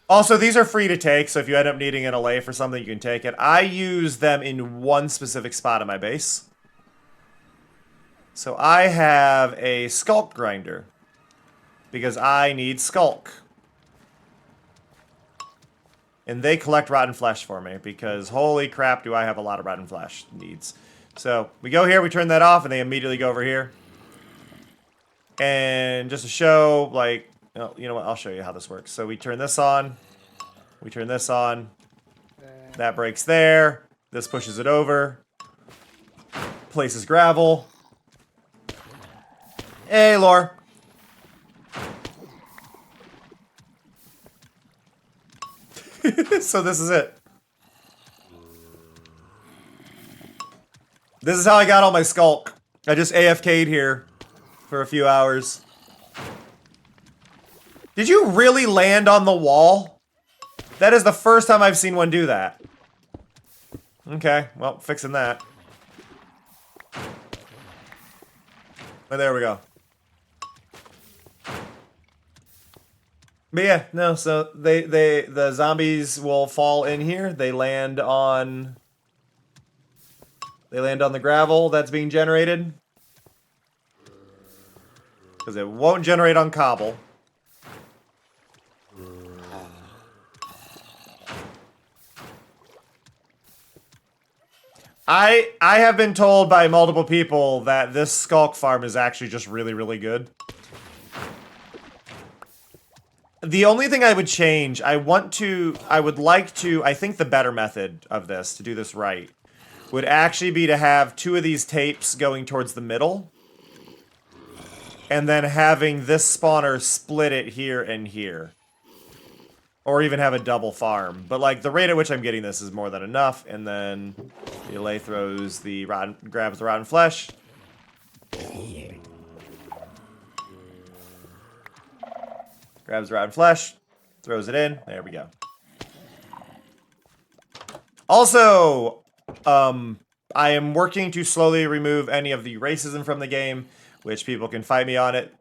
Also, these are free to take, so if you end up needing an allay for something, you can take it. I use them in one specific spot in my base. So I have a skulk grinder. Because I need skulk. And they collect rotten flesh for me, because holy crap do I have a lot of rotten flesh needs. So, we go here, we turn that off, and they immediately go over here. And just to show, like, oh, you know what, I'll show you how this works. So we turn this on. We turn this on. That breaks there. This pushes it over. Places gravel. Hey, Lore. So this is it. This is how I got all my skulk. I just AFK'd here for a few hours. Did you really land on the wall? That is the first time I've seen one do that. Okay, well, fixing that. But there we go. But yeah, no, so the zombies will fall in here. They land on the gravel that's being generated. Because it won't generate on cobble. I have been told by multiple people that this skulk farm is actually just really, really good. The only thing I would change, I think the better method of this, to do this right, would actually be to have 2 of these tapes going towards the middle. And then having this spawner split it here and here. Or even have a double farm. But like, the rate at which I'm getting this is more than enough. And then the allay grabs the rotten flesh. Grabs the rotten flesh, throws it in. There we go. Also, I am working to slowly remove any of the racism from the game, which people can fight me on it.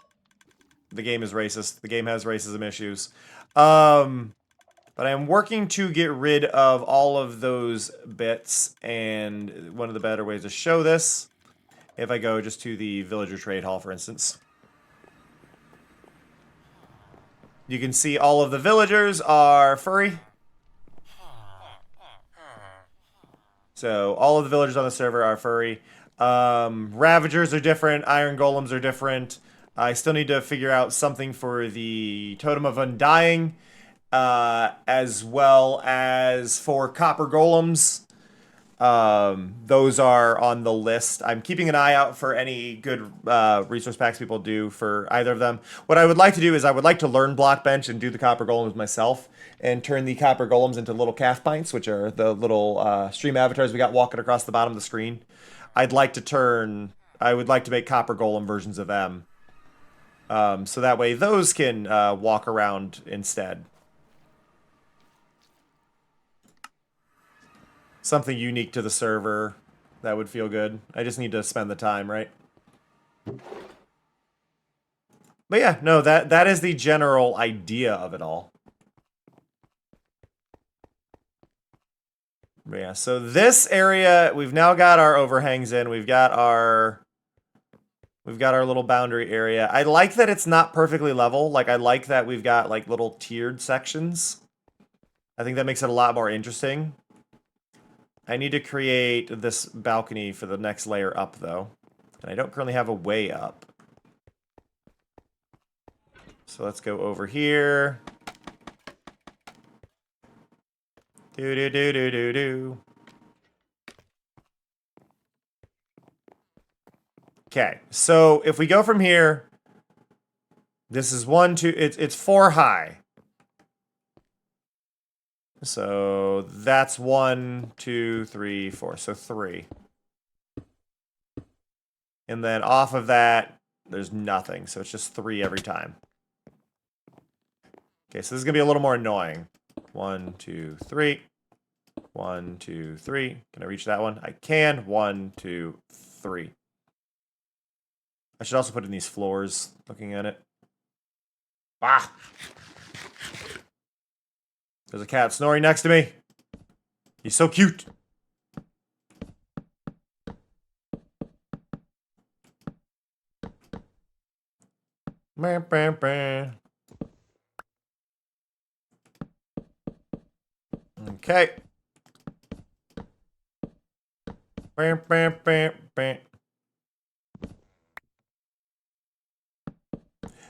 The game is racist. The game has racism issues. But I am working to get rid of all of those bits, and one of the better ways to show this, if I go just to the villager trade hall, for instance. You can see all of the villagers are furry. So all of the villagers on the server are furry. Ravagers are different. Iron golems are different. I still need to figure out something for the Totem of Undying, as well as for copper golems. those are on the list. I'm keeping an eye out for any good resource packs people do for either of them. What I would like to do is I would like to learn Blockbench and do the Copper Golems myself and turn the Copper Golems into little calf pints, which are the little stream avatars we got walking across the bottom of the screen. I would like to make Copper Golem versions of them. So that way those can walk around instead. Something unique to the server that would feel good. I just need to spend the time, right? But yeah, no, that is the general idea of it all. But yeah, so this area, we've now got our overhangs in. We've got our little boundary area. I like that it's not perfectly level. Like, I like that we've got, like, little tiered sections. I think that makes it a lot more interesting. I need to create this balcony for the next layer up, though. And I don't currently have a way up. So let's go over here. Do. Okay, so if we go from here, this is 1, 2, it's 4 high. So that's 1, 2, 3, 4. So 3. And then off of that, there's nothing. So it's just 3 every time. Okay, so this is going to be a little more annoying. 1, 2, 3. 1, 2, 3. Can I reach that one? I can. 1, 2, 3. I should also put in these floors, looking at it. Ah! There's a cat snoring next to me. He's so cute. Okay.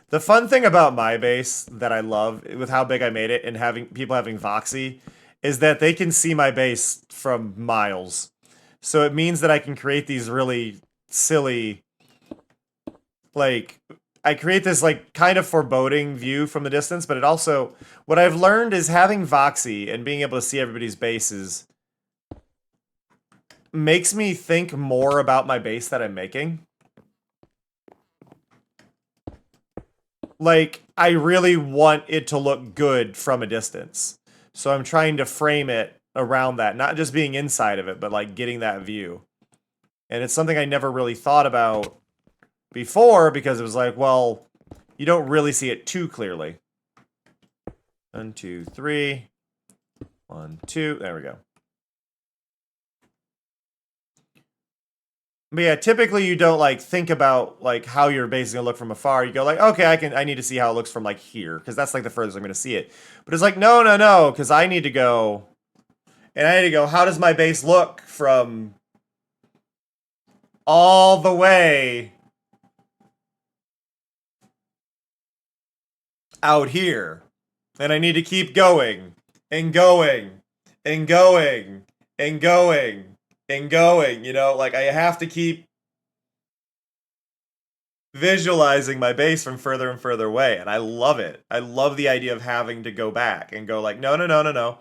The fun thing about my base that I love, with how big I made it and having people having Voxy, is that they can see my base from miles. So it means that I can create these really silly, like, I create this, like, kind of foreboding view from the distance, but it also, what I've learned is having Voxy and being able to see everybody's bases makes me think more about my base that I'm making. Like, I really want it to look good from a distance. So I'm trying to frame it around that. Not just being inside of it, but, like, getting that view. And it's something I never really thought about before, because it was like, well, you don't really see it too clearly. 1, 2, 3. 1, 2. There we go. But yeah, typically you don't, like, think about, like, how your base is gonna look from afar. You go like, okay, I need to see how it looks from, like, here, because that's, like, the furthest I'm gonna see it. But it's like, no, because I need to go, how does my base look from all the way out here? And I need to keep going, and going, and going, and going. And going, you know, like, I have to keep visualizing my base from further and further away, and I love it. I love the idea of having to go back and go like, no.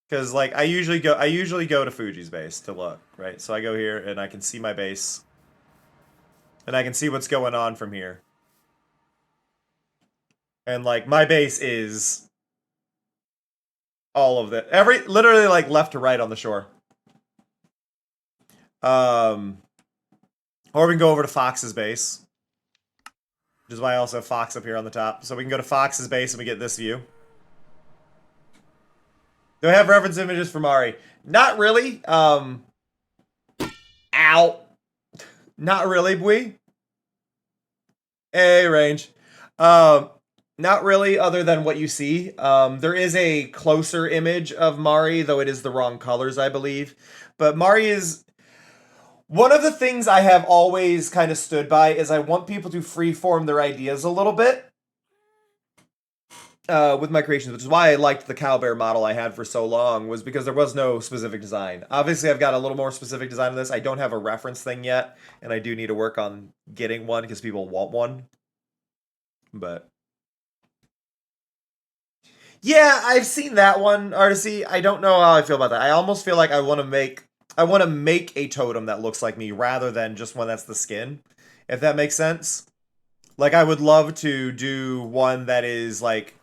Because, like, I usually go to Fuji's base to look, right? So I go here, and I can see my base, and I can see what's going on from here. And, like, my base is all of that. Literally, like, left to right on the shore. Or we can go over to Fox's base. Which is why I also have Fox up here on the top. So we can go to Fox's base and we get this view. Do I have reference images for Mari? Not really. Ow. Not really, boy. Hey, range. Not really, other than what you see. There is a closer image of Mari, though it is the wrong colors, I believe. But Mari is... One of the things I have always kind of stood by is I want people to freeform their ideas a little bit. with my creations, which is why I liked the cowbear model I had for so long, was because there was no specific design. Obviously, I've got a little more specific design on this. I don't have a reference thing yet, and I do need to work on getting one because people want one. But yeah, I've seen that one, Artisy. I don't know how I feel about that. I almost feel like I want to make a totem that looks like me rather than just one that's the skin, if that makes sense. Like, I would love to do one that is like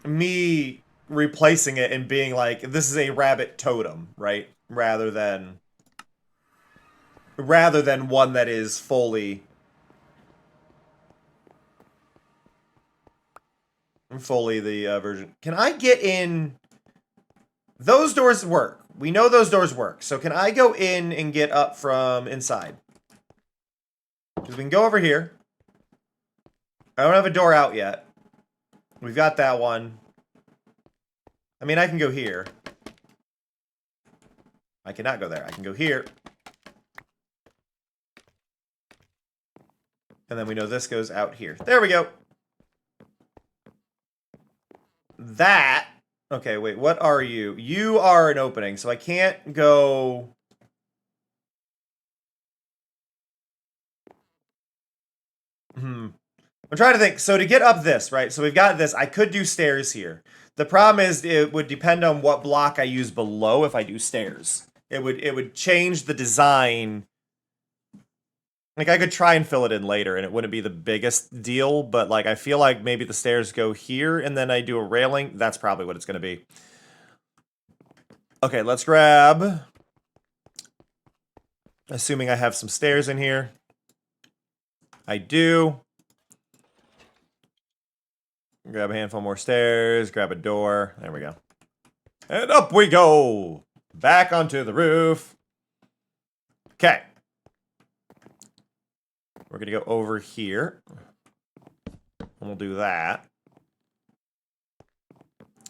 me replacing it and being like, this is a rabbit totem, right? Rather than one that is fully the version. Can I get in? Those doors work. We know those doors work. So can I go in and get up from inside? Because we can go over here. I don't have a door out yet. We've got that one. I mean, I can go here. I cannot go there. I can go here. And then we know this goes out here. There we go. That. Okay, wait. What are you? You are an opening, so I can't go. I'm trying to think. So to get up this, right? So we've got this. I could do stairs here. The problem is it would depend on what block I use below if I do stairs. It would change the design. Like, I could try and fill it in later, and it wouldn't be the biggest deal, but, like, I feel like maybe the stairs go here, and then I do a railing. That's probably what it's going to be. Okay, let's grab... Assuming I have some stairs in here. I do. Grab a handful more stairs, grab a door. There we go. And up we go! Back onto the roof. Okay. We're going to go over here. And we'll do that.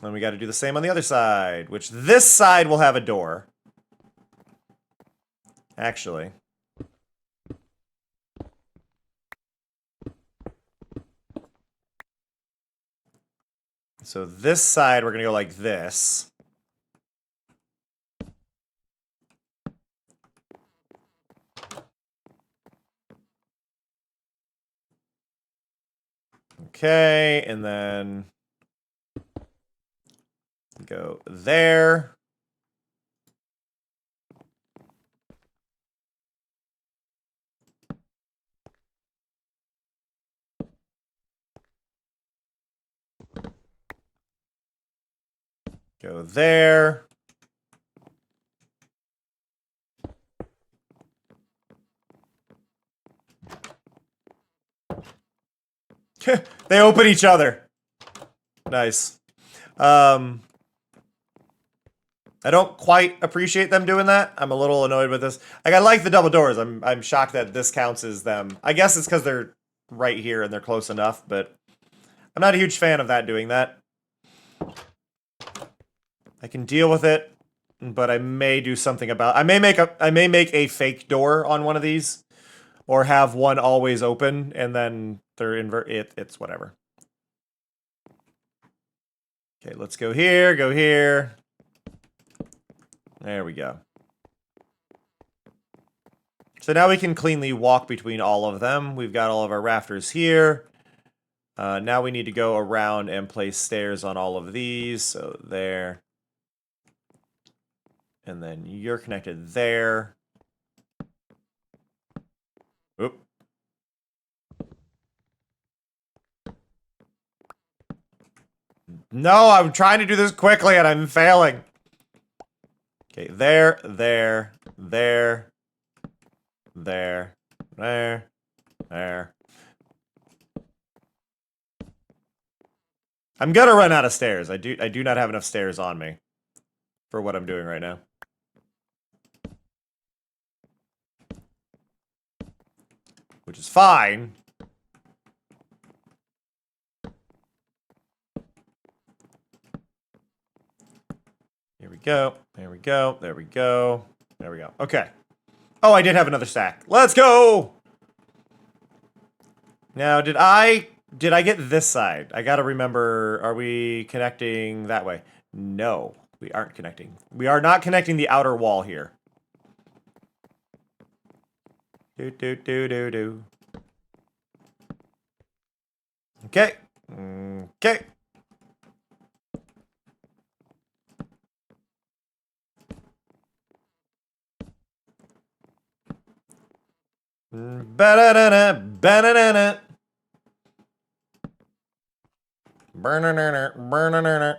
And we got to do the same on the other side, which this side will have a door. Actually. So this side, we're going to go like this. Okay, and then go there. Go there. They open each other. Nice. I don't quite appreciate them doing that. I'm a little annoyed with this. Like, I like the double doors. I'm shocked that this counts as them. I guess it's because they're right here and they're close enough, but I'm not a huge fan of that doing that. I can deal with it, but I may do something about. I may make a fake door on one of these, or have one always open and then they're it's whatever. Okay, let's go here, go here. There we go. So now we can cleanly walk between all of them. We've got all of our rafters here. Now we need to go around and place stairs on all of these. So there. And then you're connected there. Oop. No, I'm trying to do this quickly and I'm failing. Okay, there, there, there, there, there, there. I'm gonna run out of stairs. I do not have enough stairs on me for what I'm doing right now. Which is fine. Here we go. There we go. There we go. There we go. Okay. Oh, I did have another stack. Let's go! Now, did I did I get this side? I gotta remember, are we connecting that way? No, we aren't connecting. We are not connecting the outer wall here. Do, do, do, do, do. Okay. Okay. Ba-da-da-da, ba-da-da-da. Burn-a-na-na, burn-a-na-na.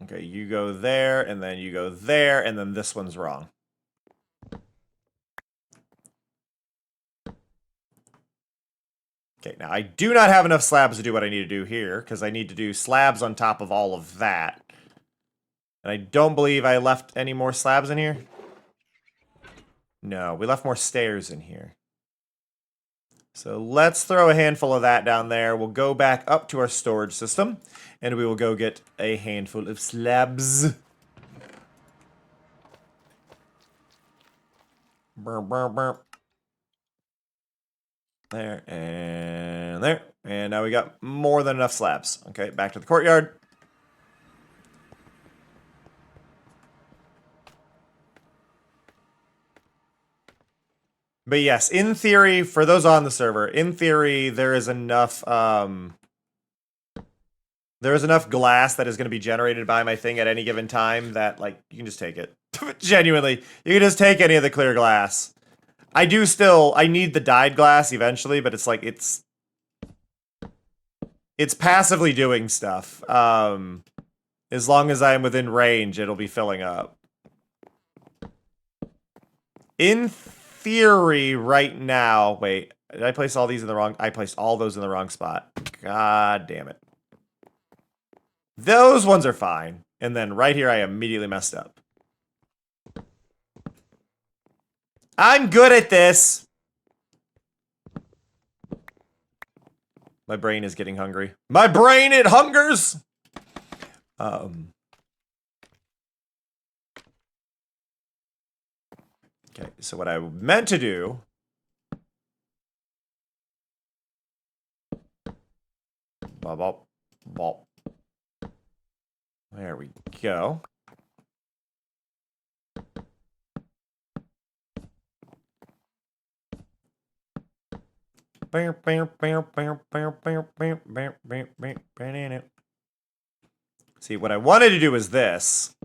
Okay, you go there, and then you go there, and then this one's wrong. Okay, now I do not have enough slabs to do what I need to do here, because I need to do slabs on top of all of that. And I don't believe I left any more slabs in here. No, we left more stairs in here. So let's throw a handful of that down there. We'll go back up to our storage system, and we will go get a handful of slabs. Burp, burp, burp. There, and there. And now we got more than enough slabs. Okay, back to the courtyard. But yes, in theory, for those on the server, in theory, there is enough glass that is going to be generated by my thing at any given time that, like, you can just take it. Genuinely, you can just take any of the clear glass. I need the dyed glass eventually, but it's like, it's passively doing stuff. As long as I'm within range, it'll be filling up. In theory, right now, wait, did I place all these in the wrong? I placed all those in the wrong spot. God damn it. Those ones are fine. And then right here, I immediately messed up. I'm good at this. My brain is getting hungry. My brain, it hungers! Okay, so what I meant to do... Bop, bop, bop. There we go. See, what I wanted to do is this.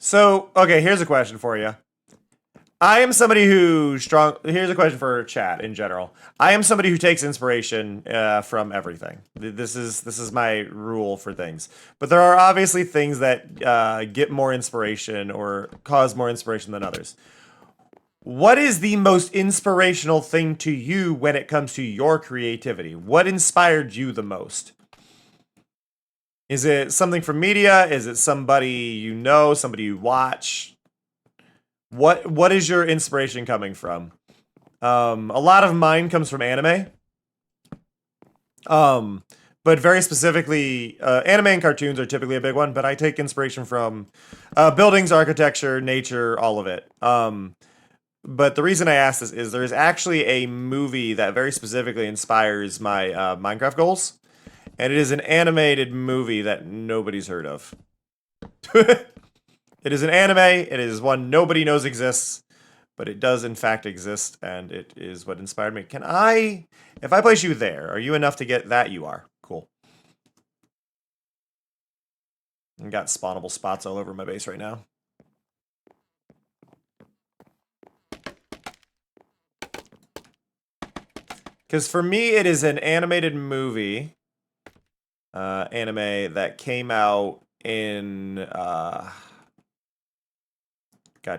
So, okay, here's a question for you. I am somebody who here's a question for chat in general. I am somebody who takes inspiration from everything. This is my rule for things. But there are obviously things that get more inspiration or cause more inspiration than others. What is the most inspirational thing to you when it comes to your creativity? What inspired you the most? Is it something from media? Is it somebody you know, somebody you watch? What is your inspiration coming from? A lot of mine comes from anime. But very specifically, anime and cartoons are typically a big one, but I take inspiration from buildings, architecture, nature, all of it. But the reason I ask this is there's actually a movie that very specifically inspires my Minecraft goals. And it is an animated movie that nobody's heard of. It is an anime. It is one nobody knows exists. But it does, in fact, exist. And it is what inspired me. Can I... If I place you there, are you enough to get that? You are. Cool. I got spawnable spots all over my base right now. Because for me, it is an animated movie... anime that came out in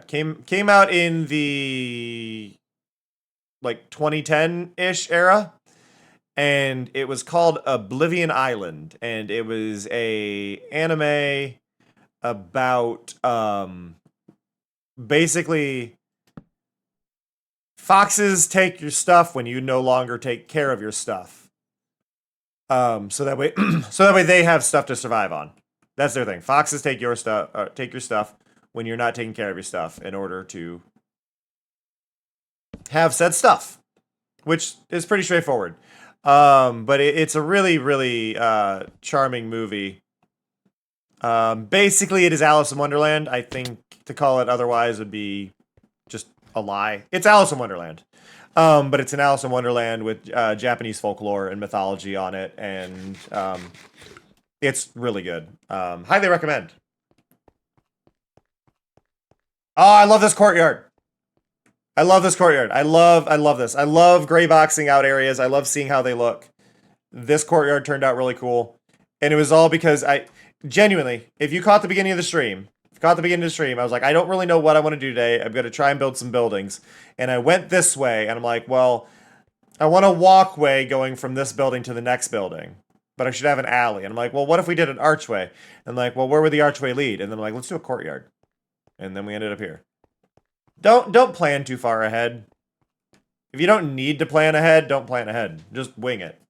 came out in the like 2010-ish era, and it was called Oblivion Island, and it was a anime about basically foxes take your stuff when you no longer take care of your stuff. So that way, so that way they have stuff to survive on. That's their thing. Foxes take your stuff, take your stuff when you're not taking care of your stuff in order to have said stuff, which is pretty straightforward. But it's a really, really charming movie. Basically, it is Alice in Wonderland. I think to call it otherwise would be just a lie. It's Alice in Wonderland. But it's an Alice in Wonderland with Japanese folklore and mythology on it, and it's really good. Highly recommend. Oh, I love this courtyard. I love this courtyard. I love this. I love gray boxing out areas. I love seeing how they look. This courtyard turned out really cool. And it was all because genuinely, if you caught the beginning of the stream, I was like, I don't really know what I want to do today. I'm going to try and build some buildings. And I went this way, and I'm like, well, I want a walkway going from this building to the next building. But I should have an alley. And I'm like, well, what if we did an archway? And I'm like, well, where would the archway lead? And then I'm like, let's do a courtyard. And then we ended up here. Don't plan too far ahead. If you don't need to plan ahead, don't plan ahead. Just wing it.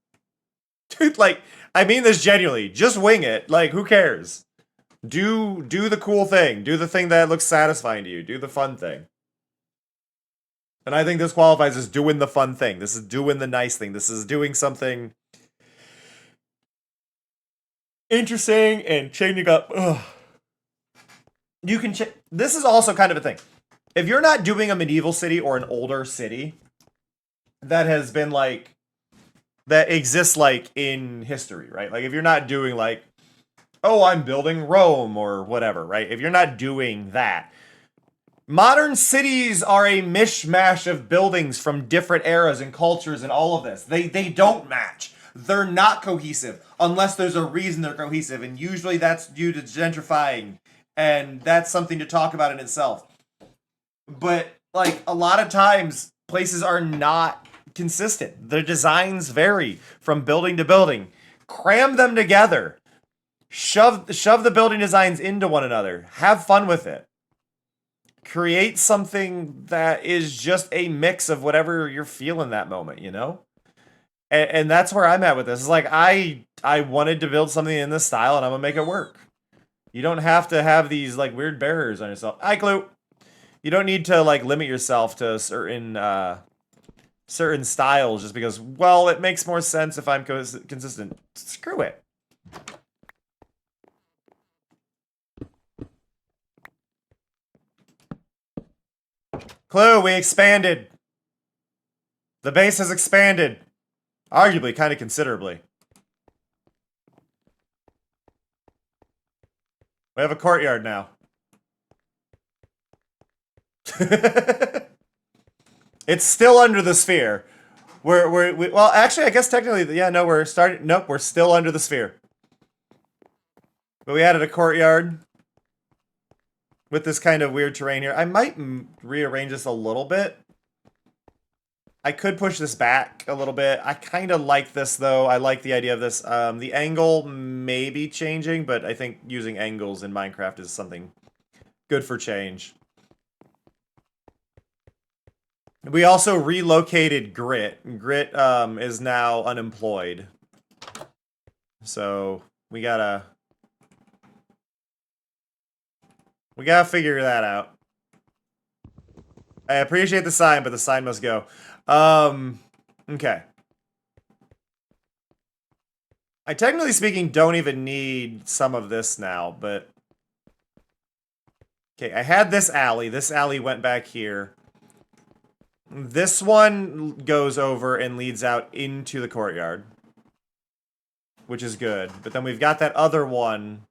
Dude, like, I mean this genuinely. Just wing it. Like, who cares? Do the cool thing. Do the thing that looks satisfying to you. Do the fun thing. And I think this qualifies as doing the fun thing. This is doing the nice thing. This is doing something interesting and changing up. Ugh. You can this is also kind of a thing. If you're not doing a medieval city or an older city that has been like, that exists like in history, right? Like if you're not doing like, oh, I'm building Rome or whatever, right? If you're not doing that, modern cities are a mishmash of buildings from different eras and cultures and all of this. They don't match. They're not cohesive unless there's a reason they're cohesive, and usually that's due to gentrifying, and that's something to talk about in itself. But like a lot of times places are not consistent. Their designs vary from building to building. Cram them together. Shove the building designs into one another. Have fun with it. Create something that is just a mix of whatever you're feeling that moment, you know? And that's where I'm at with this. It's like I wanted to build something in this style, and I'm gonna make it work. You don't have to have these like weird barriers on yourself. Hi, Clue. You don't need to like limit yourself to certain styles just because, well, it makes more sense if I'm consistent. Screw it. Clue, we expanded. The base has expanded. Arguably, kind of considerably. We have a courtyard now. It's still under the sphere. Well, actually, I guess technically, yeah, no, we're starting. Nope, we're still under the sphere. But we added a courtyard with this kind of weird terrain here. I might rearrange this a little bit. I could push this back a little bit. I kind of like this, though. I like the idea of this. The angle may be changing, but I think using angles in Minecraft is something good for change. We also relocated Grit. Grit is now unemployed. So we gotta figure that out. I appreciate the sign, but the sign must go. Okay. I technically speaking don't even need some of this now, but okay, I had this alley. This alley went back here. This one goes over and leads out into the courtyard, which is good. But then we've got that other one.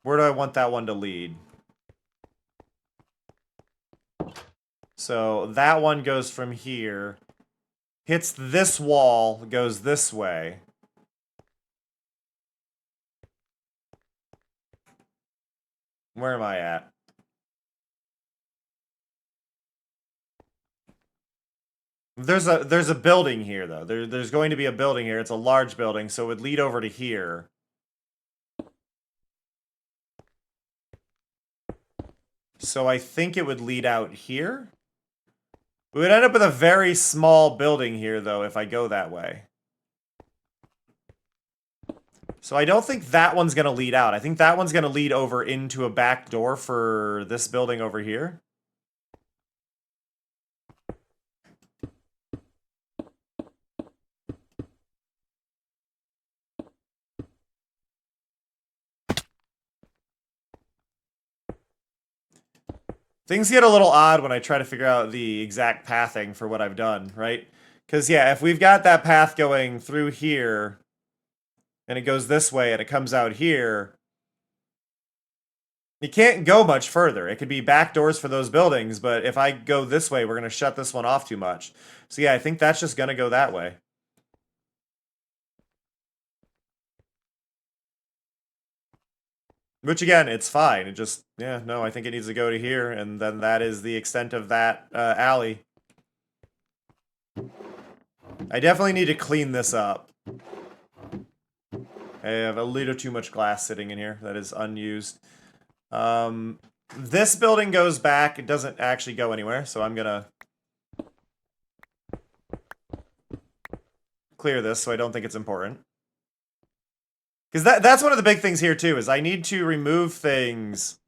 Where do I want that one to lead? So that one goes from here, hits this wall, goes this way. Where am I at? There's a building here, though. There's going to be a building here. It's a large building, so it would lead over to here. So I think it would lead out here. We would end up with a very small building here, though, if I go that way. So I don't think that one's going to lead out. I think that one's going to lead over into a back door for this building over here. Things get a little odd when I try to figure out the exact pathing for what I've done, right? Because, yeah, if we've got that path going through here, and it goes this way, and it comes out here, you can't go much further. It could be back doors for those buildings, but if I go this way, we're going to shut this one off too much. So, yeah, I think that's just going to go that way. Which, again, it's fine. It just, yeah, no, I think it needs to go to here, and then that is the extent of that alley. I definitely need to clean this up. I have a little too much glass sitting in here that is unused. This building goes back. It doesn't actually go anywhere, so I'm gonna clear this so I don't think it's important. Because that's one of the big things here, too, is I need to remove things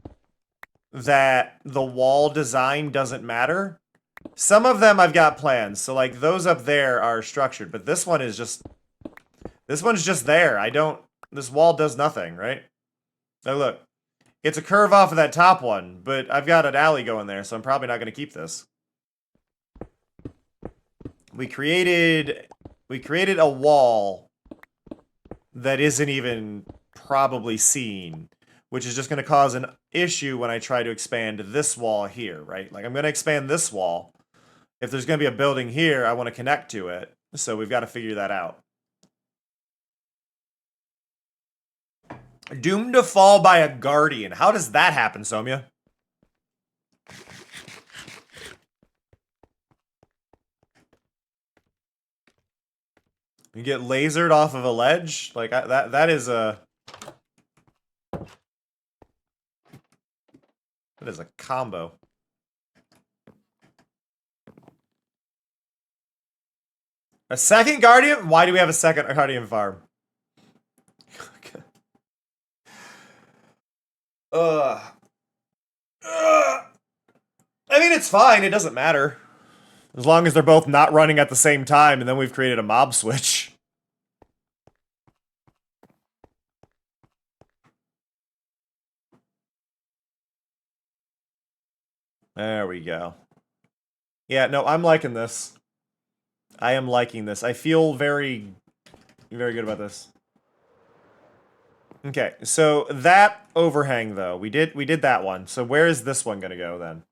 that the wall design doesn't matter. Some of them I've got plans, so, like, those up there are structured, but this one is just... This one's just there. This wall does nothing, right? Now, look. It's a curve off of that top one, but I've got an alley going there, so I'm probably not going to keep this. We created a wall that isn't even probably seen, which is just going to cause an issue when I try to expand this wall here, right? Like, I'm going to expand this wall. If there's going to be a building here, I want to connect to it, so we've got to figure that out. Doomed to fall by a guardian. How does that happen, Somya? You get lasered off of a ledge? Like, that is a... That is a combo. A second guardian? Why do we have a second guardian farm? I mean, it's fine. It doesn't matter. As long as they're both not running at the same time, and then we've created a mob switch. There we go. Yeah, no, I'm liking this. I am liking this. I feel very, very good about this. Okay, so that overhang, though, we did that one. So where is this one gonna go, then?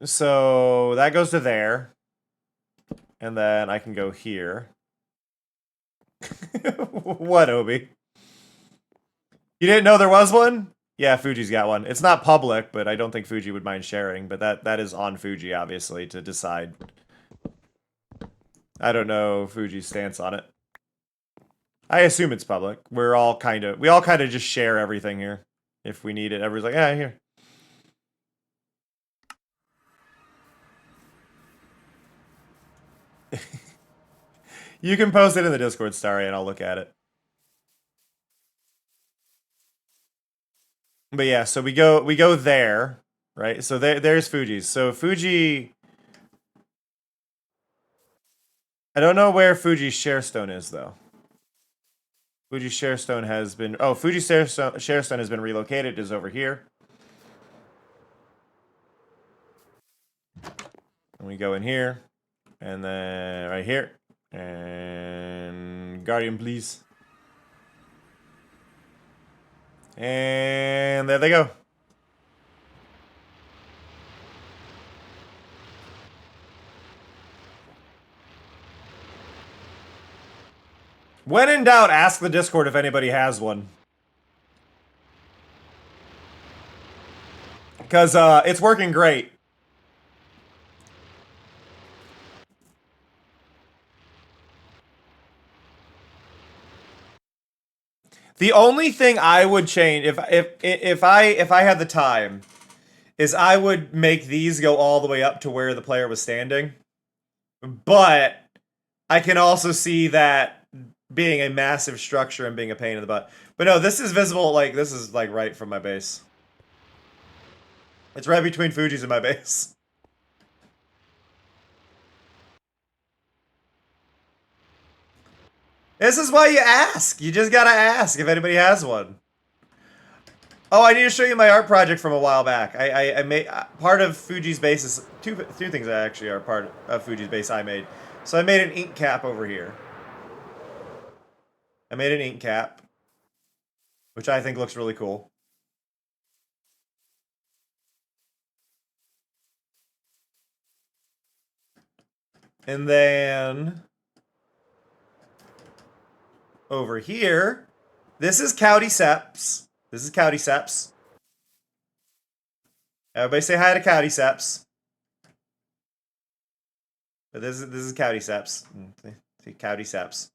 So that goes to there. And then I can go here. What, Obi? You didn't know there was one? Yeah, Fuji's got one. It's not public, but I don't think Fuji would mind sharing. But that is on Fuji, obviously, to decide. I don't know Fuji's stance on it. I assume it's public. We all kind of just share everything here. If we need it, everyone's like, yeah, here. You can post it in the Discord, Starry, and I'll look at it. But yeah, so we go there, right? So there's Fuji's. So Fuji, I don't know where Fuji's Sharestone is, though. Fuji's Sharestone has been... Oh, Fuji's Sharestone has been relocated. It is over here. And we go in here. And then right here. And... Guardian, please. And there they go. When in doubt, ask the Discord if anybody has one. Because it's working great. The only thing I would change if I had the time is I would make these go all the way up to where the player was standing. But I can also see that being a massive structure and being a pain in the butt. But no, this is visible, like, this is, like, right from my base. It's right between Fuji's and my base. This is why you ask. You just gotta ask if anybody has one. Oh, I need to show you my art project from a while back. I made part of Fuji's base is two things that actually are part of Fuji's base I made. So I made an ink cap over here. I made an ink cap, which I think looks really cool. And then over here, this is Cowdyceps. This is Cowdyceps. Everybody say hi to Cowdyceps. But this is Cowdyceps. See, Cowdyceps.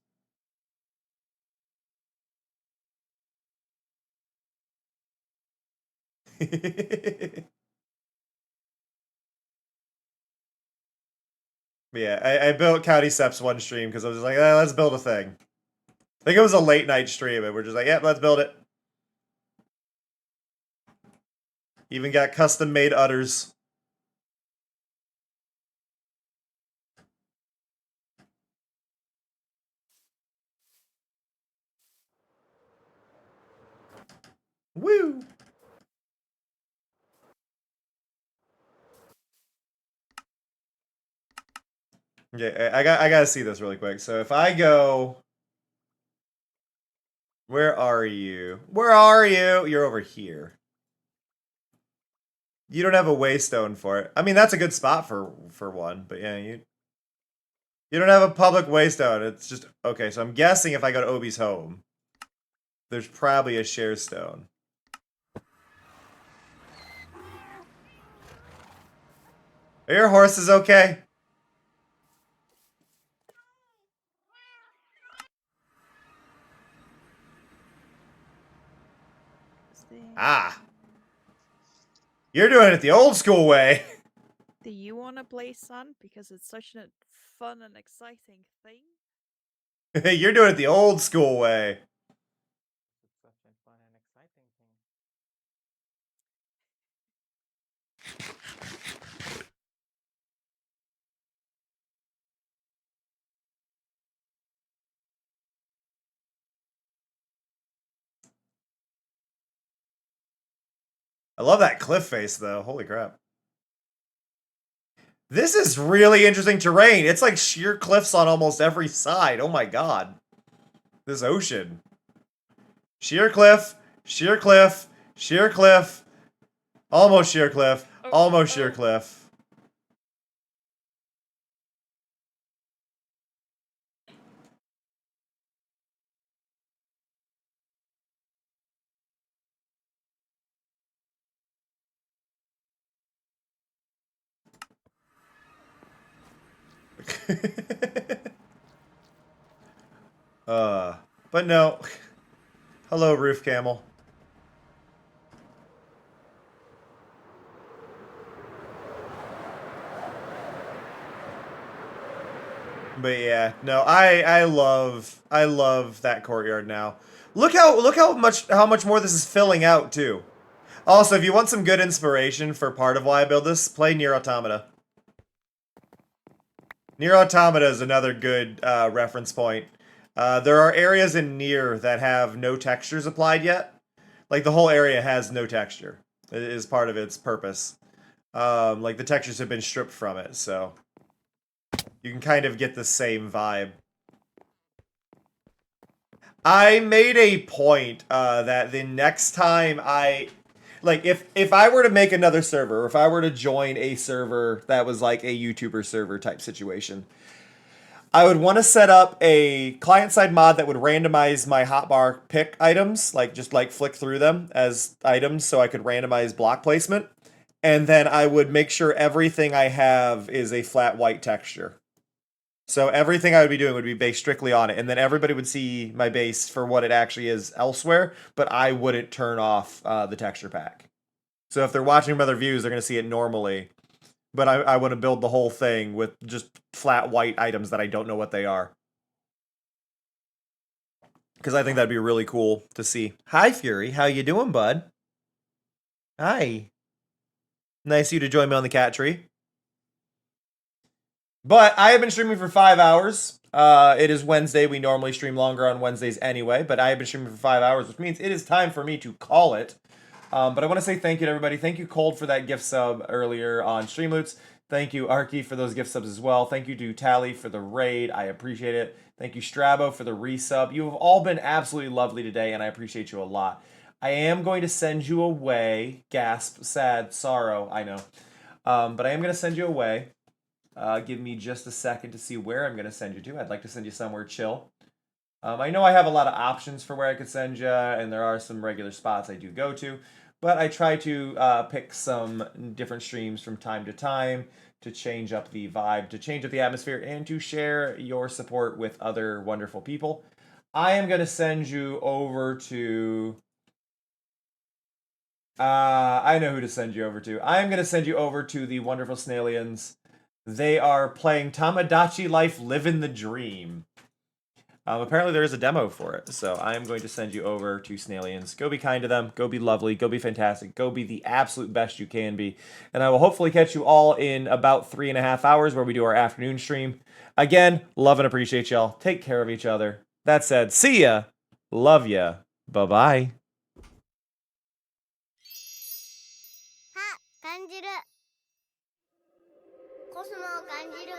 Yeah, I built Cowdyceps one stream because I was like, let's build a thing. I think it was a late night stream, and we're just like, yeah, let's build it. Even got custom made udders. Woo! Okay, I gotta see this really quick. So if I go, where are you? Where are you? You're over here. You don't have a waystone for it. I mean, that's a good spot for one, but yeah, you don't have a public waystone. It's just okay. So I'm guessing if I go to Obi's home, there's probably a share stone. Are your horses okay? Ah. You're doing it the old school way. Do you want to play Sun? Because it's such a fun and exciting thing. You're doing it the old school way. I love that cliff face, though. Holy crap. This is really interesting terrain. It's like sheer cliffs on almost every side. Oh my god. This ocean. Sheer cliff, sheer cliff, sheer cliff, almost sheer cliff, almost sheer cliff. But no. Hello, Roof Camel. But yeah, no, I love that courtyard now. Look how much more this is filling out too. Also, if you want some good inspiration for part of why I build this, play Nier Automata. Nier Automata is another good reference point. There are areas in Nier that have no textures applied yet. Like, the whole area has no texture. It is part of its purpose. Like, the textures have been stripped from it, so you can kind of get the same vibe. I made a point that the next time like, if I were to make another server, or if I were to join a server that was like a YouTuber server type situation, I would want to set up a client-side mod that would randomize my hotbar pick items, like just like flick through them as items so I could randomize block placement. And then I would make sure everything I have is a flat white texture. So everything I would be doing would be based strictly on it. And then everybody would see my base for what it actually is elsewhere, but I wouldn't turn off the texture pack. So if they're watching from other views, they're going to see it normally. But I want to build the whole thing with just flat white items that I don't know what they are. because I think that'd be really cool to see. Hi, Fury. How you doing, bud? Hi. Nice of you to join me on the cat tree. But I have been streaming for 5 hours. It is Wednesday. We normally stream longer on Wednesdays anyway, but I have been streaming for 5 hours, which means it is time for me to call it. But I want to say thank you to everybody. Thank you, Cold, for that gift sub earlier on Streamloots. Thank you, Arky, for those gift subs as well. Thank you to Tally for the raid. I appreciate it. Thank you, Strabo, for the resub. You have all been absolutely lovely today, and I appreciate you a lot. I am going to send you away. Gasp, sad, sorrow, I know. But I am going to send you away. Give me just a second to see where I'm going to send you to. I'd like to send you somewhere chill. I know I have a lot of options for where I could send you, and there are some regular spots I do go to. But I try to pick some different streams from time to time to change up the vibe, to change up the atmosphere, and to share your support with other wonderful people. I am going to send you over to... I know who to send you over to. I am going to send you over to the wonderful Snailians. They are playing Tamagotchi Life Livin' the Dream. Apparently there is a demo for it, so I am going to send you over to Snailians. Go be kind to them, go be lovely, go be fantastic, go be the absolute best you can be. And I will hopefully catch you all in about 3.5 hours where we do our afternoon stream. Again, love and appreciate y'all. Take care of each other. That said, see ya. Love ya. Bye-bye. 感じる。コスモを感じるわ。